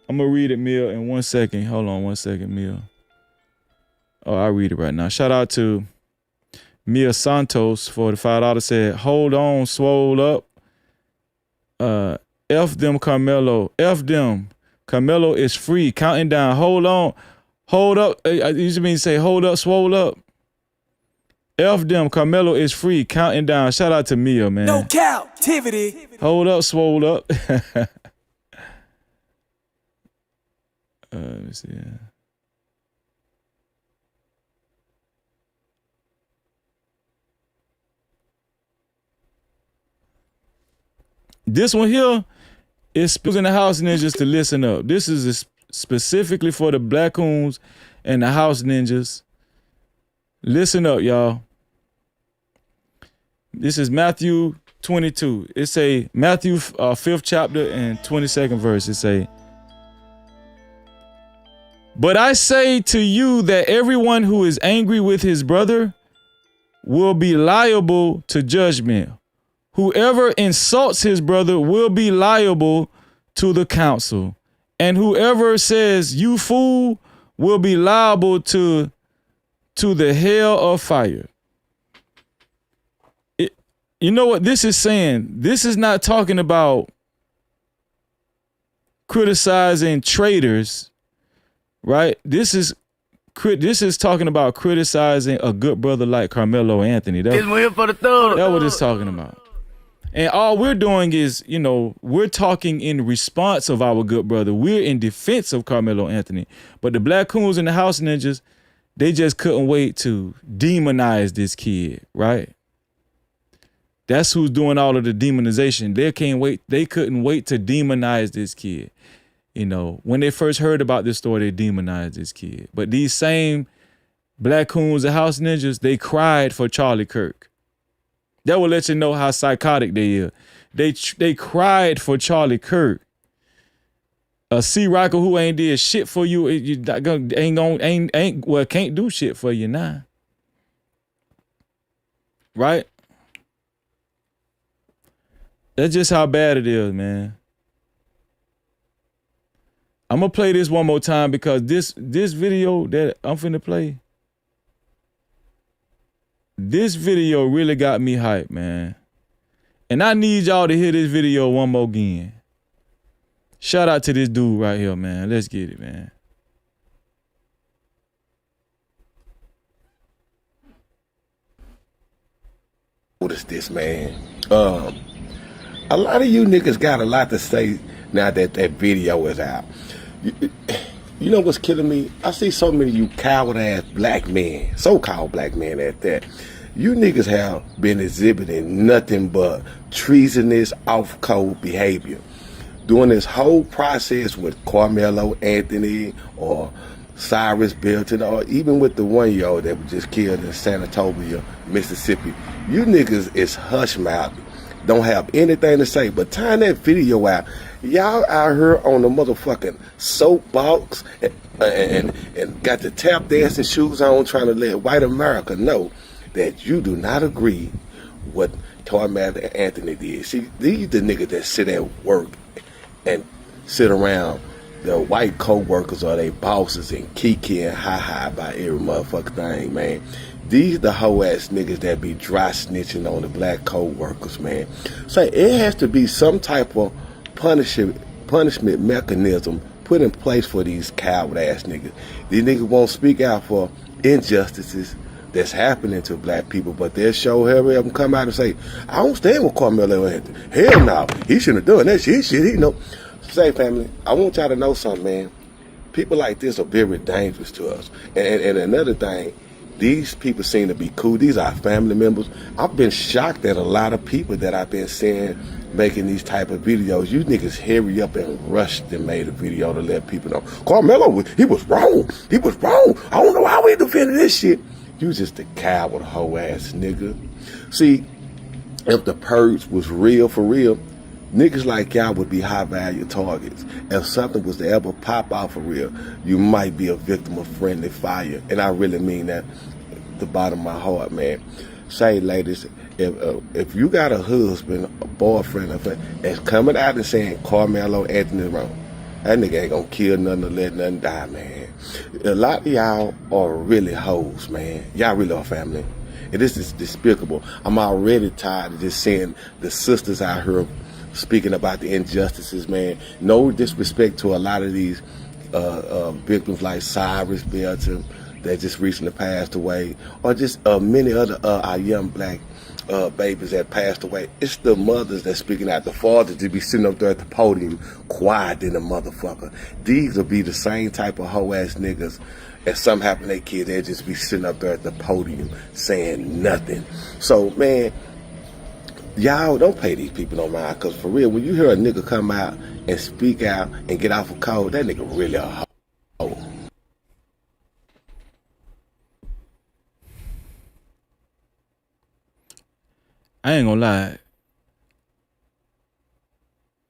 I'm gonna read it, Mia, in 1 second. Hold on 1 second, Mia. Oh, I'll read it right now. Shout out to Mia Santos for the $5. Said, hold on, swole up. F them, Karmelo. F them. Karmelo is free. Counting down. Hold on. Hold up. I usually mean say, hold up, swole up. F them. Karmelo is free. Counting down. Shout out to Mia, man. No Cap-tivity. Hold up, swole up. Let me see. This one here is in the house ninjas to listen up. This is specifically for the black coons and the house ninjas. Listen up, y'all. This is Matthew 22. It's a Matthew 5th chapter and 22nd verse. It say, but I say to you that everyone who is angry with his brother will be liable to judgment. Whoever insults his brother will be liable to the council. And whoever says, you fool, will be liable to the hell of fire. You know what this is saying? This is not talking about criticizing traitors. Right? This is talking about criticizing a good brother like Carmelo Anthony. That's what it's talking about. And all we're doing is, we're talking in response of our good brother. We're in defense of Carmelo Anthony. But the black coons and the house ninjas, they just couldn't wait to demonize this kid, right? That's who's doing all of the demonization. They couldn't wait to demonize this kid. When they first heard about this story, they demonized this kid. But these same black coons and house ninjas, they cried for Charlie Kirk. That will let you know how psychotic they are. They cried for Charlie Kirk. A C Rocker who ain't did shit for you, can't do shit for you now. Right? That's just how bad it is, man. I'm gonna play this one more time because this video that I'm finna play, this video really got me hyped, man. And I need y'all to hear this video one more again. Shout out to this dude right here, man. Let's get it, man. What is this, man? A lot of you niggas got a lot to say now that that video is out. You know what's killing me? I see so many of you coward-ass black men, so-called black men at that. You niggas have been exhibiting nothing but treasonous, off-code behavior. During this whole process with Carmelo Anthony or Cyrus Belton, or even with the 1-year-old that was just killed in Sanatoria, Mississippi, you niggas is hush-mouthed, don't have anything to say. But tying that video out, y'all out here on the motherfucking soapbox and got the tap dancing shoes on, trying to let white America know that you do not agree with Carmelo Anthony did. See, these the niggas that sit at work and sit around their white co-workers or their bosses and kiki and ha-ha about every motherfucking thing, man. These the hoe-ass niggas that be dry snitching on the black co-workers, man. So it has to be some type of punishment mechanism put in place for these coward-ass niggas. These niggas won't speak out for injustices that's happening to black people, but they'll show hurry up and come out and say, I don't stand with Carmelo Anthony. Hell no, he shouldn't have done that shit. He know. Say, family, I want y'all to know something, man. People like this are very dangerous to us. And another thing, these people seem to be cool. These are family members. I've been shocked at a lot of people that I've been seeing making these type of videos. You niggas hurry up and rushed and made a video to let people know, Carmelo, he was wrong. He was wrong. I don't know how we defended this shit. You just a coward hoe ass nigga. See, if the purge was real for real, niggas like y'all would be high value targets. If something was to ever pop out for real, you might be a victim of friendly fire. And I really mean that at the bottom of my heart, man. Say, ladies, if you got a husband, a boyfriend, that's coming out and saying Carmelo Anthony wrong, that nigga ain't gonna kill nothing or let nothing die, man. A lot of y'all are really hoes, man. Y'all really are family. And this is despicable. I'm already tired of just seeing the sisters out here speaking about the injustices, man. No disrespect to a lot of these victims like Cyrus Belton that just recently passed away, or just many other our young black babies that passed away. It's the mothers that's speaking out. The fathers to be sitting up there at the podium quiet than a motherfucker. These will be the same type of hoe ass niggas. If something happened to their kid, they'll just be sitting up there at the podium saying nothing. So, man, y'all don't pay these people no mind, because for real, when you hear a nigga come out and speak out and get off a code, that nigga really a hoe. I ain't gonna lie.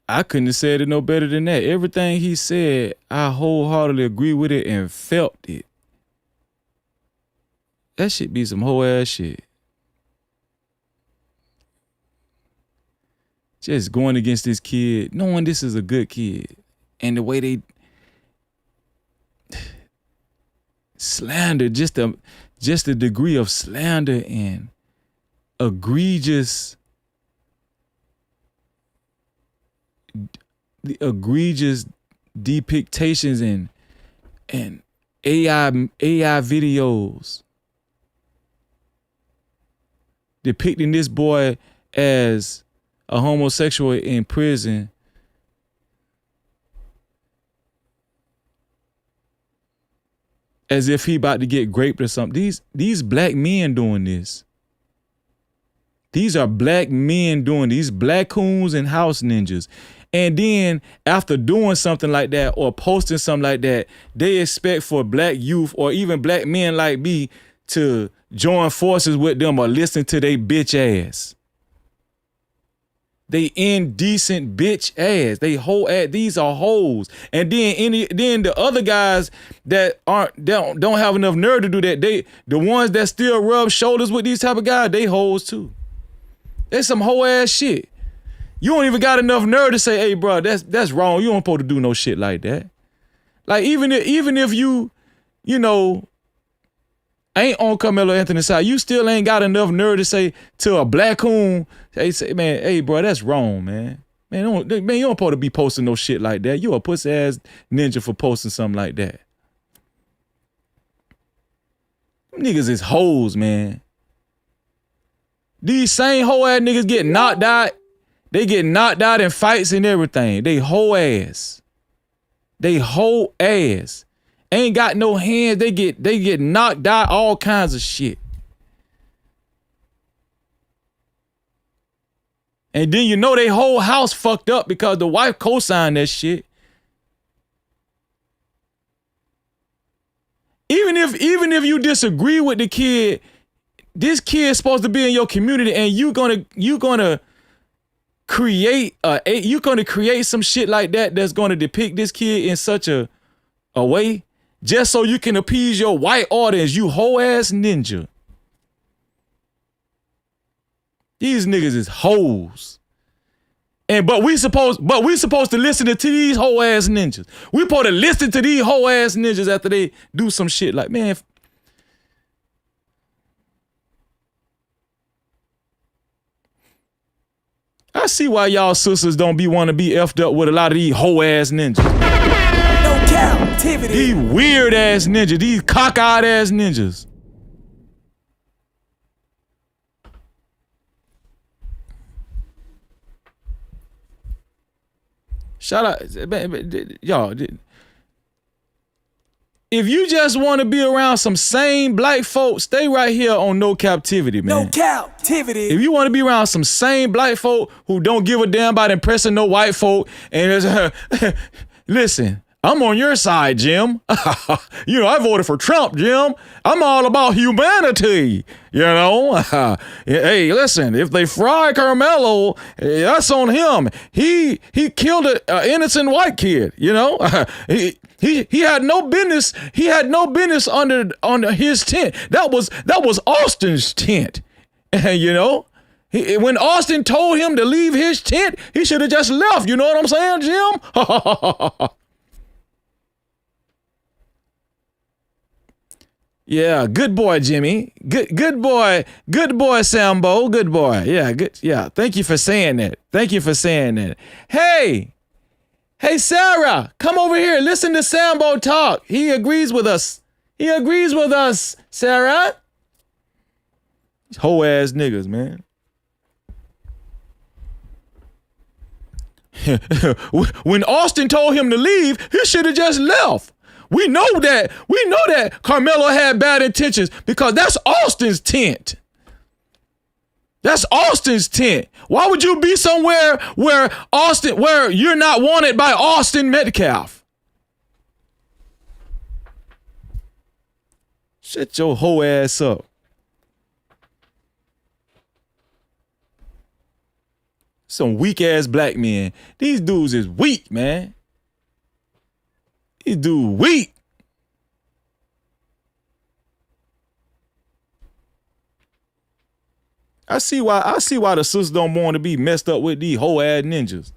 I couldn't have said it no better than that. Everything he said, I wholeheartedly agree with it and felt it. That shit be some whole ass shit. Just going against this kid, knowing this is a good kid, and the way they slander, just the degree of slander and egregious depictions and AI videos depicting this boy as a homosexual in prison. As if he about to get raped or something. These black men doing this. These are black men doing these, black coons and house ninjas. And then after doing something like that or posting something like that, they expect for black youth or even black men like me to join forces with them or listen to they bitch ass. They indecent bitch ass. They whole ass. These are hoes. And then the other guys that don't have enough nerve to do that, the ones that still rub shoulders with these type of guys, they hoes too. That's some whole ass shit. You don't even got enough nerve to say, hey, bro, that's wrong. You don't supposed to do no shit like that. Like, even if you know, ain't on Carmelo Anthony's side, you still ain't got enough nerve to say to a black coon, say, man, hey, bro, that's wrong, man. Man, you don't supposed to be posting no shit like that. You a pussy ass ninja for posting something like that. Them niggas is hoes, man. These same hoe ass niggas get knocked out. They get knocked out in fights and everything. They hoe ass. They hoe ass. ain't got no hands. They get knocked out, all kinds of shit. And then you know they whole house fucked up because the wife co-signed that shit. Even if you disagree with the kid, this kid's supposed to be in your community, and you gonna create some shit like that's gonna depict this kid in such a way just so you can appease your white audience, you whole ass ninja. These niggas is hoes. But we supposed to listen to these whole ass ninjas. We supposed to listen to these whole ass ninjas after they do some shit like, man. I see why y'all sisters don't want to be effed up with a lot of these whole ass ninjas. No Cap-tivity. These weird ass ninjas, these cockeyed ass ninjas. Shout out, y'all. If you just want to be around some sane black folks, stay right here on No Cap-tivity, man. No Cap-tivity. If you want to be around some sane black folk who don't give a damn about impressing no white folk, and listen, I'm on your side, Jim. You know, I voted for Trump, Jim. I'm all about humanity, you know. Hey, listen, if they fry Karmelo, that's on him. He killed an innocent white kid, you know. He had no business. He had no business under his tent. That was Austin's tent, you know. When Austin told him to leave his tent, he should have just left. You know what I'm saying, Jim? Yeah, good boy, Jimmy. Good boy, Sambo. Good boy. Yeah, good. Yeah, thank you for saying that. Hey, Sarah, come over here. Listen to Sambo talk. He agrees with us. Sarah. Whole ass niggas, man. When Austin told him to leave, he should have just left. We know that Karmelo had bad intentions because that's Austin's tent. Why would you be somewhere where you're not wanted by Austin Metcalf? Shut your whole ass up. Some weak ass black men. These dudes is weak, man. These dudes weak. I see why the sisters don't want to be messed up with these whole ass ninjas.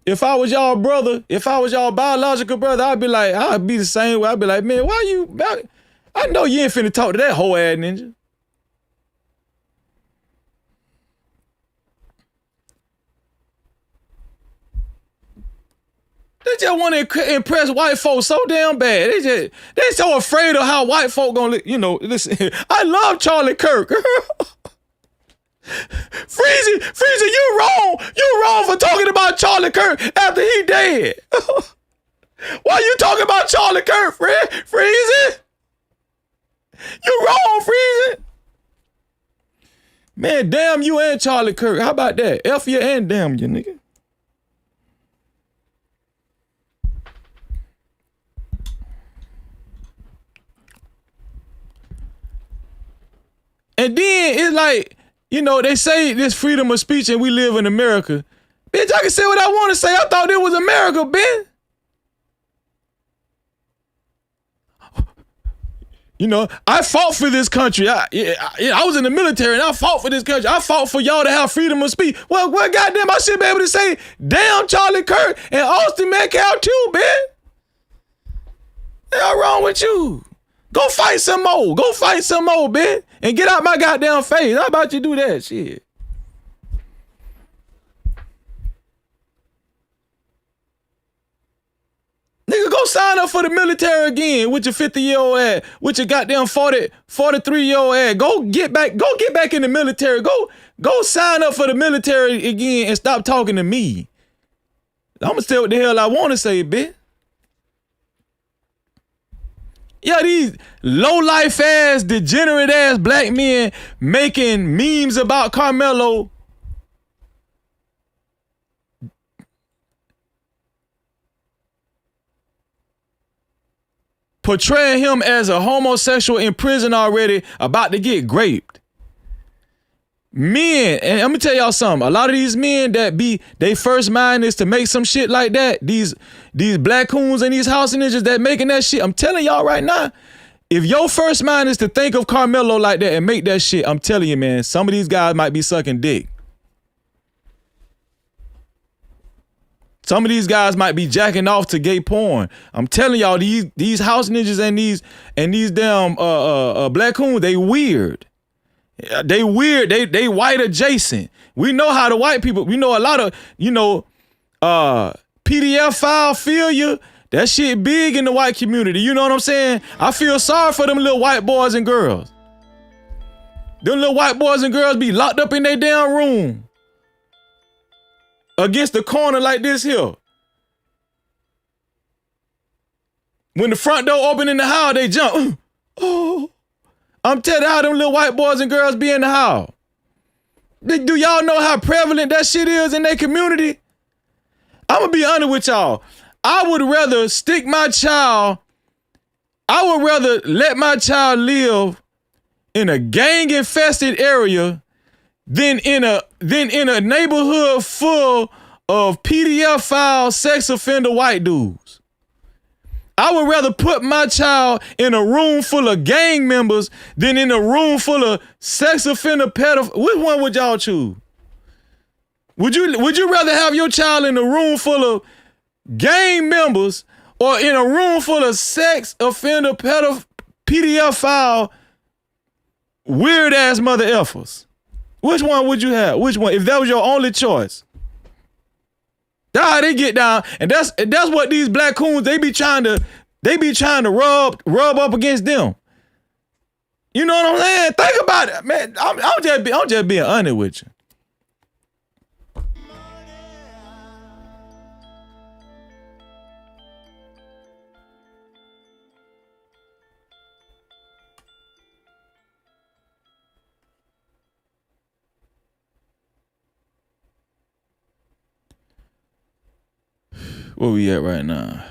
If I was y'all brother, if I was y'all biological brother, I'd be the same way. I'd be like, man, why you? I know you ain't finna talk to that whole ass ninja. They just want to impress white folks so damn bad. They so afraid of how white folk gonna, listen. I love Charlie Kirk. Freezy, you wrong. You wrong for talking about Charlie Kirk after he dead. Why you talking about Charlie Kirk, Freezy? You wrong, Freezy. Man, damn you and Charlie Kirk. How about that? F you and damn you, nigga. And then it's like, they say this freedom of speech and we live in America. Bitch, I can say what I want to say. I thought it was America, bitch. I fought for this country. I was in the military and I fought for this country. I fought for y'all to have freedom of speech. Well, goddamn, I should be able to say, damn Charlie Kirk and Austin Metcalf too, bitch. What's wrong with you? Go fight some more, bitch. And get out my goddamn face. How about you do that shit? Nigga, go sign up for the military again with your 50-year-old ass, with your goddamn 43-year-old ass. Go get back in the military. Go sign up for the military again and stop talking to me. I'm gonna say what the hell I want to say, bitch. Yeah, these low-life ass, degenerate ass black men making memes about Karmelo. Portraying him as a homosexual in prison already, about to get raped. Men, and I'm gonna tell y'all something. A lot of these men that they first mind is to make some shit like that. These black coons and these house ninjas that making that shit. I'm telling y'all right now, if your first mind is to think of Karmelo like that and make that shit, I'm telling you, man, some of these guys might be sucking dick. Some of these guys might be jacking off to gay porn. I'm telling y'all, these house ninjas and these damn black coons, they weird. They weird. They white adjacent. We know how the white people. We know a lot of PDF file failure. That shit big in the white community. You know what I'm saying? I feel sorry for them little white boys and girls. Them little white boys and girls be locked up in their damn room against the corner like this here. When the front door open in the house, they jump. Oh. I'm telling you how them little white boys and girls be in the house. Do y'all know how prevalent that shit is in their community? I'm gonna be honest with y'all. I would rather let my child live in a gang infested area than in a neighborhood full of PDF file sex offender white dudes. I would rather put my child in a room full of gang members than in a room full of sex offender pedophiles. Which one would y'all choose? Would you rather have your child in a room full of gang members or in a room full of sex offender PDF file weird ass mother effers? Which one would you have? Which one? If that was your only choice. That's how they get down, and that's what these black coons they be trying to rub up against them. You know what I'm saying? Think about it, man. I'm just being honest with you. Where we at right now?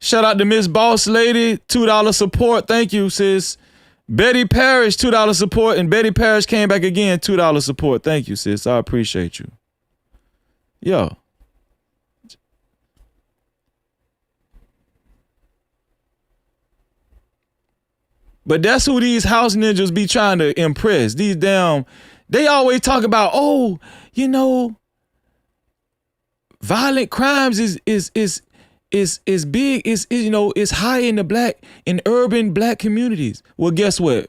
Shout out to Miss Boss Lady, $2 support. Thank you, sis. Betty Parrish, $2 support. And Betty Parrish came back again, $2 support. Thank you, sis. I appreciate you. Yo. But that's who these house ninjas be trying to impress. These damn, they always talk about, oh, you know, violent crimes is big, is high in urban black communities. Well, guess what?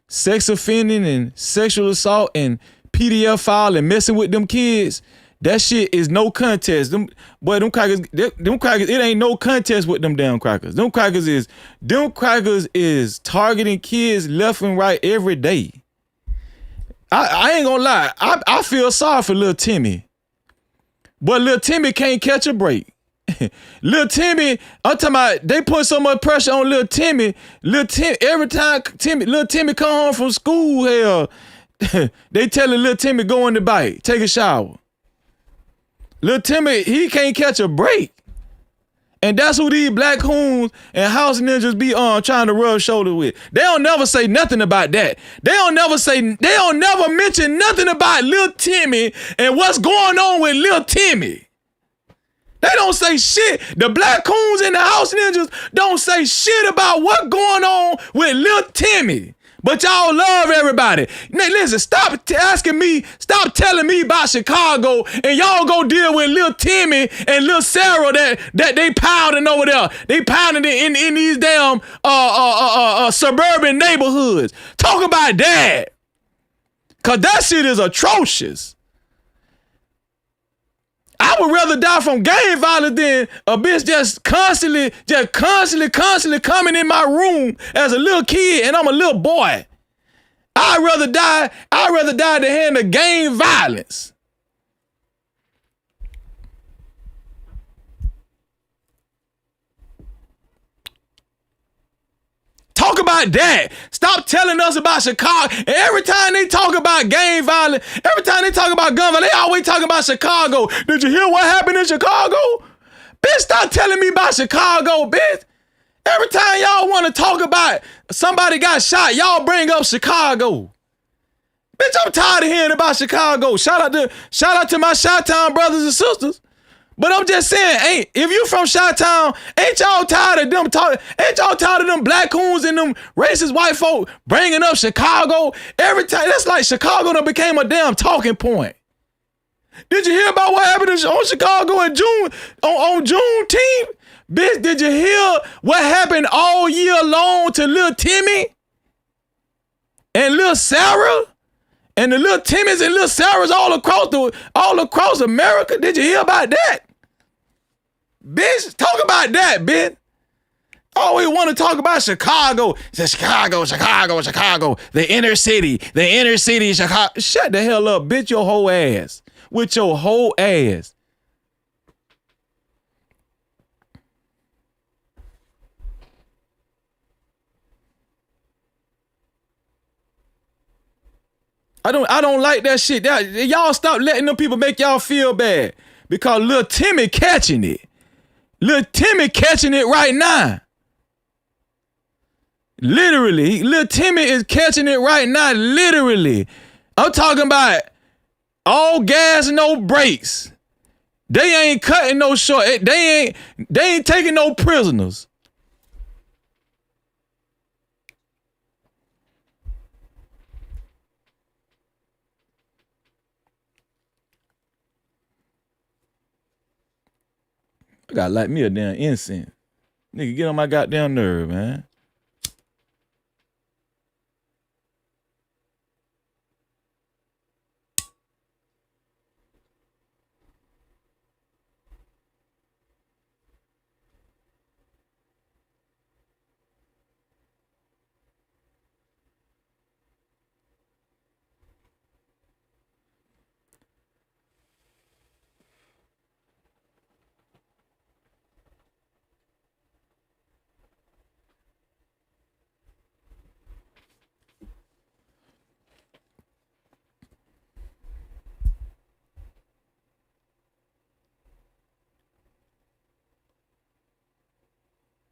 Sex offending and sexual assault and PDF file and messing with them kids, that shit is no contest. Them crackers, it ain't no contest with them damn crackers. Them crackers is targeting kids left and right every day. I ain't gonna lie. I feel sorry for little Timmy. But Lil Timmy can't catch a break. Lil Timmy, I'm talking about, they put so much pressure on Lil Timmy. Every time Lil Timmy come home from school, hell, they telling Lil Timmy go in the bike, take a shower. Lil Timmy, he can't catch a break. And that's who these black coons and house ninjas be trying to rub shoulders with. They don't never say nothing about that. They don't never mention nothing about Lil Timmy and what's going on with Lil Timmy. They don't say shit. The black coons and the house ninjas don't say shit about what's going on with Lil Timmy. But y'all love everybody. Now, listen, stop telling me about Chicago and y'all go deal with Lil Timmy and Lil Sarah that they pounding over there. They pounding in these damn suburban neighborhoods. Talk about that. Cause that shit is atrocious. I would rather die from gang violence than a bitch just constantly coming in my room as a little kid and I'm a little boy. I'd rather die at the hand of gang violence. about that. Stop telling us about Chicago. And every time they talk about gang violence, every time they talk about gun violence, they always talk about Chicago. Did you hear what happened in Chicago? Bitch, stop telling me about Chicago, bitch. Every time y'all want to talk about somebody got shot, y'all bring up Chicago. Bitch, I'm tired of hearing about Chicago. Shout out to my Chi-Town brothers and sisters. But I'm just saying, if you from Chi-Town, ain't y'all tired of them talking? Ain't y'all tired of them black coons and them racist white folk bringing up Chicago every time? That's like Chicago done became a damn talking point. Did you hear about what happened on Chicago in June on Juneteenth? Bitch, did you hear what happened all year long to Lil Timmy and Lil Sarah? And the little Timmys and little Sarahs all across America. Did you hear about that? Bitch, talk about that, bitch. Always want to talk about Chicago. It's Chicago. The inner city, Chicago. Shut the hell up, bitch, your whole ass. With your whole ass. I don't like that shit. Y'all stop letting them people make y'all feel bad. Because Lil Timmy catching it. Lil Timmy catching it right now. Literally. Lil Timmy is catching it right now. Literally. I'm talking about all gas, no brakes. They ain't cutting no short. They ain't taking no prisoners. I gotta light me a damn incense. Nigga, get on my goddamn nerve, man.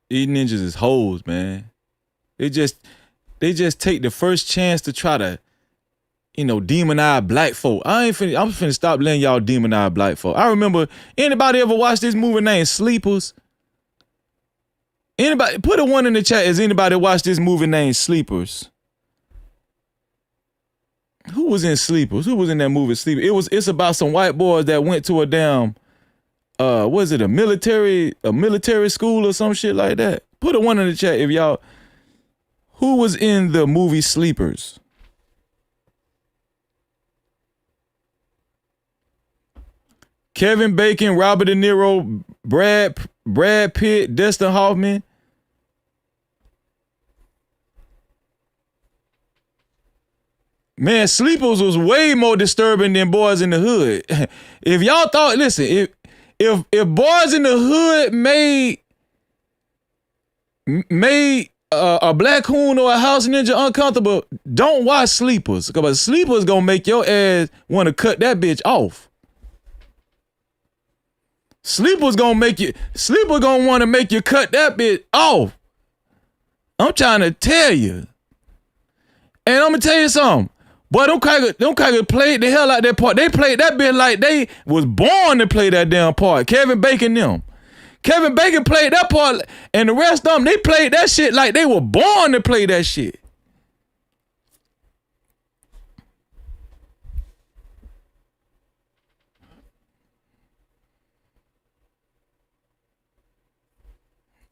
These ninjas is hoes, man. They just take the first chance to try to, demonize black folk. I'm finna stop letting y'all demonize black folk. I remember, anybody ever watched this movie named Sleepers? Anybody, put a one in the chat. Has anybody watched this movie named Sleepers? Who was in Sleepers? Who was in that movie Sleepers? It's about some white boys that went to a damn was it a military school or some shit like that? Put a one in the chat if y'all. Who was in the movie Sleepers? Kevin Bacon, Robert De Niro, Brad Pitt, Dustin Hoffman. Man, Sleepers was way more disturbing than Boys in the Hood. If y'all thought, listen, if Boys in the Hood made a black coon or a house ninja uncomfortable, don't watch Sleepers. Because Sleepers gonna make your ass want to cut that bitch off. Sleepers gonna want to make you cut that bitch off. I'm trying to tell you. And I'm gonna tell you something. Boy, them crackers played the hell out that part. They played that bitch like they was born to play that damn part. Kevin Bacon them. Kevin Bacon played that part, and the rest of them, they played that shit like they were born to play that shit.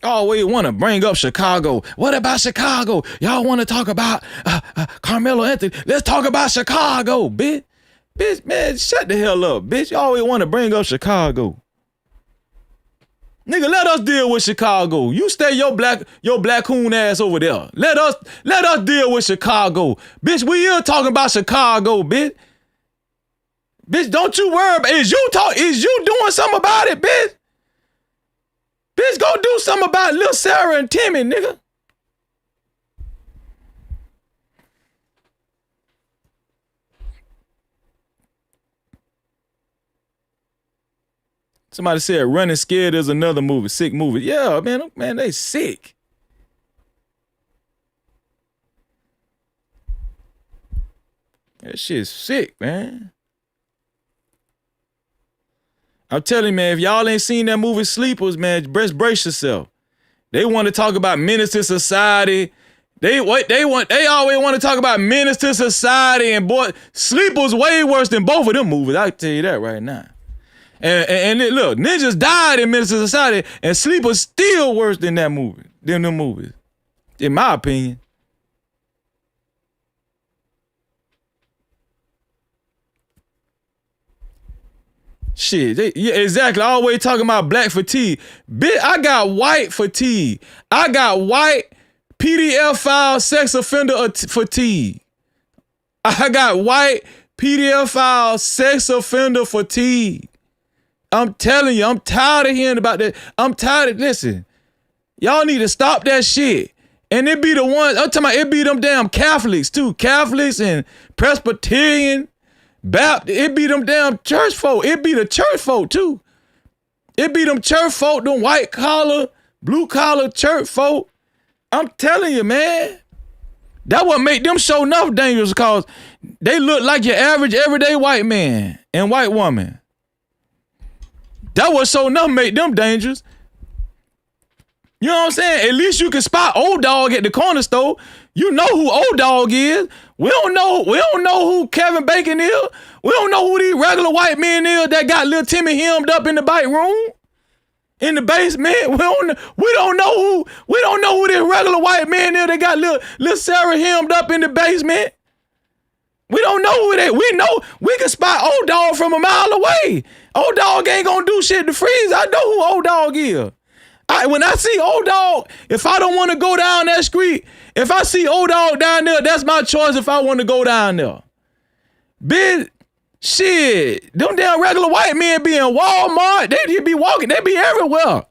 Oh, we want to bring up Chicago. What about Chicago? Y'all want to talk about Carmelo Anthony? Let's talk about Chicago, bitch. Bitch, man, shut the hell up, bitch. Y'all always want to bring up Chicago. Nigga, let us deal with Chicago. You stay your black coon ass over there. Let us deal with Chicago. Bitch, we here talking about Chicago, bitch. Bitch, don't you worry about it. Is you doing something about it, bitch? Bitch, go do something about Lil Sarah and Timmy, nigga. Somebody said Running Scared is another movie, sick movie. Yeah, man, they sick. That shit's sick, man. I'm telling you, man, if y'all ain't seen that movie Sleepers, man, brace yourself. They want to talk about menace to society. They always want to talk about menace to society, and boy, Sleepers way worse than both of them movies. I can tell you that right now. And look, Ninjas died in Menace to Society, and Sleepers still worse than them movies, in my opinion. Shit, yeah, exactly. Always talking about black fatigue. Bitch, I got white fatigue. I got white PDF file sex offender fatigue. I got white PDF file sex offender fatigue. I'm telling you, I'm tired of hearing about that. I'm tired of, listen, y'all need to stop that shit. And it be the ones, I'm talking about it be them damn Catholics too. Catholics and Presbyterian. Baptist, it be them damn church folk. It be the church folk too. It be them church folk, them white collar, blue collar church folk. I'm telling you, man. That what make them show enough dangerous, because they look like your average everyday white man and white woman. That what so enough make them dangerous. You know what I'm saying? At least you can spot Old Dog at the corner store. You know who Old Dog is. We don't know who Kevin Bacon is. We don't know who these regular white men is that got little Timmy hemmed up in the bike room, in the basement. We don't know who this regular white man is that got little Sarah hemmed up in the basement. We don't know who they. We know we can spot Old Dog from a mile away. Old Dog ain't gonna do shit to Freeze. I know who Old Dog is. When I see Old Dog, if I don't want to go down that street, if I see Old Dog down there, that's my choice if I want to go down there. Bitch, shit, them damn regular white men be in Walmart, they be walking, they be everywhere.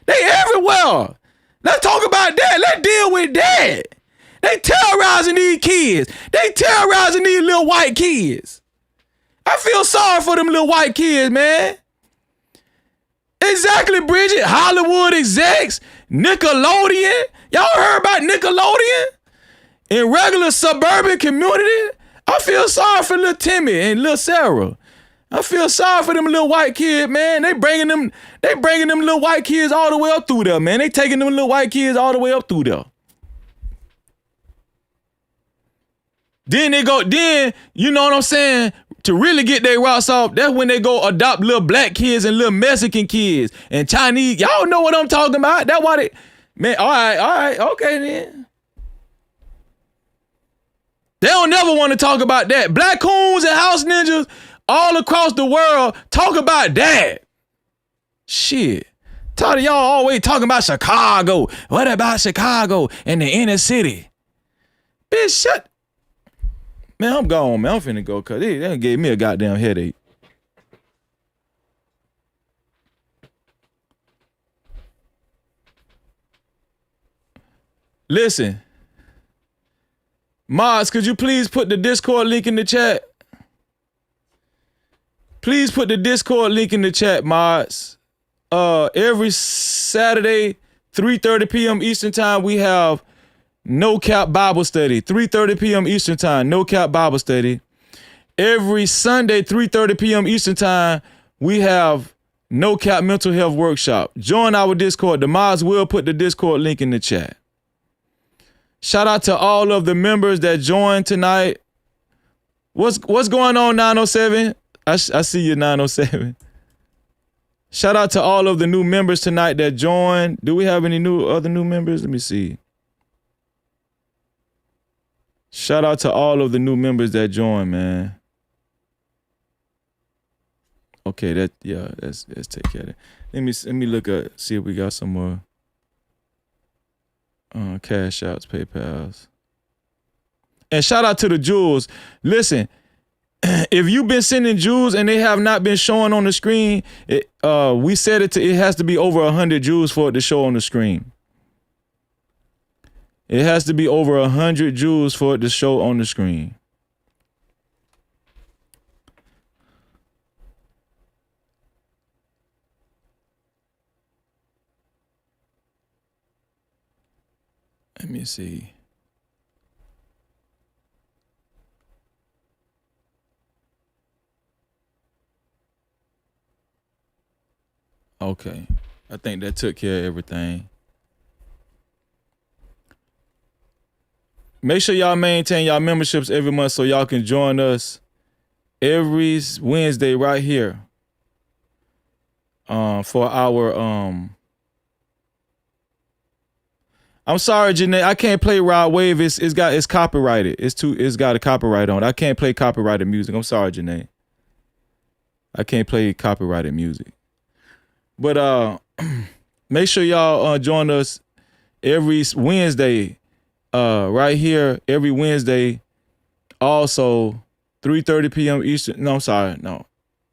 They everywhere. Let's talk about that. Let's deal with that. They terrorizing these kids. They terrorizing these little white kids. I feel sorry for them little white kids, man. Exactly, Bridget. Hollywood execs, Nickelodeon. Y'all heard about Nickelodeon? In regular suburban community? I feel sorry for little Timmy and little Sarah. I feel sorry for them little white kids, man. They bringing them little white kids all the way up through there, man. They taking them little white kids all the way up through there. Then you know what I'm saying? To really get their rocks off, that's when they go adopt little black kids and little Mexican kids and Chinese. Y'all know what I'm talking about. That's why they, man, all right, okay then. They don't never want to talk about that. Black coons and house ninjas all across the world talk about that. Shit. Tired of y'all always talking about Chicago. What about Chicago and the inner city? Bitch, shut. Man, I'm gone, man. I'm finna go, because they gave me a goddamn headache. Listen. Mods, could you please put the Discord link in the chat? Please put the Discord link in the chat, mods. Every Saturday, 3:30 p.m. Eastern Time, we have No Cap Bible Study. 3:30 p.m. Eastern Time, No Cap Bible Study. Every Sunday, 3:30 p.m. Eastern Time, we have No Cap Mental Health Workshop. Join our Discord. The mods will put the Discord link in the chat. Shout out to all of the members that joined tonight. What's going on, 907? I see you, 907. Shout out to all of the new members tonight that joined. Do we have any other new members? Let me see. Shout out to all of the new members that joined, man. Okay, let's take care of that. Let me look at, see if we got some more cash outs, PayPals. And shout out to the jewels. Listen, if you've been sending jewels and they have not been showing on the screen, we said it has to be over 100 jewels for it to show on the screen. It has to be over 100 jewels for it to show on the screen. Let me see. Okay. I think that took care of everything. Make sure y'all maintain y'all memberships every month so y'all can join us every Wednesday right here. For our I'm sorry, Janae, I can't play Rod Wave. It's copyrighted. It's got a copyright on it. I can't play copyrighted music. I'm sorry, Janae. I can't play copyrighted music. But make sure y'all join us every Wednesday, right here every Wednesday. Also, 3:30 p.m. Eastern. No, I'm sorry, no.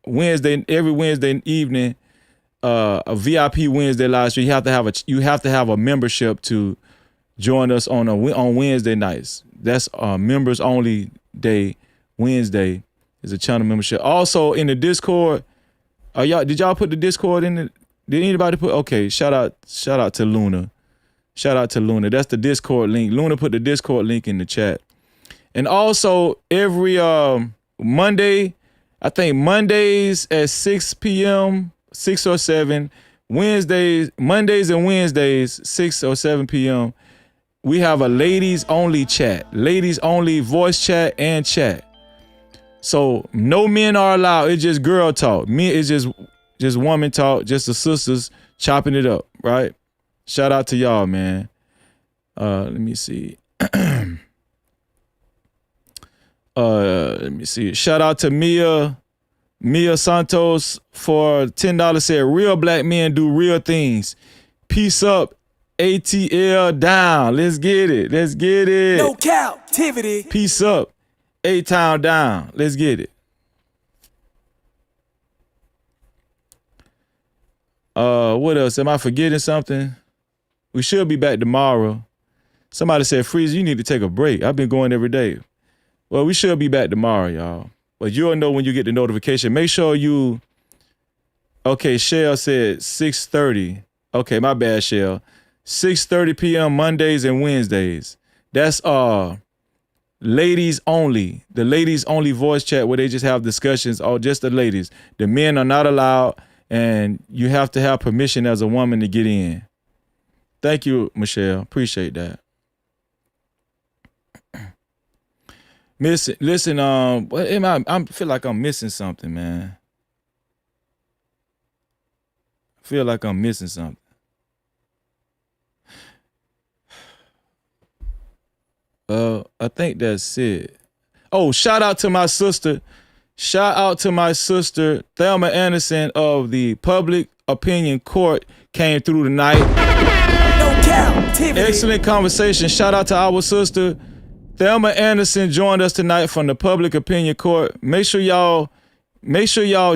Every Wednesday evening, a VIP Wednesday live stream. You have to have a membership to join us on Wednesday nights. That's members only day. Wednesday is a channel membership. Also in the Discord. Did y'all put the Discord in it? Did anybody put? Okay, shout out to Luna. Shout out to Luna. That's the Discord link. Luna put the Discord link in the chat. And also every Monday, I think Mondays at 6 p.m., 6 or 7, Mondays and Wednesdays, 6 or 7 p.m., we have a ladies only chat. Ladies only voice chat and chat. So no men are allowed. It's just girl talk. It's just woman talk. Just the sisters chopping it up, right? Shout out to y'all, man. Let me see. Let me see. Shout out to Mia Santos for $10. Said real black men do real things. Peace up. ATL down. Let's get it. Let's get it. No Cap-tivity. Peace up. A-Town down. Let's get it. What else? Am I forgetting something? We should be back tomorrow. Somebody said, Freezy, you need to take a break. I've been going every day. Well, we should be back tomorrow, y'all. But you'll know when you get the notification. Make sure you... Okay, Shell said 6:30. Okay, my bad, Shell. 6:30 p.m. Mondays and Wednesdays. That's ladies only. The ladies only voice chat where they just have discussions. Oh, just the ladies. The men are not allowed, and you have to have permission as a woman to get in. Thank you, Michelle. Appreciate that. Listen, what am I feel like I'm missing something, man. I feel like I'm missing something. I think that's it. Oh, shout out to my sister. Shout out to my sister, Thelma Anderson of the Public Opinion Court came through tonight. No Cap-tivity. Excellent conversation. Shout out to our sister, Thelma Anderson joined us tonight from the Public Opinion Court. Make sure y'all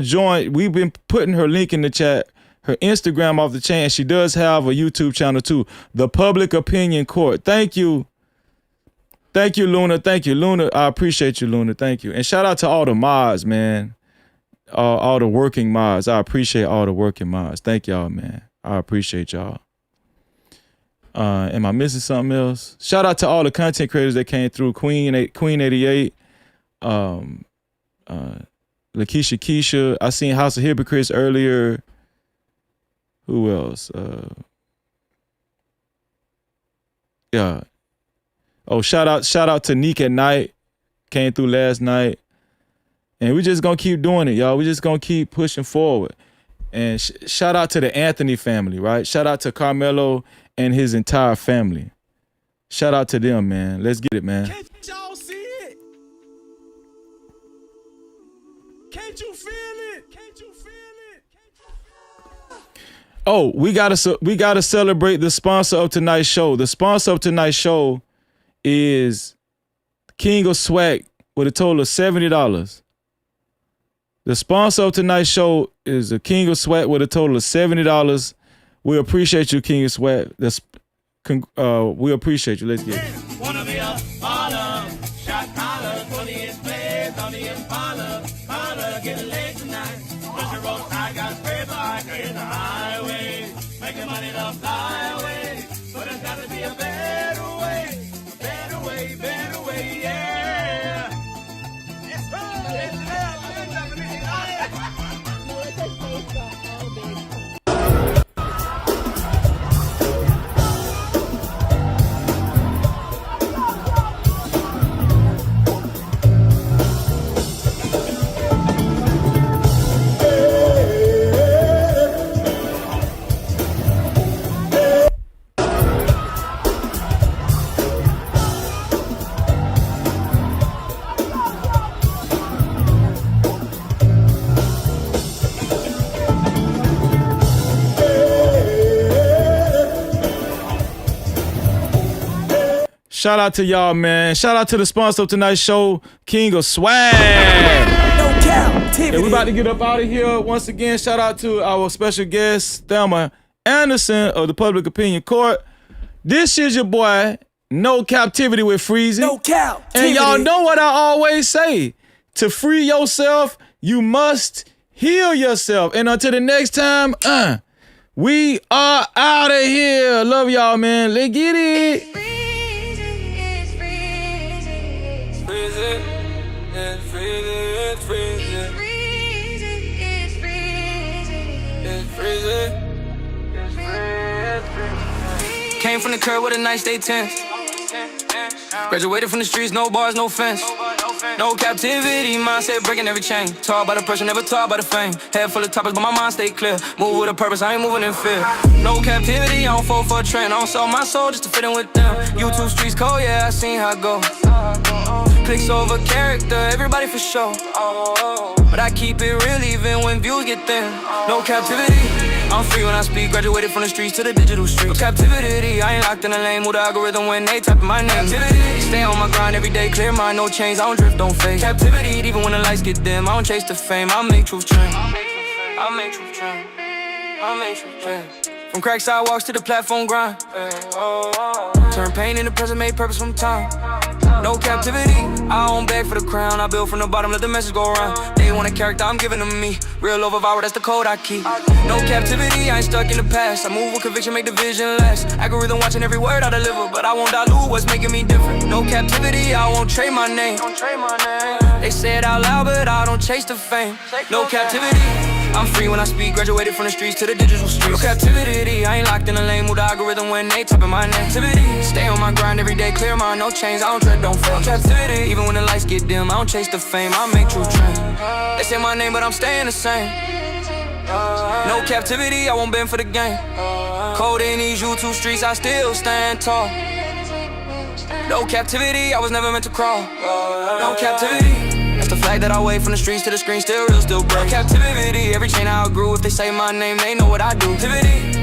join. We've been putting her link in the chat, her Instagram off the chain. She does have a YouTube channel too, the Public Opinion Court. Thank you. Thank you, Luna. Thank you, Luna. I appreciate you, Luna. Thank you. And shout out to all the mods, man. All the working mods. I appreciate all the working mods. Thank y'all, man. I appreciate y'all. Am I missing something else? Shout out to all the content creators that came through. Queen 88, Lakeisha Keisha. I seen House of Hypocrites earlier. Who else? Yeah. Oh, shout out to Neek at Night. Came through last night. And we just gonna keep doing it, y'all. We just gonna keep pushing forward. And shout out to the Anthony family, right? Shout out to Karmelo and his entire family. Shout out to them, man. Let's get it, man. Can't y'all see it? Can't you feel it? Can't you feel it? Oh, we gotta celebrate the sponsor of tonight's show. The sponsor of tonight's show is King of Swag with a total of $70. The sponsor of tonight's show is the King of Swag with a total of $70. We appreciate you, King of Swag. We appreciate you. Let's get it. Wanna be a baller, shot collar, 20-inch blades on the Impala. Collar, get laid tonight. Push your roll, I got paper, I can hit the highway. Making money to fly away, but there's gotta be a better way. Shout out to y'all, man. Shout out to the sponsor of tonight's show, King of Swag. Yeah, we about to get up out of here. Once again, shout out to our special guest, Thelma Anderson of the Public Opinion Court. This is your boy, No Captivity with Freezy. No Captivity. And y'all know what I always say. To free yourself, you must heal yourself. And until the next time, we are out of here. Love y'all, man. Let's get it. Came from the curb with a nice day tense. Graduated from the streets, no bars, no fence. No captivity, mindset breaking every chain. Taught by the pressure, never taught by the fame. Head full of topics, but my mind stay clear. Move with a purpose, I ain't moving in fear. No captivity, I don't fall for a trend. I don't sell my soul just to fit in with them. YouTube streets cold, yeah, I seen how it go. Clicks over character, everybody for sure. But I keep it real even when views get thin. No captivity, I'm free when I speak. Graduated from the streets to the digital streets. No captivity, I ain't locked in a lane. Move the algorithm when they type in my name. Captivity, stay on my grind every day. Clear mind, no chains. I don't drift, don't fade. Captivity, even when the lights get dim. I don't chase the fame. I make truth trend. I make truth trend. I make truth trend. From crack sidewalks to the platform grind. Turn pain into present, made purpose from time. No captivity, I don't beg for the crown. I build from the bottom, let the message go around. They want a character, I'm giving them me. Real over viral, that's the code I keep. No captivity, I ain't stuck in the past. I move with conviction, make the vision last. Algorithm watching every word I deliver, but I won't dilute what's making me different. No captivity, I won't trade my name. They say it out loud, but I don't chase the fame. No captivity, I'm free when I speak. Graduated from the streets to the digital streets. No captivity, I ain't locked in a lane. Move the algorithm when they type in my name. Captivity, stay on my grind every day. Clear mind, no chains. I don't tread, don't fail. Captivity, even when the lights get dim, I don't chase the fame. I make true trend. They say my name, but I'm staying the same. No captivity, I won't bend for the game. Cold in these YouTube streets, I still stand tall. No captivity, I was never meant to crawl. No captivity. That's the flag that I wave from the streets to the screen, still real, still break. Captivity, every chain I outgrew. If they say my name, they know what I do. Captivity.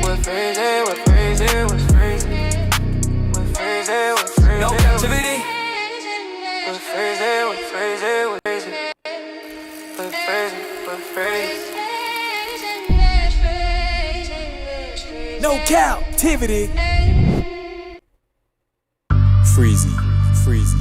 We're Freezy, we're Freezy, we're Freezy. We're Freezy, we're Freezy. No captivity. We're Freezy, we're Freezy, we're Freezy. We're Freezy, we're Freezy. No captivity. Freezy, Freezy.